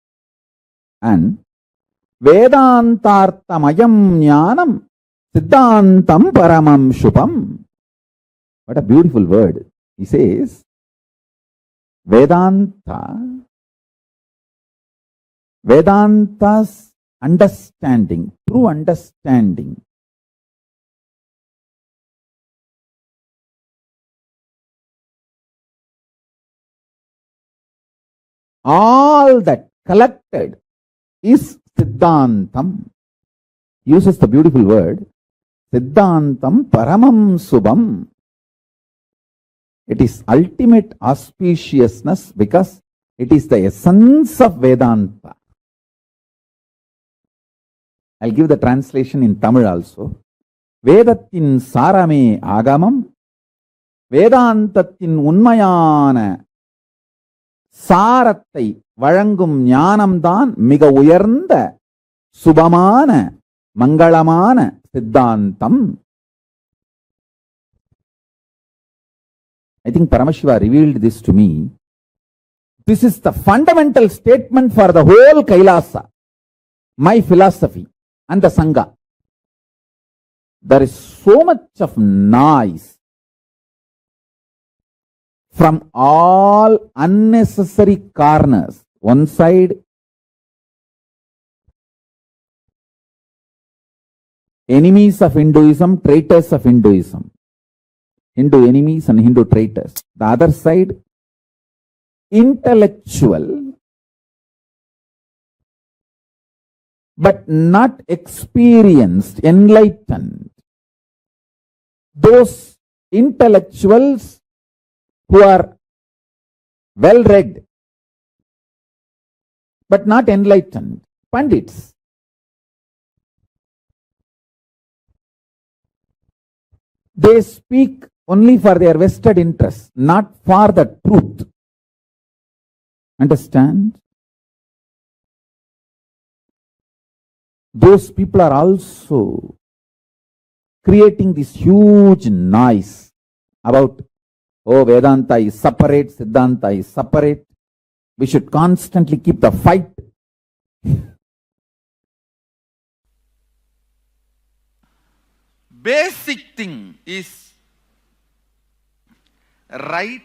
And Vedantartamayam jnanam siddhantam paramam shubham. What a beautiful word. He says, Vedanta's understanding, true understanding, all that collected is Siddhantam. Uses the beautiful word Siddhantam Paramam Subham. It is ultimate auspiciousness because it is the essence of Vedanta. I'll give the translation in Tamil also. Vedattin sarame agamam, Vedantattin unmayana சாரத்தை வழங்கும் ஞானம்தான் மிக உயர்ந்த சுபமான மங்களமான சித்தாந்தம். I think Paramashiva revealed this to me. This is the fundamental statement for the whole Kailasa, my philosophy and the Sangha. There is so much of noise from all unnecessary corners. One side, enemies of Hinduism, traitors of Hinduism. Hindu enemies and Hindu traitors. The other side, intellectual, but not experienced, enlightened. Those intellectuals who are well read but not enlightened, Pandits. They speak only for their vested interests, not for the truth. Understand? Those people are also creating this huge noise about, oh, Vedanta is separate, Siddhanta is separate. We should constantly keep the fight. Basic thing is right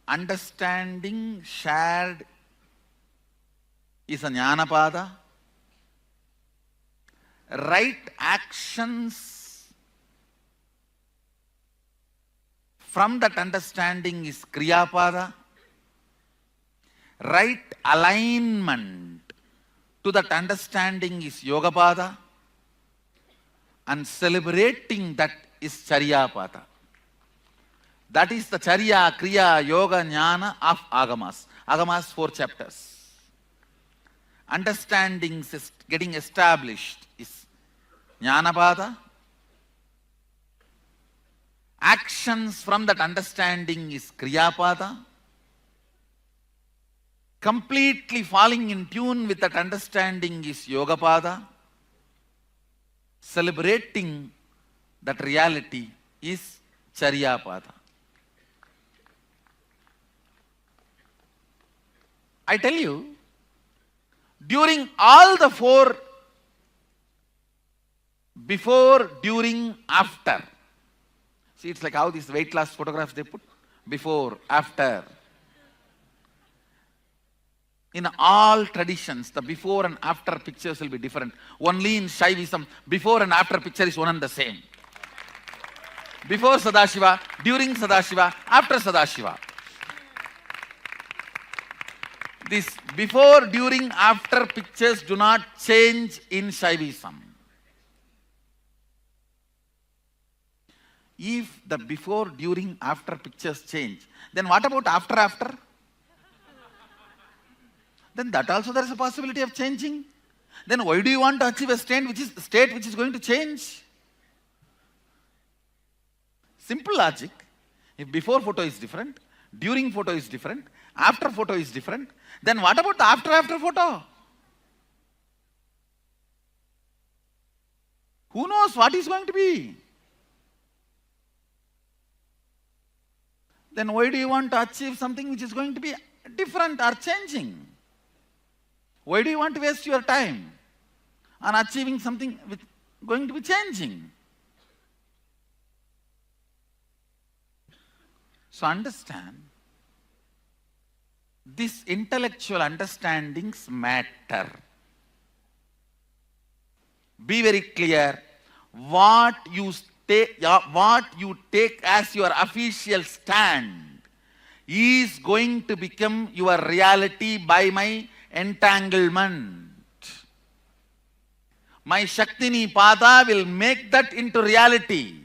understanding shared is a jnanapada. Right actions from that understanding is kriyapada. Right alignment to that understanding is yogapada. And celebrating that is charyapada. That is the charya, kriya, yoga, jnana of agamas. Agamas 4 chapters. Understandings is getting established is jnanapada. Actions from that understanding is kriyapada. Completely falling in tune with that understanding is yogapada. Celebrating that reality is charyapada. I tell you, during all the 4, before, during, after. See, it's like how these weight loss photographs they put. Before, after. In all traditions, the before and after pictures will be different. Only in Shaivism, before and after picture is one and the same. Before Sadashiva, during Sadashiva, after Sadashiva. This before, during, after pictures do not change in Shaivism. If the before, during, after pictures change, then what about after? Then that also there is a possibility of changing. Then why do you want to achieve a state which is going to change? Simple logic. If before photo is different, during photo is different, after photo is different, then what about the after photo? Who knows what is going to be? Then why do you want to achieve something which is going to be different or changing? Why do you want to waste your time on achieving something which is going to be changing? So understand, these intellectual understandings matter. Be very clear, what you take as your official stand is going to become your reality by my entanglement. My Shaktini Pada will make that into reality.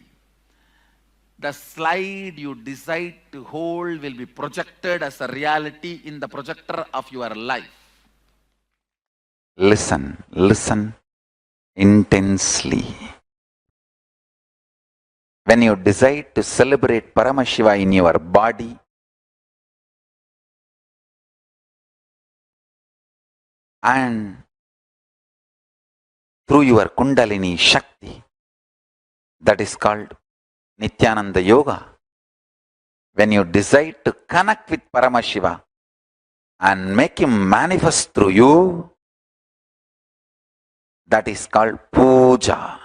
the slide you decide to hold will be projected as a reality in the projector of your life. Listen, listen intensely. When you decide to celebrate Paramashiva in your body, and through your Kundalini Shakti, that is called Nityananda Yoga. When you decide to connect with Paramashiva and make him manifest through you, that is called Puja.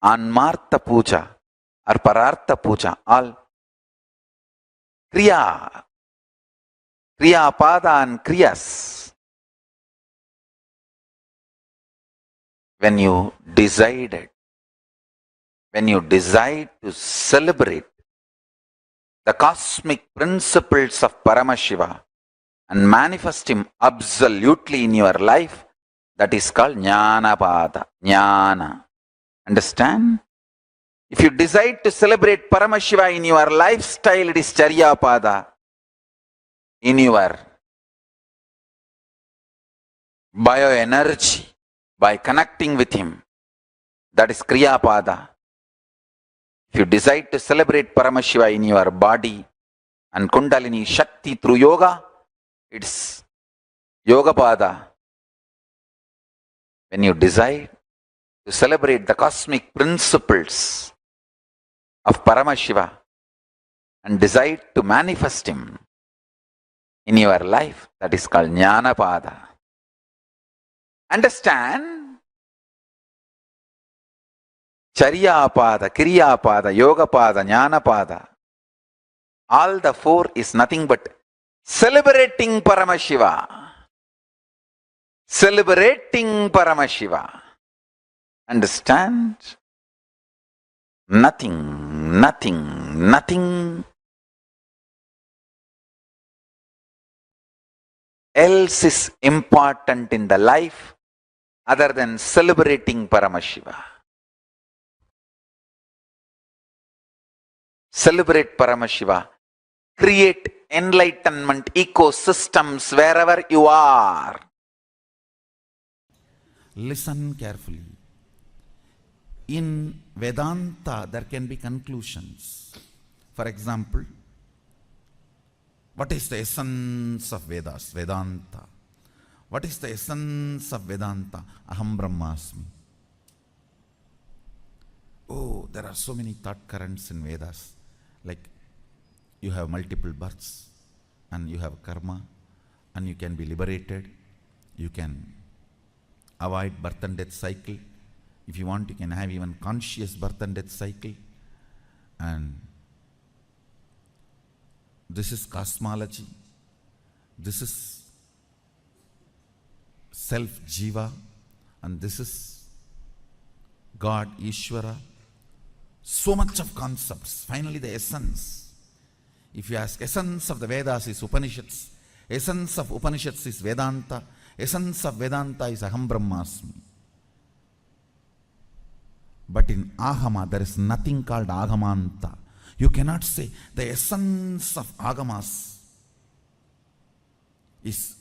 Anmartha Puja or Parartha Puja, all Kriya, Kriya Pada and Kriyas. When you decide to celebrate the cosmic principles of Paramashiva and manifest him absolutely in your life, that is called Jnana Pada, Jnana. Understand? If you decide to celebrate Paramashiva in your lifestyle, it is Charya Pada. In your bioenergy, by connecting with him, that is Kriya Pada. If you decide to celebrate Paramashiva in your body and Kundalini Shakti through yoga, it's Yoga Pada. When you decide to celebrate the cosmic principles of Paramashiva and decide to manifest him in your life, that is called Jnana Pada. Understand? Charya Pada, Kriya Pada, Yoga Pada, Jnana Pada. All the four is nothing but celebrating Paramashiva. Celebrating Paramashiva. Understand? Nothing else is important in the life other than celebrating Paramashiva. Celebrate Paramashiva. Create enlightenment ecosystems wherever you are. Listen carefully. In Vedanta, there can be conclusions. For example, what is the essence of Vedas? Vedanta. What is the essence of Vedanta? Aham Brahmasmi. Oh, there are so many thought currents in Vedas. Like, you have multiple births, and you have karma, and you can be liberated. You can avoid birth and death cycle. If you want, you can have even conscious birth and death cycle. And this is cosmology. This is self-jiva. And this is God, Ishvara. So much of concepts. Finally, the essence. If you ask, essence of the Vedas is Upanishads. Essence of Upanishads is Vedanta. Essence of Vedanta is Aham Brahmasmi. But in Agama, there is nothing called Agamanta. You cannot say the essence of Agamas is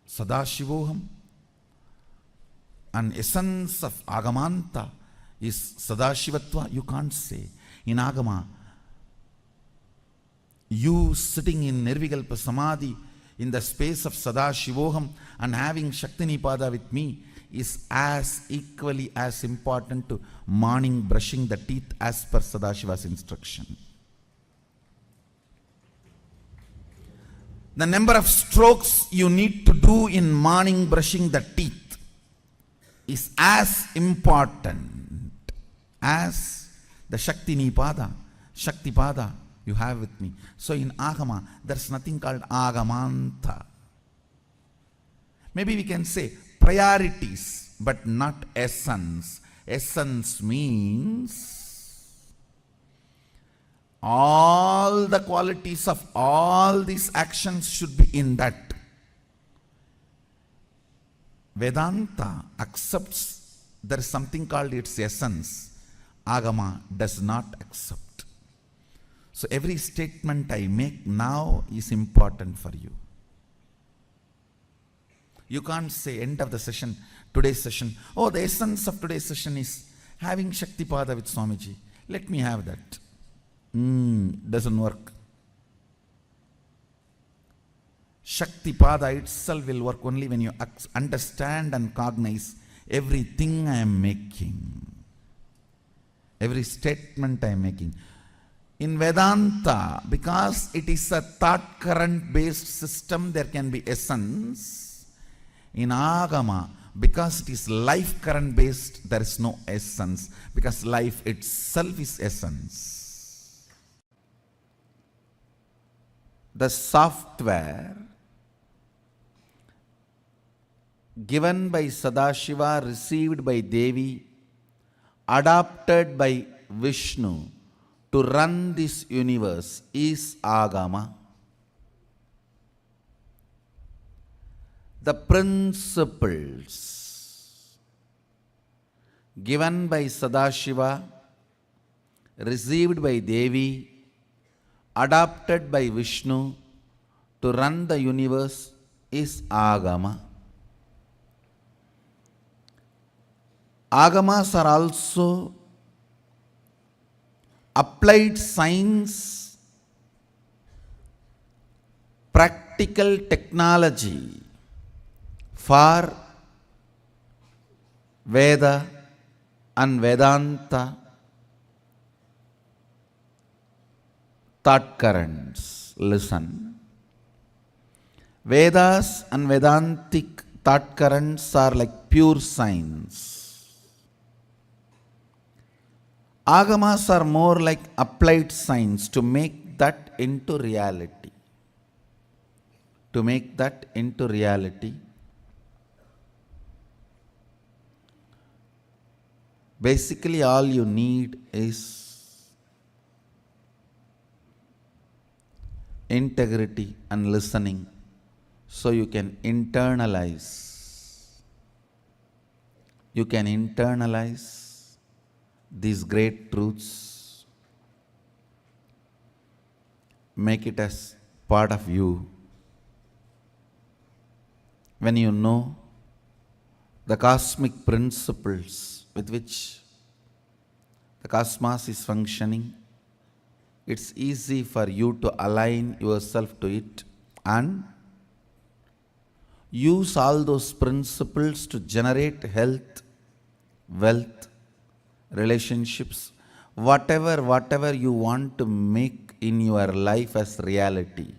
Sadashivoham, and essence of Agamanta is Sadashivatva. You can't say. In Agama, you sitting in Nirvikalpa Samadhi in the space of Sadashivoham and having Shakti Nipada with me is as equally as important to morning brushing the teeth as per Sadashiva's instruction. The number of strokes you need to do in morning brushing the teeth is as important as the Shakti Nipada, Shakti Pada you have with me. So in Agama, there's nothing called Agamanta. Maybe we can say priorities, but not essence. Essence means all the qualities of all these actions should be in that. Vedanta accepts there is something called its essence. Agama does not accept. So every statement I make now is important for you. You can't say end of the session, today's session, oh, the essence of today's session is having Shakti Pada with Swamiji. Let me have that. Doesn't work. Shakti Pada itself will work only when you understand and cognize everything I am making. Every statement I am making. In Vedanta, because it is a thought current based system, there can be essence. In Agama, because it is life current based, there is no essence, because life itself is essence. The software given by Sadashiva, received by Devi, adopted by Vishnu to run this universe is Agama. The principles given by Sadashiva, received by Devi, adopted by Vishnu to run the universe is Agama. Agamas are also applied science, practical technology for Veda and Vedanta thought currents. Listen. Vedas and Vedantic thought currents are like pure science. Agamas are more like applied science to make that into reality. To make that into reality. Basically, all you need is integrity and listening, so you can internalize. You can internalize these great truths, make it as part of you. When you know the cosmic principles with which the cosmos is functioning, it's easy for you to align yourself to it and use all those principles to generate health, wealth, relationships, whatever you want to make in your life as reality.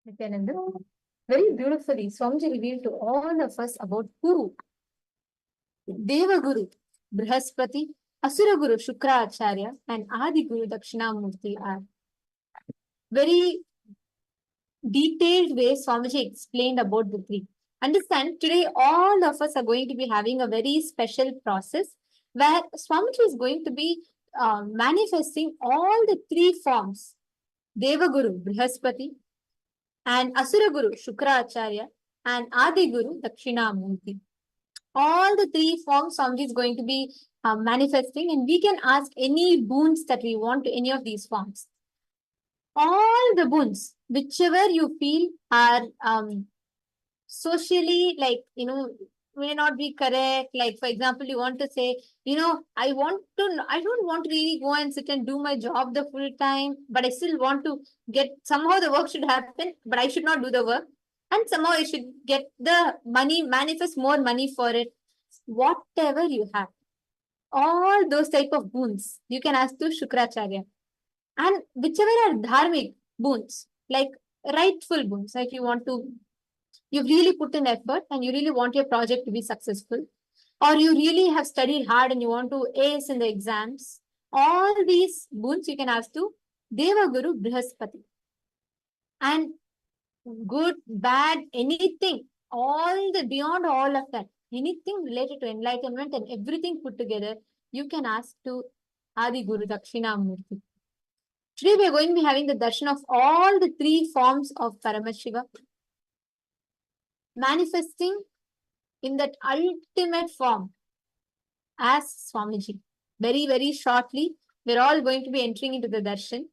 Nityananda. Very beautifully, Swamiji revealed to all of us about who Devaguru, Brihaspati, Asura Guru Shukracharya, and Adi Guru Dakshinamurti are. Very detailed way Swamiji explained about the three. Understand, today all of us are going to be having a very special process where Swamiji is going to be manifesting all the three forms. Devaguru, Brihaspati, and Asura Guru, Shukracharya, and Adi Guru, Dakshinamurti. All the three forms Swamiji is going to be manifesting, and we can ask any boons that we want to any of these forms. All the boons, whichever you feel are socially, like, may not be correct. Like, for example, you want to say, I don't want to really go and sit and do my job the full time, but I still want to get, somehow the work should happen, but I should not do the work. And somehow I should get the money, manifest more money for it. Whatever you have, all those type of boons, you can ask to Shukracharya. And whichever are dharmic boons, like rightful boons, like you've really put in effort and you really want your project to be successful, or you really have studied hard and you want to ace in the exams, all these boons you can ask to Devaguru Brihaspati. And good, bad, anything, beyond all of that, anything related to enlightenment and everything put together, you can ask to Adi Guru Dakshinamurti. Today we are going to be having the darshan of all the three forms of Paramashiva, manifesting in that ultimate form as Swamiji. Very, very shortly, we're all going to be entering into the darshan.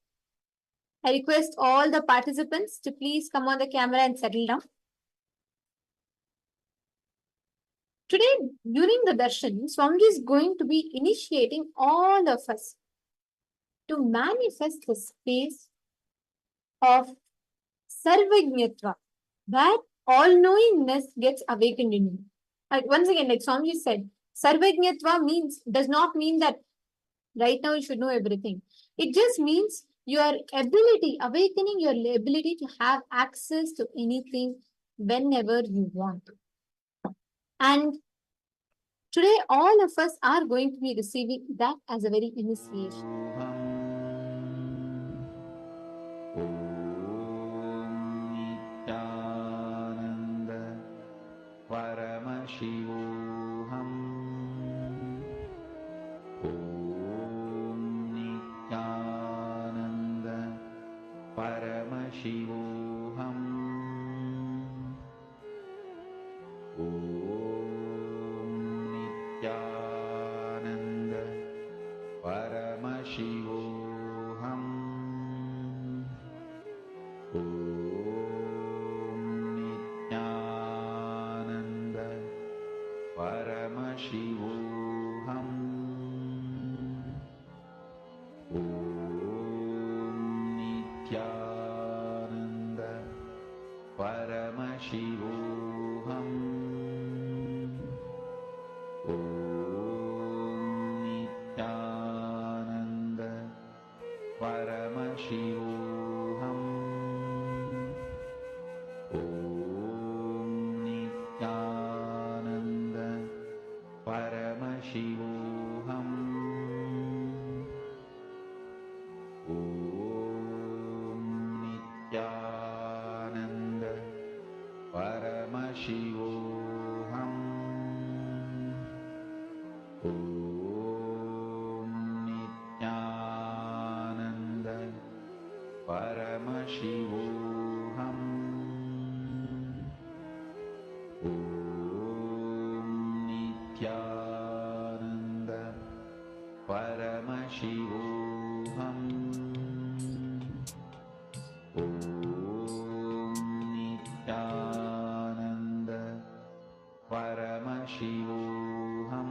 I request all the participants to please come on the camera and settle down. Today, during the darshan, Swamiji is going to be initiating all of us to manifest the space of sarvajñatva, that all-knowingness gets awakened in you. Once again, like Swamiji said, sarvajñatva does not mean that right now you should know everything. It just means your ability, awakening your ability to have access to anything whenever you want. And today, all of us are going to be receiving that as a very initiation. Paramashivoham Paramashivoham Nityananda Paramashivoham Nityananda Paramashivoham Nityananda Paramashivoham Nityananda Paramashivoham Nityananda Paramashivoham Nityananda Paramashivoham Nityananda Paramashivoham Nityananda Paramashivoham Nityananda Paramashivoham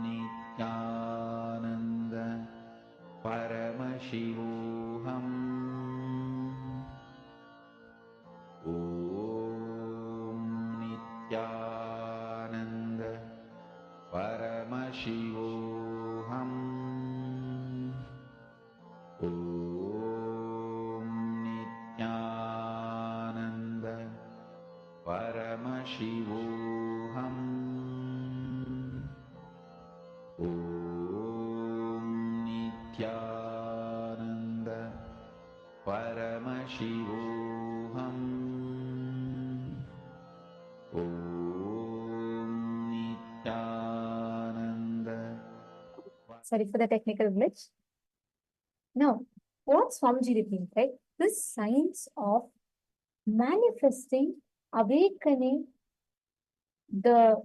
Nityananda Paramashivoham Nityananda Paramashivoham Paramashivoham Nityananda. Sorry for the technical glitch. Now, what Swamiji revealed, right? This science of manifesting, awakening the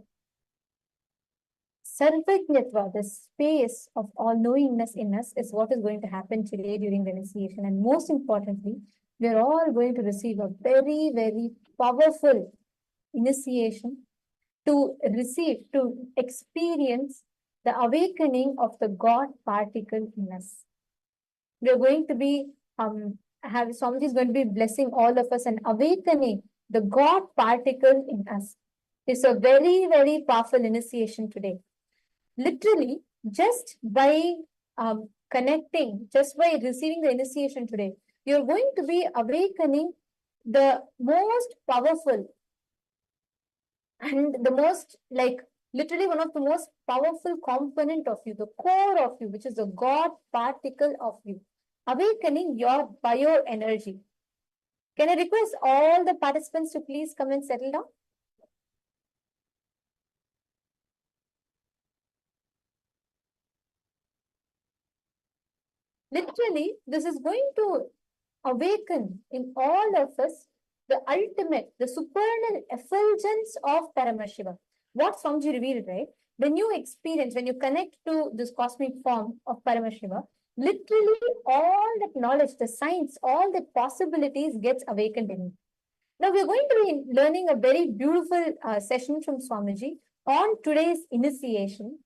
Sarvajnatva, the space of all-knowingness in us, is what is going to happen today during the initiation. And most importantly, we are all going to receive a very, very powerful initiation to experience the awakening of the God particle in us. We are going to be, Swamiji is going to be blessing all of us and awakening the God particle in us. It's a very, very powerful initiation today. Literally, just by connecting, just by receiving the initiation today, you're going to be awakening the most powerful and the most, literally one of the most powerful component of you, the core of you, which is the God particle of you, awakening your bioenergy. Can I request all the participants to please come and settle down? Literally, this is going to awaken in all of us the ultimate, the supernal effulgence of Paramashiva. What Swamiji revealed, right? When you experience, when you connect to this cosmic form of Paramashiva, literally all that knowledge, the science, all the possibilities gets awakened in you. Now we're going to be learning a very beautiful session from Swamiji on today's initiation,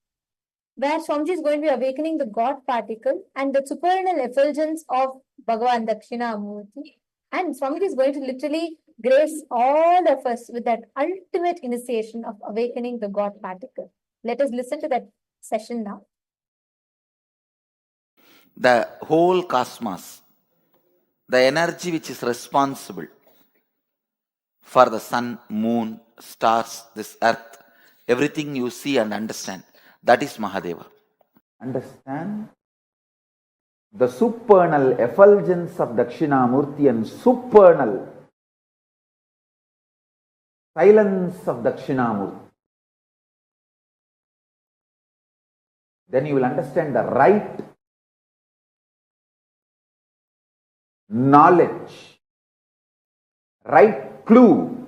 where Swamiji is going to be awakening the God particle and the supernal effulgence of Bhagavan Dakshinamurti. And Swamiji is going to literally grace all of us with that ultimate initiation of awakening the God particle. Let us listen to that session now. The whole cosmos, the energy which is responsible for the sun, moon, stars, this earth, everything you see and understand, that is Mahadeva. Understand? The supernal effulgence of Dakshinamurti and supernal silence of Dakshinamurti. Then you will understand the right knowledge, right clue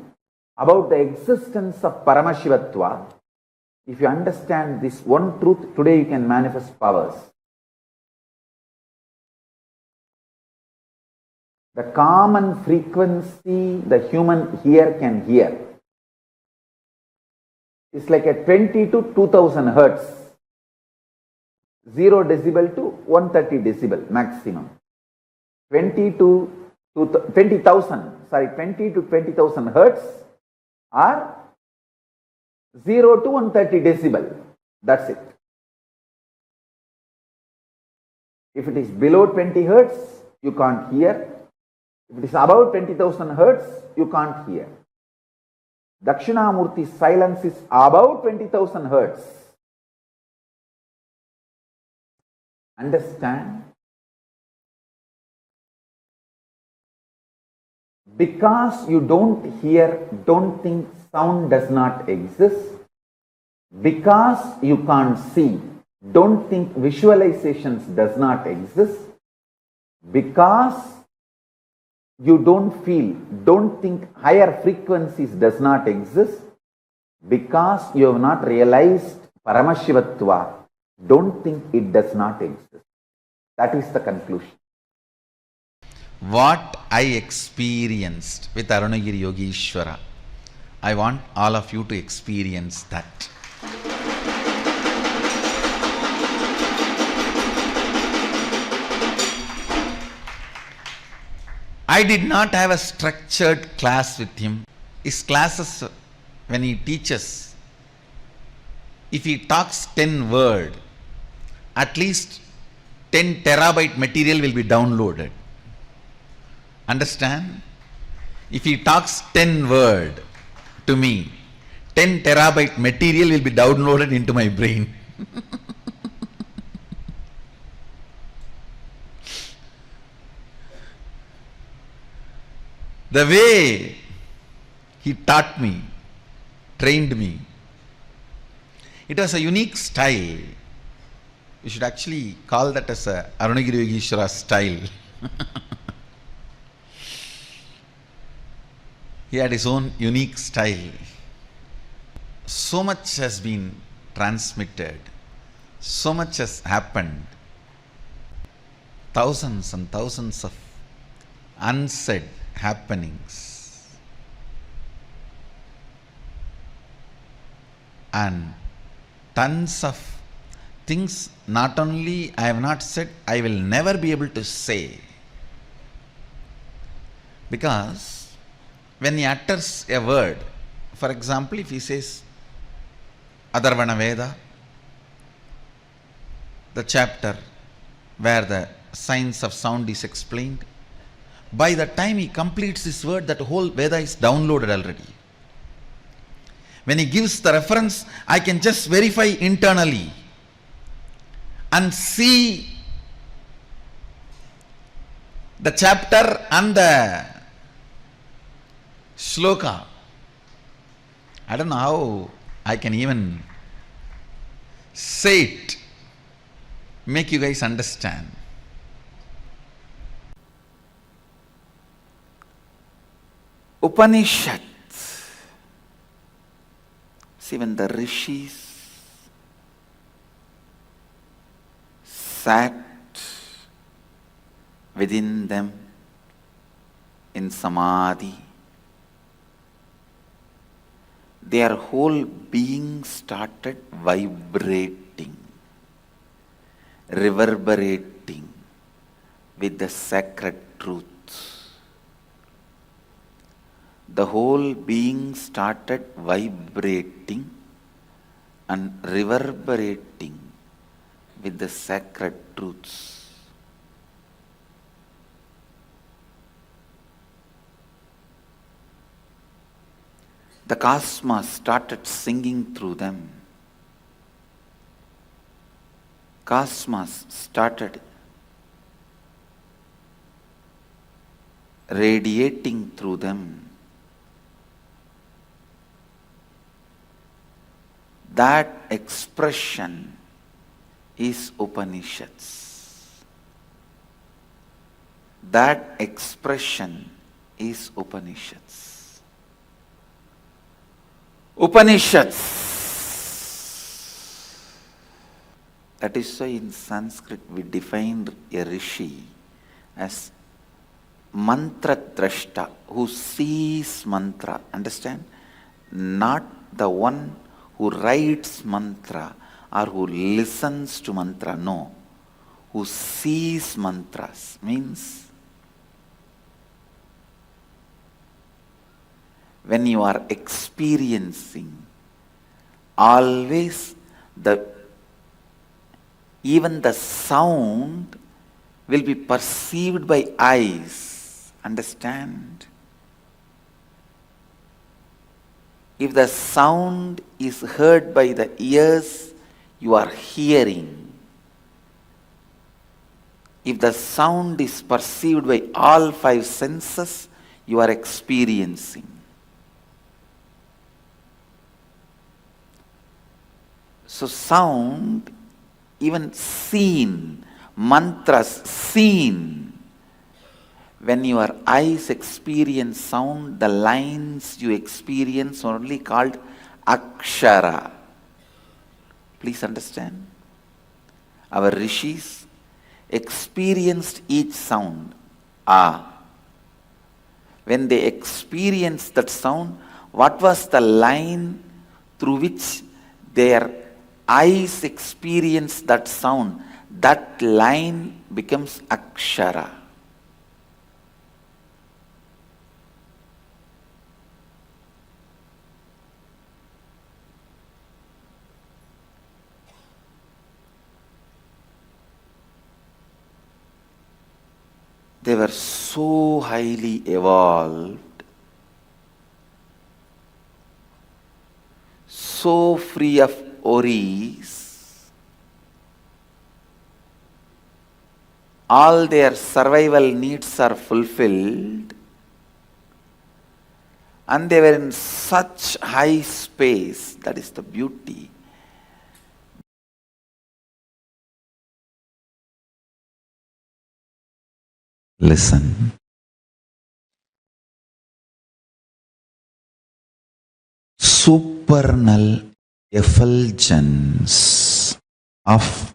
about the existence of Paramashivatva. If you understand this one truth, today you can manifest powers. The common frequency the human ear can hear is like a 20 to 2000 hertz, 0 decibel to 130 decibel maximum. 20 to 20,000 hertz or 0 to 130 decibel. That's it. If it is below 20 hertz, you can't hear. If it is above 20,000 hertz, you can't hear. Dakshinamurti's silence is above 20,000 hertz. Understand? Because you don't hear, don't think sound does not exist. Because you can't see, don't think visualizations does not exist. Because you don't feel, don't think higher frequencies does not exist. Because you have not realized Paramashivatva, don't think it does not exist. That is the conclusion. What I experienced with Arunagiri Yogeshwara, I want all of you to experience that. I did not have a structured class with him. His classes, when he teaches, if he talks 10 words, at least 10 terabyte material will be downloaded. Understand? If he talks 10 words to me, 10 terabyte material will be downloaded into my brain. The way he taught me, trained me, it was a unique style. We should actually call that as a Arunagiri Yogeshwara style. He had his own unique style. So much has been transmitted. So much has happened. Thousands and thousands of unsaid happenings. And tons of things not only I have not said, I will never be able to say. Because when he utters a word, for example, if he says Adharvana Veda, the chapter where the science of sound is explained, by the time he completes this word, that whole Veda is downloaded already. When he gives the reference, I can just verify internally and see the chapter and the shloka. I don't know how I can even say it, make you guys understand. Upanishads. See, when the rishis sat within them in samadhi, their whole being started vibrating, reverberating with the sacred truth. The whole being started vibrating and reverberating with the sacred truths. The cosmos started singing through them. Cosmos started radiating through them. That expression is Upanishads. That expression is Upanishads. Upanishads. That is why in Sanskrit we defined a rishi as mantra drashta, who sees mantra. Understand? Not the one who writes mantra or who listens to mantra. No. Who sees mantras means when you are experiencing, always even the sound will be perceived by eyes. Understand? If the sound is heard by the ears, you are hearing. If the sound is perceived by all five senses, you are experiencing. So sound, even seen, mantras seen. When your eyes experience sound, the lines you experience are only called akshara. Please understand. Our rishis experienced each sound. When they experienced that sound, what was the line through which their eyes experienced that sound? That line becomes akshara. They were so highly evolved, so free of worries. All their survival needs are fulfilled. and they were in such high space. That is the beauty. Listen. Supernal effulgence of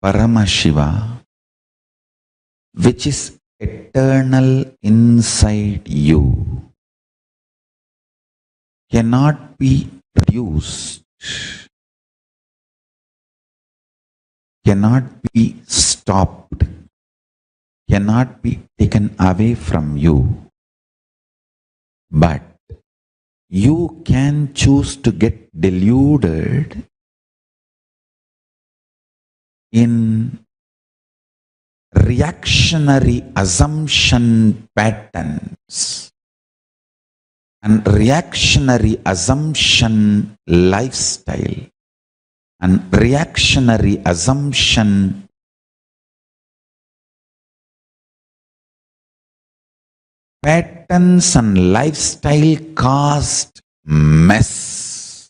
Paramashiva, which is eternal inside you, cannot be reduced, cannot be stopped, cannot be taken away from you, but you can choose to get deluded in reactionary assumption patterns and reactionary assumption lifestyle and reactionary assumption patterns and lifestyle caused mess.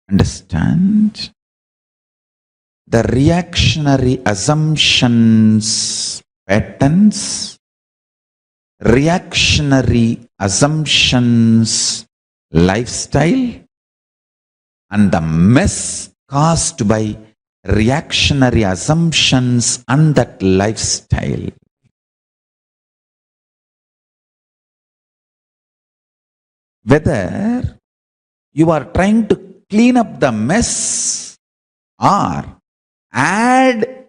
Understand? The reactionary assumptions patterns, reactionary assumptions lifestyle, and the mess caused by reactionary assumptions and that lifestyle. Whether you are trying to clean up the mess or add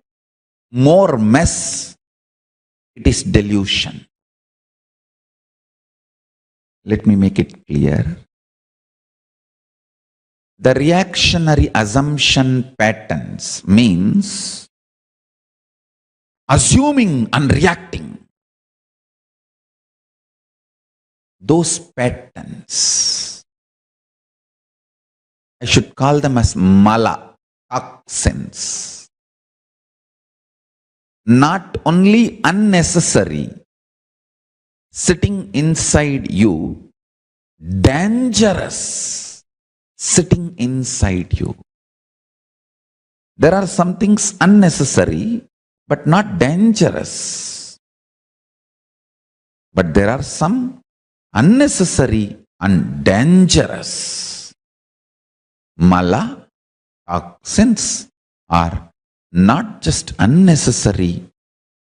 more mess, it is delusion. Let me make it clear. The reactionary assumption patterns means assuming and reacting. Those patterns, I should call them as mala, toxins. Not only unnecessary, sitting inside you, dangerous, sitting inside you. There are some things unnecessary, but not dangerous. But there are some unnecessary and dangerous. Mala, toxins are not just unnecessary,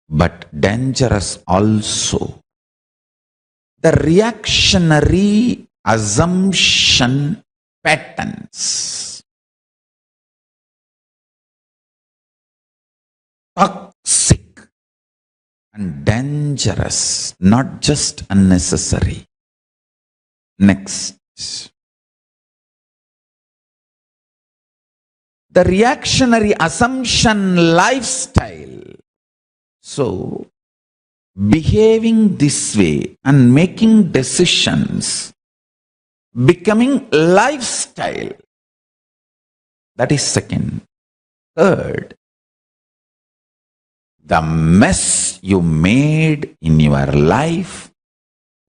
but dangerous also. The reactionary assumption patterns, toxic and dangerous, not just unnecessary. Next. The reactionary assumption lifestyle. So, behaving this way and making decisions, becoming lifestyle. That is second. Third, the mess you made in your life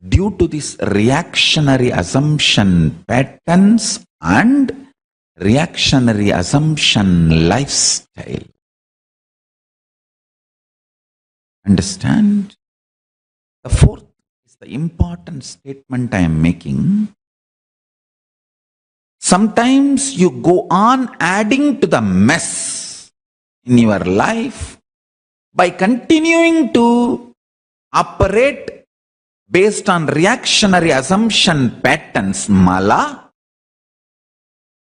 due to this reactionary assumption patterns and reactionary assumption lifestyle. Understand? The fourth is the important statement I am making. Sometimes you go on adding to the mess in your life by continuing to operate based on reactionary assumption patterns, mala,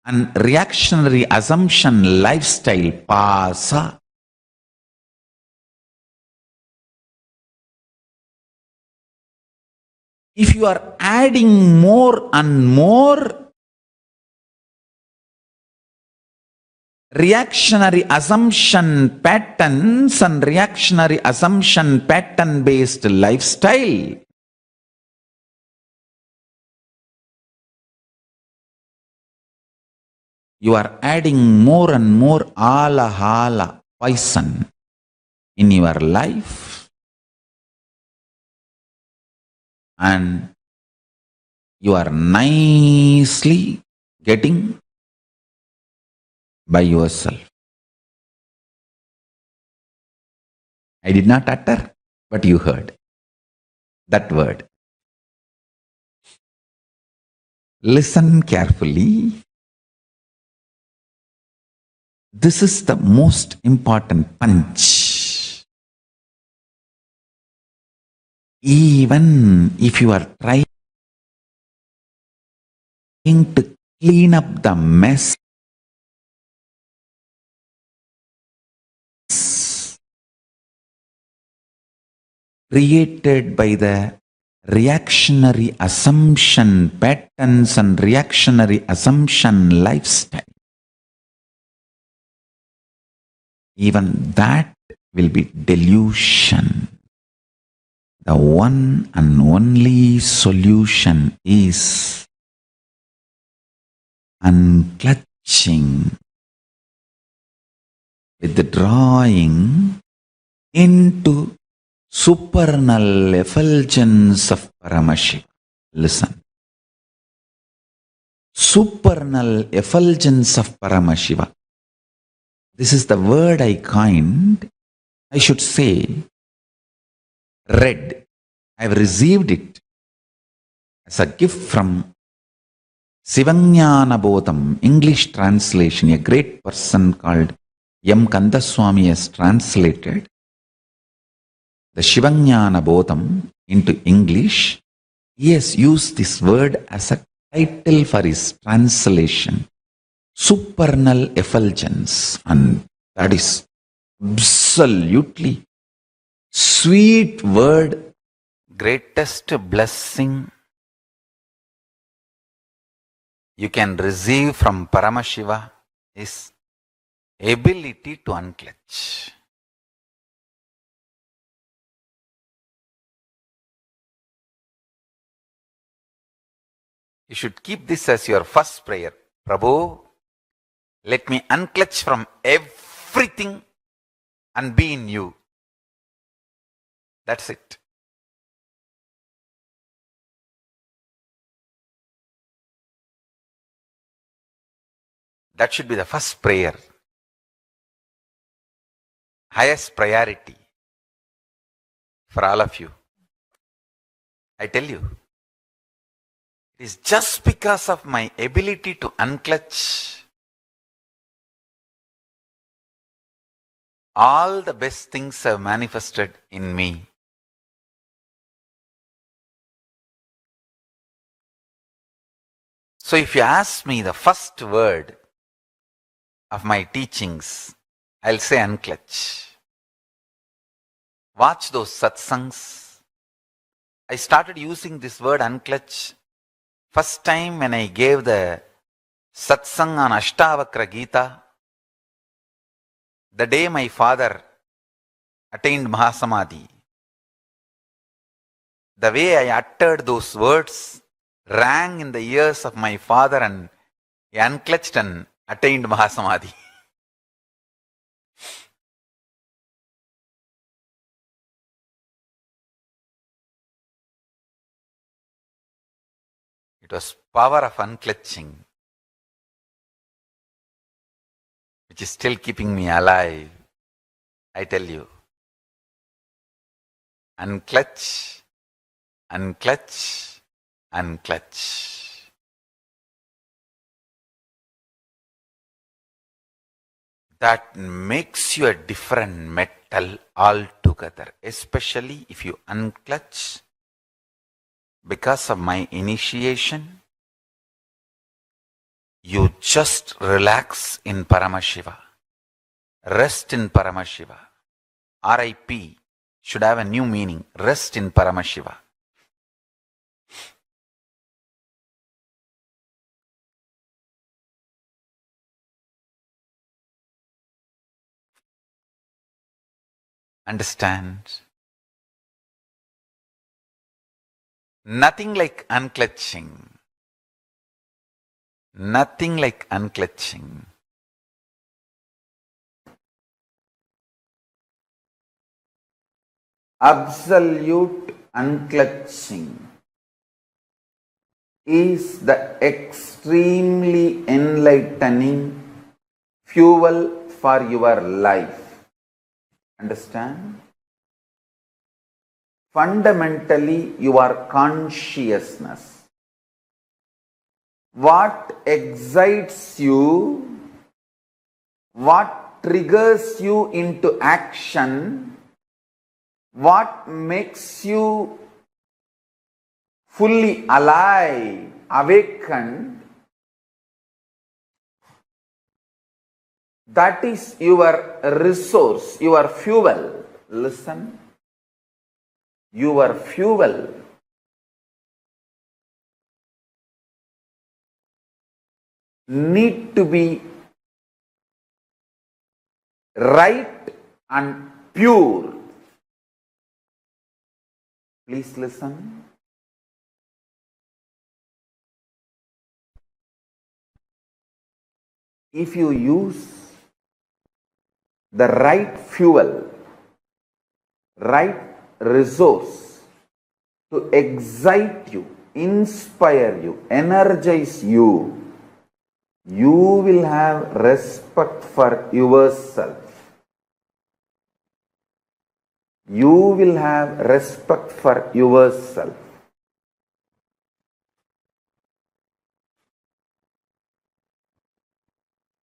and reactionary assumption lifestyle, pasa. If you are adding more and more reactionary assumption patterns and reactionary assumption pattern based lifestyle, you are adding more and more alahala, poison in your life. and you are nicely getting by yourself. I did not utter, but you heard that word. Listen carefully. This is the most important punch. Even if you are trying to clean up the mess created by the reactionary assumption patterns and reactionary assumption lifestyle, even that will be delusion. The one and only solution is unclutching, withdrawing into supernal effulgence of Paramashiva. Listen. Supernal effulgence of Paramashiva. This is the word I coined. I should say, read. I have received it as a gift from Sivajnana Bodham, English translation. A great person called M. Kandaswami has translated the Sivajnana Bodham into English. He has used this word as a title for his translation. Supernal effulgence. And that is absolutely sweet word. Greatest blessing you can receive from Paramashiva is ability to unclutch. You should keep this as your first prayer. Prabhu, let me unclutch from everything and be in you. That's it. That should be the first prayer. Highest priority for all of you. I tell you, it is just because of my ability to unclutch all the best things have manifested in me. So if you ask me the first word of my teachings, I'll say unclutch. Watch those satsangs. I started using this word unclutch first time when I gave the satsang on Ashtavakra Gita, the day my father attained Mahasamadhi. The way I uttered those words rang in the ears of my father, and he unclutched and attained Mahasamadhi. It was power of unclutching which is still keeping me alive. I tell you, unclutch, unclutch, unclutch. That makes you a different metal altogether, especially if you unclutch. Because of my initiation, you just relax in Paramashiva. Rest in Paramashiva. RIP should have a new meaning. Rest in Paramashiva. Understand? Nothing like unclutching. Nothing like unclutching. Absolute unclutching. is the extremely enlightening fuel for your life. Understand? Fundamentally, your consciousness. What excites you, what triggers you into action, what makes you fully alive, awakened, that is your resource, your fuel. Listen, your fuel. Need to be right and pure. Please listen. If you use the right fuel, right resource to excite you, inspire you, energize you, you will have respect for yourself. You will have respect for yourself.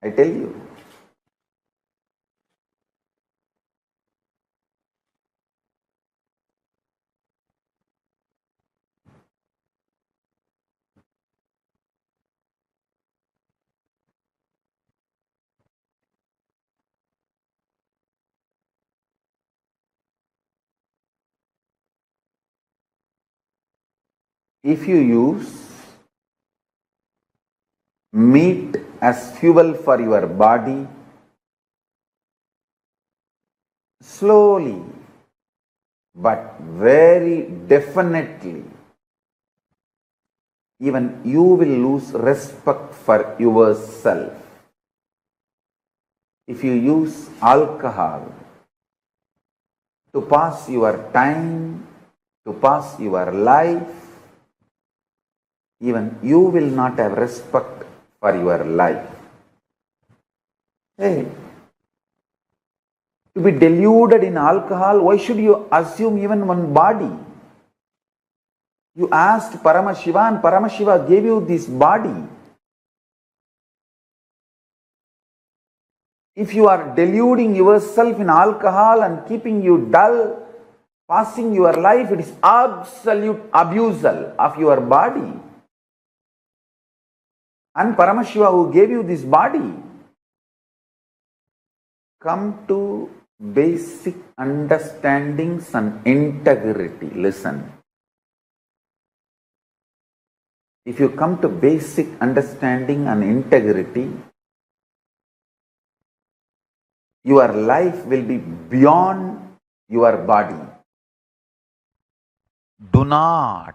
I tell you. If you use meat as fuel for your body, slowly but very definitely, even you will lose respect for yourself. If you use alcohol to pass your time, to pass your life, even you will not have respect for your life. Hey, to be deluded in alcohol, why should you assume even one body? You asked Paramashiva and Paramashiva gave you this body. If you are deluding yourself in alcohol and keeping you dull, passing your life, it is absolute abusal of your body. And Paramashiva who gave you this body. Come to basic understandings and integrity. Listen. If you come to basic understanding and integrity, your life will be beyond your body. Do not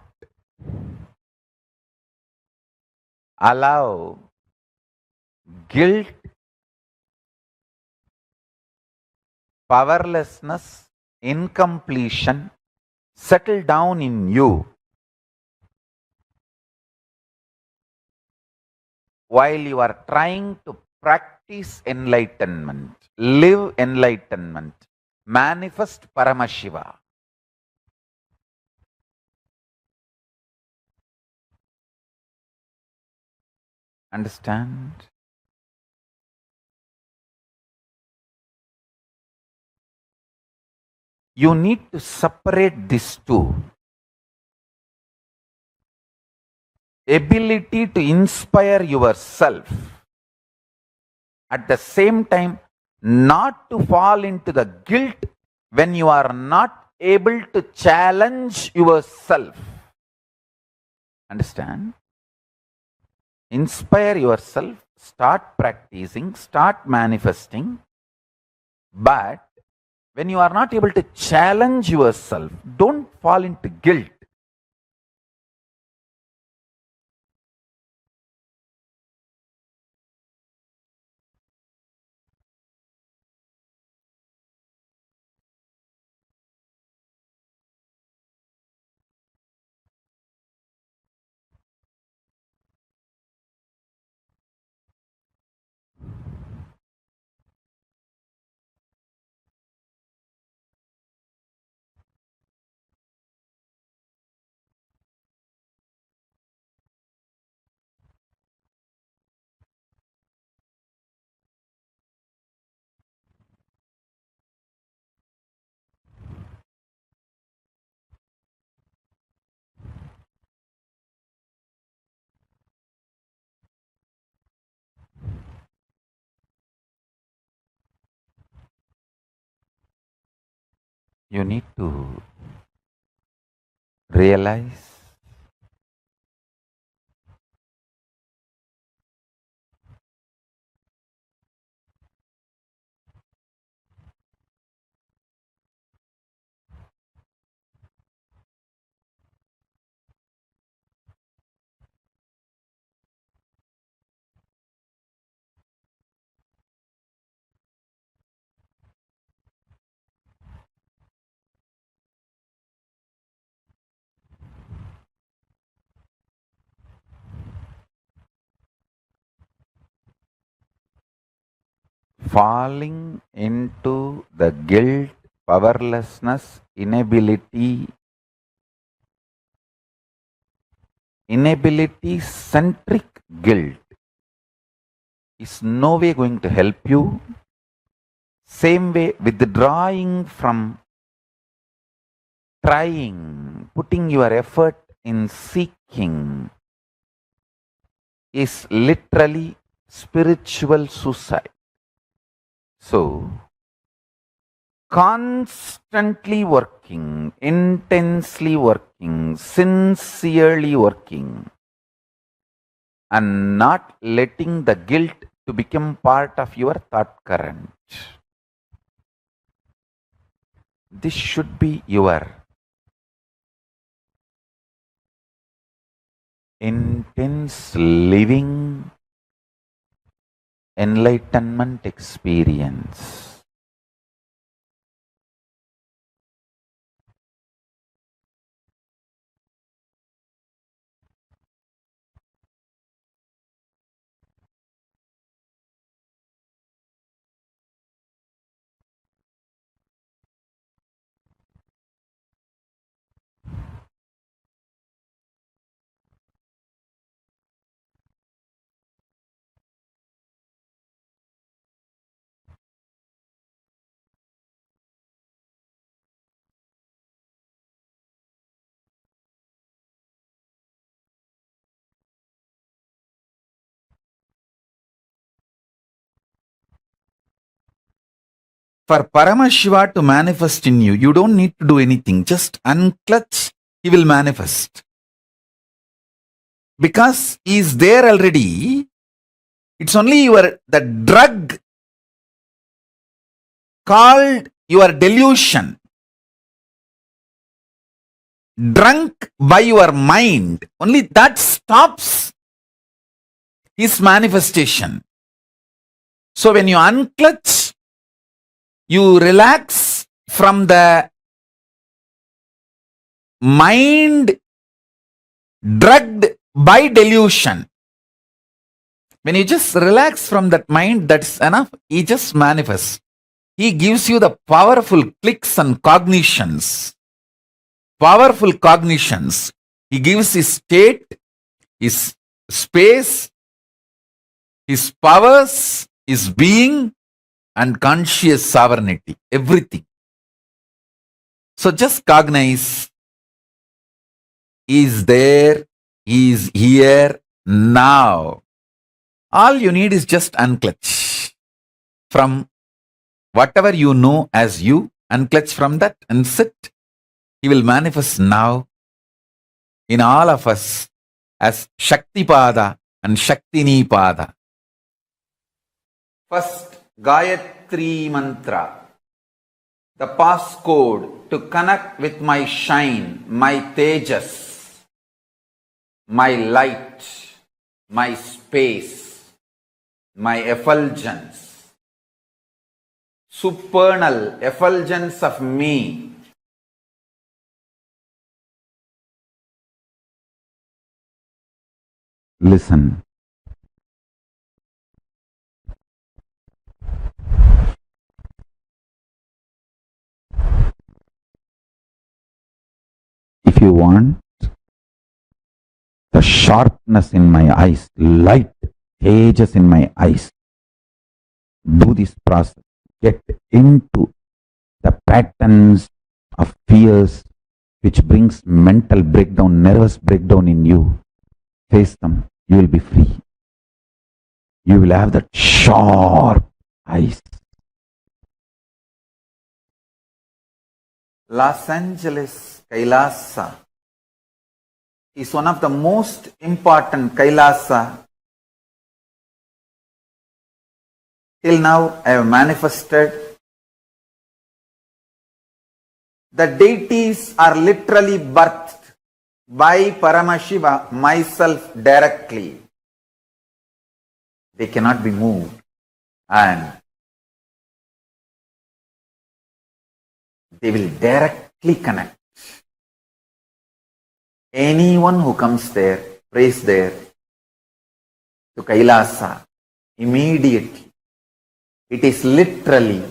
allow guilt, powerlessness, incompletion settle down in you while you are trying to practice enlightenment, live enlightenment, manifest Paramashiva. Understand? You need to separate these two. Ability to inspire yourself. At the same time, not to fall into the guilt when you are not able to challenge yourself. Understand? Inspire yourself, start practicing, start manifesting, but when you are not able to challenge yourself, don't fall into guilt. you need to realize falling into the guilt, powerlessness, inability centric guilt is no way going to help you. Same way, withdrawing from trying, putting your effort in seeking is literally spiritual suicide. So, constantly working, intensely working, sincerely working, and not letting the guilt to become part of your thought current. This should be your intense living enlightenment experience. For Paramashiva to manifest in you, you don't need to do anything. Just unclutch, he will manifest. Because he is there already, it's only the drug called your delusion, drunk by your mind, only that stops his manifestation. So when you unclutch, you relax from the mind drugged by delusion. When you just relax from that mind, that's enough. He just manifests. He gives you the powerful clicks and cognitions. Powerful cognitions. He gives his state, his space, his powers, his being, and conscious sovereignty. Everything. So just cognize. He is there. He is here now. All you need is just unclutch from whatever you know as you, unclutch from that and sit. He will manifest now in all of us as Shakti Pada and Shaktini Pada. First, Gayatri Mantra, the passcode to connect with my shine, my tejas, my light, my space, my effulgence, supernal effulgence of me. Listen. If you want the sharpness in my eyes, light, ages in my eyes, do this process. Get into the patterns of fears which brings mental breakdown, nervous breakdown in you. Face them. You will be free. You will have that sharp eyes. Los Angeles Kailasa is one of the most important Kailasa till now I have manifested. The deities are literally birthed by Paramashiva, myself directly. They cannot be moved and they will directly connect. Anyone who comes there, prays there to Kailasa, immediately. It is literally,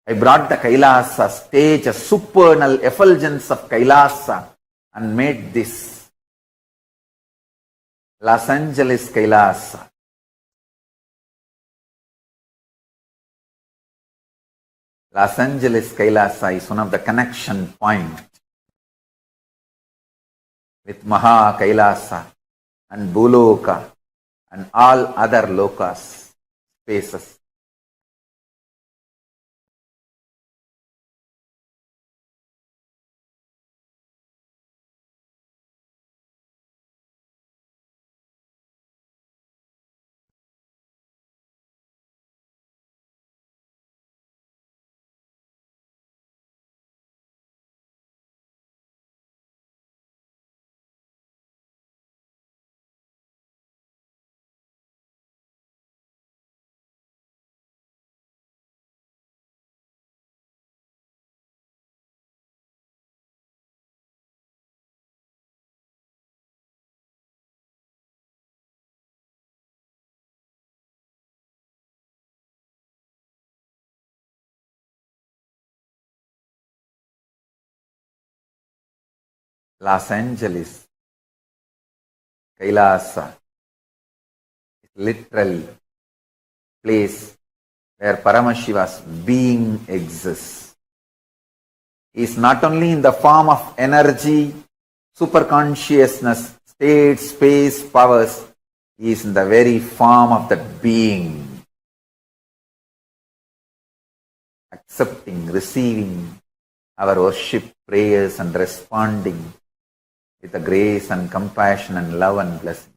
I brought the Kailasa stage, a supernal effulgence of Kailasa and made this Los Angeles Kailasa. Los Angeles Kailasa is one of the connection points with Maha Kailasa and Buloka and all other lokas, spaces. Los Angeles Kailasa is literally place where Paramashiva's being exists. He is not only in the form of energy, superconsciousness, state, space, powers, he is in the very form of that being. Accepting, receiving our worship, prayers and responding with the grace and compassion and love and blessing.